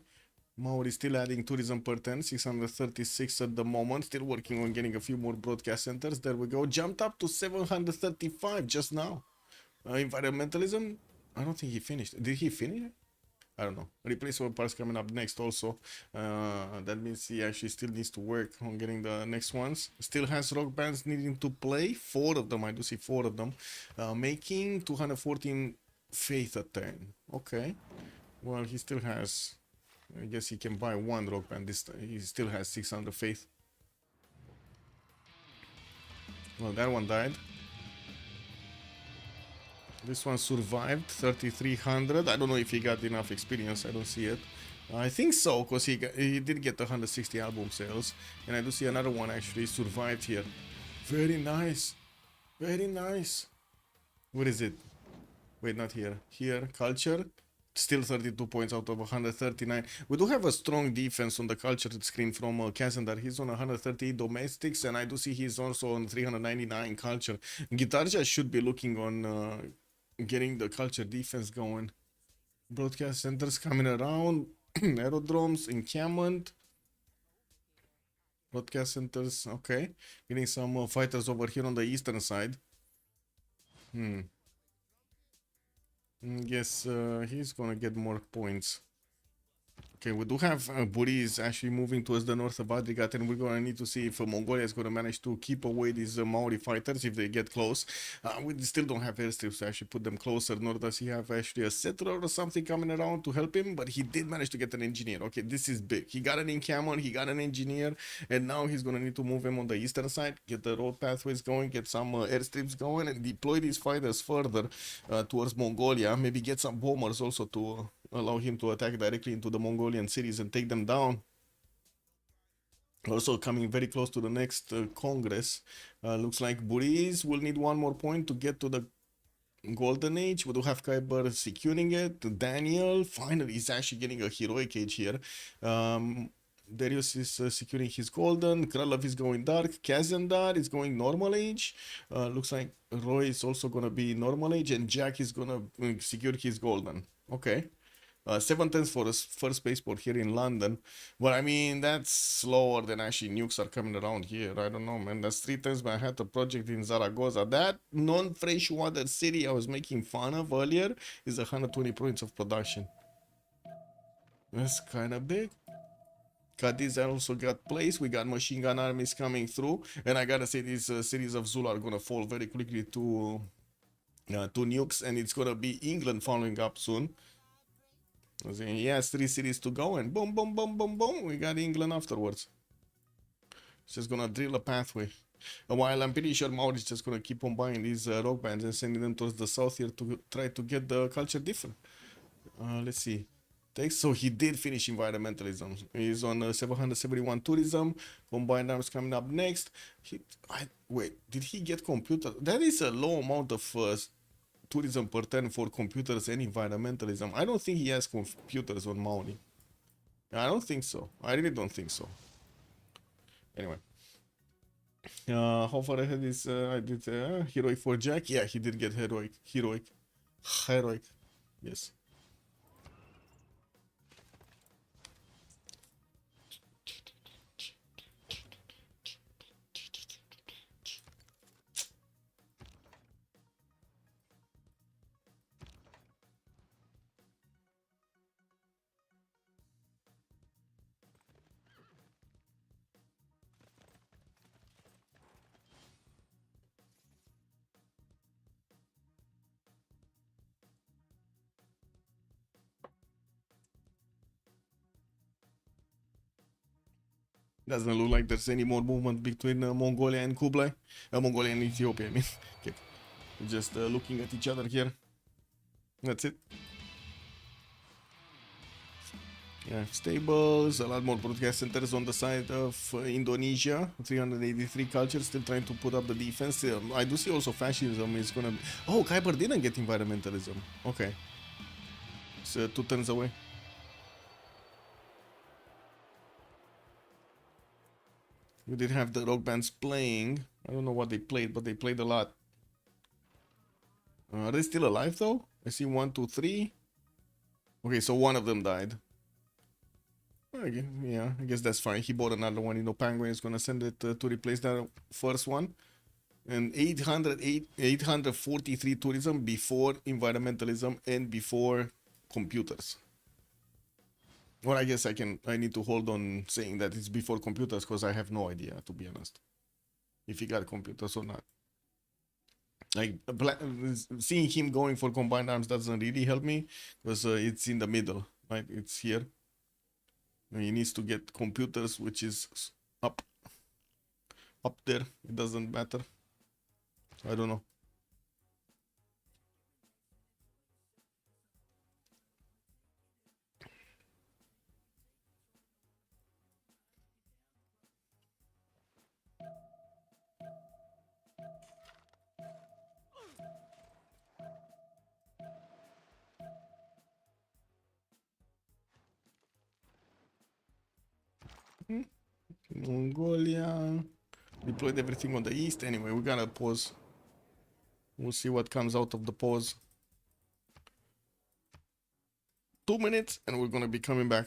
Maori still adding tourism per 10, 636 at the moment. Still working on getting a few more broadcast centers. There we go. Jumped up to 735 just now. Environmentalism, I don't think he finished. Did he finish? I don't know. Replaceable parts coming up next also. That means he actually still needs to work on getting the next ones. Still has rock bands needing to play. 4 of them. I do see 4 of them. Making 214 faith a turn. Okay. Well, he still has... I guess he can buy 1 rock band. This he still has 600 faith. Well, that one died. This one survived 3,300. I don't know if he got enough experience. I don't see it. I think so, because he did get 160 album sales, and I do see another one actually survived here. Very nice, very nice. What is it? Wait, not here. Here, culture. Still 32 points out of 139. We do have a strong defense on the culture screen from Kazandar. He's on 138 domestics, and I do see he's also on 399 culture. Guitarja should be looking on getting the culture defense going. Broadcast centers coming around. Aerodromes, encampment. Broadcast centers, okay. Getting some fighters over here on the eastern side. Yes, he's gonna get more points. Okay, we do have Buriz actually moving towards the north of Adrigat, and we're gonna need to see if Mongolia is gonna manage to keep away these Maori fighters if they get close. We still don't have airstrips to actually put them closer, nor does he have actually a settler or something coming around to help him, but he did manage to get an engineer. Okay, this is big. He got an encampment, he got an engineer, and now he's gonna need to move him on the eastern side, get the road pathways going, get some airstrips going, and deploy these fighters further towards Mongolia. Maybe get some bombers also to allow him to attack directly into the Mongolian cities and take them down. Also coming very close to the next Congress. Looks like Buriz will need 1 more point to get to the Golden Age. We do have Khyber securing it. Daniel finally is actually getting a heroic age here. Darius is securing his golden. Kralov is going dark. Kazandar is going normal age. Looks like Roy is also gonna be normal age, and Jack is gonna secure his golden. Okay. 7 turns for a first spaceport here in London. But I mean, that's slower than actually nukes are coming around here. I don't know, man. That's 3 turns Manhattan project in Zaragoza. That non-freshwater city I was making fun of earlier is 120 points of production. That's kind of big. Cadiz also got placed. We got machine gun armies coming through. And I gotta say, these cities of Zulu are gonna fall very quickly to nukes. And it's gonna be England following up soon. He has 3 cities to go, and boom, boom, boom, boom, boom, we got England afterwards. It's just gonna drill a pathway. While I'm pretty sure Maori is just gonna keep on buying these rock bands and sending them towards the south here to try to get the culture different. Let's see. So he did finish environmentalism. He's on 771 tourism. Combined arms coming up next. Wait, did he get computer? That is a low amount of tourism per turn for computers and environmentalism. I don't think he has computers on Maui. I don't think so. I really don't think so. Anyway. How far ahead is I did heroic for Jack? Yeah, he did get heroic. Heroic. Yes. Doesn't look like there's any more movement between Mongolia and Kublai. Mongolia and Ethiopia, I mean. Okay. We're just looking at each other here. That's it. Yeah, stables, a lot more broadcast centers on the side of Indonesia. 383 cultures still trying to put up the defense. I do see also fascism is gonna be... Oh, Khyber didn't get environmentalism. Okay. It's 2 turns away. We did have the rock bands playing. I don't know what they played, but they played a lot. Are they still alive though? I see 1, 2, 3. Okay, so one of them died. Okay, yeah, I guess that's fine. He bought another one. You know, Penguin is gonna send it to replace that first one. And 843 tourism before environmentalism and before computers. Well, I guess I need to hold on saying that it's before computers because I have no idea, to be honest, if he got computers or not. Like seeing him going for combined arms doesn't really help me because it's in the middle, right? It's here. And he needs to get computers, which is up there. It doesn't matter. I don't know. Mongolia deployed everything on the east. Anyway, we gotta pause. We'll see what comes out of the pause. 2 minutes and we're gonna be coming back.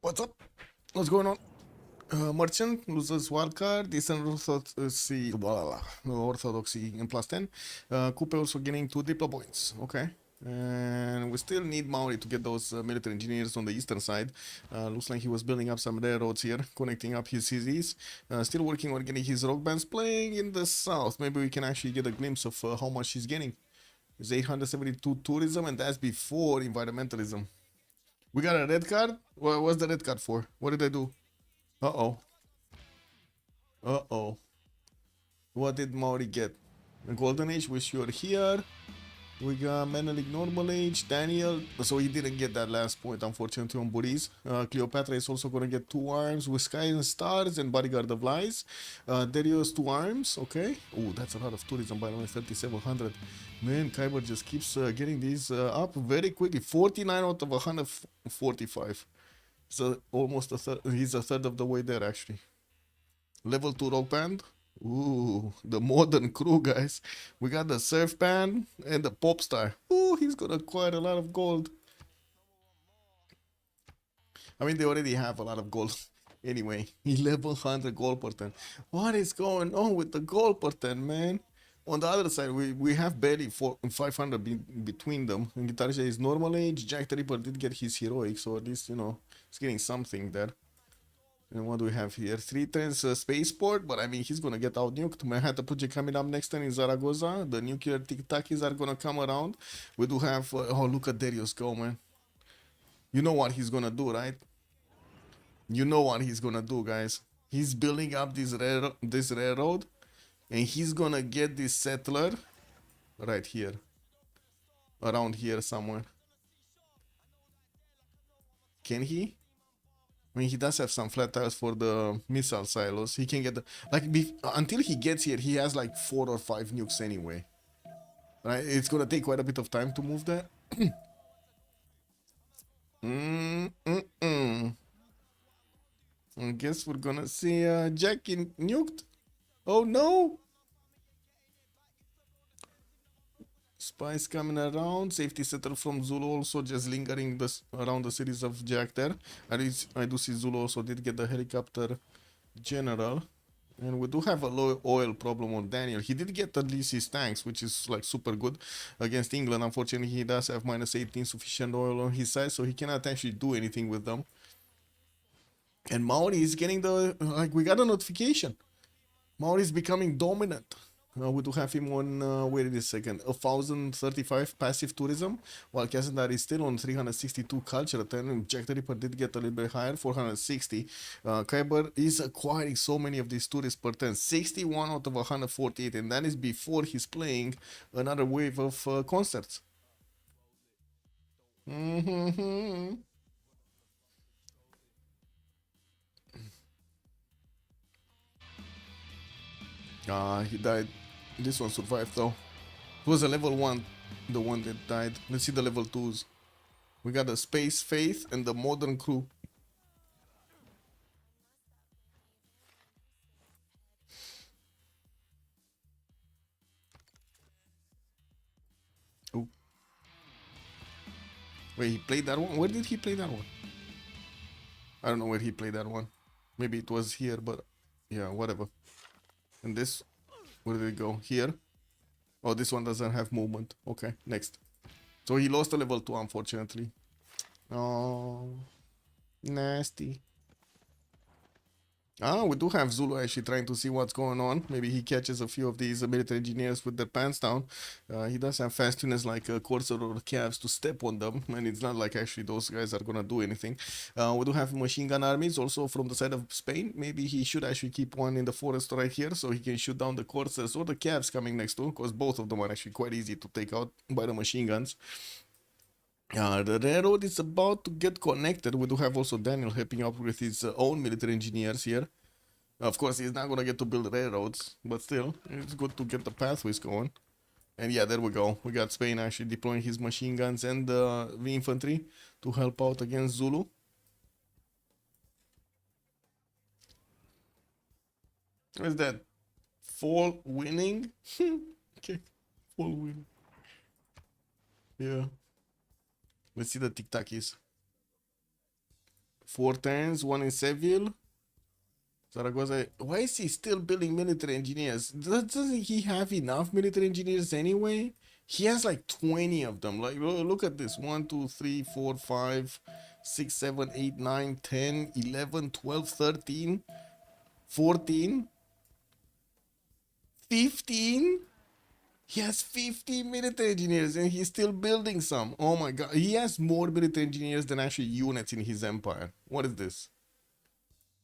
What's up? What's going on? Merchant loses wildcard. Eastern Orthodoxy in +10. Coupe also getting 2 diplo points. Okay. And we still need Maori to get those military engineers on the eastern side. Looks like he was building up some railroads here, connecting up his CZs. Still working on getting his rock bands playing in the south. Maybe we can actually get a glimpse of how much he's getting. It's 872 tourism, and that's before environmentalism. We got a red card? What's the red card for? What did I do? Uh-oh. Uh-oh. What did Maori get? A golden age, wish you were here. We got Menelik normal age, Daniel. So he didn't get that last point, unfortunately, on Buriz. Cleopatra is also going to get 2 arms with Sky and Stars and Bodyguard of Lies. Darius 2 arms, okay. Oh, that's a lot of tourism, by the way, 3,700. Man, Kyber just keeps getting these up very quickly. 49 out of 145. So almost a third. He's a third of the way there, actually. Level 2 rock band. Ooh, the modern crew, guys. We got the surf band and the pop star. Ooh, he's gonna acquire a lot of gold. I mean, they already have a lot of gold. Anyway, 1100 gold per turn. What is going on with the gold per turn, man? On the other side, we have barely 500 between them. And Guitarja is normal age. Jack the Ripper did get his heroic, so at least, you know, he's getting something there. And what do we have here? 3 turns spaceport, but I mean, he's gonna get out nuked. Manhattan Project coming up next turn in Zaragoza. The nuclear tic-tacs are gonna come around. We do have... oh, look at Darius go, man. You know what he's gonna do, right? You know what he's gonna do, guys. He's building up this railroad, and he's gonna get this settler right here. Around here somewhere. Can he? I mean, he does have some flat tiles for the missile silos. He can get the... like, until he gets here, he has like 4 or 5 nukes anyway. Right? It's gonna take quite a bit of time to move that. I guess we're gonna see Jack in nuked. Oh no! Spies coming around. Safety settle from Zulu also just lingering around the cities of Jack there. I do see Zulu also did get the helicopter general. And we do have a low oil problem on Daniel. He did get at least his tanks, which is like super good against England. Unfortunately, he does have -18 sufficient oil on his side, so he cannot actually do anything with them. And Maori is getting the... like, we got a notification. Maori is becoming dominant. We do have him on, wait a second, 1035 passive tourism, while Kazandar is still on 362 culture. Then Jack the Ripper did get a little bit higher, 460. Kyber is acquiring so many of these tourists per turn, 61 out of 148, and that is before he's playing another wave of concerts. He died. This one survived though. It was a level 1, the one that died. Let's see the level 2s. We got the Space Faith and the Modern Crew. Oh. Wait, he played that one? Where did he play that one? I don't know where he played that one. Maybe it was here, but yeah, whatever. And this, where did it go? Here? Oh, this one doesn't have movement. Okay, next. So he lost a level 2, unfortunately. Oh, nasty. We do have Zulu actually trying to see what's going on. Maybe he catches a few of these military engineers with their pants down. He does have fast tuners like Corsair or Cavs to step on them, and it's not like actually those guys are gonna do anything. We do have machine gun armies also from the side of Spain. Maybe he should actually keep one in the forest right here so he can shoot down the Corsairs or the Cavs coming next to, because both of them are actually quite easy to take out by the machine guns. The railroad is about to get connected. We do have also Daniel helping out with his own military engineers here. Of course, he's not gonna get to build railroads, but still, it's good to get the pathways going. And yeah, there we go. We got Spain actually deploying his machine guns and the infantry to help out against Zulu. What is that? Fall winning? Okay, fall winning. Yeah. Let's see the tic-tacs. 4 turns, 1 in Seville. Zaragoza. Why is he still building military engineers? Doesn't he have enough military engineers anyway? He has like 20 of them. Like, look at this. 1, 2, 3, 4, 5, 6, 7, 8, 9, 10, 11, 12, 13, 14, 15. He has 50 military engineers and he's still building some. Oh my god. He has more military engineers than actually units in his empire. What is this?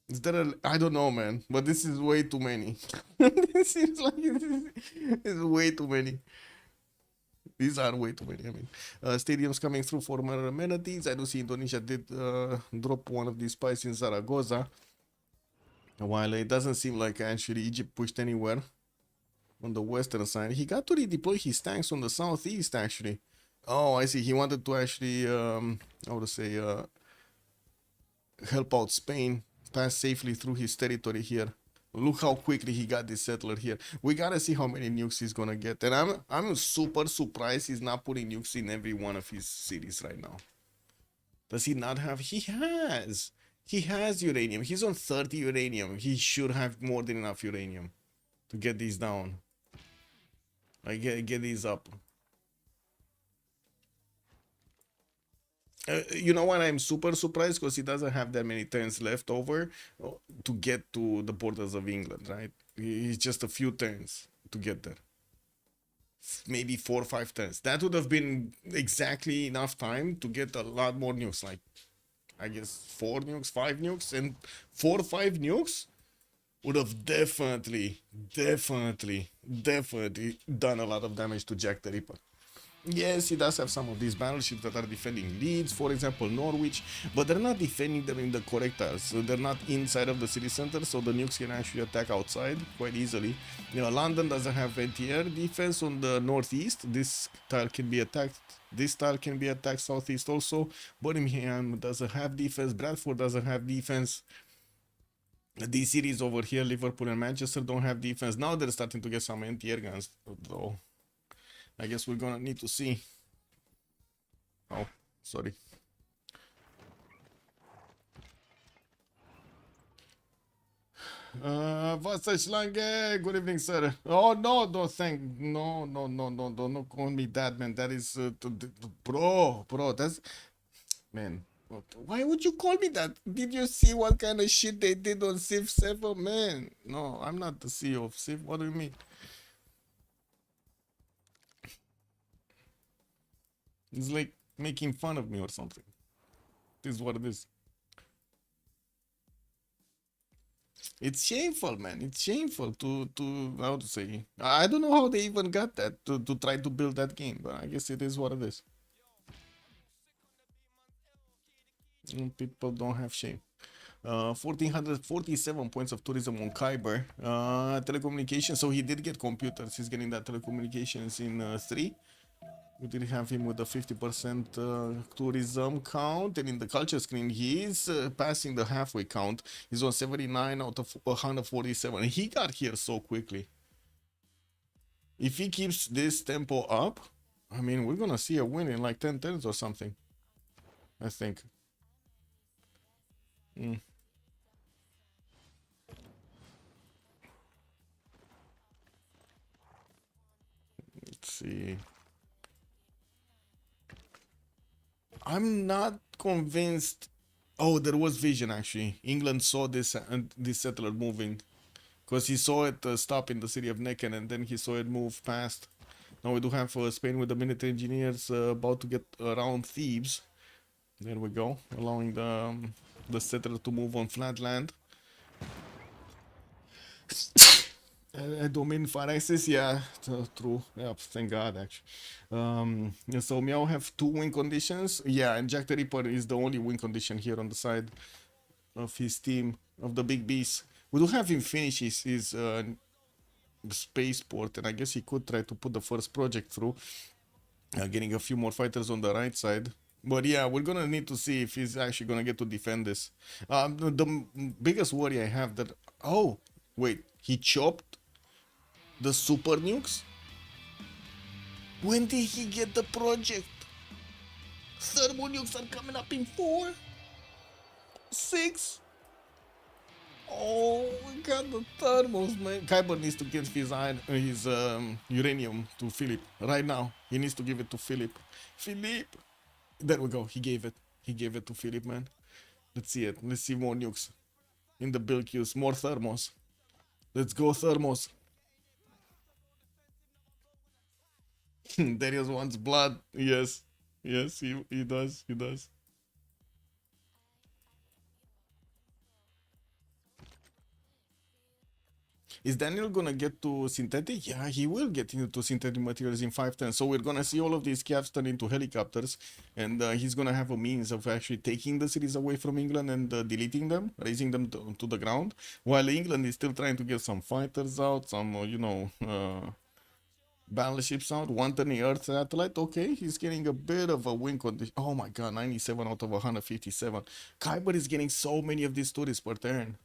Is there a? I don't know, man. But this is way too many. This seems like it's way too many. These are way too many. I mean, stadiums coming through for more amenities. I do see Indonesia did drop one of these spies in Zaragoza. While it doesn't seem like actually Egypt pushed anywhere on the western side, he got to redeploy his tanks on the southeast actually. Oh, I see. He wanted to actually, I would say, help out Spain pass safely through his territory here. Look how quickly he got this settler here. We gotta see how many nukes he's gonna get. And I'm super surprised he's not putting nukes in every one of his cities right now. Does he not have? He has. He has uranium. He's on 30 uranium. He should have more than enough uranium to get these down. I get these up. You know what? I'm super surprised because he doesn't have that many turns left over to get to the borders of England, right? He's just a few turns to get there. Maybe 4 or 5 turns. That would have been exactly enough time to get a lot more nukes. Like, I guess 4 nukes, 5 nukes, and 4 or 5 nukes would have definitely done a lot of damage to Jack the Ripper. Yes, he does have some of these battleships that are defending Leeds, for example, Norwich, but they're not defending them in the correct tiles. So they're not inside of the city center, so the nukes can actually attack outside quite easily. You know, London doesn't have anti-air defense on the northeast. This tile can be attacked. This tile can be attacked southeast also. Birmingham doesn't have defense. Bradford doesn't have defense. These cities over here, Liverpool and Manchester, don't have defense. Now they're starting to get some anti-air guns, though. I guess we're gonna need to see. Oh, sorry. Was lange? Good evening, sir. Oh no, don't call me that, man. That is, bro, that's, man. Why would you call me that? Did you see what kind of shit they did on Civ7, man? No, I'm not the CEO of Civ. What do you mean? It's like making fun of me or something. This is what it is. It's shameful, man. It's shameful to how to say. I don't know how they even got that to try to build that game, but I guess it is what it is. People don't have shame. 1447 points of tourism on Khyber. Telecommunications. So he did get computers. He's getting that telecommunications in 3. We did have him with a 50% tourism count, and in the culture screen, he is passing the halfway count. He's on 79 out of 147. And he got here so quickly. If he keeps this tempo up, I mean, we're gonna see a win in like 10 turns or something. I think. Let's see. I'm not convinced. Oh, there was vision actually. England saw this settler moving, because he saw it stop in the city of Necken, and then he saw it move past. Now we do have Spain with the military engineers about to get around Thebes. There we go, allowing the settler to move on flat land. Domain fire access, yeah, true. Yeah, thank God, actually. So Meow have 2 win conditions. Yeah, and Jack the Ripper is the only win condition here on the side of his team, of the big beast. We do have him finish his spaceport, and I guess he could try to put the first project through, getting a few more fighters on the right side. But yeah, we're gonna need to see if he's actually gonna get to defend this. The biggest worry I have that, oh, wait, he chopped the super nukes? When did he get the project? Thermo nukes are coming up in 4, 6. Oh, we got the thermos, man. Kyber needs to give his uranium to Philip right now. He needs to give it to Philip. Philip. There we go. He gave it. He gave it to Philip, man. Let's see it. Let's see more nukes in the build queues. More thermos. Let's go thermos. Darius wants blood. Yes. Yes, he does. He does. Is Daniel gonna get to synthetic? Yeah, he will get into synthetic materials in 510. So we're gonna see all of these cabs turn into helicopters, and he's gonna have a means of actually taking the cities away from England and deleting them, raising them to the ground, while England is still trying to get some fighters out, some battleships out. One turning Earth satellite. Okay, he's getting a bit of a win condition. Oh my god, 97 out of 157. Kyber is getting so many of these tourists per turn.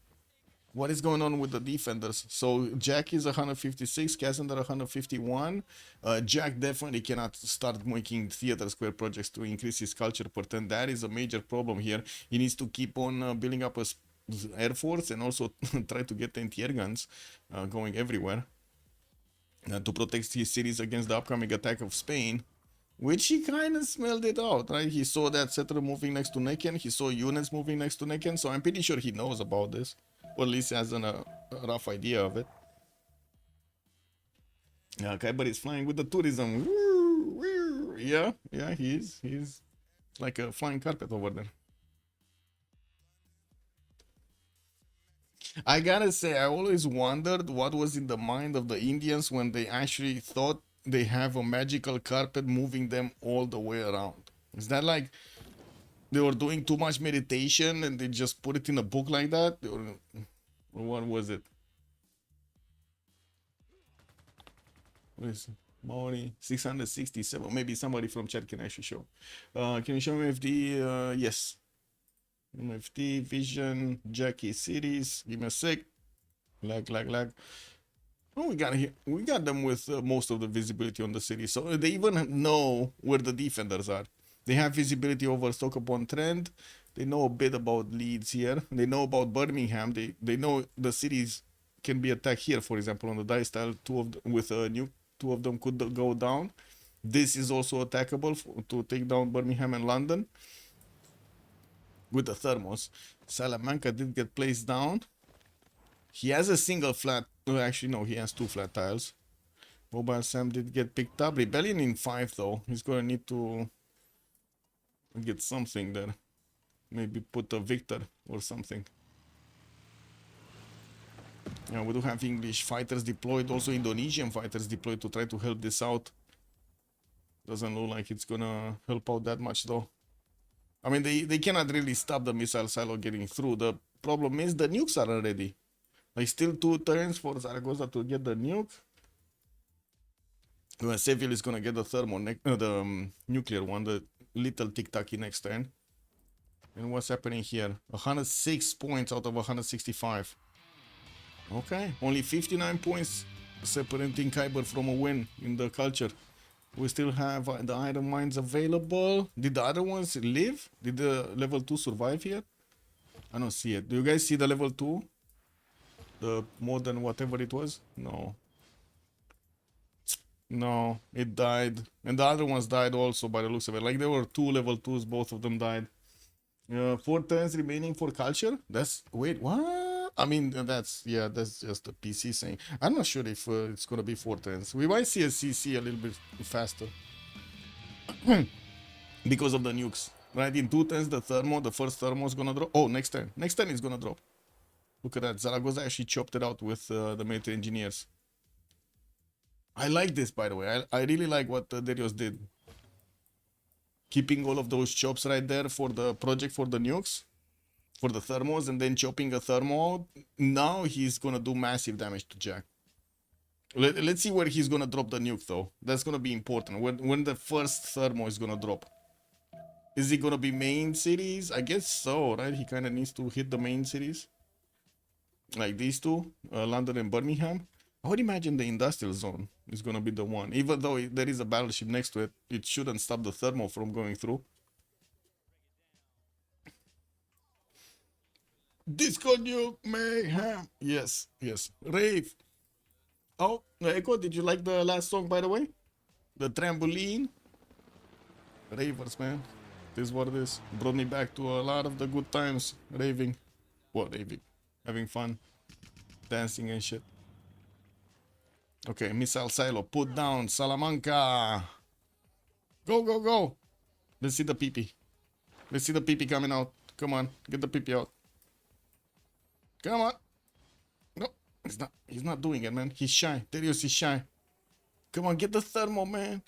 What is going on with the defenders? So Jack is 156, Cassandra 151. Jack definitely cannot start making theater square projects to increase his culture per turn. That is a major problem here. He needs to keep on building up a air force and also try to get anti-air guns going everywhere to protect his cities against the upcoming attack of Spain, which he kind of smelled it out, right? He saw that settler moving next to Necken, he saw units moving next to Necken, so I'm pretty sure he knows about this, or at least has a rough idea of it. Yeah, Kyber is flying with the tourism. Yeah, he's like a flying carpet over there. I gotta say, I always wondered what was in the mind of the Indians when they actually thought they have a magical carpet moving them all the way around. Is that like they were doing too much meditation and they just put it in a book like that? Or what was it? What is it? Maori 667. Maybe somebody from chat can actually show. Can you show me if the yes. MFT, Vision, Jackie Cities. Give me a sec. Lag. Oh, we got them with most of the visibility on the city. So they even know where the defenders are. They have visibility over Stoke-upon-Trent. They know a bit about Leeds here. They know about Birmingham. They know the cities can be attacked here. For example, on the dice style, two of them could go down. This is also attackable to take down Birmingham and London. With the thermos, Salamanca did get placed down. He has a single flat. Actually, no, he has two flat tiles. Mobile Sam did get picked up. Rebellion in 5 though. He's gonna need to get something there. Maybe put a Victor or something. Yeah, we do have English fighters deployed, also Indonesian fighters deployed to try to help this out. Doesn't look like it's gonna help out that much though. I mean, they cannot really stop the missile silo getting through. The problem is the nukes are already. Like, still 2 turns for Zaragoza to get the nuke. When Seville is gonna get the thermal, nuclear one, the little tic-tacky next turn. And what's happening here? 106 points out of 165. Okay, only 59 points separating Kyber from a win in the culture. We still have the iron mines available. Did the other ones live? Did the level 2 survive here? I don't see it. Do you guys see the level 2? The modern whatever it was? No. No, it died. And the other ones died also by the looks of it. Like, there were 2 level 2s, both of them died. 4 turns remaining for culture? That's... Wait, what? I mean, that's just the PC saying. I'm not sure if it's gonna be 4 turns. We might see a CC a little bit faster. Because of the nukes. Right, in 2 turns, the first thermo is gonna drop. Oh, next turn. Next turn is gonna drop. Look at that. Zaragoza actually chopped it out with the military engineers. I like this, by the way. I really like what Darius did. Keeping all of those chops right there for the project for the nukes. For the thermos, and then chopping a thermo out. Now he's gonna do massive damage to Jack. Let's see where he's gonna drop the nuke though. That's gonna be important. When the first thermo is gonna drop. Is it gonna be main cities? I guess so, right? He kind of needs to hit the main cities. Like these two, London and Birmingham. I would imagine the industrial zone is gonna be the one. Even though there is a battleship next to it, it shouldn't stop the thermo from going through. Disco nuke mayhem. Yes. Rave. Oh, Echo, did you like the last song, by the way? The trampoline. Ravers, man. This is what it is. Brought me back to a lot of the good times. Raving. What raving? Having fun. Dancing and shit. Okay, missile silo. Put down. Salamanca. Go. Let's see the PP. Let's see the PP coming out. Come on. Get the PP out. Come on. No. He's not doing it, man. He's shy. Darius is shy. Come on, get the thermal, man.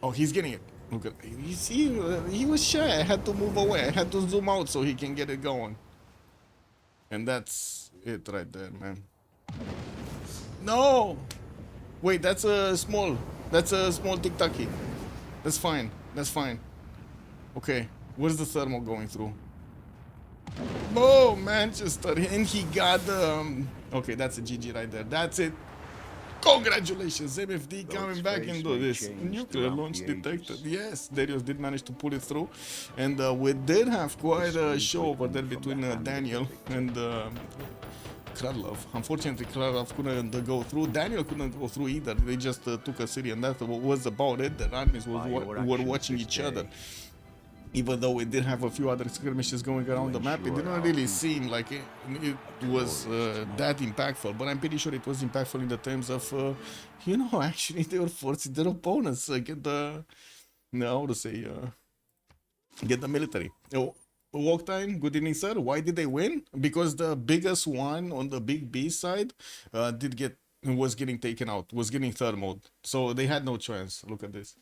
Oh, he's getting it. Look at, you see, he was shy. I had to move away. I had to zoom out so he can get it going. And that's it right there, man. No! Wait, that's a small tic-tacky. That's fine. That's fine. Okay, where's the thermal going through? Oh, Manchester. And he got the... okay, that's a GG right there. That's it. Congratulations, MFD coming back face into may this. change Nuclear throughout launch the detected. ages. Yes, Darius did manage to pull it through. And we did have quite a Speed show over written there from the between hand of the Daniel victor. and Kralov. Unfortunately, Kralov couldn't go through. Daniel couldn't go through either. They just took a city, and that was about it. The armies By your were actions watching this each other. day, Even though we did have a few other skirmishes going around the map, it ensure didn't our really future seem like it was glorious that impactful. But I'm pretty sure it was impactful in the terms of, you know, actually they were forcing their opponents get the, no, how to say, get the military. Oh, walk time. Good evening, sir. Why did they win? Because the biggest one on the big B side was getting taken out, was getting thermaled. So they had no chance. Look at this.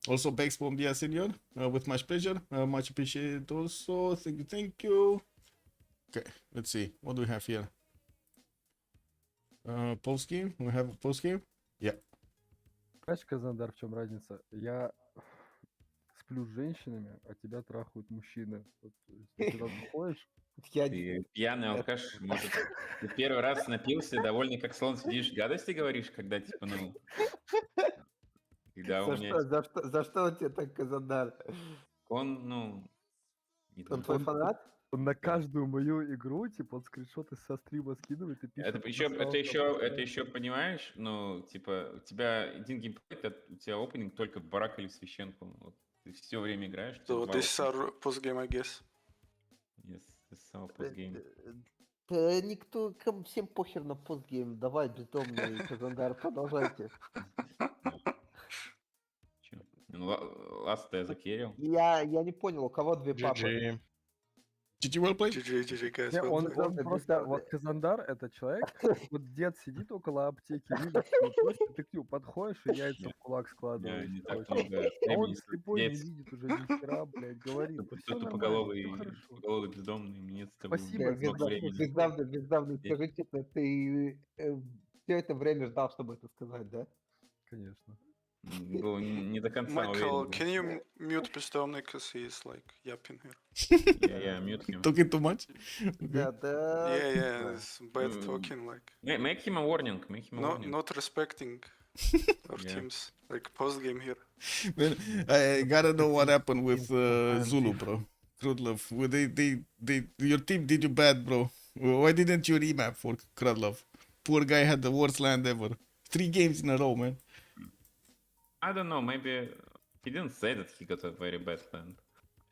Also, Bex Bom Dia Senor, with much pleasure. Much appreciated also. Thank you. Okay, let's see. What do we have here? Post game. We have a post game. Yeah. Знаешь, Казандар, в чем разница? Я сплю с женщинами, а тебя трахают мужчины. Вот, ты когда заходишь, Я... Ты пьяный Это- алкаш, может, ты первый раз напился, довольно как слон сидишь, гадости говоришь, когда, типа, ну... Когда у За меня что, за что он тебе так, Казандар? он, ну... Не Он знаю. твой фанат? он на каждую мою игру, типа, он скриншоты со стрима скидывает и пишет. Это еще, понимаешь, ну, типа, у тебя один геймплей, у тебя опенинг только в барак или в священку. Вот, ты все время играешь. у тебя So два this is опенинга. our post game, I guess. Yes, this is our postgame. Да никто, всем похер на постгейм. Давай, бездомный Казандар, продолжайте. Чё? Ну, last я закерил. Я не понял, у кого две папы? Did you well play? GG, guys. Не, well он, played. он Ладно, просто, без вот Казандар это человек, вот дед сидит около аптеки, видит, ты к нему подходишь и яйца в кулак Я складываешь. не так короче. много А он времени слепой не яйца. видит уже ни хера, блядь, говорит. Да всё нормально, всё хорошо. тупоголовый бездомный, мне с тобой Спасибо, много времени. Бездавный, скажи честно, ты все это время ждал, чтобы это сказать, да? Конечно. Был не до конца Michael, уверен. can you mute Pistomny because he's like yapping here? Я mute him. Talking too much? Да, да. Yeah, it's bad Mm. talking, like Make him a warning, make him a warning. not respecting our Yeah. teams, like post game here. Man, I gotta know what happened with Zulu, bro. Krudlov. Your team did you bad, bro. Why didn't you remap for Krudlov? Poor guy had the worst land ever. 3 games in a row, man. I don't know, maybe he didn't say that he got a very bad land.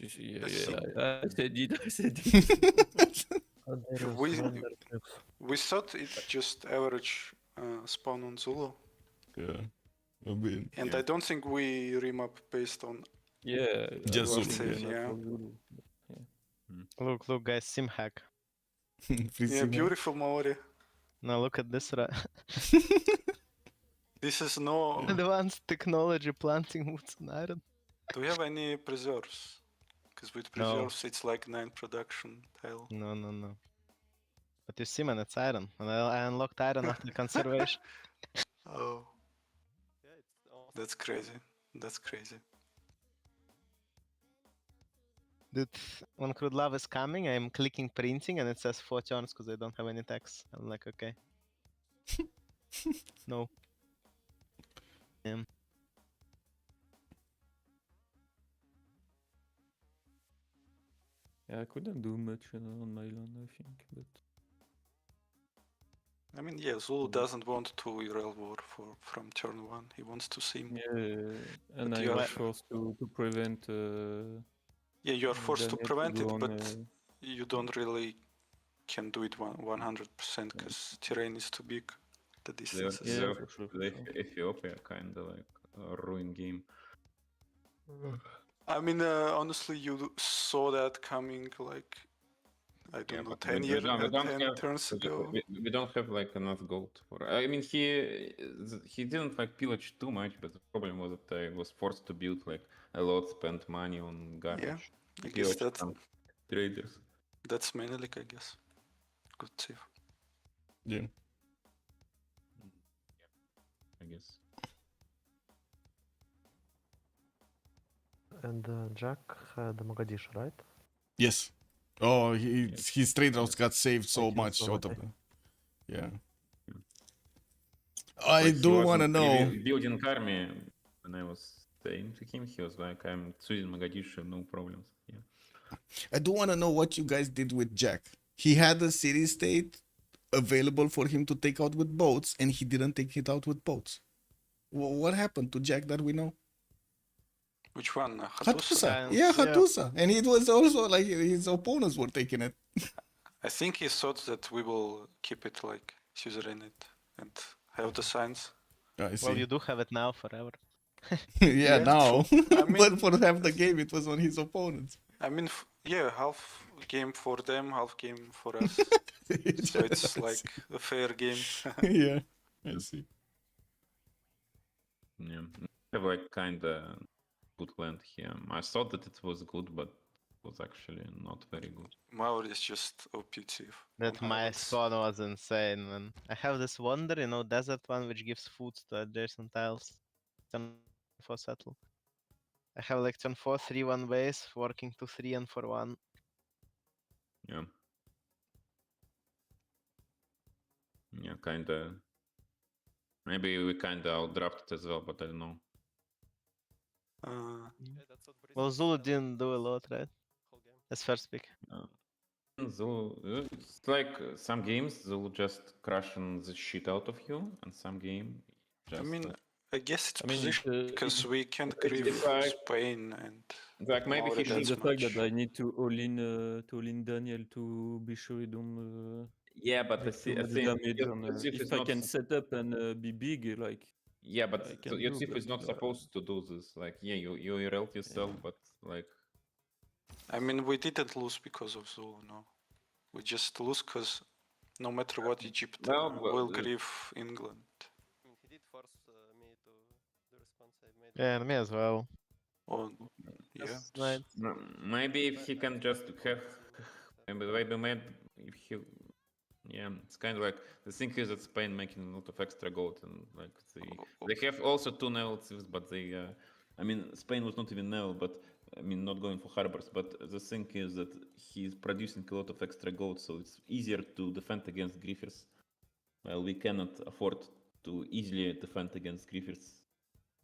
I said it. We thought it's just average spawn on Zulu, Yeah. I mean, and I don't think we remap based on Yeah. Just Zulu, Zulu, yeah. Look, guys, sim hack. free yeah, signal. beautiful Maori. Now look at this This is no. advanced technology planting woods and iron. Do we have any preserves? Because with No. preserves, it's like 9 production tile. No. But you see, man, it's iron. And I unlocked iron after conservation. Oh, that's crazy. That's crazy. Dude, when crude lava is coming, I'm clicking printing and it says 4 turns because I don't have any text. I'm like, okay. No. Yeah, I couldn't do much on my land, I think, but I mean, yeah, Zulu doesn't want to Ural war from turn 1. He wants to sim. yeah, and But I you was are- forced to prevent. Yeah, you are forced to damage prevent it, on, but you don't really can do it 100% because terrain is too big. The distances. Yeah, for sure. The Ethiopia kind of like ruin game. I mean, honestly, you saw that coming like I don't know, but 10 turns ago. we don't have like enough gold for. I mean, he didn't like pillage too much, but the problem was that I was forced to build like a lot, spend money on garbage. I guess Pillage some traders. that's Menelik, I guess. Good save. Yeah. I guess. And Jack had Mogadishu, right? Yes. Oh, his trade routes got saved so Thank you much so out much. of them. Yeah. Like, I he do want to wasn't know. building army when I was saying to him, he was like, "I'm choosing Mogadishu, no problems." Yeah. I do want to know what you guys did with Jack. He had a city state available for him to take out with boats, and he didn't take it out with boats. What happened to Jack that we know? Which one? Hatusa. Yeah, Hatusa. And it was also like his opponents were taking it. I think he thought that we will keep it like suzerainty and have the signs. I see. Well, you do have it now forever. yeah, now. true. I mean, but for half the game, it was on his opponents. I mean, yeah, half game for them, half game for us. So it's like a fair game. yeah, I see. Yeah. I have like kinda good land here. I thought that it was good, but it was actually not very good. Maur is just OP chief. That my spawn was insane, man. I have this wonder, you know, desert one which gives food to adjacent tiles. Turn 4 settle. I have like turn 4 3-1 base, working to 3 and for 1. Yeah. Yeah, kinda. Maybe we kinda outdrafted as well, but I don't know. Well, Zulu didn't do a lot, right? As first pick. Zulu, it's like some games Zulu just crushing the shit out of you, and some game just. I mean, I guess it's I mean, position because we can't it's grieve like- Spain and. like maybe Maur he that the fact that much. I need to all in Daniel to be sure he don't Yeah, but I get see. too I much think damage. your And, Civ is if I not can sup- set up and be big, like Yeah, but I can your do, Civ is but, not supposed to do this. Like, yeah, you realt yourself, but like. I mean, we didn't lose because of Zulu, no. We just lose because no matter what, Egypt Well, will grieve England. He did force me to the response I made. Yeah, and me as well. Oh, yeah. Right. Maybe if he can just have, maybe if he, yeah, it's kind of like the thing is that Spain making a lot of extra gold and like they have also 2 naval civs, but they, I mean, Spain was not even naval, but I mean, not going for harbors. But the thing is that he's producing a lot of extra gold, so it's easier to defend against griefers. Well, we cannot afford to easily defend against griefers.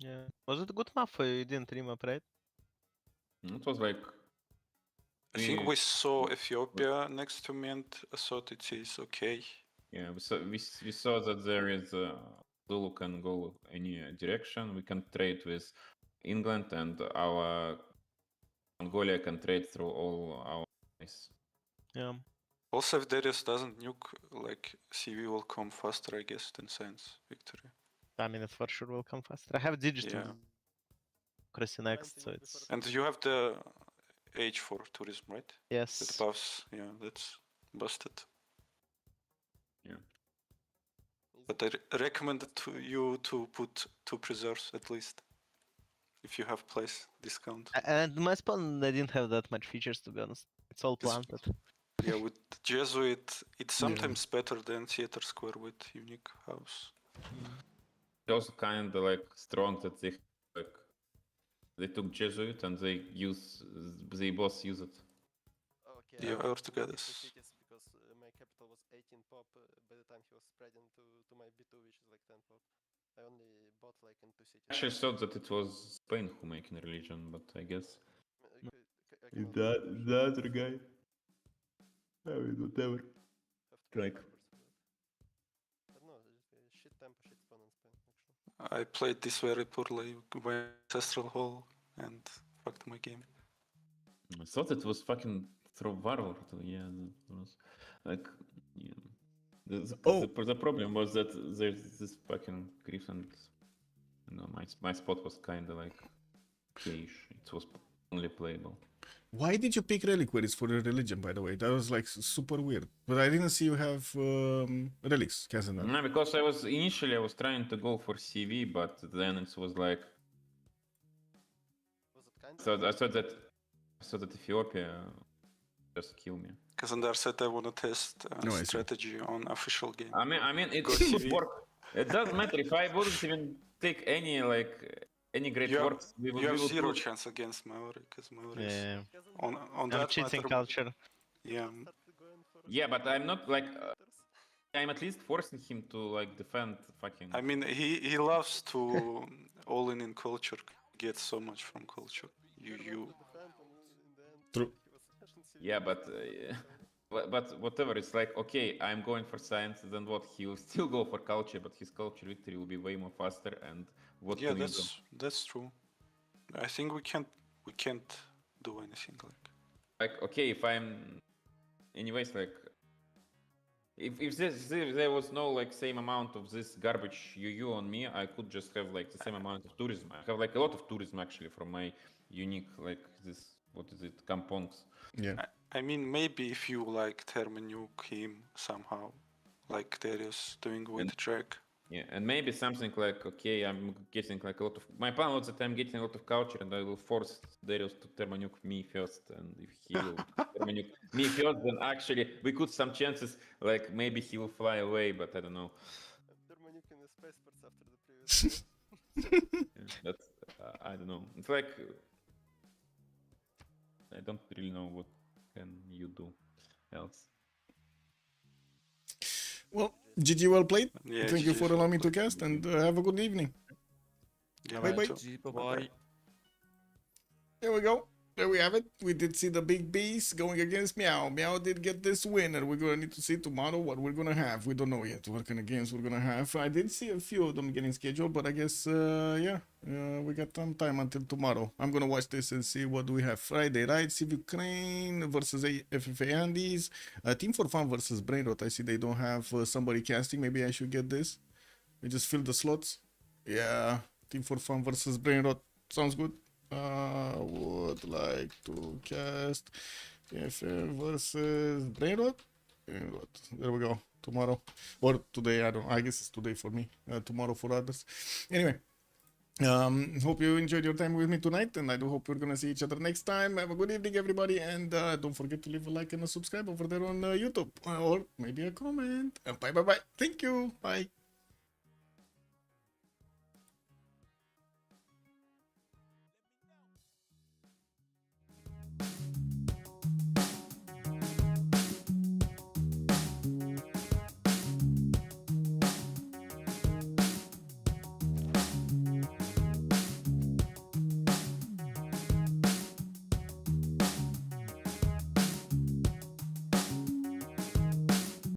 Yeah. Was it a good map for you? You didn't remap, right? It was like. I think we saw Ethiopia next to me and I thought it is okay. Yeah, we saw that there is Zulu can go any direction. We can trade with England, and our Mongolia can trade through all our allies. Yeah. Also, if Darius doesn't nuke, like CV will come faster, I guess, than Science Victory. I mean, it for sure will come faster. I have digital Yeah. democracy next, so it's And you have the age for tourism, right? That yes. buffs, yeah, that's busted. Yeah. But I recommend to you to put 2 preserves at least. If you have place discount. And my spawn, I didn't have that much features, to be honest. It's all This- planted. Yeah, with Jesuit, it's sometimes better than Theater Square with unique house. It's also kind of like strong that they took Jesuit and they both use it. Okay, Yeah, I or together. because my capital was 18 pop by the time he was spreading to my B2, which is like 10 pop. I only bought like in 2 cities. I actually thought that it was Spain who making religion, but I guess I cannot the other guy. I mean, whatever. have to Like- I don't know, shit tempo, shit spawn in Spain, actually. I played this very poorly by Ancestral Hall and fucked my game. I thought it was fucking throw warlord. Yeah, that was like. Yeah. The problem was that there's this fucking grief and you know, my spot was kind of like okayish. It was only playable. Why did you pick reliquaries for your religion, by the way? That was like super weird. But I didn't see you have relics, Kazandar. No, because initially I was trying to go for CV, but then it was like Was it kind so I thought that Ethiopia just kill me. Kazandar said I want to test No, I see. strategy on official game. I mean it Go would CV. work. It doesn't matter if I wouldn't even take any great You have, works. We you have would zero do- chance against Maori, because Maori is Yeah. on I'm that cheating matter. culture. Yeah, Yeah, but I'm not like I'm at least forcing him to like defend fucking. I mean he loves to all in culture, get so much from culture. You True. Yeah, but whatever. It's like okay, I'm going for science. Then what? He will still go for culture, but his culture victory will be way more faster. And what? yeah, can you do? that's true. I think we can't do anything Like okay, if I'm anyways like if there was no like same amount of this garbage UU on me, I could just have like the same amount of tourism. I have like a lot of tourism actually from my unique like this what is it kampongs. Yeah. I mean maybe if you like Termanuke him somehow, like Darius doing with Drake. Yeah, and maybe something like okay, I'm getting like a lot of my plan was that I'm getting a lot of culture and I will force Darius to Termanuke me first, and if he will Termanuke me first, then actually we could some chances like maybe he will fly away, but I don't know. Termanuke in the space ports after the previous. Yeah, that's I don't know. It's like I don't really know what can you do else. Well, GG, well played. Yeah, Thank you GG for well allowing me to played. cast, and have a good evening. Yeah, Bye me bye. too. GG, bye-bye. There we go. There we have it. We did see the big beast going against Meow. Meow did get this win, and we're gonna need to see tomorrow what we're gonna have. We don't know yet what kind of games we're gonna have. I did see a few of them getting scheduled, but I guess we got some time until tomorrow. I'm gonna watch this and see what do we have. Friday, right? Civ Ukraine versus FFA Andes. Team for Fun versus Brainrot. I see they don't have somebody casting. Maybe I should get this. We just fill the slots. Yeah, Team for Fun versus Brainrot. Sounds good. Would like to cast FM versus Brainrot. There we go. Tomorrow or today. I don't know. I guess it's today for me. Tomorrow for others. Anyway. Hope you enjoyed your time with me tonight, and I do hope we're gonna see each other next time. Have a good evening, everybody, and don't forget to leave a like and a subscribe over there on YouTube, or maybe a comment. Bye. Thank you. Bye.